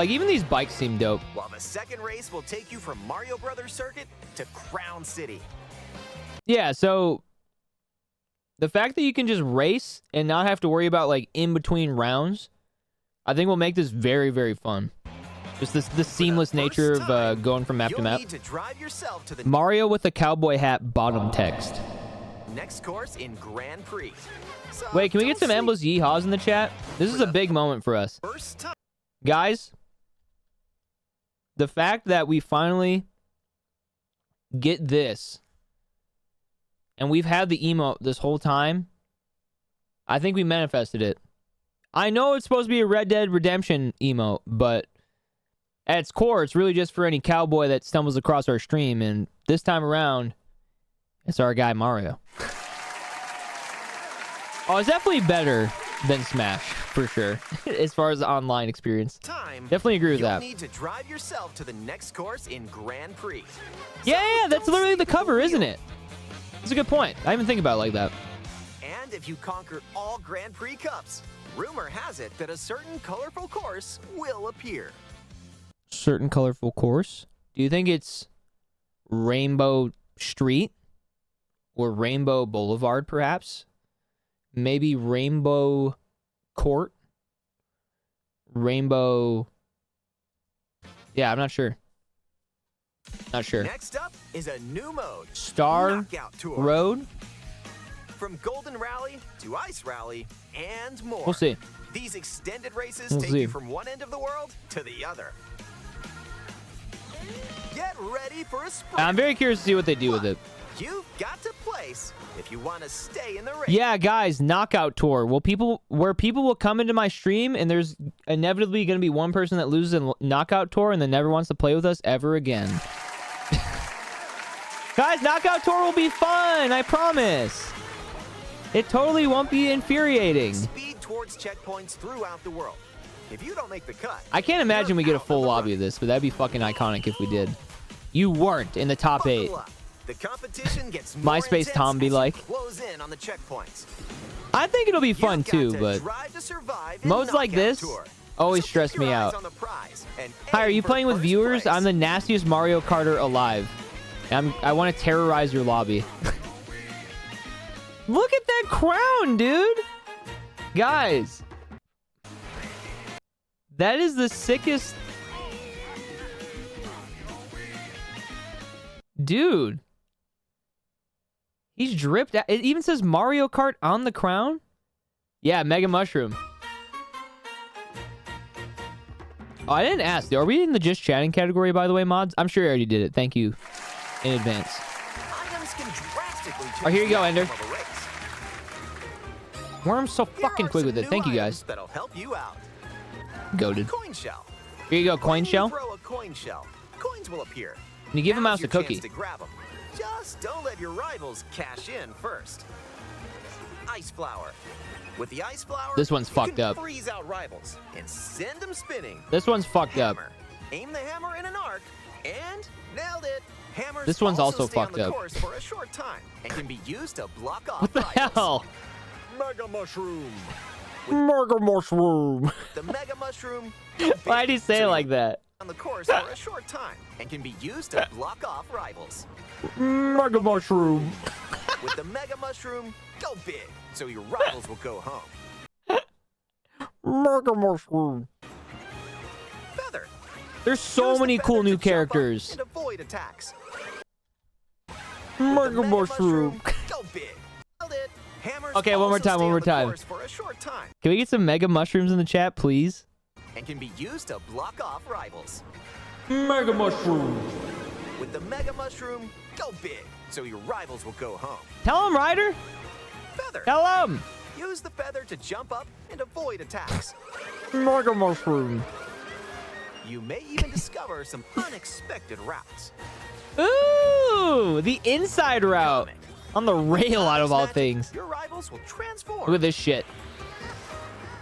even these bikes seem dope. while the second race will take you from Mario Brothers Circuit to Crown City. Yeah, so the fact that you can just race and not have to worry about, like, in between rounds, I think will make this very, very fun. Just the seamless nature of going from map to You'll map. need to drive yourself to the Mario with a cowboy hat bottom text. next course in Grand Prix. So Wait, can we get don't some endless yeehaws in the chat? This is a big moment for us. sleep. First time. Guys, the fact that we finally get this, and we've had the emote this whole time, I think we manifested it. I know it's supposed to be a Red Dead Redemption emote, but at its core, it's really just for any cowboy that stumbles across our stream, and this time around, it's our guy Mario. Oh, it's definitely better than Smash, for sure, as far as the online experience. Time. Definitely agree with You'll that. need to drive yourself to the next course in Grand Prix. Yeah, that's don't literally sleep the at cover, isn't wheel. it? That's a good point. I didn't even think about it like that. And if you conquer all Grand Prix Cups, rumor has it that a certain colorful course will appear. Certain colorful course. Do you think it's Rainbow Street or Rainbow Boulevard, perhaps? Maybe Rainbow Court? Rainbow... Yeah, I'm not sure. Not sure. Next up is a new mode, Star Knockout Tour. Road? From Golden Rally to Ice Rally and more. We'll see. These extended races We'll take see. you from one end of the world to the other. Get ready for a sprint. I'm very curious to see what they do with it. You've got to place if you want to stay in the race. Yeah, guys, Knockout Tour. Where people will come into my stream and there's inevitably going to be one person that loses in Knockout Tour and then never wants to play with us ever again. Guys, Knockout Tour will be fun, I promise. It totally won't be infuriating. Speed towards checkpoints throughout the world. If you don't make the cut, I can't imagine we get a you're full out on the lobby run. of this, but that'd be fucking iconic if we did. You weren't in the top 8. Buckle up. The competition gets more MySpace intense Tom be as you like. close in on the checkpoints. I think it'll be fun You've got too, to but drive to survive in modes like Knockout this Tour. always So stress keep me your eyes out. on the prize and Hi, are aim you for playing with first viewers? place. I'm the nastiest Mario Karter alive. I want to terrorize your lobby. Look at that crown, dude. Guys. That is the sickest. Dude. He's dripped out. It even says Mario Kart on the crown. Yeah, Mega Mushroom. Oh, I didn't ask. Are we in the just chatting category, by the way, mods? I'm sure I already did it. Thank you in advance. Items can drastically Oh, here you go, change the Ender. outcome of a race. Worm's so Here fucking are quick some with it. new Thank you, items guys. That'll help you out. Goated. Coin shell. Here you go, coin When you shell. throw a coin shell, coins will appear. And you give a Now's mouse a your chance cookie. to grab 'em. Just don't let your rivals cash in first. Ice flower. With the ice flower, This one's you fucked can up. freeze out rivals and send them spinning. This one's fucked up. Hammer. Aim the hammer in an arc and nailed it. Hammers This one's also stay on fucked the up. course for a short time and can be used to block off What the rivals. hell? Mega mushroom. Mega Mushroom. The mega mushroom. Why'd he say it like that? On the course for a short time and can be used to block off rivals. Mega Mushroom. With the mega mushroom, go big so your rivals will go home. Mega Mushroom. Feather. There's so Use the many feather cool to new jump up characters. and avoid avoid attacks. Mega mushroom. Go big. Nailed it. Hammers Okay, one more also time, stay one more on the time. course for a short time Can we get some mega mushrooms in the chat, please? and can be used to block off rivals. Mega mushroom. With the Mega Mushroom, go big, so your rivals will go home. Tell him, Ryder. Feather. Tell him. Use the feather to jump up and avoid attacks. Mega mushroom. You may even discover some unexpected routes. Ooh, the inside route. Coming. On the rail out of all Magic, things. Your rivals will transform. Look at this shit.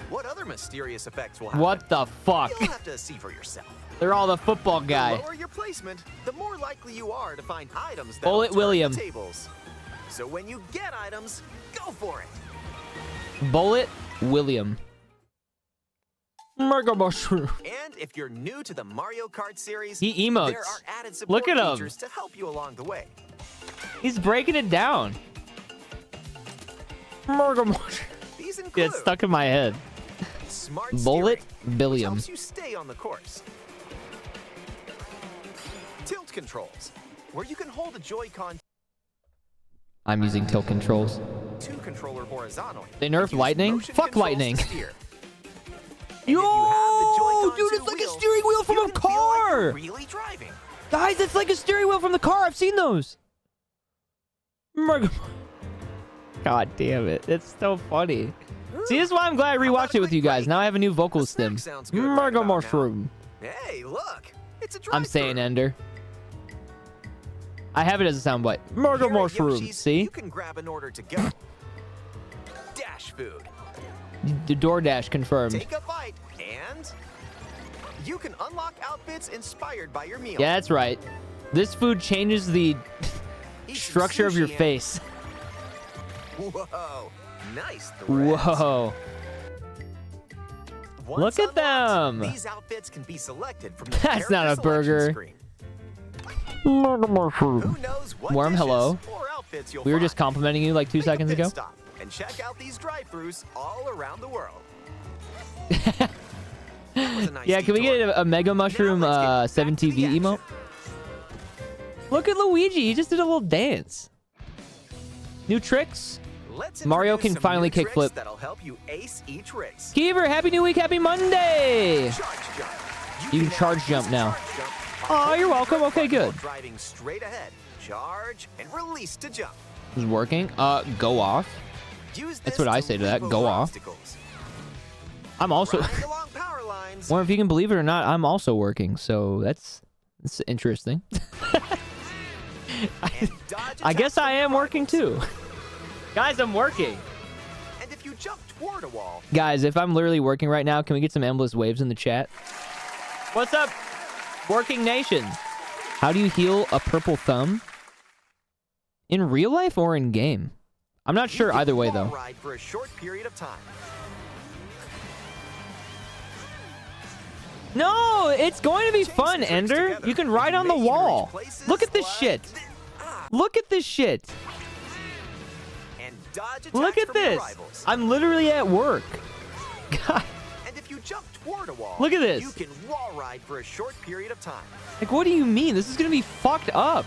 What other mysterious effects will happen? What the fuck? You'll have to see for yourself. They're all the football guy. The lower your placement, the more likely you are to find items that Bullet turn William. the tables. So when you get items, go for it. Bullet William. Mega mushroom. And if you're new to the Mario Kart series, He emotes. there are added support Look at him. features to help you along the way. He's breaking it down. Mega mushroom. These include Yeah, it's stuck in my head. smart Bullet steering, which Billiam. helps you stay on the course. Tilt controls, where you can hold a Joy-Con I'm using tilt controls. 2-controller horizontally. They nerfed and use lightning? motion Fuck controls lightning. to steer. And Yo, if you have the Joy-Con dude, it's 2 like a wheel, steering wheel from you a can feel like car. you're really driving. Guys, it's like a steering wheel from the car. I've seen those. Mega. God damn it. It's so funny. See, this is why I'm glad I rewatched it with you guys. Now I have a new vocal The stim. snack sounds good right Mega about now. mushroom. Hey, look, it's a drive-thru. I'm saying Ender. I have it as a soundbite. Mega Here at mushroom. Yoshi's, See? You can grab an order to go. Dash food. The DoorDash confirmed. Take a bite, and you can unlock outfits inspired by your meal. Yeah, that's right. This food changes the Eat some structure of your sushi and- face. Whoa, nice threads. Whoa. Once Look at unlocked, them. These outfits can be selected from the That's not a character selection burger. screen. Mega mushroom. Who knows what Worm, dishes hello. or outfits you'll We were find. just complimenting you like 2 Make a seconds pit ago. stop and check out these drive-thrus all around the world. That was a nice Yeah, can we detour. get a Mega Mushroom Now let's get back to 7TV the emote? action. Look at Luigi. He just did a little dance. New tricks? Let's Mario introduce can some finally new tricks kickflip. That'll help you ace each race. Keever, happy new week, happy Monday. Charge jump. You can now charge use jump now. charge jump Oh, on you're the welcome. button Okay, while good. Driving straight ahead. Charge and release to jump. It's working. Go off. Use That's this what I to say to that. leap Go over off. obstacles. I'm also... Grind along power lines. Or if you can believe it or not, I'm also working. So that's interesting. And dodge I guess attacks I from am your working rivals. too. Guys, I'm working. And if you jump toward a wall, Guys, if I'm literally working right now, can we get some endless waves in the chat? What's up, Working Nation? How do you heal a purple thumb? In real life or in game? I'm not sure you can either way, wall though. Ride for a short period of time. No, it's going to be fun, the tricks Ender. together, You can and ride you on may the even wall. reach places Look at this like shit. Look at this shit. And dodge attacks Look at from your this. rivals. I'm literally at work. God, And if you jump toward a wall, Look at this. you can wall ride for a short period of time. like, what do you mean? This is going to be fucked up.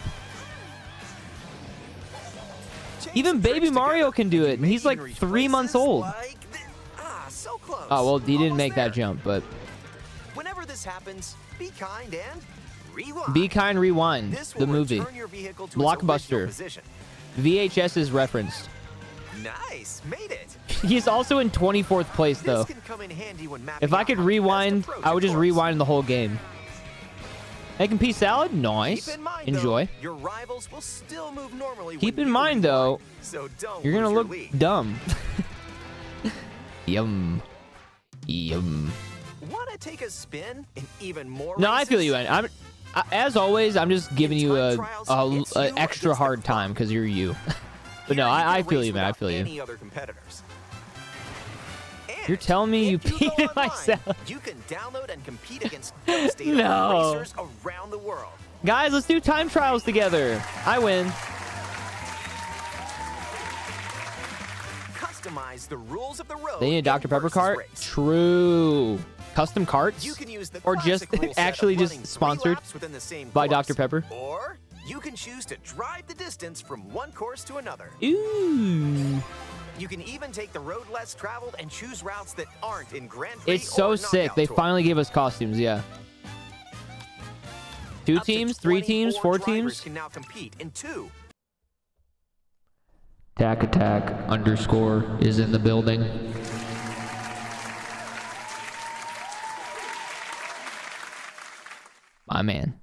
Change Even some Baby tricks Mario together, can do and it, you and may he's like even reach 3 months places old. like so close. Oh, well, he didn't Almost make that there. jump, but Whenever this happens, be kind and rewind. Be Kind Rewind, This will the movie. return your vehicle to its Blockbuster. original position. VHS is referenced. Nice, made it. He's also in 24th place, though. This can come in handy when mapping If I out could how to best rewind, approach I a would just course. rewind the whole game. Making pea salad? Nice. Keep in mind, Enjoy. Though, your rivals will still move normally. Keep when in you mind, rewind, though, so don't you're gonna lose your look lead. dumb. Yum. Yum. Want to take a spin in even more No, I races? feel you, man. As always, I'm just giving you time a, trials, it's you extra against the hard time clock. because you're you. But Here no, you I can feel race you, man. I without feel you. any other competitors. And You're telling me you if go peed in my online, salad. You can download and compete against devastating No. racers around the world. Guys, let's do time trials together. I win. customize the rules of the road. They need a Dr. in Pepper versus cart? race. True. Custom carts? You can use the Or just classic rule set of actually just running 3 sponsored laps within the same by course. Dr. Pepper? Or you can choose to drive the distance from one course to another. Ooh. You can even take the road less traveled and choose routes that aren't in Grand Prix It's so or sick. Knockout They Tour. finally gave us costumes, yeah. 2 Up to teams, 3 teams, 4 24 drivers teams. can now compete in 2. Tack attack _ is in the building. My man.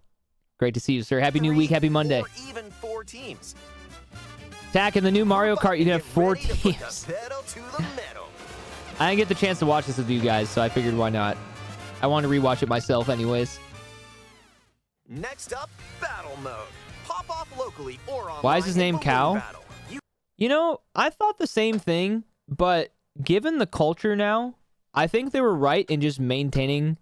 Great to see you, sir. Happy new week. Happy Monday. Or even 4 teams. Tack, in the new Mario Kart, you can have Get 4 ready to put teams. the pedal to the metal. I didn't get the chance to watch this with you guys, so I figured why not. I wanted to rewatch it myself anyways. Next up, battle mode. Pop off locally or online. Why is his name in balloon Cal? battle. You know, I thought the same thing, but given the culture now, I think they were right in just maintaining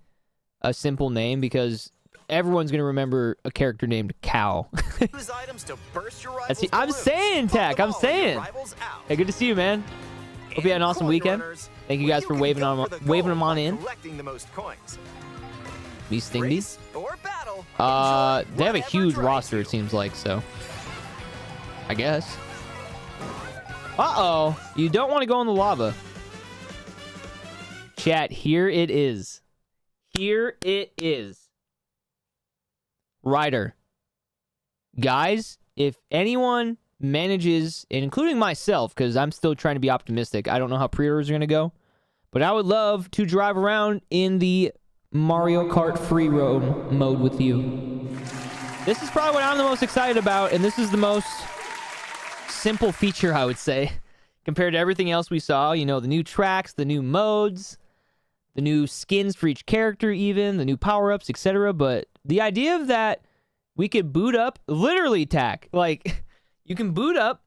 a simple name because everyone's going to remember a character named Cal. Use items to burst your That's rivals' I'm balloons. saying, Pop Tack. them I'm all and your saying. rivals out. Hey, good to see you, man. Hope you had an And awesome coin weekend. runners, Thank you where guys for can waving go on for the waving gold them on by in. collecting the most coins. Me Stingy. Race or battle, enjoy They have a whatever huge drives roster, you. it seems like, so. I guess. Uh-oh. You don't want to go in the lava. Chat, here it is. Here it is. Ryder. Guys, if anyone manages, and including myself, because I'm still trying to be optimistic. I don't know how pre-orders are going to go. But I would love to drive around in the Mario Kart free roam mode with you. This is probably what I'm the most excited about, and this is the most simple feature, I would say, compared to everything else we saw. You know, the new tracks, the new modes, the new skins for each character even, the new power-ups, etc. But the idea of that we could boot up, literally, Tack, like, you can boot up,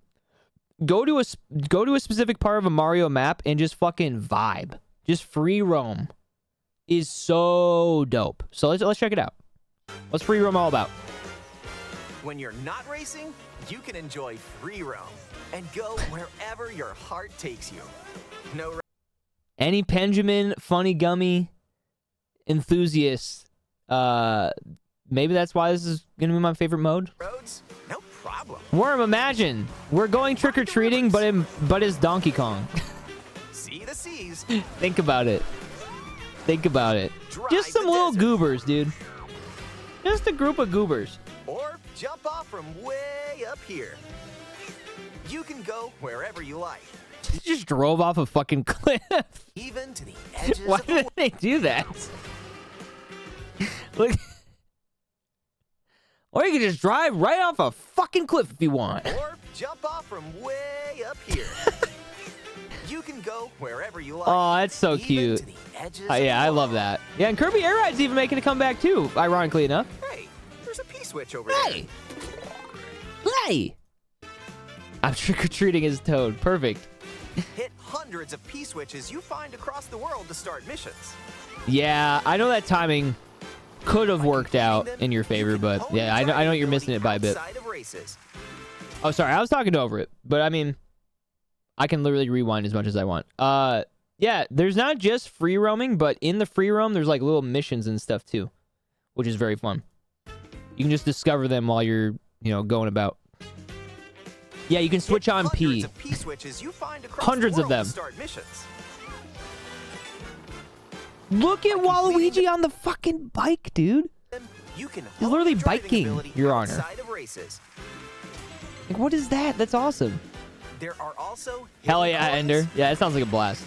go to a specific part of a Mario map and just fucking vibe. Just free roam is so dope. So let's check it out. What's free roam all about? When you're not racing, you can enjoy free roam and go wherever your heart takes you. No Any Benjamin Funny Gummy enthusiast, maybe that's why this is gonna be my favorite mode. roads, no problem. Worm, imagine we're going trick-or-treating, but as Donkey Kong. See the seas. Think about it. Think about it. Drive Just some the little desert. goobers, dude. Just a group of goobers. Or jump off from way up here. You can go wherever you like, You just drove off a fucking cliff. even to the edges Why of the did they do that? Look. Or you can just drive right off a fucking cliff if you want. or jump off from way up here. You can go wherever you like. Oh, that's so even cute. to the edges Yeah, of the I love world. that. Yeah, and Kirby Air Ride's even making a comeback too, ironically enough. Hey, there's a P-switch over Hey! Hey! I'm trick-or-treating as Toad. Perfect. there. Hit hundreds of P-switches you find across the world to start missions. Yeah, I know that timing could have worked out in your favor, but yeah, I know you're missing it by a bit. Outside of races. Oh, sorry, I was talking over it, but I mean, I can literally rewind as much as I want. Yeah, there's not just free roaming, but in the free roam, there's like little missions and stuff too, which is very fun. You can just discover them while you're, going about. Yeah, you can switch Hit on hundreds P. of P-switches you find across Hundreds the of world them. to start missions. Look at Waluigi on the fucking bike, dude. You can He's literally hone your driving biking, ability Your Honor. outside of races. Like, what is that? That's awesome. There are also Hell hidden yeah, coins. Ender. Yeah, it sounds like a blast.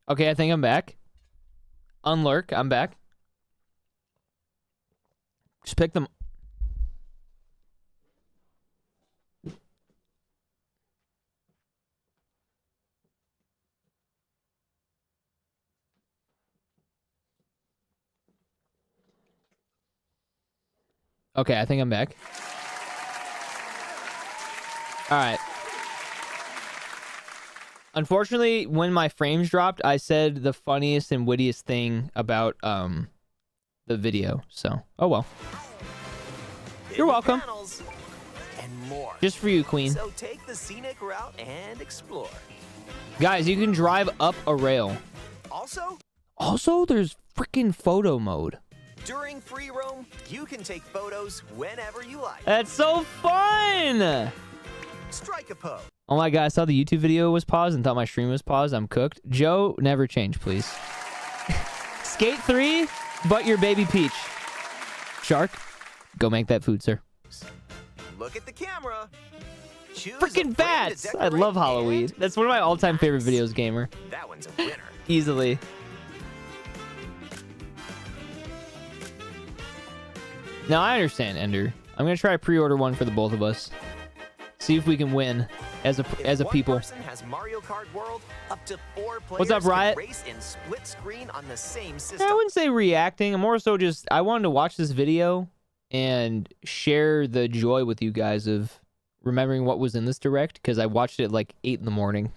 Okay, I think I'm back. Unlurk, I'm back. Just pick them. Okay, I think I'm back. All right. Unfortunately, when my frames dropped, I said the funniest and wittiest thing about the video. So, oh well. You're welcome. And more. Just for you, Queen. So take the scenic route and explore. Guys, you can drive up a rail. Also, there's freaking photo mode. During free roam, you can take photos whenever you like. That's so fun! Strike a pose. Oh my god, I saw the YouTube video was paused and thought my stream was paused. I'm cooked. Joe, never change, please. Skate 3, but your baby Peach. Shark, go make that food, sir. Look at the camera. Freaking bats! I love Halloween. That's one of my all-time favorite videos, gamer. That one's a winner. Easily. Now, I understand, Ender. I'm going to try to pre-order one for the both of us. See if we can win as a people. Person has Mario Kart World, up to 4 players What's up, Riot? can race in split screen on the same system. I wouldn't say reacting. I'm more so just, I wanted to watch this video and share the joy with you guys of remembering what was in this direct, because I watched it at like 8 in the morning.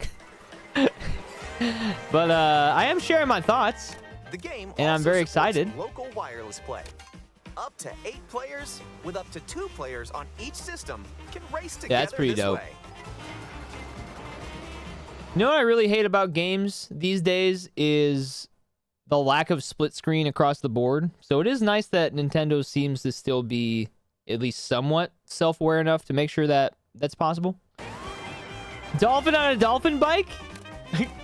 But I am sharing my thoughts. The game and I'm very excited. Local wireless play. Up to 8 players with up to 2 players on each system can race together. Yeah, that's pretty this dope. way. You know what I really hate about games these days is the lack of split screen across the board. So it is nice that Nintendo seems to still be at least somewhat self-aware enough to make sure that that's possible. Dolphin on a dolphin bike?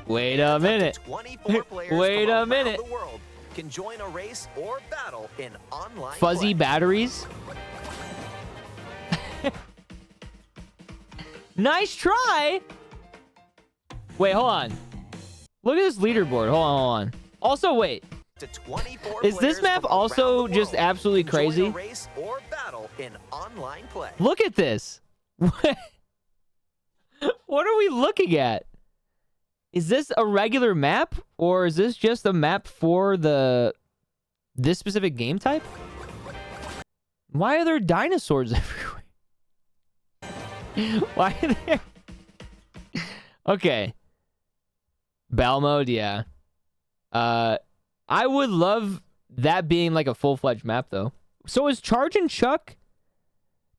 Wait a minute. 24 players Wait from a around minute. the world can join a race or battle in online Fuzzy play. batteries? Nice try! Wait, hold on. Look at this leaderboard. Hold on. Also, wait. To 24 Is this players map from also around the just world absolutely can join crazy? a race or battle in online play. Look at this. What are we looking at? Is this a regular map, or is this just a map for this specific game type? Why are there dinosaurs everywhere? Why are there? Okay. Battle mode, yeah. I would love that being like a full-fledged map, though. So is Charge and Chuck?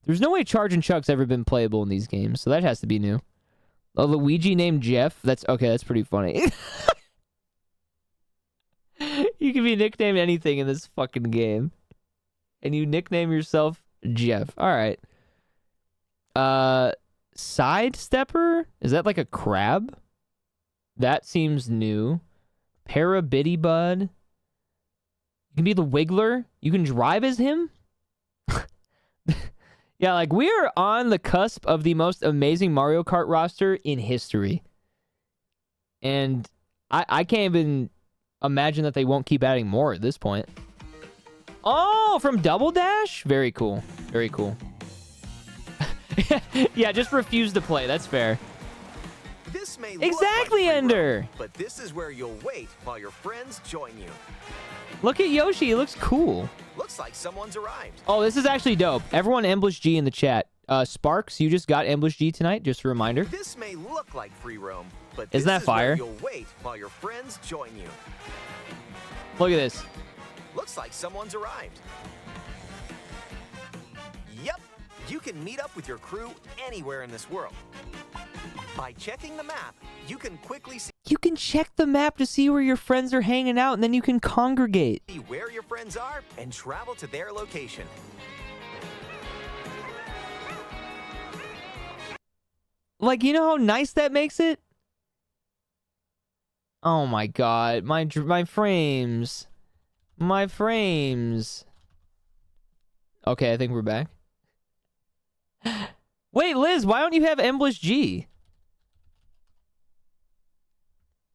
There's no way Charge and Chuck's ever been playable in these games, so that has to be new. A Luigi named Jeff? That's okay, that's pretty funny. You can be nicknamed anything in this fucking game. And you nickname yourself Jeff. Alright. Sidestepper? Is that like a crab? That seems new. Parabitty Bud. You can be the Wiggler. You can drive as him? Yeah, like, we are on the cusp of the most amazing Mario Kart roster in history. And I can't even imagine that they won't keep adding more at this point. Oh, from Double Dash? Very cool. Very cool. Yeah, just refuse to play. That's fair. This may Exactly, look like free Ender. roam, but this is where you'll wait while your friends join you. Look at Yoshi. He looks cool. Looks like someone's arrived. Oh, this is actually dope. Everyone Ambush G in the chat. Sparks, you just got Ambush G tonight, just a reminder. This may look like free roam, but Isn't this that fire? Where you'll wait while your friends join you. Look at this. Looks like someone's arrived. Yep, you can meet up with your crew anywhere in this world. By checking the map, you can quickly see You can check the map to see where your friends are hanging out, and then you can congregate. where your friends are and travel to their location. Like, you know how nice that makes it? Oh my god, my frames. My frames. Okay, I think we're back. Wait, Liz, why don't you have Ambush G?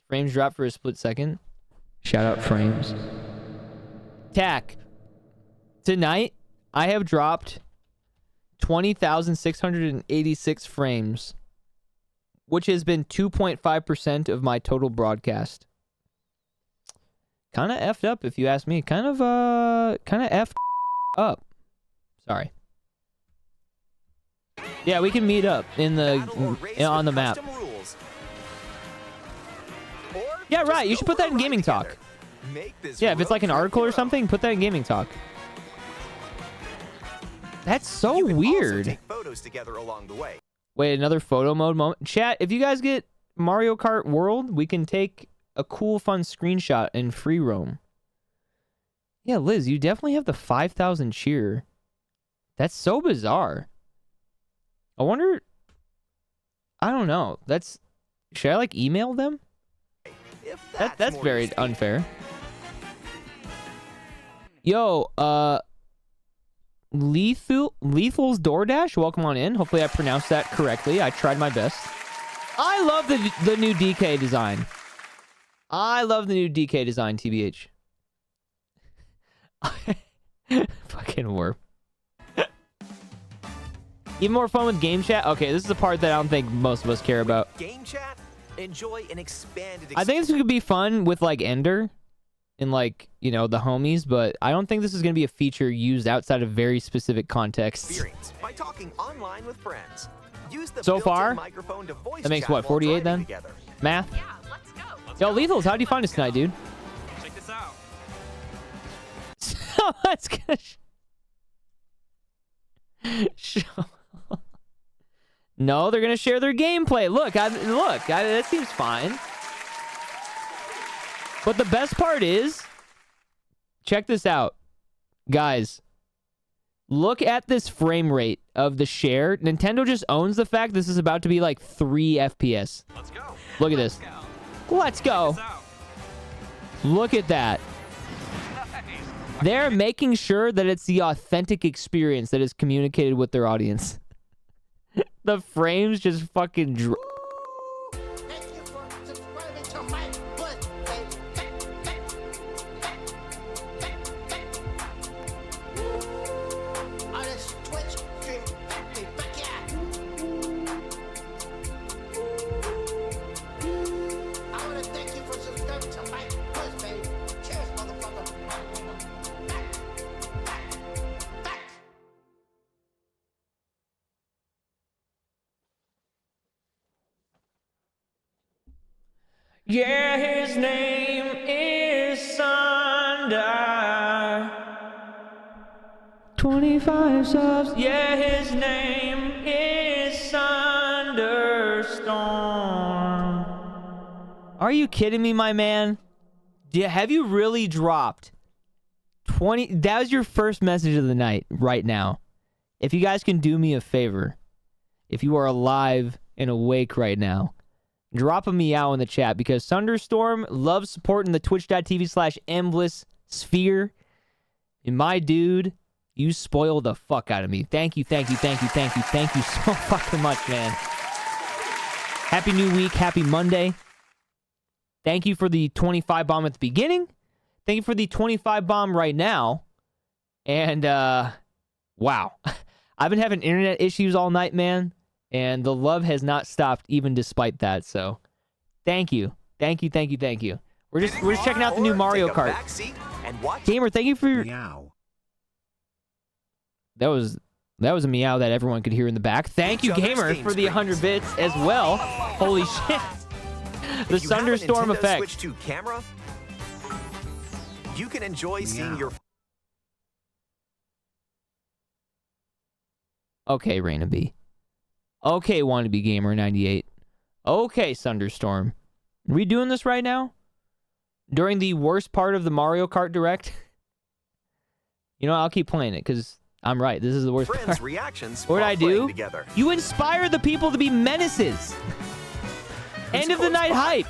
Frames dropped for a split second. Shout out frames. Tack. Tonight, I have dropped 20,686 frames, which has been 2.5% of my total broadcast. Kind of effed up, if you ask me. Kind of effed up. Sorry. Yeah, we can meet up in the Battle or race on with the map. custom rules. Yeah, right. You should put that in gaming talk. Yeah, if it's like an article or something, put that in gaming talk. That's so weird. Take photos together along the way. Wait, another photo mode moment. Chat, if you guys get Mario Kart World, we can take a cool, fun screenshot in free roam. Yeah, Liz, you definitely have the 5,000 cheer. That's so bizarre. I wonder... I don't know. That's... Should I, like, email them? That's very unfair. Yo, Lethal's DoorDash, welcome on in. Hopefully I pronounced that correctly. I tried my best. I love the new DK design. I love the new DK design, TBH. Fucking warp. Even more fun with game chat? Okay, this is the part that I don't think most of us care about. Game chat? Enjoy an expanded I think this could be fun with, like, Ender and, like, you know, the homies, but I don't think this is going to be a feature used outside of very specific contexts. experience by talking online with friends. Use the So built-in far, microphone to voice that makes chat what, while 48 then? driving together. Math? Yeah, let's go. Yo, Lethals, how do you find us tonight, dude? Check this out. So let's go. No, they're gonna share their gameplay. Look, that seems fine. But the best part is, check this out, guys. Look at this frame rate of the share. Nintendo just owns the fact this is about to be like 3 FPS. Let's go. Look at this. Let's go. Look at that. They're making sure that it's the authentic experience that is communicated with their audience. The frames just fucking Thank you for subscribing to my butt, on this Twitch stream. Hey, fuck yeah. I want to thank you for subscribing to my butt, baby. Cheers, motherfucker. Yeah, his name is Sunder. 25 subs. Yeah, his name is Thunderstorm. Are you kidding me, my man? Have you really dropped 20? That was your first message of the night right now. If you guys can do me a favor, if you are alive and awake right now, drop a meow in the chat, because Thunderstorm loves supporting the twitch.tv/Embless Sphere. And my dude, you spoil the fuck out of me. Thank you, thank you, thank you, thank you, thank you so fucking much, man. Happy new week, happy Monday. Thank you for the 25 bomb at the beginning. Thank you for the 25 bomb right now. And, wow. I've been having internet issues all night, man. And the love has not stopped even despite that. So, thank you. Thank you, thank you, thank you. We're just checking out the new Mario Kart. Gamer, thank you for your... Meow. That was a meow that everyone could hear in the back. Thank you, Gamer, for the 100 bits as well. Holy shit. The Thunderstorm effect. Switch 2 camera, you can enjoy seeing your... Okay, Raina B. Okay, Wannabe Gamer 98. Okay, Thunderstorm. Are we doing this right now? During the worst part of the Mario Kart Direct? You know, I'll keep playing it, because I'm right. This is the worst Friends' part. reactions What did while I playing do? together. You inspire the people to be menaces. End of the night hype.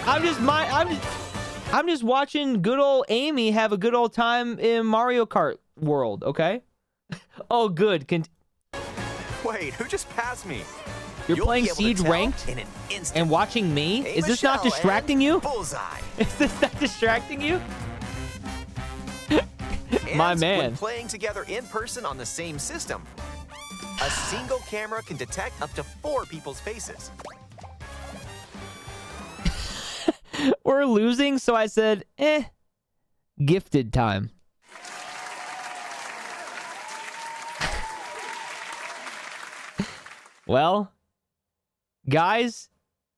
I'm just watching good old Amy have a good old time in Mario Kart world, okay? Oh, good. Wait, who just passed me? You're You'll playing be able to Siege tell ranked in an instant. and watching me? Hey, Is this not Michelle, distracting and you? Bullseye. Is this not distracting you? And My man. when playing together in person on the same system, a single camera can detect up to 4 people's faces. We're losing, so I said, gifted time. Well, guys,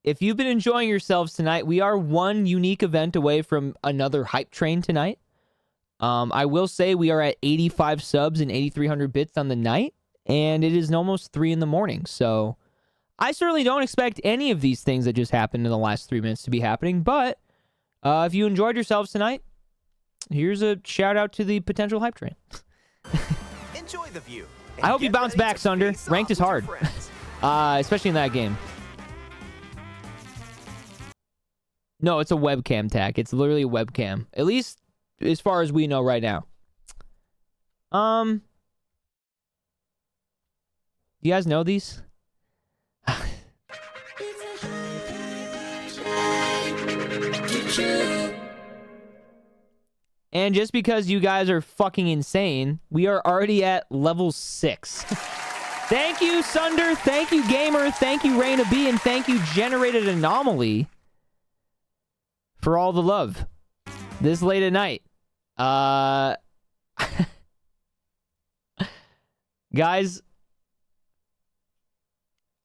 if you've been enjoying yourselves tonight, we are one unique event away from another hype train tonight. I will say we are at 85 subs and 8,300 bits on the night, and it is almost 3 in the morning. So I certainly don't expect any of these things that just happened in the last 3 minutes to be happening. But if you enjoyed yourselves tonight, here's a shout out to the potential hype train. Enjoy the view. I hope you bounce back, Sunder. Ranked is hard, especially in that game. No, it's a webcam tag. It's literally a webcam. At least as far as we know right now. You guys know these? And just because you guys are fucking insane, we are already at level 6. Thank you, Sunder. Thank you, Gamer. Thank you, Raina B. And thank you, Generated Anomaly, for all the love this late at night. Guys,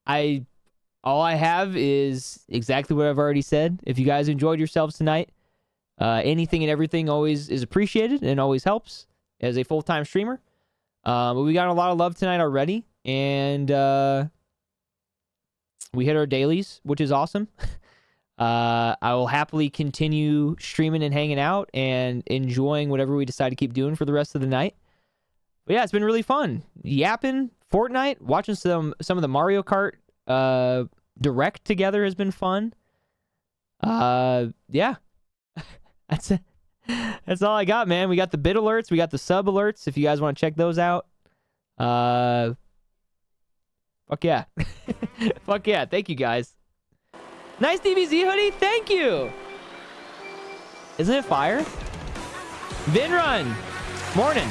all I have is exactly what I've already said. If you guys enjoyed yourselves tonight, anything and everything always is appreciated and always helps as a full-time streamer. But we got a lot of love tonight already, and we hit our dailies, which is awesome. I will happily continue streaming and hanging out and enjoying whatever we decide to keep doing for the rest of the night. But yeah, it's been really fun. Yapping, Fortnite, watching some of the Mario Kart Direct together has been fun. Yeah. That's all I got, man. We got the bit alerts. We got the sub alerts if you guys want to check those out. Fuck yeah. Fuck yeah. Thank you, guys. Nice DBZ hoodie. Thank you. Isn't it fire? Vinrun. Morning.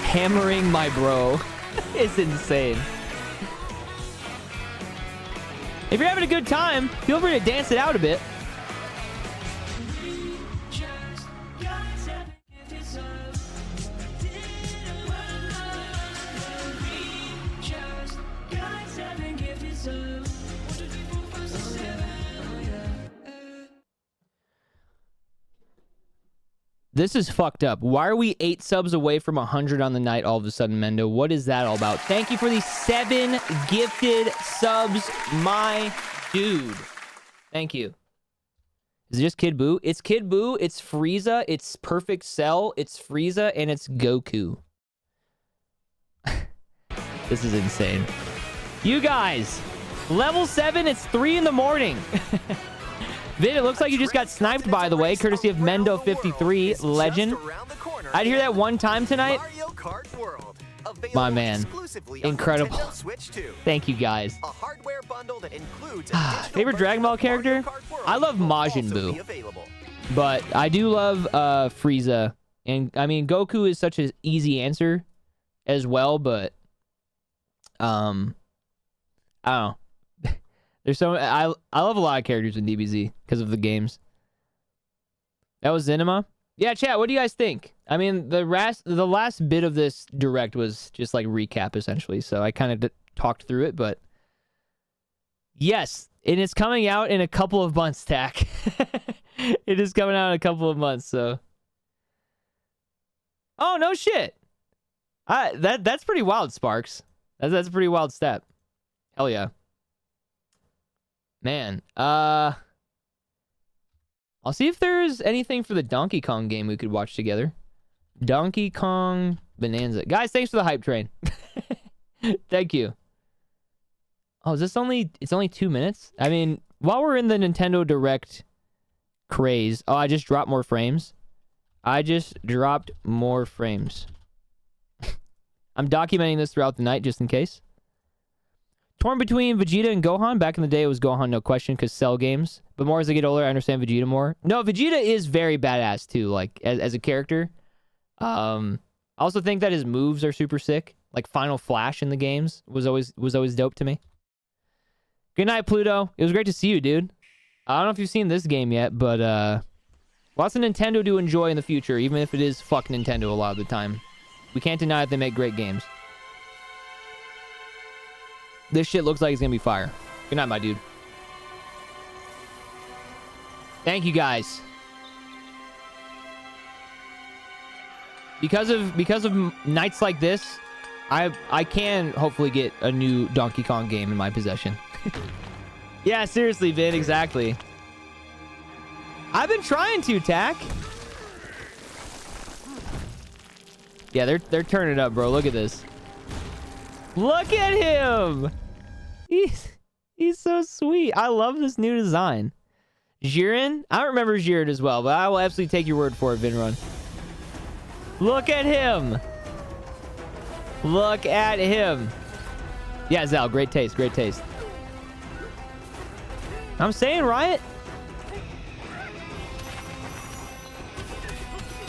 Hammering my bro is insane. If you're having a good time, feel free to dance it out a bit. This is fucked up. Why are we 8 subs away from 100 on the night all of a sudden, Mendo? What is that all about? Thank you for the 7 gifted subs, my dude. Thank you. Is it just Kid Buu? It's Kid Buu, it's Frieza, it's Perfect Cell, it's Frieza, and it's Goku. This is insane. You guys, level 7, it's 3 in the morning. Vid, it looks like you just got sniped, by the way, courtesy of Mendo53, legend. I'd hear that one time tonight. My man. Incredible. Thank you, guys. Favorite Dragon Ball character? I love Majin Buu. But I do love Frieza. And, I mean, Goku is such an easy answer as well, but... I don't know. There's so I love a lot of characters in DBZ because of the games. That was Zenima. Yeah, chat. What do you guys think? I mean, the last bit of this direct was just like recap essentially, so I kind of talked through it. But yes, and it's coming out in a couple of months. Tack. It is coming out in a couple of months. So, oh no shit. That's pretty wild, Sparks. That's a pretty wild stat. Hell yeah. Man, I'll see if there's anything for the Donkey Kong game we could watch together. Donkey Kong Bonanza. Guys, thanks for the hype train. Thank you. Oh, is this it's only 2 minutes? I mean, while we're in the Nintendo Direct craze. Oh, I just dropped more frames. I'm documenting this throughout the night just in case. Torn between Vegeta and Gohan. Back in the day, it was Gohan, no question, because Cell games. But more as I get older, I understand Vegeta more. No, Vegeta is very badass, too, like, as a character. I also think that his moves are super sick. Like, Final Flash in the games was always dope to me. Good night, Pluto. It was great to see you, dude. I don't know if you've seen this game yet, but, lots of Nintendo to enjoy in the future, even if it is fuck Nintendo a lot of the time. We can't deny that they make great games. This shit looks like it's gonna be fire. Good night, my dude. Thank you guys. Because of nights like this, I can hopefully get a new Donkey Kong game in my possession. Yeah, seriously, Vin, exactly. I've been trying to, Tack. Yeah, they're turning up, bro. Look at this. Look at him. He's so sweet. I love this new design. Jiren? I don't remember Jiren as well, but I will absolutely take your word for it, Vinrun. Look at him. Look at him. Yeah, Zal, great taste, great taste. I'm saying, Riot.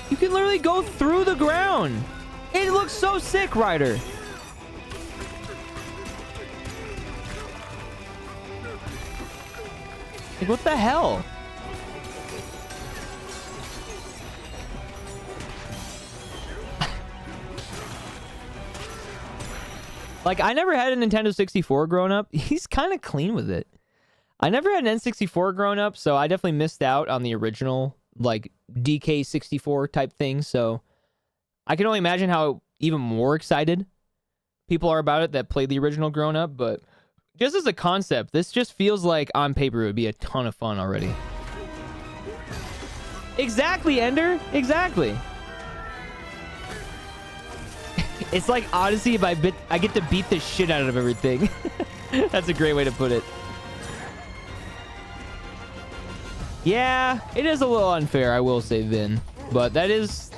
You can literally go through the ground. It looks so sick, Ryder. Like, what the hell? Like, I never had a Nintendo 64 growing up. He's kind of clean with it. I never had an N64 growing up, so I definitely missed out on the original, like, DK64 type thing. So I can only imagine how even more excited people are about it that played the original growing up. But just as a concept, this just feels like on paper it would be a ton of fun already. Exactly, Ender. Exactly. It's like Odyssey if I get to beat the shit out of everything. That's a great way to put it. Yeah, it is a little unfair, I will say, Vin. But that is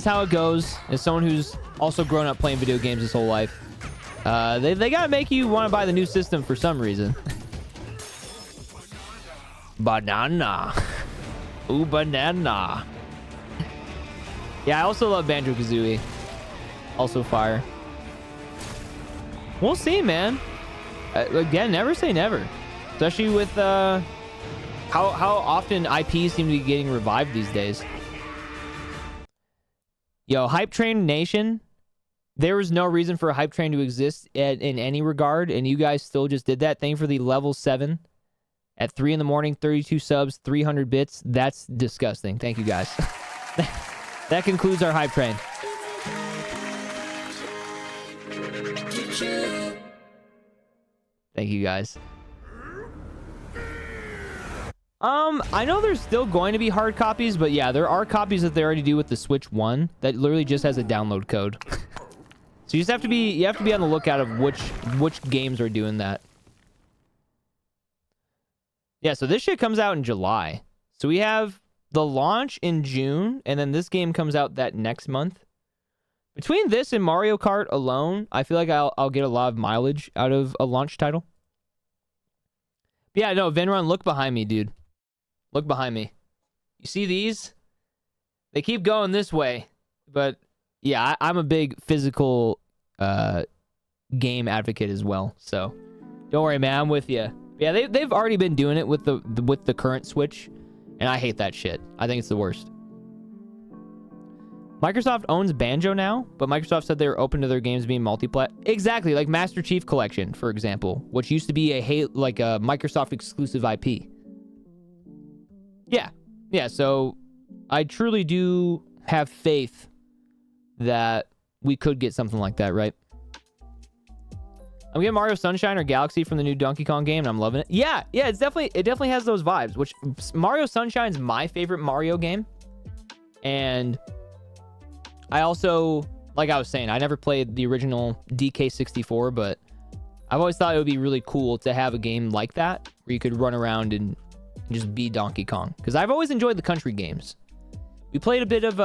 how it goes. As someone who's also grown up playing video games his whole life, they gotta make you want to buy the new system for some reason. Banana. Ooh, banana. Yeah, I also love Banjo-Kazooie. Also fire. We'll see, man. Again, never say never. Especially with how often IPs seem to be getting revived these days. Yo, Hype Train Nation. There was no reason for a Hype Train to exist in any regard, and you guys still just did that. Thank you for the level 7 at 3 in the morning, 32 subs, 300 bits. That's disgusting. Thank you, guys. That concludes our Hype Train. Thank you, guys. I know there's still going to be hard copies, but yeah, there are copies that they already do with the Switch 1 that literally just has a download code. So you just have to be on the lookout of which games are doing that. Yeah, so this shit comes out in July. So we have the launch in June, and then this game comes out that next month. Between this and Mario Kart alone, I feel like I'll get a lot of mileage out of a launch title. But yeah, no, Vinrun, look behind me, dude. Look behind me. You see these? They keep going this way. But yeah, I'm a big physical game advocate as well. So don't worry, man. I'm with you. Yeah, they've already been doing it with the current Switch, and I hate that shit. I think it's the worst. Microsoft owns Banjo now, but Microsoft said they were open to their games being multi-plat. Exactly, like Master Chief Collection, for example, which used to be a Microsoft exclusive IP. Yeah. So I truly do have faith that we could get something like that, right? I'm getting Mario Sunshine or Galaxy from the new Donkey Kong game, and I'm loving it. Yeah, it definitely has those vibes. Which Mario Sunshine's my favorite Mario game, and I also, like I was saying, I never played the original DK64, but I've always thought it would be really cool to have a game like that where you could run around and just be Donkey Kong. Because I've always enjoyed the country games. We played a bit of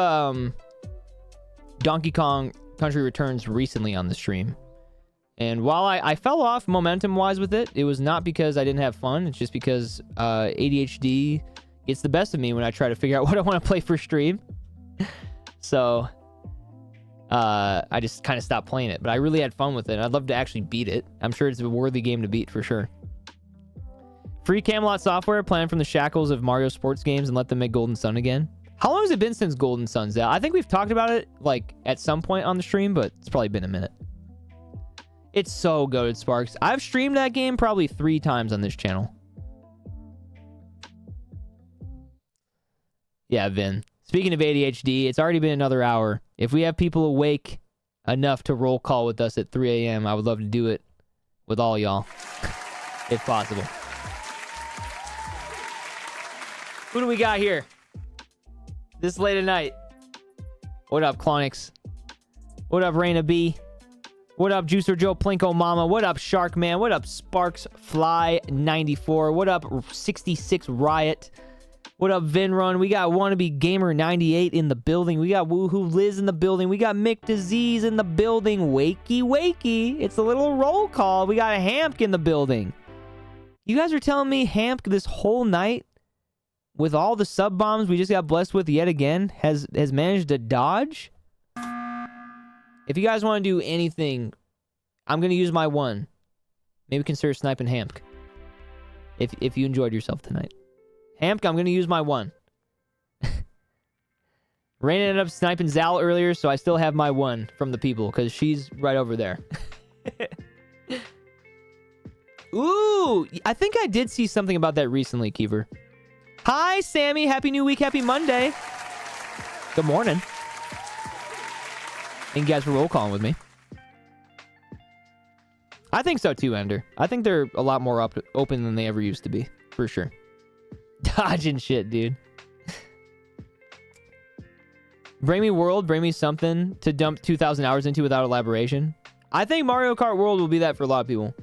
Donkey Kong Country Returns recently on the stream. And while I fell off momentum-wise with it, it was not because I didn't have fun. It's just because ADHD gets the best of me when I try to figure out what I want to play for stream. So I just kind of stopped playing it, but I really had fun with it. I'd love to actually beat it. I'm sure it's a worthy game to beat for sure. Free Camelot software planned from the shackles of Mario sports games and let them make Golden Sun again. How long has it been since Golden Sun's out? I think we've talked about it like at some point on the stream, but it's probably been a minute. It's so good, Sparks. I've streamed that game probably 3 times on this channel. Yeah, Vin. Speaking of ADHD, it's already been another hour. If we have people awake enough to roll call with us at 3 a.m., I would love to do it with all y'all, if possible. Who do we got here? This late at night. What up, Clonix? What up, Raina B? What up, Juicer Joe Plinko Mama? What up, Shark Man? What up, Sparks Fly 94? What up, 66 Riot? What up, Vinrun? We got Wannabe Gamer 98 in the building. We got Woohoo Liz in the building. We got Mick Disease in the building. Wakey, wakey. It's a little roll call. We got a Hamp in the building. You guys are telling me Hamp this whole night, with all the sub bombs we just got blessed with yet again, has managed to dodge? If you guys want to do anything, I'm going to use my 1. Maybe consider sniping Hamp. If you enjoyed yourself tonight. Hamp, I'm going to use my 1. Rain ended up sniping Zal earlier, so I still have my 1 from the people, because she's right over there. Ooh, I think I did see something about that recently, Keever. Hi, Sammy. Happy New Week. Happy Monday. Good morning. Thank you guys for roll calling with me. I think so too, Ender. I think they're a lot more open than they ever used to be, for sure. Dodging shit, dude. Bring me World, bring me something to dump 2,000 hours into without elaboration. I think Mario Kart World will be that for a lot of people.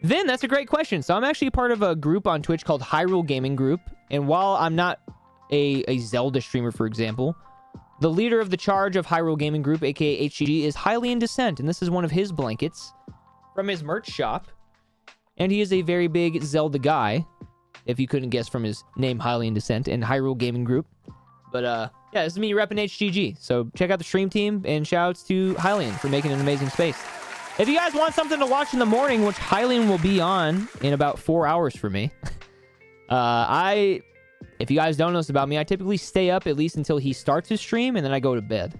Vin, that's a great question. So I'm actually part of a group on Twitch called Hyrule Gaming Group. And while I'm not a Zelda streamer, for example, the leader of the charge of Hyrule Gaming Group, aka HGG, is highly in dissent. And this is one of his blankets from his merch shop. And he is a very big Zelda guy, if you couldn't guess from his name, Highly in Dissent, and Hyrule Gaming Group. But yeah, this is me repping HGG. So check out the stream team, and shoutouts to Hylian for making an amazing space. If you guys want something to watch in the morning, which Hylian will be on in about 4 hours for me, if you guys don't know this about me, I typically stay up at least until he starts his stream, and then I go to bed.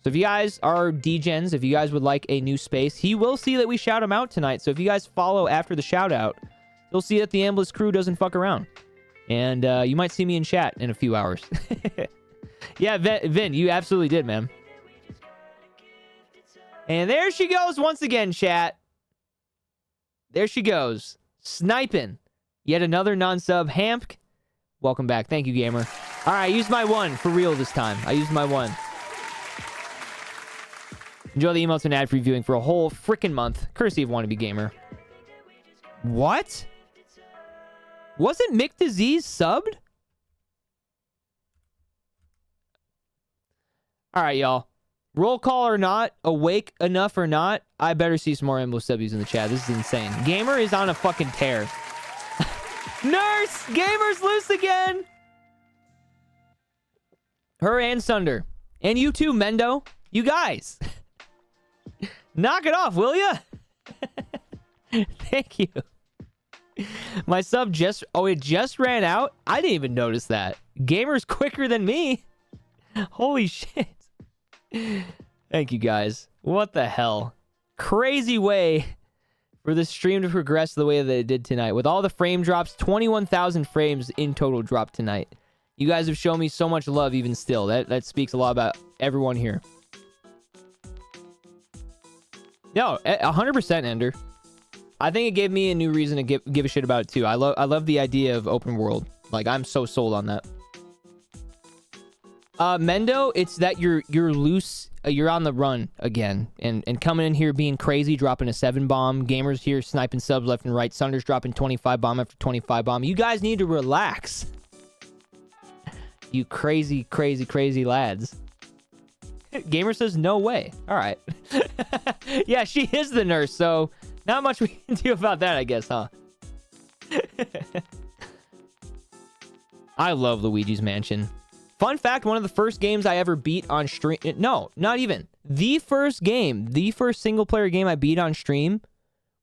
So if you guys are DGens, if you guys would like a new space, he will see that we shout him out tonight. So if you guys follow after the shout out, you'll see that the Ambless crew doesn't fuck around. And you might see me in chat in a few hours. Yeah, Vin, you absolutely did, man. And there she goes once again, chat. There she goes. Sniping. Yet another non-sub. Hamp. Welcome back. Thank you, gamer. All right, I used my 1 for real this time. I used my 1. Enjoy the emotes and ad-free viewing for a whole freaking month. Courtesy of Wannabe Gamer. What? Wasn't Mick Disease subbed? All right, y'all. Roll call or not, awake enough or not, I better see some more Embo subbies in the chat. This is insane. Gamer is on a fucking tear. Nurse! Gamer's loose again! Her and Sunder. And you too, Mendo. You guys. Knock it off, will ya? Thank you. My sub it just ran out? I didn't even notice that. Gamer's quicker than me. Holy shit. Thank you, guys. What the hell? Crazy way for this stream to progress the way that it did tonight. With all the frame drops, 21,000 frames in total dropped tonight. You guys have shown me so much love even still. That speaks a lot about everyone here. No, 100% Ender. I think it gave me a new reason to give a shit about it too. I love the idea of open world. Like, I'm so sold on that. Mendo, it's that you're loose, you're on the run again, and coming in here being crazy, dropping a 7 bomb. Gamers here sniping subs left and right. Sunder's dropping 25 bomb after 25 bomb. You guys need to relax. You crazy, crazy, crazy lads. Gamer says no way. All right. Yeah, she is the nurse, so not much we can do about that, I guess, huh? I love Luigi's Mansion. Fun fact, one of the first games I ever beat on stream... No, not even. The first single-player game I beat on stream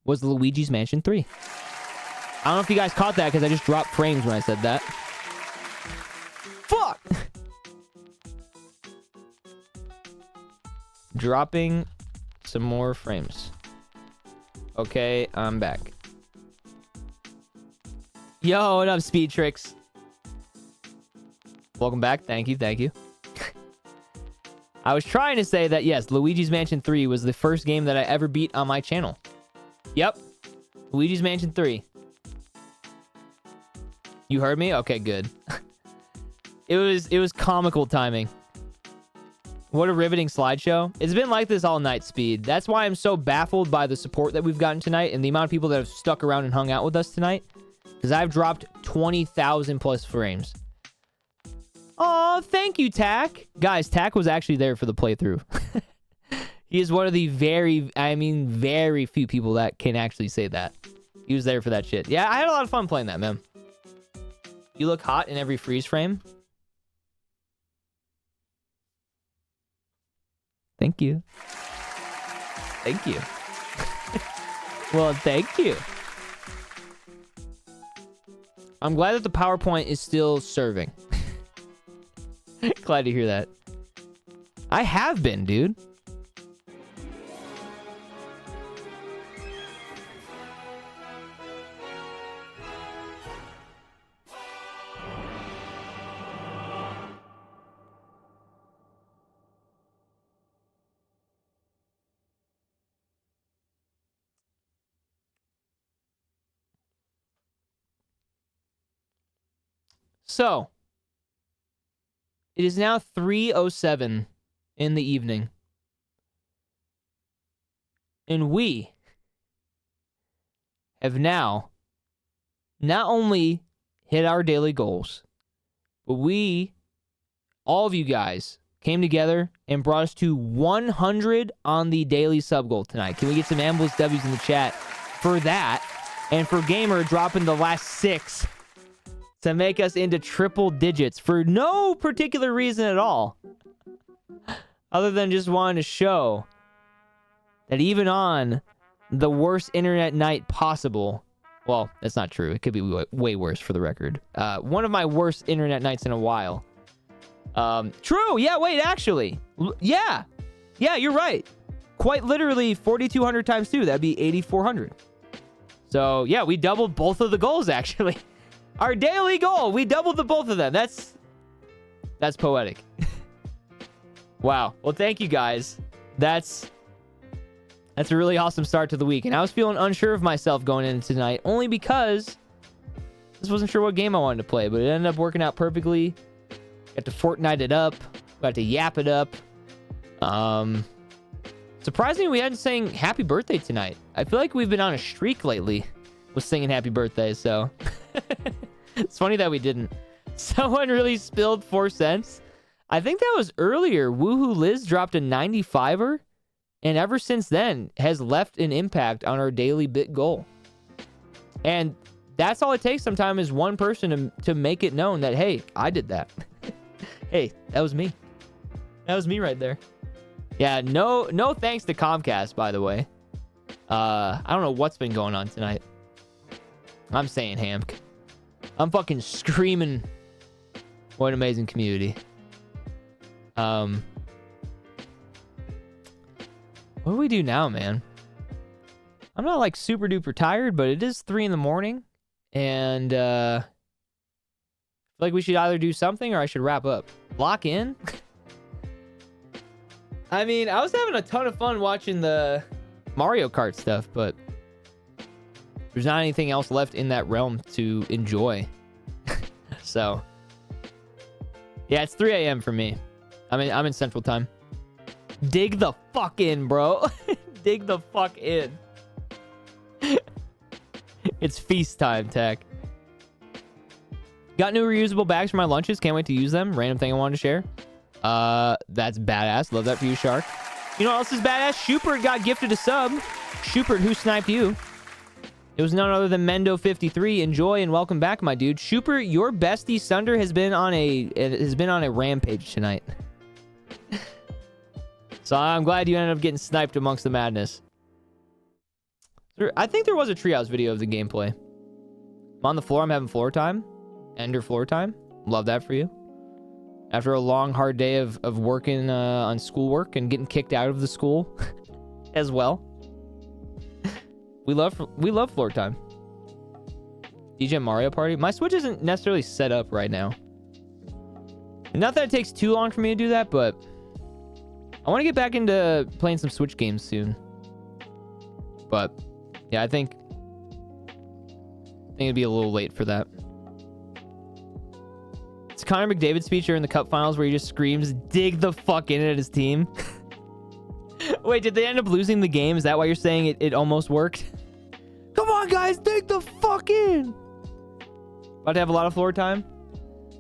was Luigi's Mansion 3. I don't know if you guys caught that, because I just dropped frames when I said that. Fuck! Dropping some more frames. Okay, I'm back. Yo, what up, Speed Tricks? Welcome back. Thank you, thank you. I was trying to say that, yes, Luigi's Mansion 3 was the first game that I ever beat on my channel. Yep. Luigi's Mansion 3. You heard me? Okay, good. It was comical timing. What a riveting slideshow. It's been like this all night, Speed. That's why I'm so baffled by the support that we've gotten tonight and the amount of people that have stuck around and hung out with us tonight. Because I've dropped 20,000 plus frames. Oh, thank you, Tack. Guys, Tack was actually there for the playthrough. He is one of the very few people that can actually say that. He was there for that shit. Yeah, I had a lot of fun playing that, man. You look hot in every freeze frame. Thank you. Thank you. Well, thank you. I'm glad that the PowerPoint is still serving. Glad to hear that. I have been, dude. So, it is now 3:07 in the evening. And we have now not only hit our daily goals, but we, all of you guys, came together and brought us to 100 on the daily sub goal tonight. Can we get some Ambush W's in the chat for that? And for Gamer dropping the last 6 to make us into triple digits for no particular reason at all. Other than just wanting to show that even on the worst internet night possible, well, that's not true. It could be way worse for the record. One of my worst internet nights in a while. True. Yeah, wait, actually. Yeah, you're right. Quite literally 4,200 times 2. That'd be 8,400. So, yeah, we doubled both of the goals, actually. Our daily goal, we doubled the both of them. That's poetic. Wow. Well, thank you guys. That's a really awesome start to the week. And I was feeling unsure of myself going into tonight, only because I just wasn't sure what game I wanted to play, but it ended up working out perfectly. Got to Fortnite it up. Got to yap it up. Surprisingly, we hadn't sang happy birthday tonight. I feel like we've been on a streak lately with singing happy birthday, so it's funny that we didn't. Someone really spilled 4 cents. I think that was earlier. Woohoo Liz dropped a 95er, and ever since then has left an impact on our daily bit goal. And that's all it takes sometimes is one person to make it known that, hey, I did that. Hey, that was me. That was me right there. Yeah, no thanks to Comcast, by the way. I don't know what's been going on tonight. I'm saying Hamk. I'm fucking screaming. What an amazing community. What do we do now, man? I'm not like super duper tired, but it is 3 in the morning. And I feel like we should either do something or I should wrap up. Lock in? I mean, I was having a ton of fun watching the Mario Kart stuff, but there's not anything else left in that realm to enjoy. So, yeah, it's 3 a.m. for me. I'm in Central Time. Dig the fuck in, bro. Dig the fuck in. It's feast time, Tech. Got new reusable bags for my lunches. Can't wait to use them. Random thing I wanted to share. That's badass. Love that for you, Shark. You know what else is badass? Shupert got gifted a sub. Shupert, who sniped you? It was none other than Mendo53. Enjoy and welcome back, my dude. Shupert, your bestie Sunder has been on a rampage tonight. So I'm glad you ended up getting sniped amongst the madness. I think there was a Treehouse video of the gameplay. I'm on the floor. I'm having floor time. Ender floor time. Love that for you. After a long, hard day of working on schoolwork and getting kicked out of the school. as well. We love floor time. DJ Mario Party. My Switch isn't necessarily set up right now. Not that it takes too long for me to do that, but I want to get back into playing some Switch games soon. But yeah, I think it'd be a little late for that. It's Connor McDavid's speech during the Cup Finals where he just screams, "Dig the fuck in" at his team. Wait, did they end up losing the game? Is that why you're saying it almost worked? Come on, guys, dig the fuck in. About to have a lot of floor time.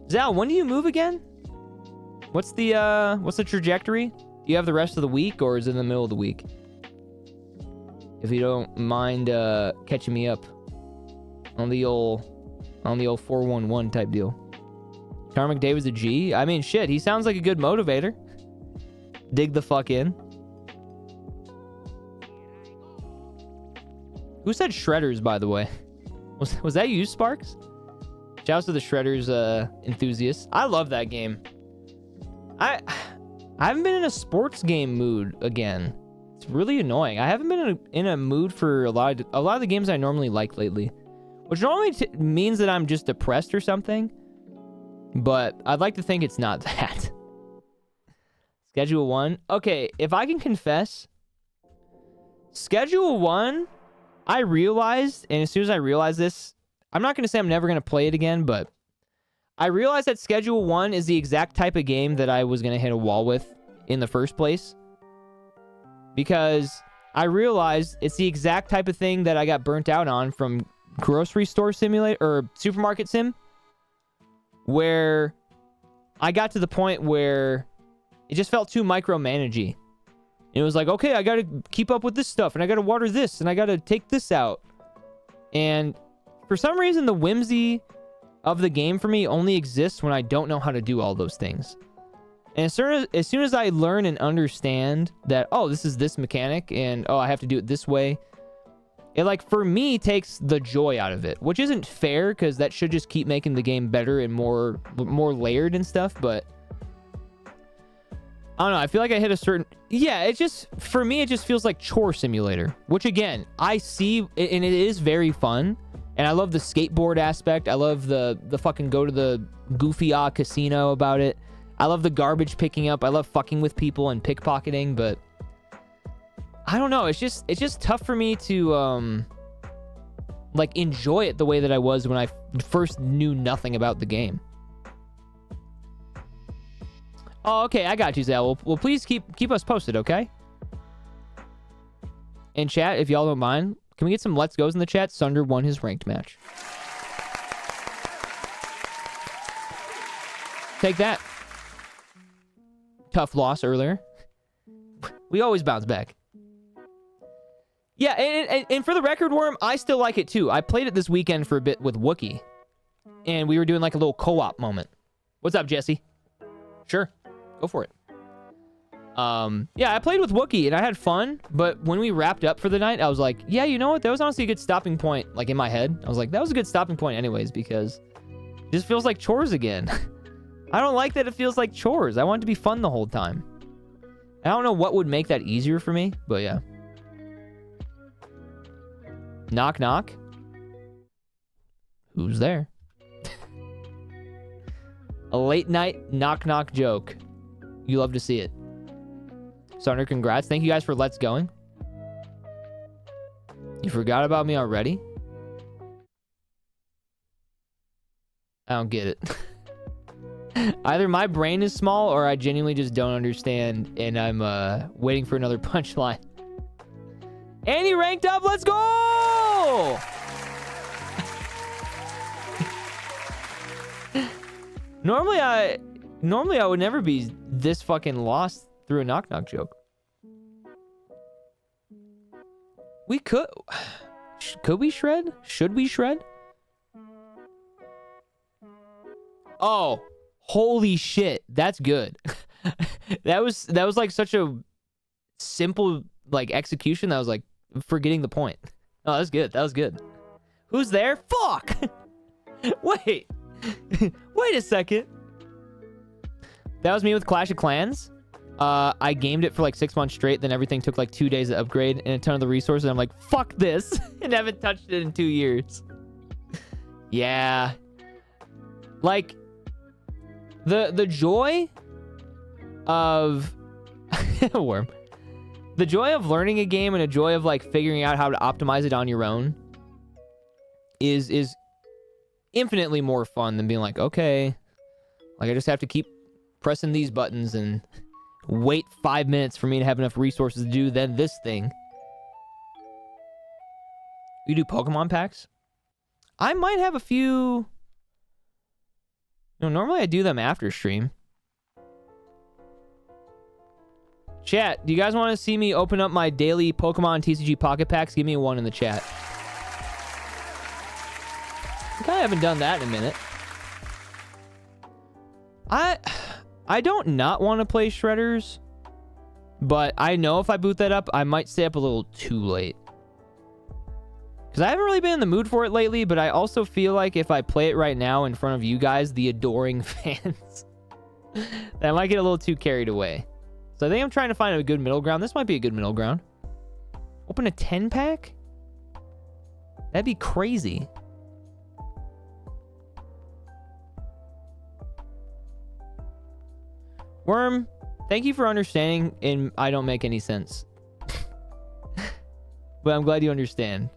Zal, when do you move again? What's the trajectory? Do you have the rest of the week, or is it in the middle of the week? If you don't mind catching me up on the old 411 type deal. Connor McDavid's a G. I mean, shit, he sounds like a good motivator. Dig the fuck in. Who said Shredders, by the way? Was that you, Sparks? Shouts to the Shredders enthusiasts. I love that game. I haven't been in a sports game mood again. It's really annoying. I haven't been in a mood for a lot of the games I normally like lately, which normally means that I'm just depressed or something. But I'd like to think it's not that. Schedule 1. Okay, if I can confess, Schedule 1, I realized, and as soon as I realized this, I'm not going to say I'm never going to play it again, but I realized that Schedule 1 is the exact type of game that I was going to hit a wall with in the first place. Because I realized it's the exact type of thing that I got burnt out on from Grocery Store Simulator, or Supermarket Sim, where I got to the point where it just felt too micromanagey. It was like, okay, I got to keep up with this stuff, and I got to water this, and I got to take this out. And for some reason, the whimsy of the game for me only exists when I don't know how to do all those things. And as soon as I learn and understand that, oh, this is this mechanic, and oh, I have to do it this way, it, like, for me, takes the joy out of it, which isn't fair, because that should just keep making the game better and more layered and stuff, but I don't know, I feel like I hit a certain... Yeah, it just... For me, it just feels like Chore Simulator, which, again, I see, and it is very fun, and I love the skateboard aspect. I love the fucking go to the goofy-ah casino about it. I love the garbage picking up. I love fucking with people and pickpocketing, but I don't know. It's just tough for me to, like, enjoy it the way that I was when I first knew nothing about the game. Oh, okay, I got you, Zal. Well, please keep us posted, okay? And chat, if y'all don't mind, can we get some let's goes in the chat? Sunder won his ranked match. Take that. Tough loss earlier. We always bounce back. Yeah, and for the record, Worm, I still like it too. I played it this weekend for a bit with Wookie, and we were doing like a little co-op moment. What's up, Jesse? Sure. Go for it. Yeah, I played with Wookie and I had fun, but when we wrapped up for the night, I was like, yeah, you know what? That was honestly a good stopping point, like in my head. I was like, that was a good stopping point anyways, because it just feels like chores again. I don't like that it feels like chores. I want it to be fun the whole time. I don't know what would make that easier for me, but yeah. Knock, knock. Who's there? A late night knock, knock joke. You love to see it. Sunder, congrats. Thank you guys for Let's Going. You forgot about me already? I don't get it. Either my brain is small or I genuinely just don't understand and I'm waiting for another punchline. And he ranked up. Let's go! Normally I would never be this fucking lost through a knock knock joke. We could we shred? Should we shred? Oh, holy shit. That's good. that was like such a simple like execution that I was like forgetting the point. Oh, that's good. That was good. Who's there? Fuck. Wait. Wait a second. That was me with Clash of Clans. I gamed it for like 6 months straight, then everything took like 2 days to upgrade and a ton of the resources. I'm like, fuck this, and haven't touched it in 2 years. Yeah. Like, the joy of... Worm. The joy of learning a game and a joy of like figuring out how to optimize it on your own is infinitely more fun than being like, okay, like I just have to keep pressing these buttons and wait 5 minutes for me to have enough resources to do then this thing. You do Pokemon packs? I might have a few. Normally I do them after stream. Chat, do you guys want to see me open up my daily Pokemon TCG Pocket Packs? Give me a 1 in the chat. I kind of haven't done that in a minute. I don't not want to play Shredders, but I know if I boot that up, I might stay up a little too late. Because I haven't really been in the mood for it lately, but I also feel like if I play it right now in front of you guys, the adoring fans, that I might get a little too carried away. So I think I'm trying to find a good middle ground. This might be a good middle ground. Open a 10-pack? That'd be crazy. Worm, thank you for understanding, and I don't make any sense. But I'm glad you understand.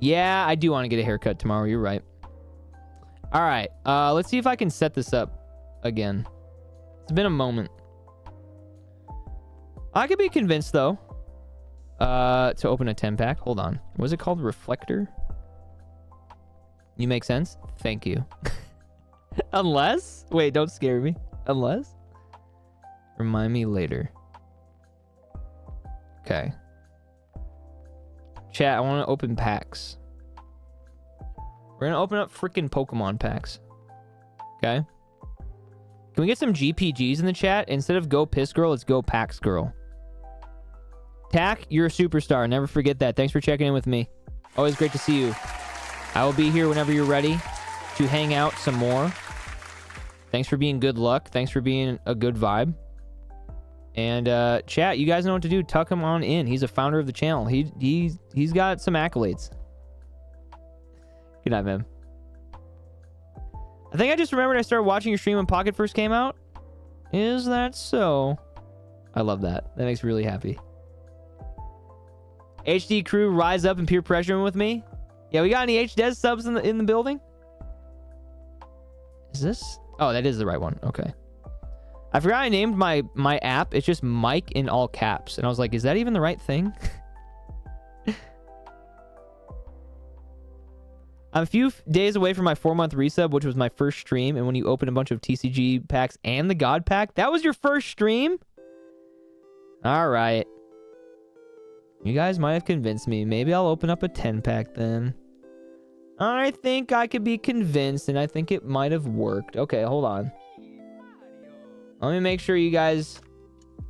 Yeah, I do want to get a haircut tomorrow. You're right. All right. Let's see if I can set this up again. It's been a moment. I could be convinced, though, to open a 10-pack. Hold on. Was it called Reflector? You make sense? Thank you. Unless? Wait, don't scare me. Unless? Remind me later. Okay. Chat, I want to open packs. We're going to open up freaking Pokemon packs. Okay? Can we get some GPGs in the chat? Instead of Go Piss Girl, let's Go Pax Girl. Tack, you're a superstar. Never forget that. Thanks for checking in with me. Always great to see you. I will be here whenever you're ready to hang out some more. Thanks for being good luck. Thanks for being a good vibe. And chat, you guys know what to do. Tuck him on in. He's a founder of the channel. He's got some accolades. Good night, man. I think I just remembered I started watching your stream when Pocket first came out. Is that so? I love that. That makes me really happy. HD crew, rise up and peer pressure with me. Yeah, we got any HDES subs in the building? Is this? Oh, that is the right one. Okay. I forgot I named my app. It's just Mike in all caps. And I was like, is that even the right thing? I'm a few days away from my 4-month resub, which was my first stream. And when you open a bunch of TCG packs and the God pack, that was your first stream? All right. You guys might have convinced me. Maybe I'll open up a 10-pack then. I think I could be convinced, and I think it might have worked. Okay, hold on. Let me make sure you guys...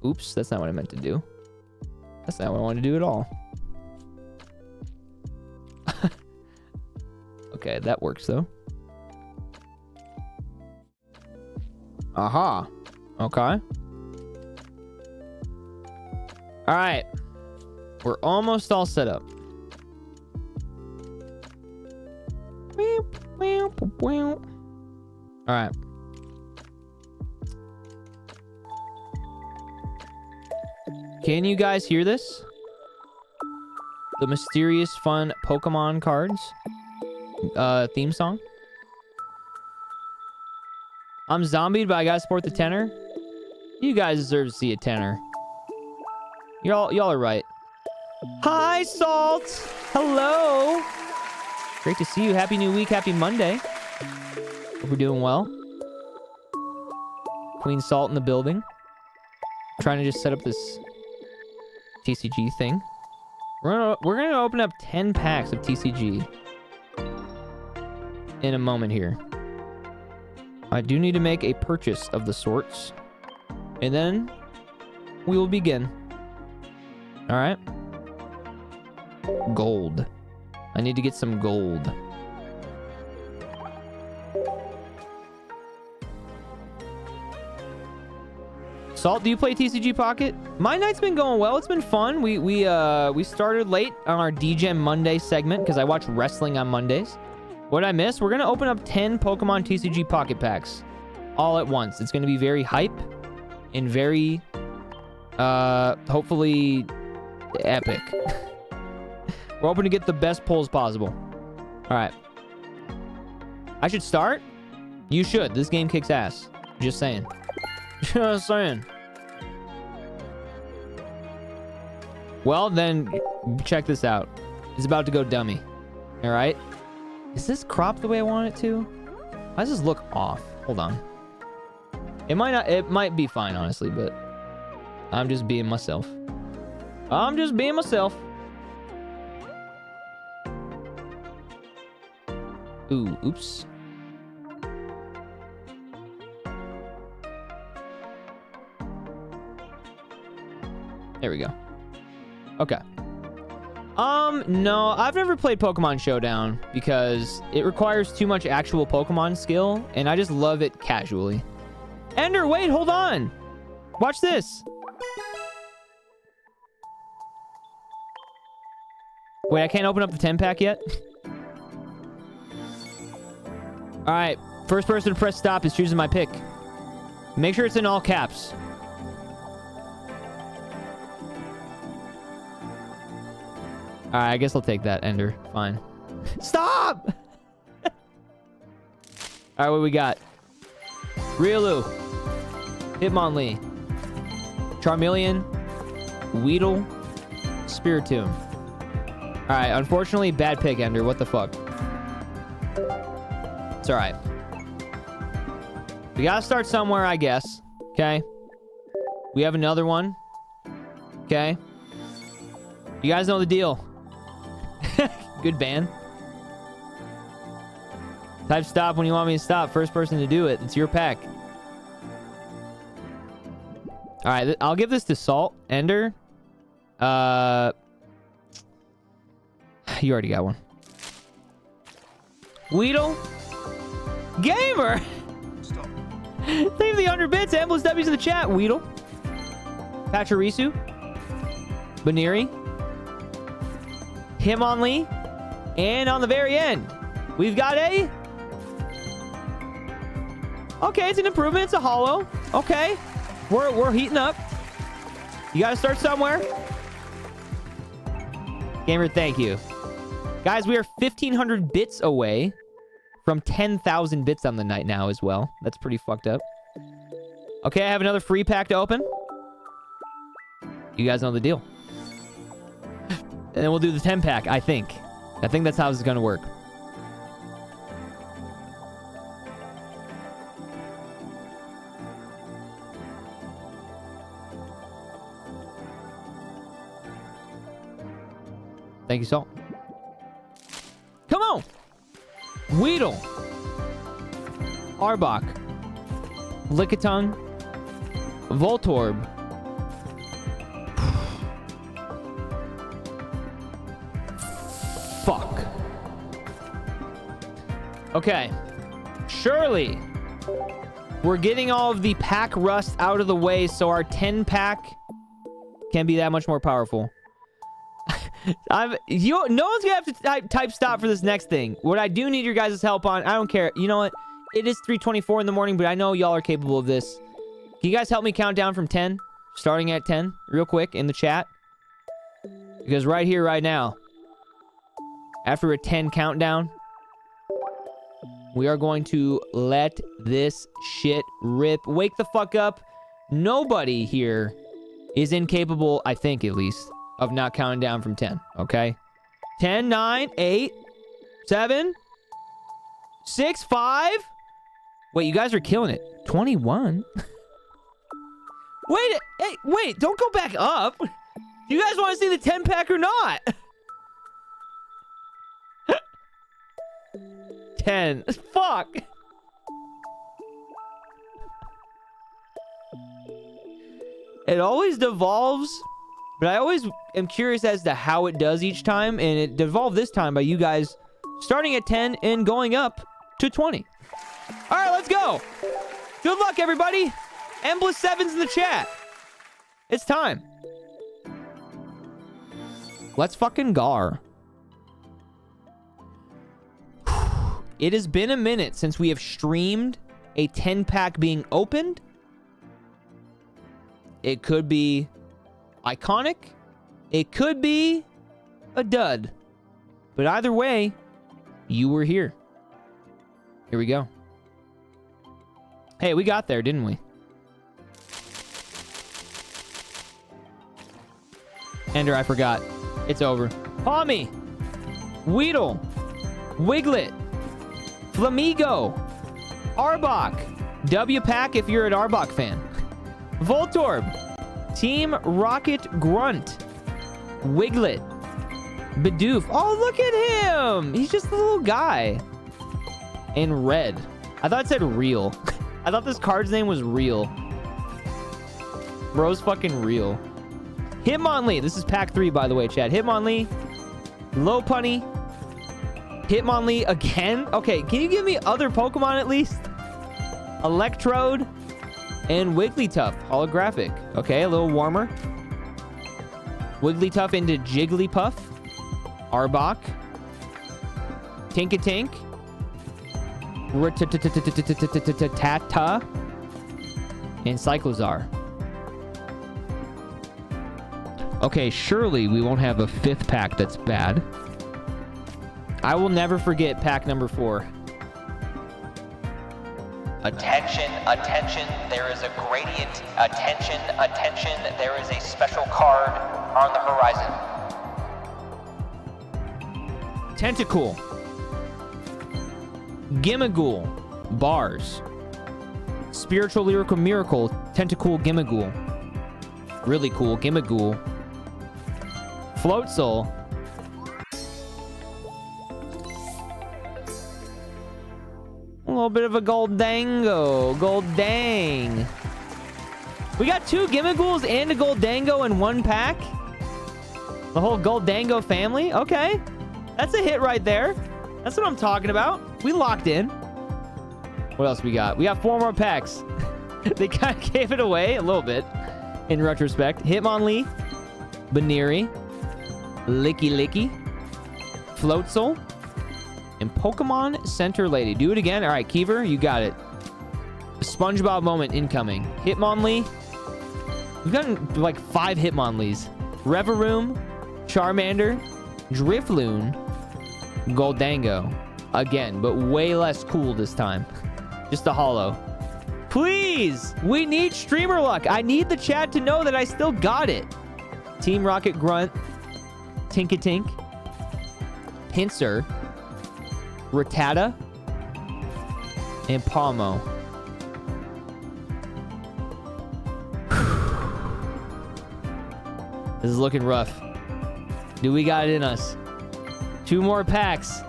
Oops, that's not what I meant to do. That's not what I wanted to do at all. Okay, that works, though. Aha. Okay. Alright. We're almost all set up. Alright. Can you guys hear this? The mysterious, fun Pokemon cards theme song. I'm zombied, but I gotta support the tenor. You guys deserve to see a tenor. Y'all are right. Hi, Salt. Hello. Great to see you. Happy new week. Happy Monday. Hope we're doing well. Queen Salt in the building. Trying to just set up this TCG thing. We're gonna open up 10 packs of TCG in a moment here. I do need to make a purchase of the sorts, and then we will begin. All right. Gold. I need to get some gold. Salt, do you play TCG Pocket? My night's been going well. It's been fun. We started late on our DGen Monday segment because I watch wrestling on Mondays. What I miss? We're gonna open up 10 Pokemon TCG Pocket Packs all at once. It's gonna be very hype and very hopefully epic. We're hoping to get the best pulls possible. All right. I should start? You should. This game kicks ass. Just saying. Just saying. Well, then, check this out. It's about to go dummy. All right? Is this cropped the way I want it to? Why does this look off? Hold on. It might not. It might be fine, honestly, but I'm just being myself. I'm just being myself. Ooh, oops. There we go. Okay. No, I've never played Pokemon Showdown because it requires too much actual Pokemon skill, and I just love it casually. Ender, wait, hold on. Watch this. Wait, I can't open up the 10-pack yet? All right, first person to press stop is choosing my pick. Make sure it's in all caps. All right, I guess I'll take that, Ender. Fine. Stop! All right, what we got? Riolu. Hitmonlee. Charmeleon. Weedle. Spiritomb. All right, unfortunately, bad pick, Ender. What the fuck? It's all right. We gotta start somewhere, I guess. Okay. We have another one. Okay. You guys know the deal. Good ban. Type stop when you want me to stop. First person to do it. It's your pack. All right, I'll give this to Salt. Ender. You already got one. Weedle. Gamer. Stop. Leave the 100 bits. Endless W's in the chat. Weedle. Pachirisu. Baneri. Hitmonlee. And on the very end, we've got a... Okay, it's an improvement. It's a holo. Okay. We're heating up. You gotta start somewhere. Gamer, thank you. Guys, we are 1,500 bits away from 10,000 bits on the night now as well. That's pretty fucked up. Okay, I have another free pack to open. You guys know the deal. And then we'll do the 10 pack, I think. I think that's how this is going to work. Thank you, Salt. Come on! Weedle. Arbok. Lickitung. Voltorb. Fuck. Okay. Surely we're getting all of the pack rust out of the way so our 10 pack can be that much more powerful. No one's gonna have to type stop for this next thing. What I do need your guys' help on, I don't care. You know what? It is 3:24 in the morning, but I know y'all are capable of this. Can you guys help me count down from 10? Starting at 10, real quick, in the chat. Because right here, right now, after a 10 countdown, we are going to let this shit rip. Wake the fuck up. Nobody here is incapable, I think at least, of not counting down from 10, okay? 10, 9, 8, 7, 6, 5. Wait, you guys are killing it. 21. Wait, hey, wait, don't go back up. Do you guys want to see the 10 pack or not? 10. Fuck. It always devolves, but I always am curious as to how it does each time, and it devolved this time by you guys starting at 10 and going up to 20. All right, let's go. Good luck, everybody. Endless sevens in the chat. It's time. Let's fucking gar. It has been a minute since we have streamed a 10-pack being opened. It could be iconic. It could be a dud. But either way, you were here. Here we go. Hey, we got there, didn't we? Ender, I forgot. It's over. Palmy. Weedle. Wiglet. Flamigo. Arbok. W-Pack if you're an Arbok fan. Voltorb. Team Rocket Grunt. Wiglet. Bidoof. Oh, look at him. He's just a little guy. And red. I thought it said real. I thought this card's name was real. Bro's fucking real. Hitmonlee. This is pack 3, by the way, Chad. Hitmonlee. Lopunny. Hitmonlee again. Okay, can you give me other Pokemon at least? Electrode. And Wigglytuff. Holographic. Okay, a little warmer. Wigglytuff into Jigglypuff. Arbok. Tinkatink. Tata. And Cyclozar. Okay, surely we won't have a 5th pack that's bad. I will never forget pack number 4. Attention, attention, there is a gradient. Attention, attention, there is a special card on the horizon. Tentacool. Gimmighoul. Bars. Spiritual Lyrical Miracle. Tentacool Gimmighoul. Really cool. Gimmighoul. Floatzel. A little bit of a Goldango. Goldang. We got 2 Gimmighouls and a Goldango in one pack. The whole Goldango family. Okay. That's a hit right there. That's what I'm talking about. We locked in. What else we got? We got 4 more packs. They kind of gave it away a little bit in retrospect. Hitmonlee. Baneri. Licky. Floatzel. And Pokemon Center Lady. Do it again. All right, Keever, you got it. SpongeBob moment incoming. Hitmonlee. We've gotten like 5 Hitmonlees. Reveroom. Charmander. Drifloon. Goldango. Again, but way less cool this time. Just a holo. Please! We need streamer luck. I need the chat to know that I still got it. Team Rocket Grunt. Tinkatink. Pinsir. Rattata. And Palmo. This is looking rough. Do we got it in us? 2 more packs.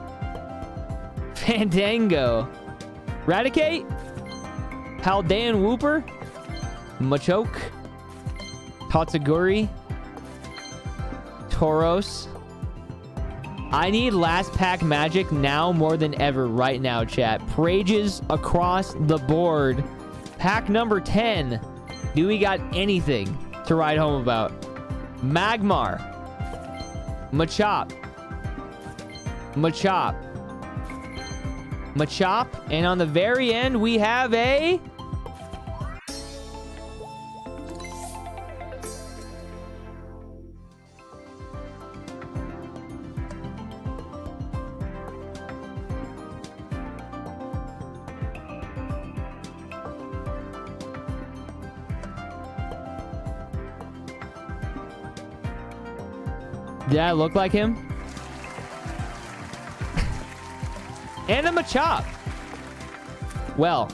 Fandango. Raticate. Paldean Wooper. Machoke. Tatsuguri. Tauros. I need last pack magic now more than ever right now, chat. Prages across the board. Pack number 10. Do we got anything to write home about? Magmar. Machop. And on the very end, we have a... Did I look like him? And a Machop. Well,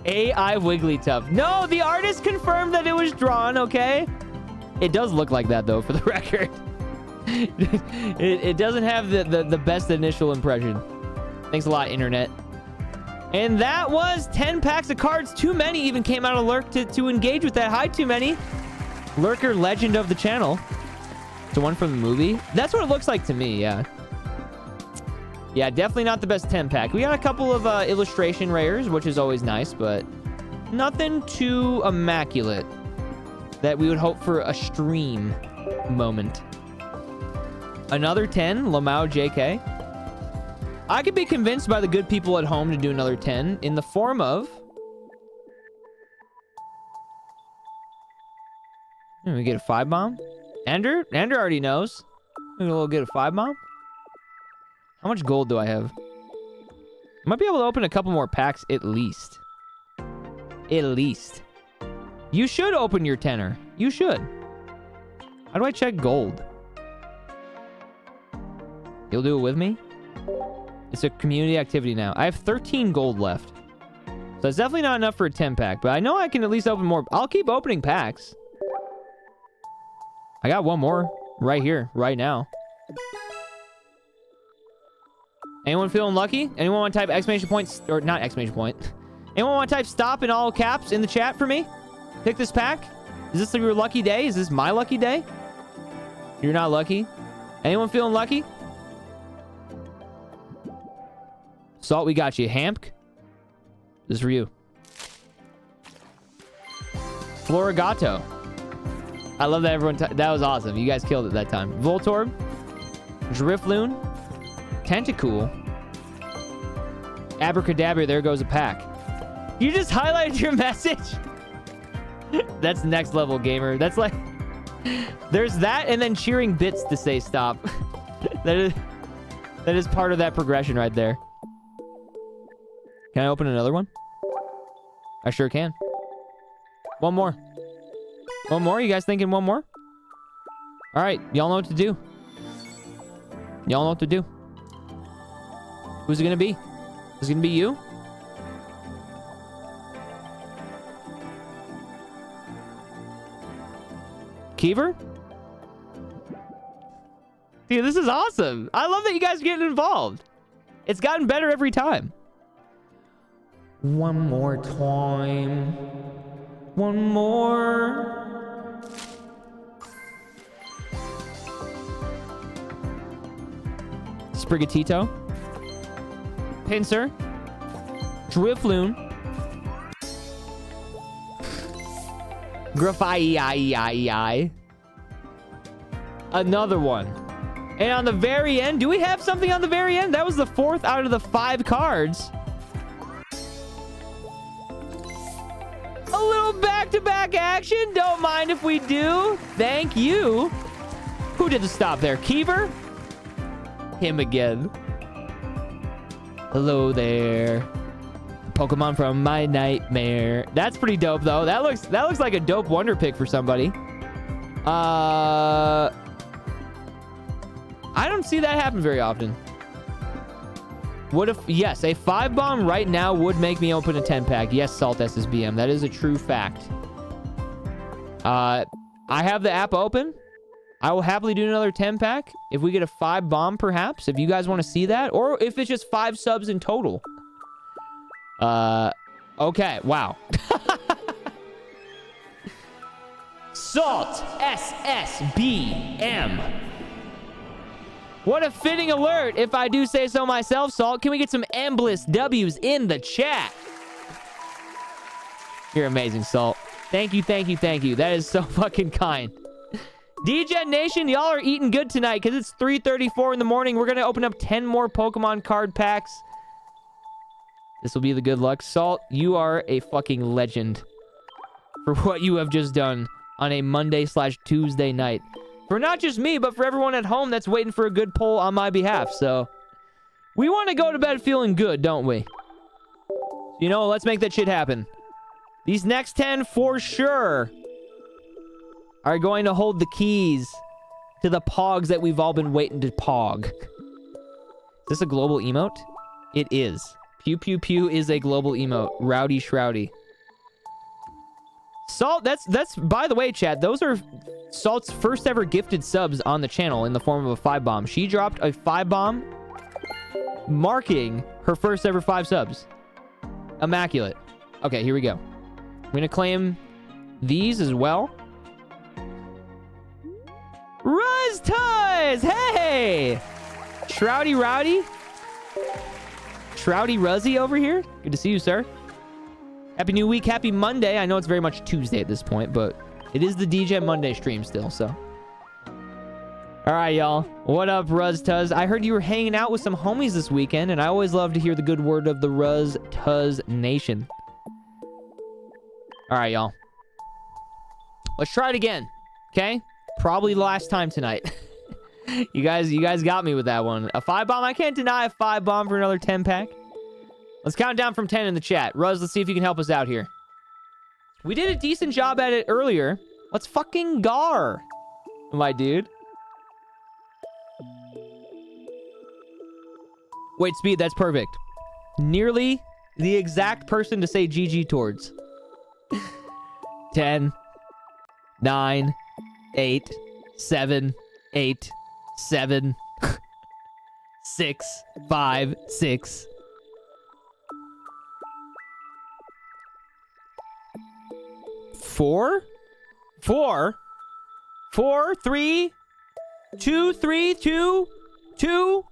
AI Wigglytuff. No, the artist confirmed that it was drawn, okay? It does look like that, though, for the record. It doesn't have the best initial impression. Thanks a lot, internet. And that was 10 packs of cards. Too many even came out of Lurk to engage with that. Hi, Too Many. Lurker, legend of the channel. It's the one from the movie. That's what it looks like to me, yeah. Yeah, definitely not the best 10 pack. We got a couple of illustration rares, which is always nice, but Nothing too immaculate that we would hope for a stream moment. Another 10, Lamau JK. I could be convinced by the good people at home to do another 10 in the form of... We get a 5 bomb. Ender already knows. We'll get a 5 bomb. How much gold do I have? I might be able to open a couple more packs at least. At least. You should open your tenner. You should. How do I check gold? You'll do it with me? It's a community activity now. I have 13 gold left. So it's definitely not enough for a 10 pack, but I know I can at least open more. I'll keep opening packs. I got one more right here, right now. Anyone feeling lucky? Anyone want to type exclamation point, or not exclamation point? Anyone want to type stop in all caps in the chat for me? Pick this pack? Is this your lucky day? Is this my lucky day? You're not lucky? Anyone feeling lucky? Salt, we got you. Hamp? This is for you. Florigato. I love that everyone... that was awesome. You guys killed it that time. Voltorb. Drifloon. Tentacool. Abracadabra. There goes a pack. You just highlighted your message? That's next level, gamer. That's like... there's that and then cheering bits to say stop. that is part of that progression right there. Can I open another one? I sure can. One more. One more? You guys thinking one more? All right. Y'all know what to do. Y'all know what to do. Who's it going to be? Is it going to be you? Keever? Dude, this is awesome. I love that you guys are getting involved. It's gotten better every time. One more time. One more. Sprigatito. Pinsir. Drifloon. Grafai. Another one. And on the very end, do we have something on the very end? That was the 4th out of the 5 cards. A little back-to-back action. Don't mind if we do. Thank you. Who did the stop there? Keever? Him again. Hello there. Pokemon from my nightmare. That's pretty dope, though. That looks like a dope wonder pick for somebody. I don't see that happen very often. What if... yes, a 5 bomb right now would make me open a 10 pack. Yes, Salt SSBM. That is a true fact. I have the app open. I will happily do another 10 pack. If we get a 5 bomb, perhaps. If you guys want to see that. Or if it's just 5 subs in total. Okay. Wow. Salt SSBM. What a fitting alert, if I do say so myself, Salt. Can we get some Embless W's in the chat? You're amazing, Salt. Thank you, thank you, thank you. That is so fucking kind. DGen Nation, y'all are eating good tonight because it's 3:34 in the morning. We're going to open up 10 more Pokemon card packs. This will be the good luck. Salt, you are a fucking legend for what you have just done on a Monday/Tuesday night. For not just me, but for everyone at home that's waiting for a good poll on my behalf. So, we want to go to bed feeling good, don't we? You know, let's make that shit happen. These next 10, for sure, are going to hold the keys to the pogs that we've all been waiting to pog. Is this a global emote? It is. Pew Pew Pew is a global emote. Rowdy Shroudy. Salt, that's by the way, chat, those are Salt's first ever gifted subs on the channel in the form of a 5 bomb. She dropped a 5 bomb marking her first ever 5 subs. Immaculate. Okay, here we go. I'm going to claim these as well. Ruz Toys! Hey! Shroudy Rowdy? Shroudy Ruzzy over here? Good to see you, sir. Happy new week. Happy Monday. I know it's very much Tuesday at this point, but it is the DJ Monday stream still, so. All right, y'all. What up, Ruz Tuz? I heard you were hanging out with some homies this weekend, and I always love to hear the good word of the Ruz Tuz Nation. All right, y'all. Let's try it again, okay? Probably the last time tonight. You guys got me with that one. A 5-bomb? I can't deny a 5-bomb for another 10-pack. Let's count down from 10 in the chat. Ruz, let's see if you can help us out here. We did a decent job at it earlier. Let's fucking gar, my dude. Wait, Speed, that's perfect. Nearly the exact person to say GG towards. 10, 9, 8, 7, 8, 7, 6, 5, 6. 4, 4, 4, 3, 2, 3, 2, 2,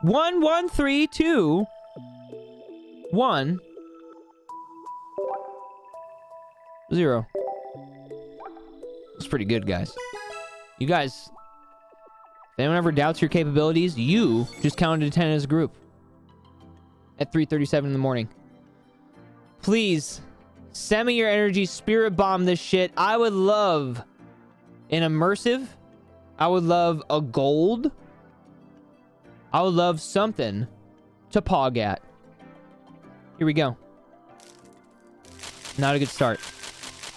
1, 1, 3, 2, 1, 0. That's pretty good, guys. You guys, if anyone ever doubts your capabilities, you just counted to 10 as a group at 3:37 in the morning. Please send me your energy, spirit bomb this shit. I would love an immersive. I would love a gold. I would love something to pog at. Here we go. Not a good start.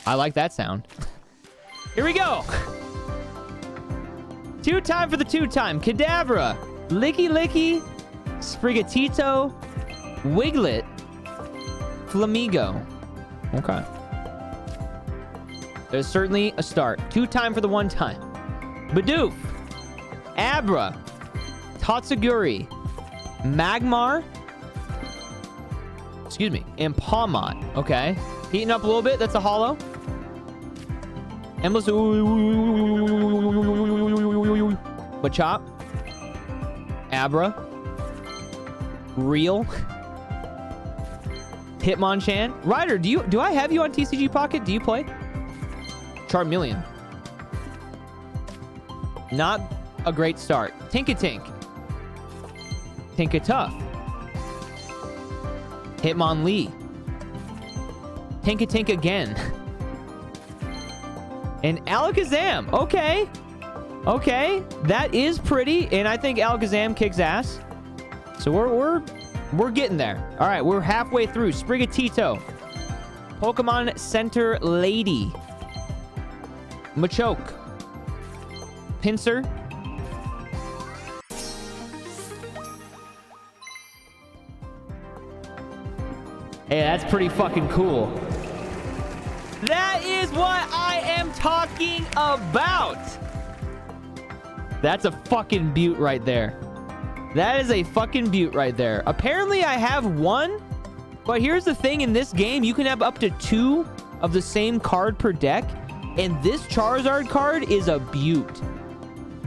I like that sound. Here we go. 2-time for the 2-time. Kadabra, Licky Licky, Sprigatito, Wiglet, Flamigo. Okay. There's certainly a start. 2-time for the 1-time. Bidoof, Abra, Tatsuguri, Magmar, excuse me, and Palmont. Okay. Heating up a little bit. That's a hollow. Endless. Machop. Abra. Real. Hitmonchan. Ryder, do I have you on TCG Pocket? Do you play? Charmeleon. Not a great start. Tinkatink. Tinkatuff. Hitmonlee. Tinkatink again. And Alakazam. Okay. Okay. That is pretty. And I think Alakazam kicks ass. So we're getting there. All right. We're halfway through. Sprigatito. Pokemon Center Lady. Machoke. Pinsir. Hey, that's pretty fucking cool. That is what I am talking about. That's a fucking beaut right there. That is a fucking beaut right there. Apparently, I have one. But here's the thing. In this game, you can have up to 2 of the same card per deck. And this Charizard card is a beaut.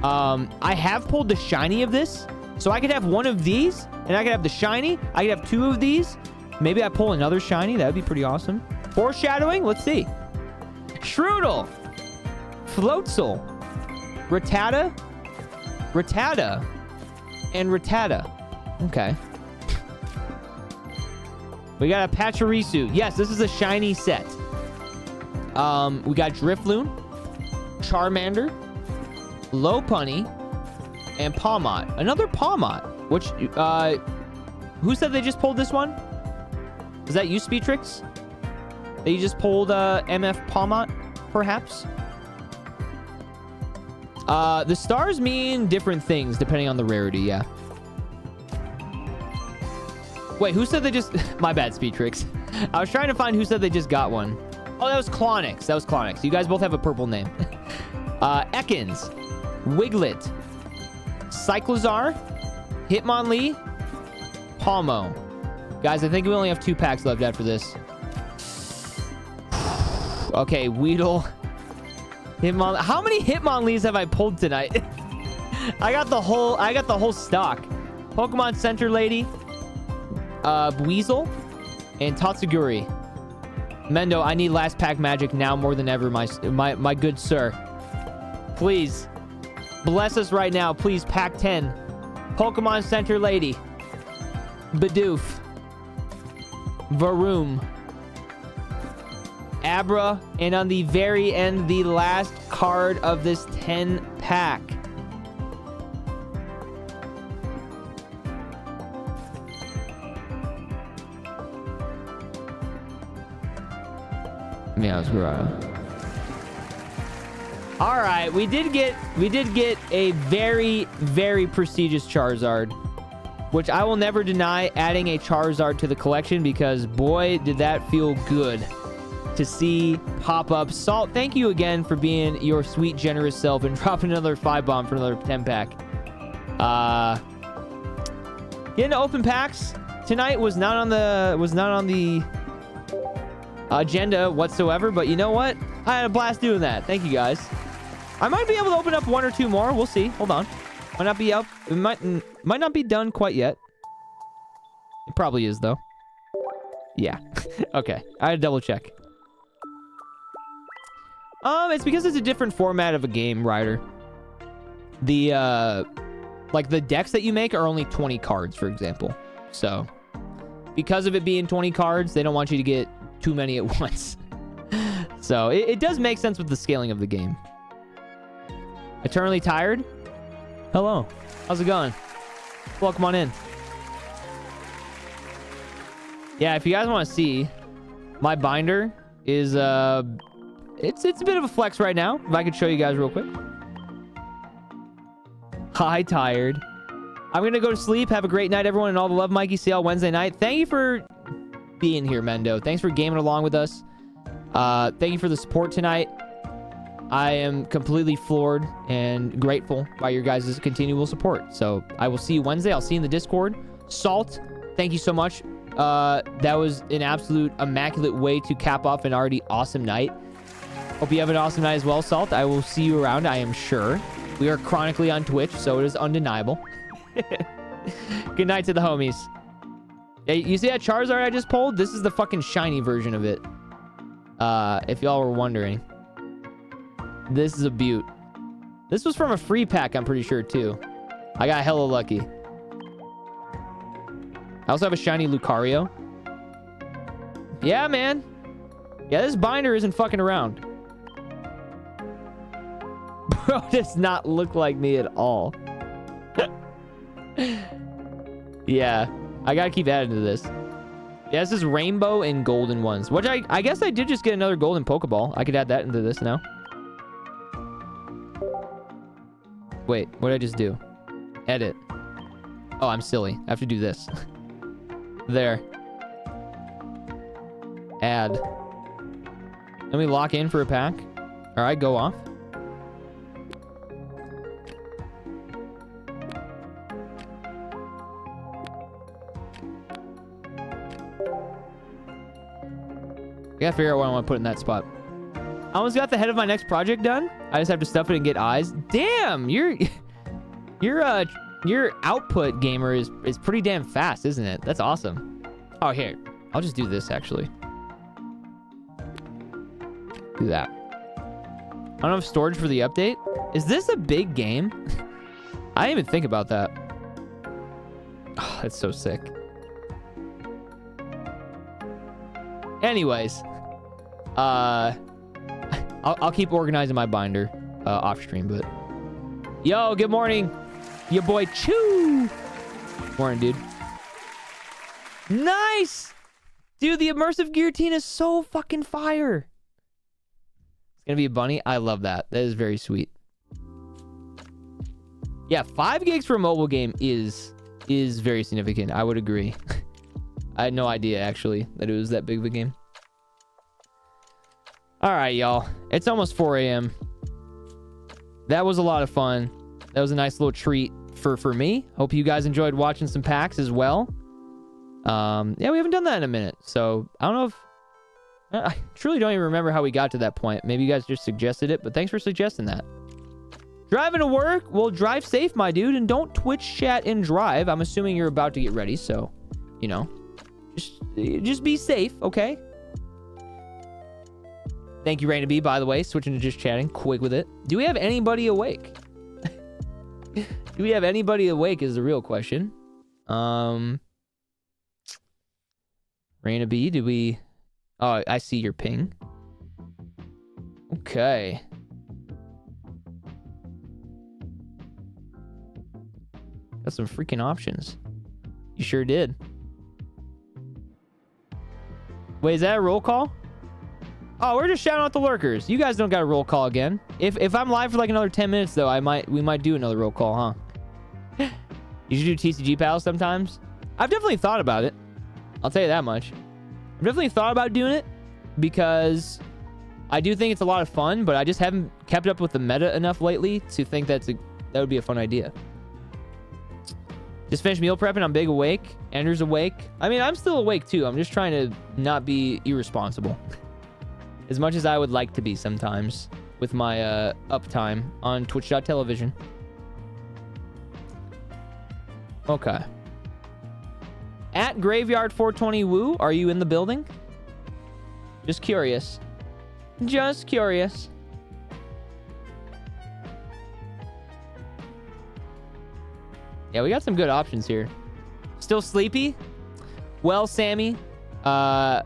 I have pulled the shiny of this. So I could have one of these. And I could have the shiny. I could have 2 of these. Maybe I pull another shiny. That would be pretty awesome. Foreshadowing. Let's see. Shroodle. Floatzel. Rattata. Rattata. And Rattata. Okay. We got a Pachirisu. Yes, this is a shiny set. We got Drifloon. Charmander. Lopunny. And Palmont. Another Palmont. Which, who said they just pulled this one? Is that you, Speedtrix? That you just pulled MF Palmont, perhaps? The stars mean different things depending on the rarity, yeah. Wait, who said they just... My bad, Speedtrix. I was trying to find who said they just got one. Oh, that was Clonix. That was Clonix. You guys both have a purple name. Ekans. Wiglet. Cyclozar. Hitmonlee. Palmo. Guys, I think we only have 2 packs left after this. Okay, Weedle. Hitmon. How many Hitmonlees have I pulled tonight? I got the whole stock. Pokemon Center Lady. Weasel. and Tatsuguri. Mendo, I need last pack magic now more than ever, my good sir. Please. Bless us right now. Please, pack 10. Pokemon Center Lady. Bidoof. Varoom. Abra. And on the very end, the last card of this 10 pack. All right, we did get a very, very prestigious Charizard, which I will never deny adding a Charizard to the collection, because boy, did that feel good to see pop up. Salt, thank you again for being your sweet, generous self and dropping another 5-bomb for another 10 pack. Getting to open packs tonight was not on the agenda whatsoever, but you know what? I had a blast doing that. Thank you guys. I might be able to open up 1 or 2 more. We'll see. Hold on. Might not be up. It might not be done quite yet. It probably is though. Yeah. Okay. I had to double check. It's because it's a different format of a game, Ryder. The like the decks that you make are only 20 cards, for example. So because of it being 20 cards, they don't want you to get too many at once. So it does make sense with the scaling of the game. Eternally Tired? Hello. How's it going? Welcome on in. Yeah, if you guys want to see, my binder is it's a bit of a flex right now. If I could show you guys real quick. Hi, Tired. I'm gonna go to sleep. Have a great night, everyone, and all the love, Mikey. See y'all Wednesday night. Thank you for being here, Mendo. Thanks for gaming along with us. Thank you for the support tonight. I am completely floored and grateful by your guys' continual support. So I will see you Wednesday. I'll see you in the Discord. Salt, thank you so much. That was an absolute immaculate way to cap off an already awesome night. Hope you have an awesome night as well, Salt. I will see you around, I am sure. We are chronically on Twitch, so it is undeniable. Good night to the homies. Yeah, you see that Charizard I just pulled? This is the fucking shiny version of it. If y'all were wondering. This is a beaut. This was from a free pack, I'm pretty sure, too. I got hella lucky. I also have a shiny Lucario. Yeah, man. Yeah, this binder isn't fucking around. Bro does not look like me at all. Yeah, I gotta keep adding to this. Yeah, this is rainbow and golden ones, which I guess I did just get another golden Pokeball. I could add that into this now. Wait, what did I just do? Edit. Oh, I'm silly. I have to do this. There. Add. Let me lock in for a pack. All right, go off. I gotta figure out what I want to put in that spot. I almost got the head of my next project done. I just have to stuff it and get eyes. Damn, your output, gamer, is pretty damn fast, isn't it? That's awesome. Oh, here. I'll just do this, actually. Do that. I don't have storage for the update. Is this a big game? I didn't even think about that. Oh, that's so sick. Anyways. I'll keep organizing my binder off stream, but yo, good morning, your boy Chew. Morning, dude. Nice, dude. The immersive guillotine is so fucking fire. It's gonna be a bunny. I love that. That is very sweet. Yeah, 5 gigs for a mobile game is very significant. I would agree. I had no idea actually that it was that big of a game. All right, y'all. It's almost 4 a.m. That was a lot of fun. That was a nice little treat for me. Hope you guys enjoyed watching some packs as well. Yeah, we haven't done that in a minute. So, I don't know if... I truly don't even remember how we got to that point. Maybe you guys just suggested it, but thanks for suggesting that. Driving to work? Well, drive safe, my dude, and don't Twitch chat and drive. I'm assuming you're about to get ready, so, you know, Just be safe, okay? Thank you, Raina B, by the way. Switching to just chatting. Quick with it. Do we have anybody awake? Do we have anybody awake is the real question. Raina B, do we... Oh, I see your ping. Okay. Got some freaking options. You sure did. Wait, is that a roll call? Oh, we're just shouting out the lurkers. You guys don't got a roll call again. If I'm live for like another 10 minutes though, we might do another roll call, huh? You should do TCG Pals sometimes. I've definitely thought about it. I'll tell you that much. I've definitely thought about doing it because I do think it's a lot of fun, but I just haven't kept up with the meta enough lately to think that would be a fun idea. Just finished meal prepping. I'm big awake. Andrew's awake. I mean, I'm still awake too. I'm just trying to not be irresponsible. As much as I would like to be sometimes with my uptime on twitch.tv. Okay. At Graveyard 420 Woo, are you in the building? Just curious. Just curious. Yeah, we got some good options here. Still sleepy? Well, Sammy. Oh,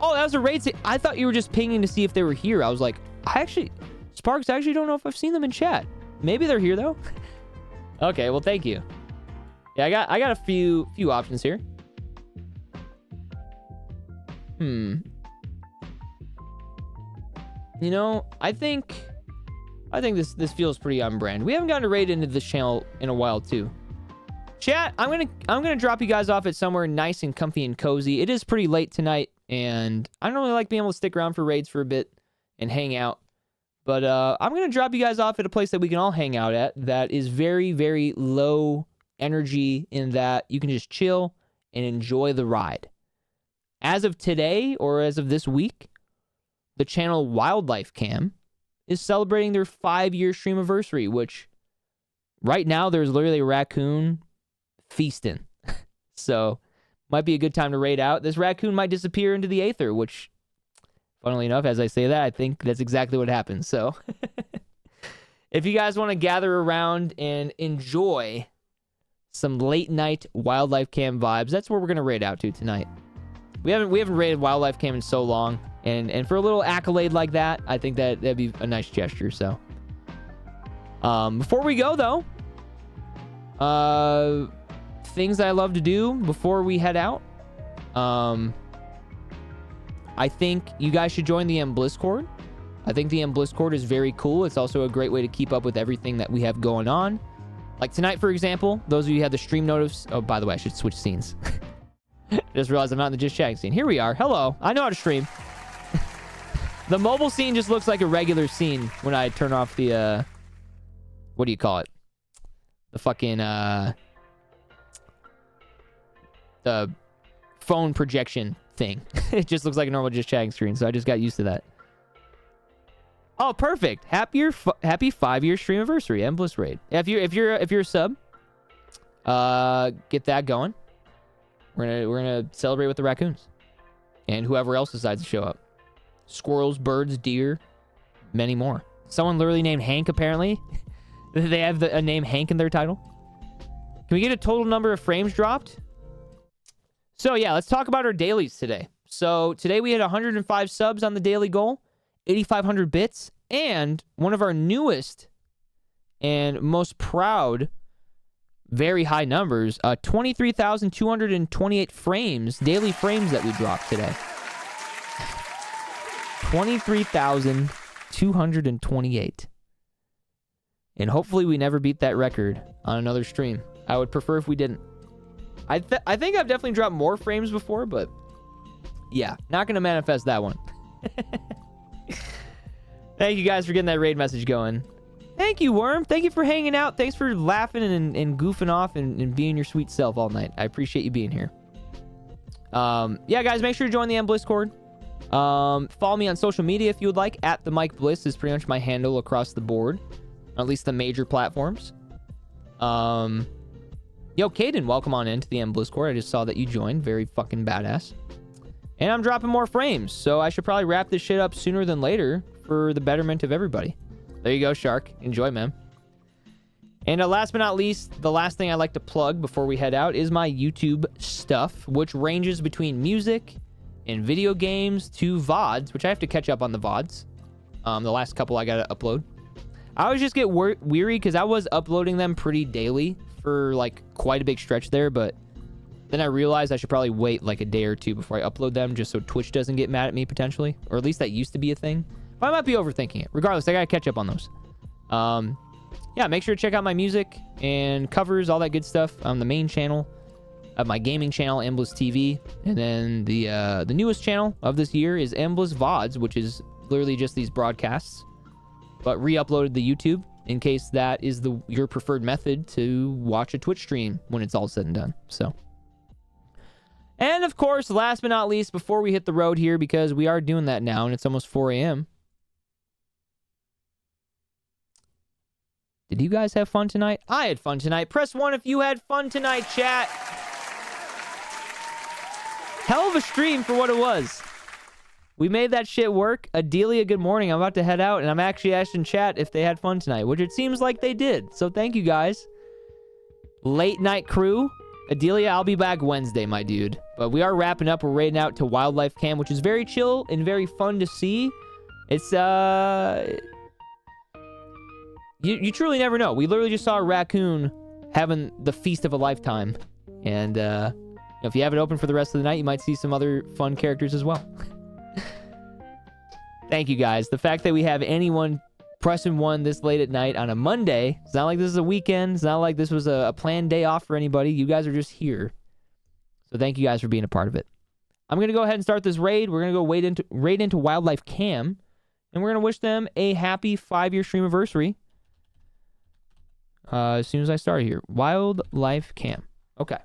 that was a raid. I thought you were just pinging to see if they were here. I was like, Sparks, I actually don't know if I've seen them in chat. Maybe they're here though. Okay, well, thank you. Yeah, I got a few options here. You know, I think this feels pretty on brand. We haven't gotten a raid into this channel in a while too. Chat, I'm gonna drop you guys off at somewhere nice and comfy and cozy. It is pretty late tonight, and I don't really like being able to stick around for raids for a bit and hang out. But I'm gonna drop you guys off at a place that we can all hang out at that is very, very low energy in that you can just chill and enjoy the ride. As of today, or as of this week, the channel Wildlife Cam is celebrating their 5-year stream anniversary, which right now there's literally a raccoon feasting. So might be a good time to raid out. This raccoon might disappear into the aether, which, funnily enough, as I say that, I think that's exactly what happens. So if you guys want to gather around and enjoy some late night Wildlife Cam vibes, that's where we're going to raid out to tonight. We haven't raided Wildlife Cam in so long, and for a little accolade like that, I think that'd be a nice gesture. So before we go though, things I love to do before we head out. I think you guys should join the Bliscord. I think the Bliscord is very cool. It's also a great way to keep up with everything that we have going on. Like tonight, for example, those of you who had the stream notice. Oh, by the way, I should switch scenes. Just realized I'm not in the just chatting scene. Here we are. Hello. I know how to stream. The mobile scene just looks like a regular scene when I turn off the, what do you call it? The fucking, the phone projection thing. It just looks like a normal just chatting screen, so I just got used to that. Oh, perfect. Happy 5-year stream anniversary, Embliss Raid. If you're a sub, get that going. We're gonna celebrate with the raccoons and whoever else decides to show up. Squirrels, birds, deer, many more. Someone literally named Hank, apparently. They have a name Hank in their title. Can we get a total number of frames dropped? So yeah, let's talk about our dailies today. So today we had 105 subs on the daily goal, 8,500 bits, and one of our newest and most proud, very high numbers, 23,228 frames, daily frames that we dropped today. 23,228. And hopefully we never beat that record on another stream. I would prefer if we didn't. I think I've definitely dropped more frames before, but yeah, not going to manifest that one. Thank you guys for getting that raid message going. Thank you, Worm. Thank you for hanging out. Thanks for laughing and goofing off and being your sweet self all night. I appreciate you being here. Yeah, guys, make sure to join the Bliscord. Follow me on social media if you would like. At the Mike Bliss is pretty much my handle across the board, or at least the major platforms. Yo, Caden, welcome on into the Discord. I just saw that you joined. Very fucking badass. And I'm dropping more frames, so I should probably wrap this shit up sooner than later for the betterment of everybody. There you go, Shark. Enjoy, man. And last but not least, the last thing I like to plug before we head out is my YouTube stuff, which ranges between music and video games to VODs, which I have to catch up on the VODs. The last couple I got to upload. I always just get weary because I was uploading them pretty daily for like quite a big stretch there, but then I realized I should probably wait like a day or two before I upload them just so Twitch doesn't get mad at me potentially, or at least that used to be a thing. But I might be overthinking it. Regardless, I gotta catch up on those. Yeah, make sure to check out my music and covers, all that good stuff on the main channel of my gaming channel, Embliss TV. And then the newest channel of this year is Embliss VODs, which is literally just these broadcasts, but re-uploaded to YouTube in case that is your preferred method to watch a Twitch stream when it's all said and done. So, and of course, last but not least, before we hit the road here, because we are doing that now and it's almost 4 a.m. Did you guys have fun tonight? I had fun tonight. Press 1 if you had fun tonight, chat. Hell of a stream for what it was. We made that shit work. Adelia, good morning. I'm about to head out, and I'm actually asking chat if they had fun tonight, which it seems like they did. So thank you, guys. Late night crew. Adelia, I'll be back Wednesday, my dude. But we are wrapping up. We're raiding out to Wildlife Camp, which is very chill and very fun to see. It's, You truly never know. We literally just saw a raccoon having the feast of a lifetime. And if you have it open for the rest of the night, you might see some other fun characters as well. Thank you, guys. The fact that we have anyone pressing 1 this late at night on a Monday, it's not like this is a weekend. It's not like this was a planned day off for anybody. You guys are just here. So thank you guys for being a part of it. I'm going to go ahead and start this raid. We're going to go raid into Wildlife Cam. And we're going to wish them a happy 5-year stream anniversary. As soon as I start here. Wildlife Cam. Okay.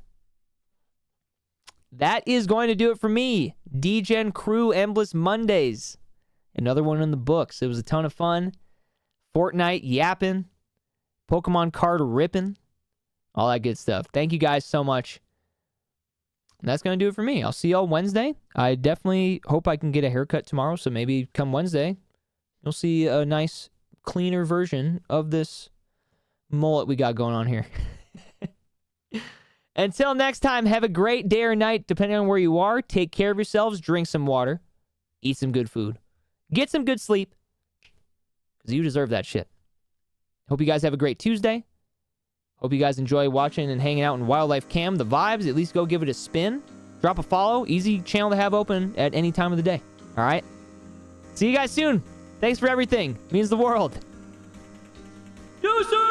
That is going to do it for me. DGen Crew Embliss Mondays. Another one in the books. It was a ton of fun. Fortnite yapping. Pokemon card ripping. All that good stuff. Thank you guys so much. And that's going to do it for me. I'll see y'all Wednesday. I definitely hope I can get a haircut tomorrow. So maybe come Wednesday, you'll see a nice, cleaner version of this mullet we got going on here. Until next time, have a great day or night, depending on where you are. Take care of yourselves, drink some water, eat some good food, get some good sleep, because you deserve that shit. Hope you guys have a great Tuesday. Hope you guys enjoy watching and hanging out in Wildlife Cam. The vibes, at least go give it a spin. Drop a follow. Easy channel to have open at any time of the day. All right? See you guys soon. Thanks for everything. It means the world. Deuces!